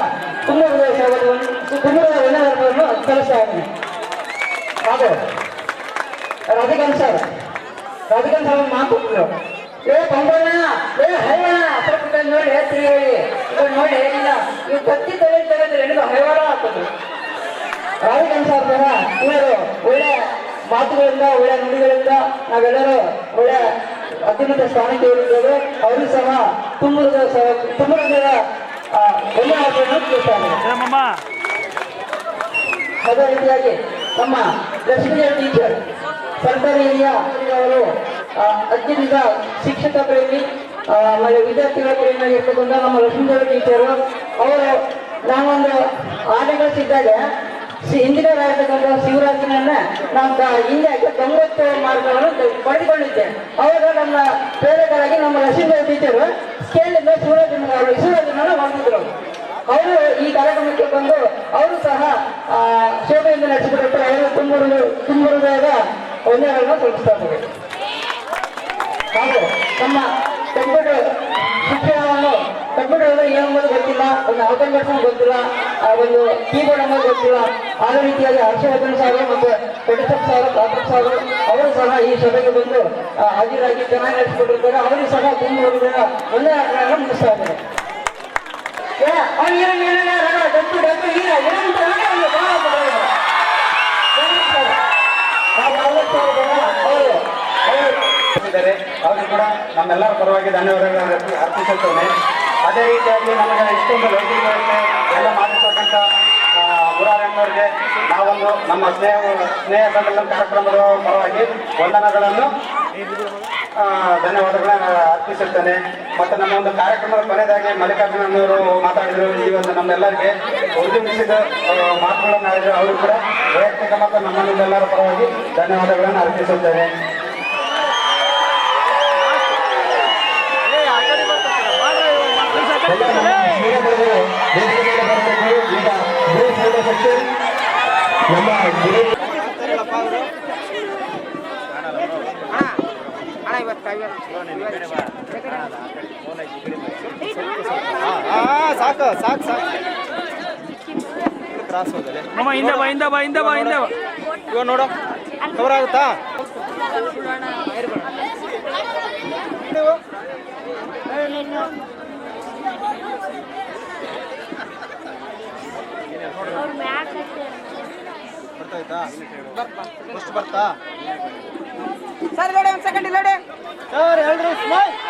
ತುಂಬ ಧನ್ಯವಾದಗಳನ್ನು ಸಲ್ಲಿಸ್ತಾ ಇದ್ದೀನಿ. ಹಾಗೂ ರಾಧಿಕಾಂತ್ ಸರ್ ಮಾತಾಡ್ತಿದ್ರು, ಪಂಬಣ್ಣ ಹೈವಣ ಸ್ವಲ್ಪ ನೋಡಿ ಹೇಳ್ತೀವಿ ನೋಡಿ ಏನಿಲ್ಲ ಇವು ಕತ್ತಿ ತೆಗೆದ್ರೆ ನಿನಗೆ ಹೈವಾಡ ಹಾಕೋದು. ರಾಧಿಕಾಂತ್ ಸರ್ ಸಹ ಇವರು ಒಳ್ಳೆ ಮಾತುಗಳಿಂದ ಒಳ್ಳೆ ನುಡಿಗಳಿಂದ ನಾವೆಲ್ಲರೂ ಒಳ್ಳೆ ಅತ್ಯುನ್ನತ ಸ್ಥಾನಕ್ಕೆ ಇರುತ್ತೇವೆ. ಅವರು ಸಹ ತುಂಬ ಧನ್ಯವಾದಗಳನ್ನು ತಿಳಿಸ್ತಾರೆ. ಅದೇ ರೀತಿಯಾಗಿ ನಮ್ಮ ಲಕ್ಷ್ಮೀ ಟೀಚರ್ ಸರ್ಕಾರಿ ಹಿರಿಯ ಅವರು ಅತ್ಯಂತ ಶಿಕ್ಷಕ ಪ್ರೇಮಿ ಆಮೇಲೆ ವಿದ್ಯಾರ್ಥಿಗಳ ಪ್ರೇಮಿಯಾಗಿ ಇರ್ತಕ್ಕಂಥ ನಮ್ಮ ಲಕ್ಷ್ಮೀದೇವಿ ಟೀಚರು ಅವರು ನಾವೊಂದು 6ನೇ ಕ್ಲಾಸ್ ಇದ್ದಾಗ ಇಂಜಿನಿಯರ್ ಆಗಿರ್ತಕ್ಕಂಥ ಶಿವರಾಜನನ್ನ ನಮ್ಮ ಹಿಂದೆ 90 ಮಾರ್ಕ್ಗಳನ್ನು ಪಡೆದುಕೊಂಡಿದ್ದೆ. ಅವಾಗ ನಮ್ಮ ಪ್ರೇರಕರಾಗಿ ನಮ್ಮ ಲಕ್ಷ್ಮೀದೇವಿ ಟೀಚರು ಸ್ಕೇಲಿಂದ ಶಿವರಾಜನನ್ನು ಮಾಡಿದ್ರು. ಅವರು ಈ ಕಾರ್ಯಕ್ರಮಕ್ಕೆ ಬಂದು ಅವರು ಸಹ ಶೋಭೆಯಿಂದ ನಡೆಸಿಕೊಡುತ್ತಾರೆ. ಅವರು ತುಂಬ ಹೃದಯದ ವಂದನೆಗಳನ್ನು ಸಲ್ಲಿಸ್ತಾ ಇದ್ದಾರೆ. ಹಾಗೂ ನಮ್ಮ ಕಂಪ್ಯೂಟರ್ ಶಿಕ್ಷಣವನ್ನು ಕಂಪ್ಯೂಟರ್ ಏನಂಬುದು ಗೊತ್ತಿಲ್ಲ, ಒಂದು ಆಟೋಮೇಷನ್ ಗೊತ್ತಿಲ್ಲ, ಒಂದು ಕೀಬೋರ್ಡ್ ಅನ್ನೋದು ಗೊತ್ತಿಲ್ಲ. ಅದೇ ರೀತಿಯಾಗಿ ಹರ್ಷವರ್ಧನ್ ಸಾರು ಮತ್ತು ಪಟೇಶಪ್ ಸಾರು ಕಾಕಪ್ ಸಾರು ಅವರು ಸಹ ಈ ಸಭೆಗೆ ಬಂದು ಹಾಜರಾಗಿ ಚೆನ್ನಾಗಿ ನಡೆಸಿಕೊಟ್ಟಿರ್ತಾರೆ. ಅವರಿಗೂ ಸಹ ತುಂಬ ಹೃದಯದ ವಂದನೆಗಳನ್ನು ಮುಗಿಸ್ತಾ ಇದ್ದಾರೆ. ಅವರು ಕೂಡ ನಮ್ಮೆಲ್ಲರ ಪರವಾಗಿ ಧನ್ಯವಾದಗಳನ್ನು ಅರ್ಪಿಸುತ್ತೇನೆ. ಅದೇ ರೀತಿಯಾಗಿ ನಮಗೆ ಇಷ್ಟೊಂದು ಲೈಟಿಂಗ್ ವ್ಯವಸ್ಥೆ ಎಲ್ಲ ಮಾಡಿರ್ತಕ್ಕಂಥ ಮುರಾರಣ್ಣವರಿಗೆ ನಾವೊಂದು ನಮ್ಮ ಸ್ನೇಹ ಸಂಮೇಲನ ಕಾರ್ಯಕ್ರಮದ ಪರವಾಗಿ ವಂದನೆಗಳನ್ನು ಧನ್ಯವಾದಗಳನ್ನು ಅರ್ಪಿಸುತ್ತೇನೆ. ಮತ್ತು ನಮ್ಮ ಒಂದು ಕಾರ್ಯಕ್ರಮದ ಕೊನೆಯದಾಗಿ ಮಲ್ಲಿಕಾರ್ಜುನವರು ಮಾತಾಡಿದರು. ಈ ಒಂದು ನಮ್ಮೆಲ್ಲರಿಗೆ ಉದ್ಯಮಿಸಿದ ಮಾತುಗಳನ್ನು ಆಡಿದರು. ಅವರು ಕೂಡ ವೈಯಕ್ತಿಕ ಮತ್ತು ನಮ್ಮೆಲ್ಲರ ಪರವಾಗಿ ಧನ್ಯವಾದಗಳನ್ನು ಅರ್ಪಿಸುತ್ತೇನೆ. ಸಾಕು ಕ್ರಾಸ್ ಹೋದರೆ ಹಿಂದೆ ಬಾ ಇವಾಗ ನೋಡು ಕವರ್ ಆಗುತ್ತಾ? ಬರ್ತಾಯ್ತಾ? ಫಸ್ಟ್ ಬರ್ತಾ ಸರ್ ನೋಡಿ ಒಂದು ಸೆಕೆಂಡ್ ಇಲ್ಲ ನೋಡಿ ಸರ್ ಹೇಳಿದ್ರು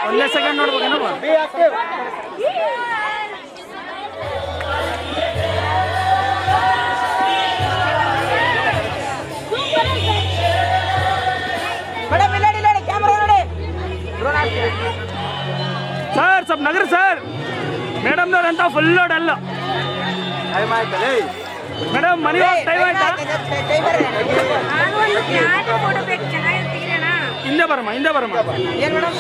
ಒಂದೇ ಸೆಕೆಂಡ್ ನೋಡ್ಬೇಕೇನಪ್ಪ. ಬಿ ಆಕ್ಟಿವ್ ಮೇಡಮ್ ಇಲ್ಲ ನೋಡಿ ಕ್ಯಾಮ್ರಾ ನೋಡಿ ಸರ್ ಸ್ವಲ್ಪ ನಗರ ಸರ್ ಮೇಡಮ್ನವ್ರಂತ ಫುಲ್ ಡಲ್ಲ. ಟೈಮ್ ಆಯ್ತಲ್ಲ ಮೇಡಮ್, ಮನೆ ಟೈಮ್ ಆಯ್ತಾ? ಹಿಂದೆ ಬರಮ್ಮ ಏನು ಮೇಡಮ್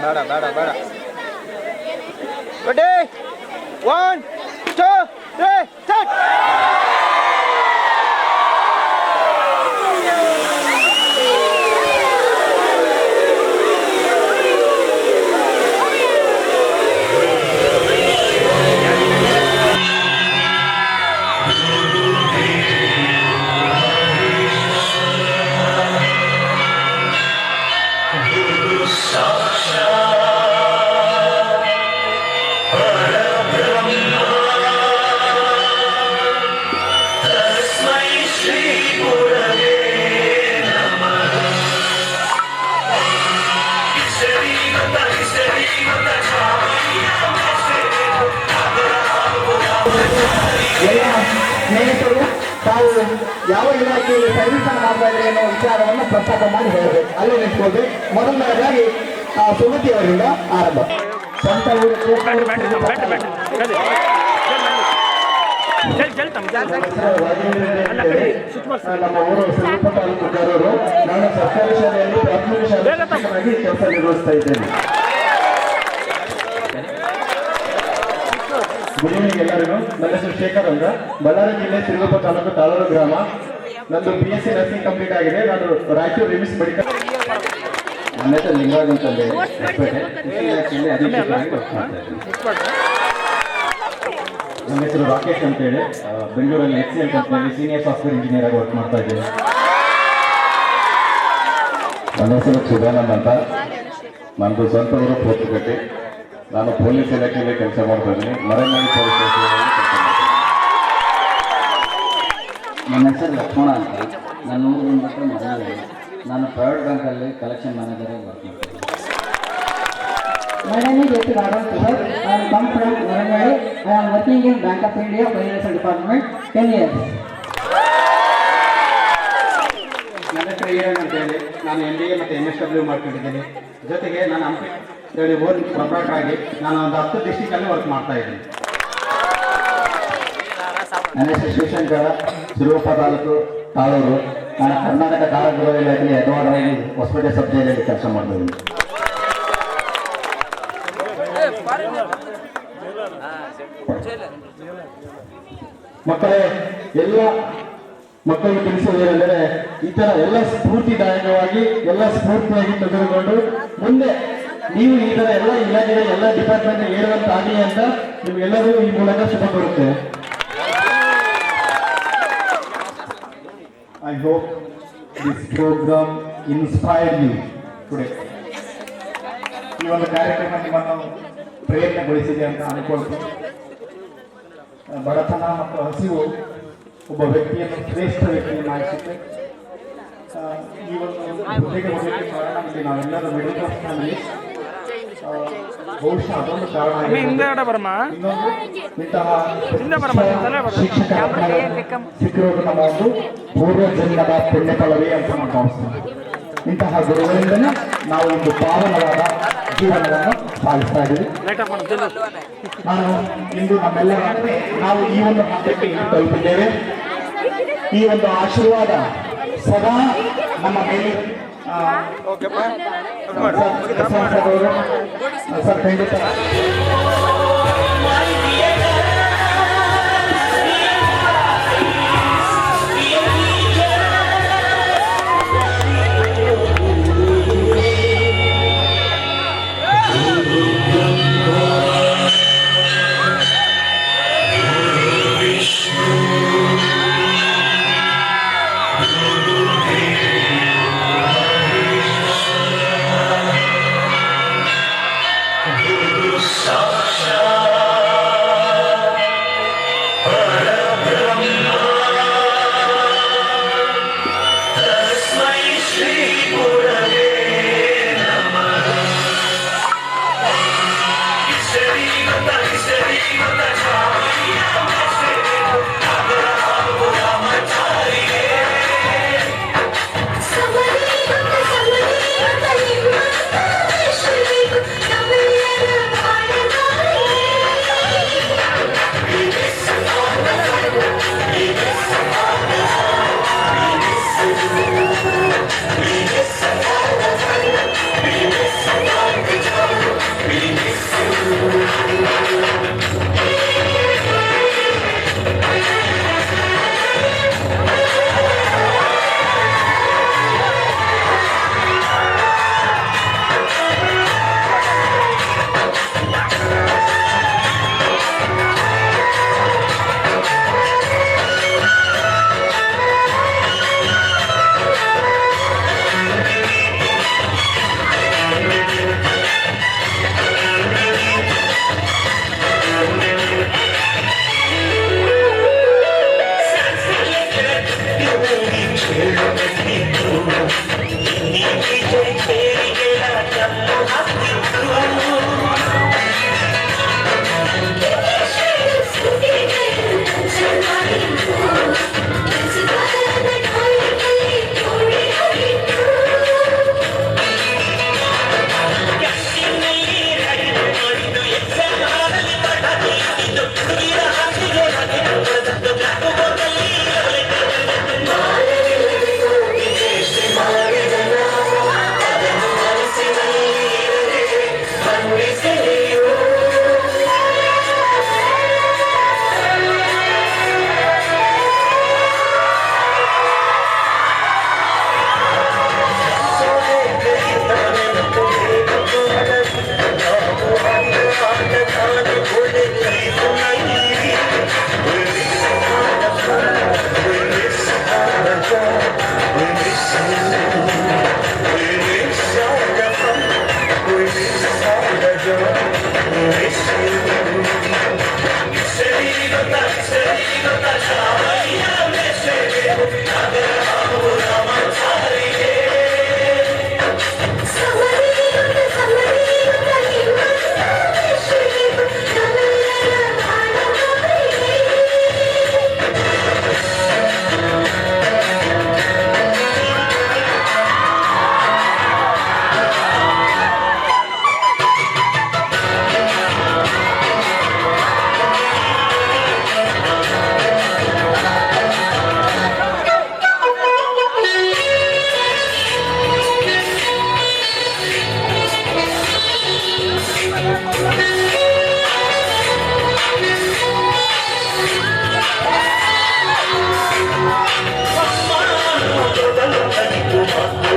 ಬೇಡ ಬೇಡ ಬೇಡ ರೆಡಿ 1 2 3 ಸ್ಟಾರ್ಟ್ ಎಲ್ಲ ಸ್ನೇಹಿತರು ತಾವು ಯಾವ ಇಲಾಖೆಯಲ್ಲಿ ಸರ್ವಿಸ್ ಅನ್ನು ಮಾಡ್ತಾ ಇದ್ದಾರೆ ಅನ್ನೋ ವಿಚಾರವನ್ನು ಪ್ರಸ್ತಾಪ ಮಾಡಿ ಹೇಳಬೇಕು. ಅಲ್ಲೇ ನಿಂತ್ಕೊಳ್ಬೇಕು. ಮೊದಲನೇದಾಗಿ ಸುಮತಿ ಅವರಿಂದ ಆರಂಭ. ಸ್ವಂತ ಊರು ನಮ್ಮ ಊರು ಸಿರುಗುಪ್ಪ ತಾಲೂಕು ಕರೂರು. ನಾನು ಸರ್ಕಾರಿ ಶಾಲೆಯಲ್ಲಿ ಪ್ರಾಥಮಿಕ ಶಾಲೆಯಾಗಿ ಕೆಲಸ ನಿರ್ವಹಿಸ್ತಾ ಇದ್ದೇನೆ. ಗುಡ್ ಈವ್ನಿಂಗ್ ಎಲ್ಲರಿಗೂ. ನನ್ನ ಹೆಸರು ಶೇಖರ್ ಅಂತ, ಬಳ್ಳಾರಿ ಜಿಲ್ಲೆ ಸಿರುಗುಪ್ಪ ತಾಲೂಕು ತಾಳೂರು ಗ್ರಾಮ. ನಂದು BSc ನರ್ಸಿಂಗ್ ಕಂಪ್ಲೀಟ್ ಆಗಿದೆ. ನಾನು ರಾಯಚೂರು ರಿಮಿಸ್ ಮೆಡಿಕಲ್. ನನ್ನ ಹೆಸರು ಲಿಂಗರಾಜ್ ಅಂತ ನನ್ನ ಹೆಸರು ರಾಕೇಶ್ ಅಂತೇಳಿ ಬೆಂಗಳೂರಲ್ಲಿ HCL ಕಂಪ್ನಿಯಲ್ಲಿ ಸೀನಿಯರ್ ಸಾಫ್ಟ್ವೇರ್ ಇಂಜಿನಿಯರ್ ಆಗಿ ವರ್ಕ್ ಮಾಡ್ತಾ ಇದ್ದೇನೆ. ನನ್ನ ಹೆಸರು ಸುಧಾನಂದ್ ಅಂತ. ನನ್ನದು ಸ್ವಂತ ಊರು ಪೋತುಕಟ್ಟೆ. ನಾನು ಪೊಲೀಸ್ ಇಲಾಖೆಯಲ್ಲಿ ಕೆಲಸ ಮಾಡ್ತಾ ಇದ್ದೀನಿ. ಮರೈನಲ್ಲಿ ಪೊಲೀಸ್ ಸ್ಟೇಷನಲ್ಲಿ ಕೆಲಸ ಮಾಡ್ತೀನಿ. ನನ್ನ ಹೆಸರು ಲಕ್ಷ್ಮಣ ಅಂತ. ನನ್ನ ಊರು ಬಂದ್ಬಿಟ್ಟು ಮರಳಿ. ನಾನು ಪ್ರೈವೇಟ್ ಬ್ಯಾಂಕಲ್ಲಿ ಕಲೆಕ್ಷನ್ ಮ್ಯಾನೇಜರ್ ಆಗಿ ವರ್ಕ್ ಮಾಡ್ತೀನಿ. My name is J.P. Radhan Sir. I come from Varangali. I am working in Bank of India Financial Department 10 years. ನನ್ನ ಹೆಸರು ಈರಣ್ಣ ಅಂತೇಳಿ ನಾನು MBA ಮತ್ತು MSW ಮಾಡ್ಕೊಂಡಿದ್ದೀನಿ. ಜೊತೆಗೆ ನಾನು ಹೇಳಿ ಓನ್ ಪ್ರೊಪ್ರೈಟರ್ ಆಗಿ ನಾನು ಒಂದು 10 ಡಿಸ್ಟ್ರಿಕ್ಟಲ್ಲಿ ವರ್ಕ್ ಮಾಡ್ತಾ ಇದ್ದೀನಿ. ನನ್ನ ಹೆಸರು ಶಿವಶಂಕರ, ಸಿರುಗುಪ್ಪ ತಾಲೂಕು ತಾಳೂರು. ನಾನು ಕರ್ನಾಟಕ ಕಾರಾಗೃಹ ಇಲಾಖೆಯಲ್ಲಿ ಹೆಡ್ವಾರ್ಡರಾಗಿ ಹೊಸಪೇಟೆ ಸಬ್ ಜೈಲಲ್ಲಿ ಕೆಲಸ ಮಾಡ್ತಾ ಇದ್ದೀನಿ. ಮಕ್ಕಳೇ, ಎಲ್ಲ ಮಕ್ಕಳಿಗೆ ತಿಳಿಸುವುದೇನೆಂದರೆ ಈ ತರ ಎಲ್ಲ ಸ್ಫೂರ್ತಿದಾಯಕವಾಗಿ ಎಲ್ಲ ಸ್ಫೂರ್ತಿಯಾಗಿ ತೆಗೆದುಕೊಂಡು ಮುಂದೆ ನೀವು ಈ ತರ ಎಲ್ಲ ಇಲಾಖೆಗಳ ಎಲ್ಲ ಡಿಪಾರ್ಟ್ಮೆಂಟ್ ಹೇಳುವಂತಾಗಲಿ ಅಂತ ನಿಮ್ಗೆಲ್ಲರೂ ಈ ಮೂಲಕ ಶುಭ ಕೋರುತ್ತೆ. I hope this program inspired you today. ಈ ಒಂದು ಕಾರ್ಯಕ್ರಮ ನಿಮ್ಮನ್ನು ಪ್ರೇರಣೆಗೊಳಿಸಿದೆ ಅಂತ ಅನ್ಕೊಳ್ತೀನಿ. ಬಡತನ ಮತ್ತು ಹಸಿವು ಒಬ್ಬ ವ್ಯಕ್ತಿಯನ್ನು ಶ್ರೇಷ್ಠ ವ್ಯಕ್ತಿಯನ್ನಾಗಿಸುತ್ತೆ. ಈ ಒಂದು ಹುದ್ದೆಗೆ ಹೋಗಲಿಕ್ಕೆ ಕಾರಣ ಇಲ್ಲಿ ನಾವೆಲ್ಲರೂ ಮಿಡಲ್ ಕ್ಲಾಸ್ ಫ್ಯಾಮಿಲಿ. ಬಹುಶಃ ಅದೊಂದು ಕಾರಣ. ಇನ್ನೊಂದು ಇಂತಹ ಶಿಕ್ಷಕರ ಸಿಕ್ಕಿರೋದು ನಮ್ಮ ಒಂದು ಪೂರ್ವ ಜನ್ಮದ ಪುಣ್ಯ ಫಲವೇ ಅಂತ ನಾವು ಭಾವಿಸ್ತೀವಿ. ಇಂತಹ ಗುರುಗಳಿಂದಲೇ ನಾವು ಒಂದು ಪಾವನವಾದ ಜೀವನವನ್ನು ಸಾಗಿಸ್ತಾ ಇದ್ದೀವಿ. ನಾನು ಇಂದು ನಮ್ಮೆಲ್ಲರ ನಾವು ಈ ಒಂದು ಹಂತಕ್ಕೆ ತಲುಪಿದ್ದೇವೆ. ಈ ಒಂದು ಆಶೀರ್ವಾದ ಸದಾ ನಮ್ಮ ಮೇಲೆ ಸರ್ ಖಂಡಿತ Guru Sakshat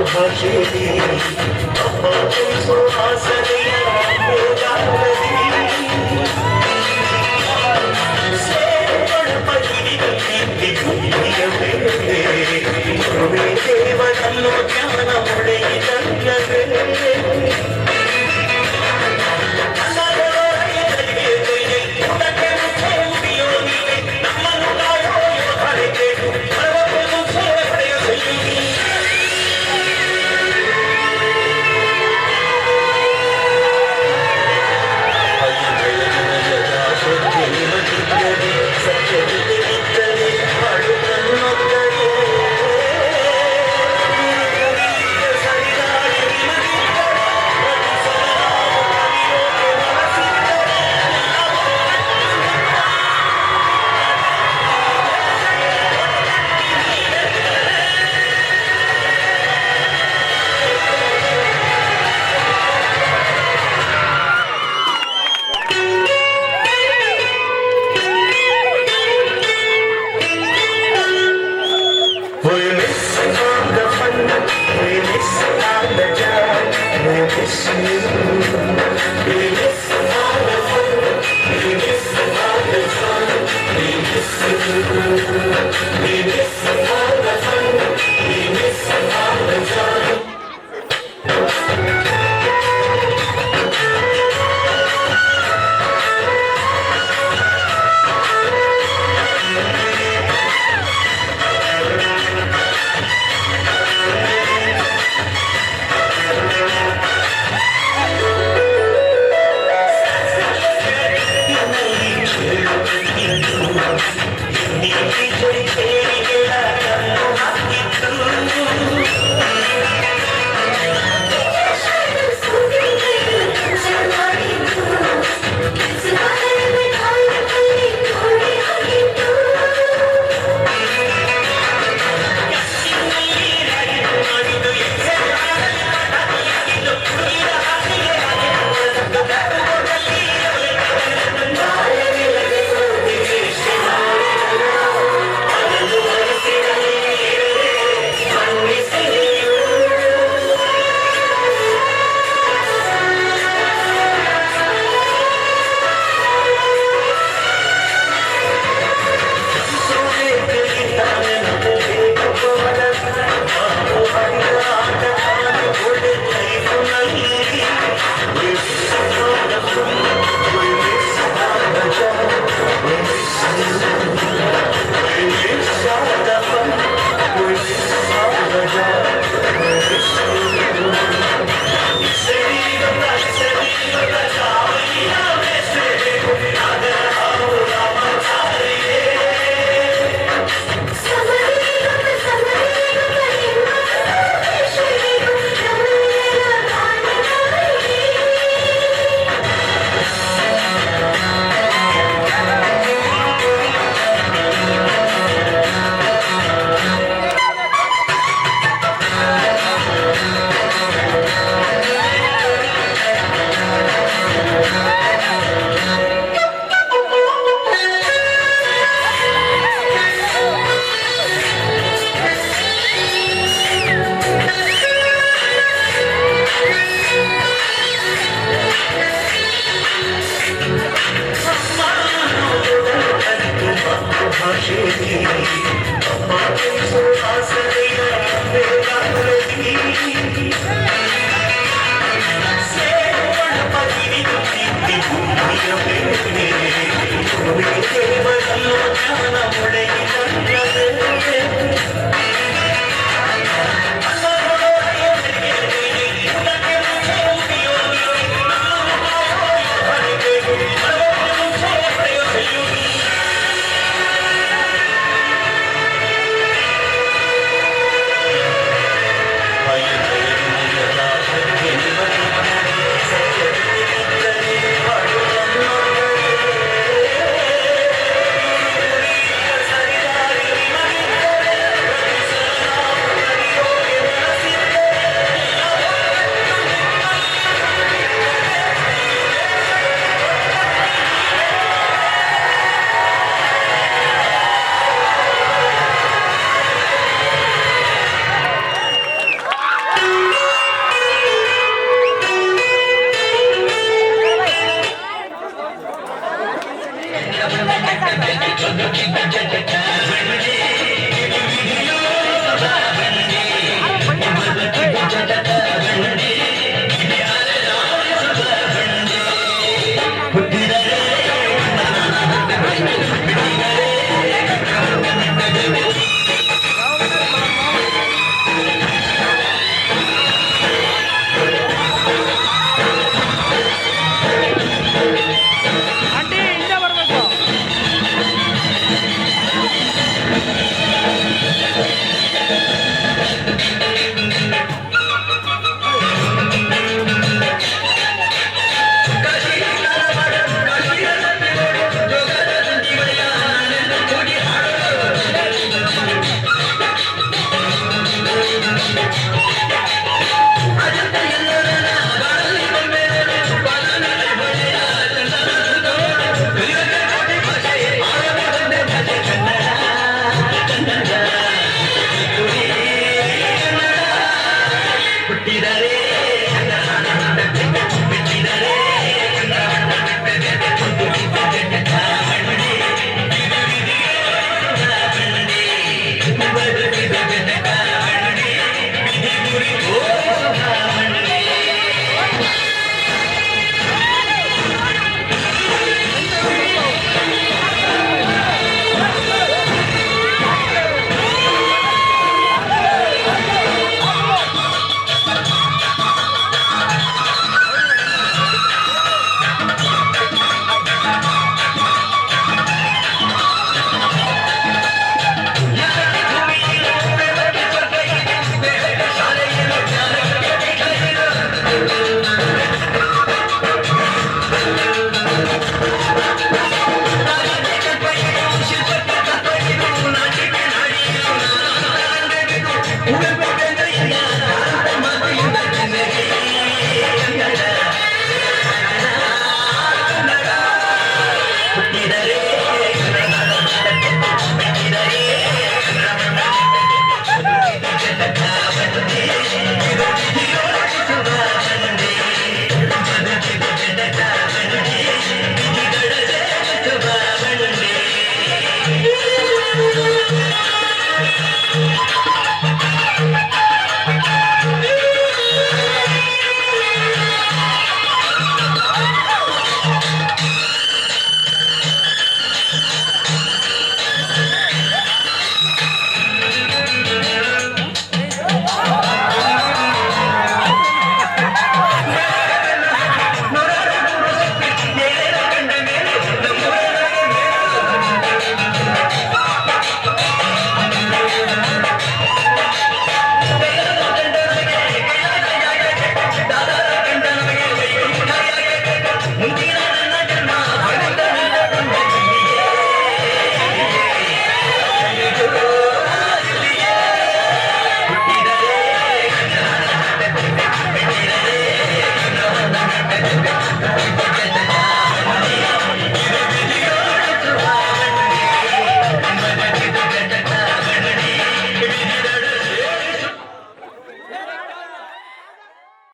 ಭಾಷೆಯಲ್ಲಿ ಅಮ್ಮ ಕಲಿಸೋ ಆಸರೆಯ ದೇವರನ್ನು ಜ್ಞಾನ ಹೊಳೆಯಿದಲ್ಲವೇ ಹುಟ್ಟಿದರೆ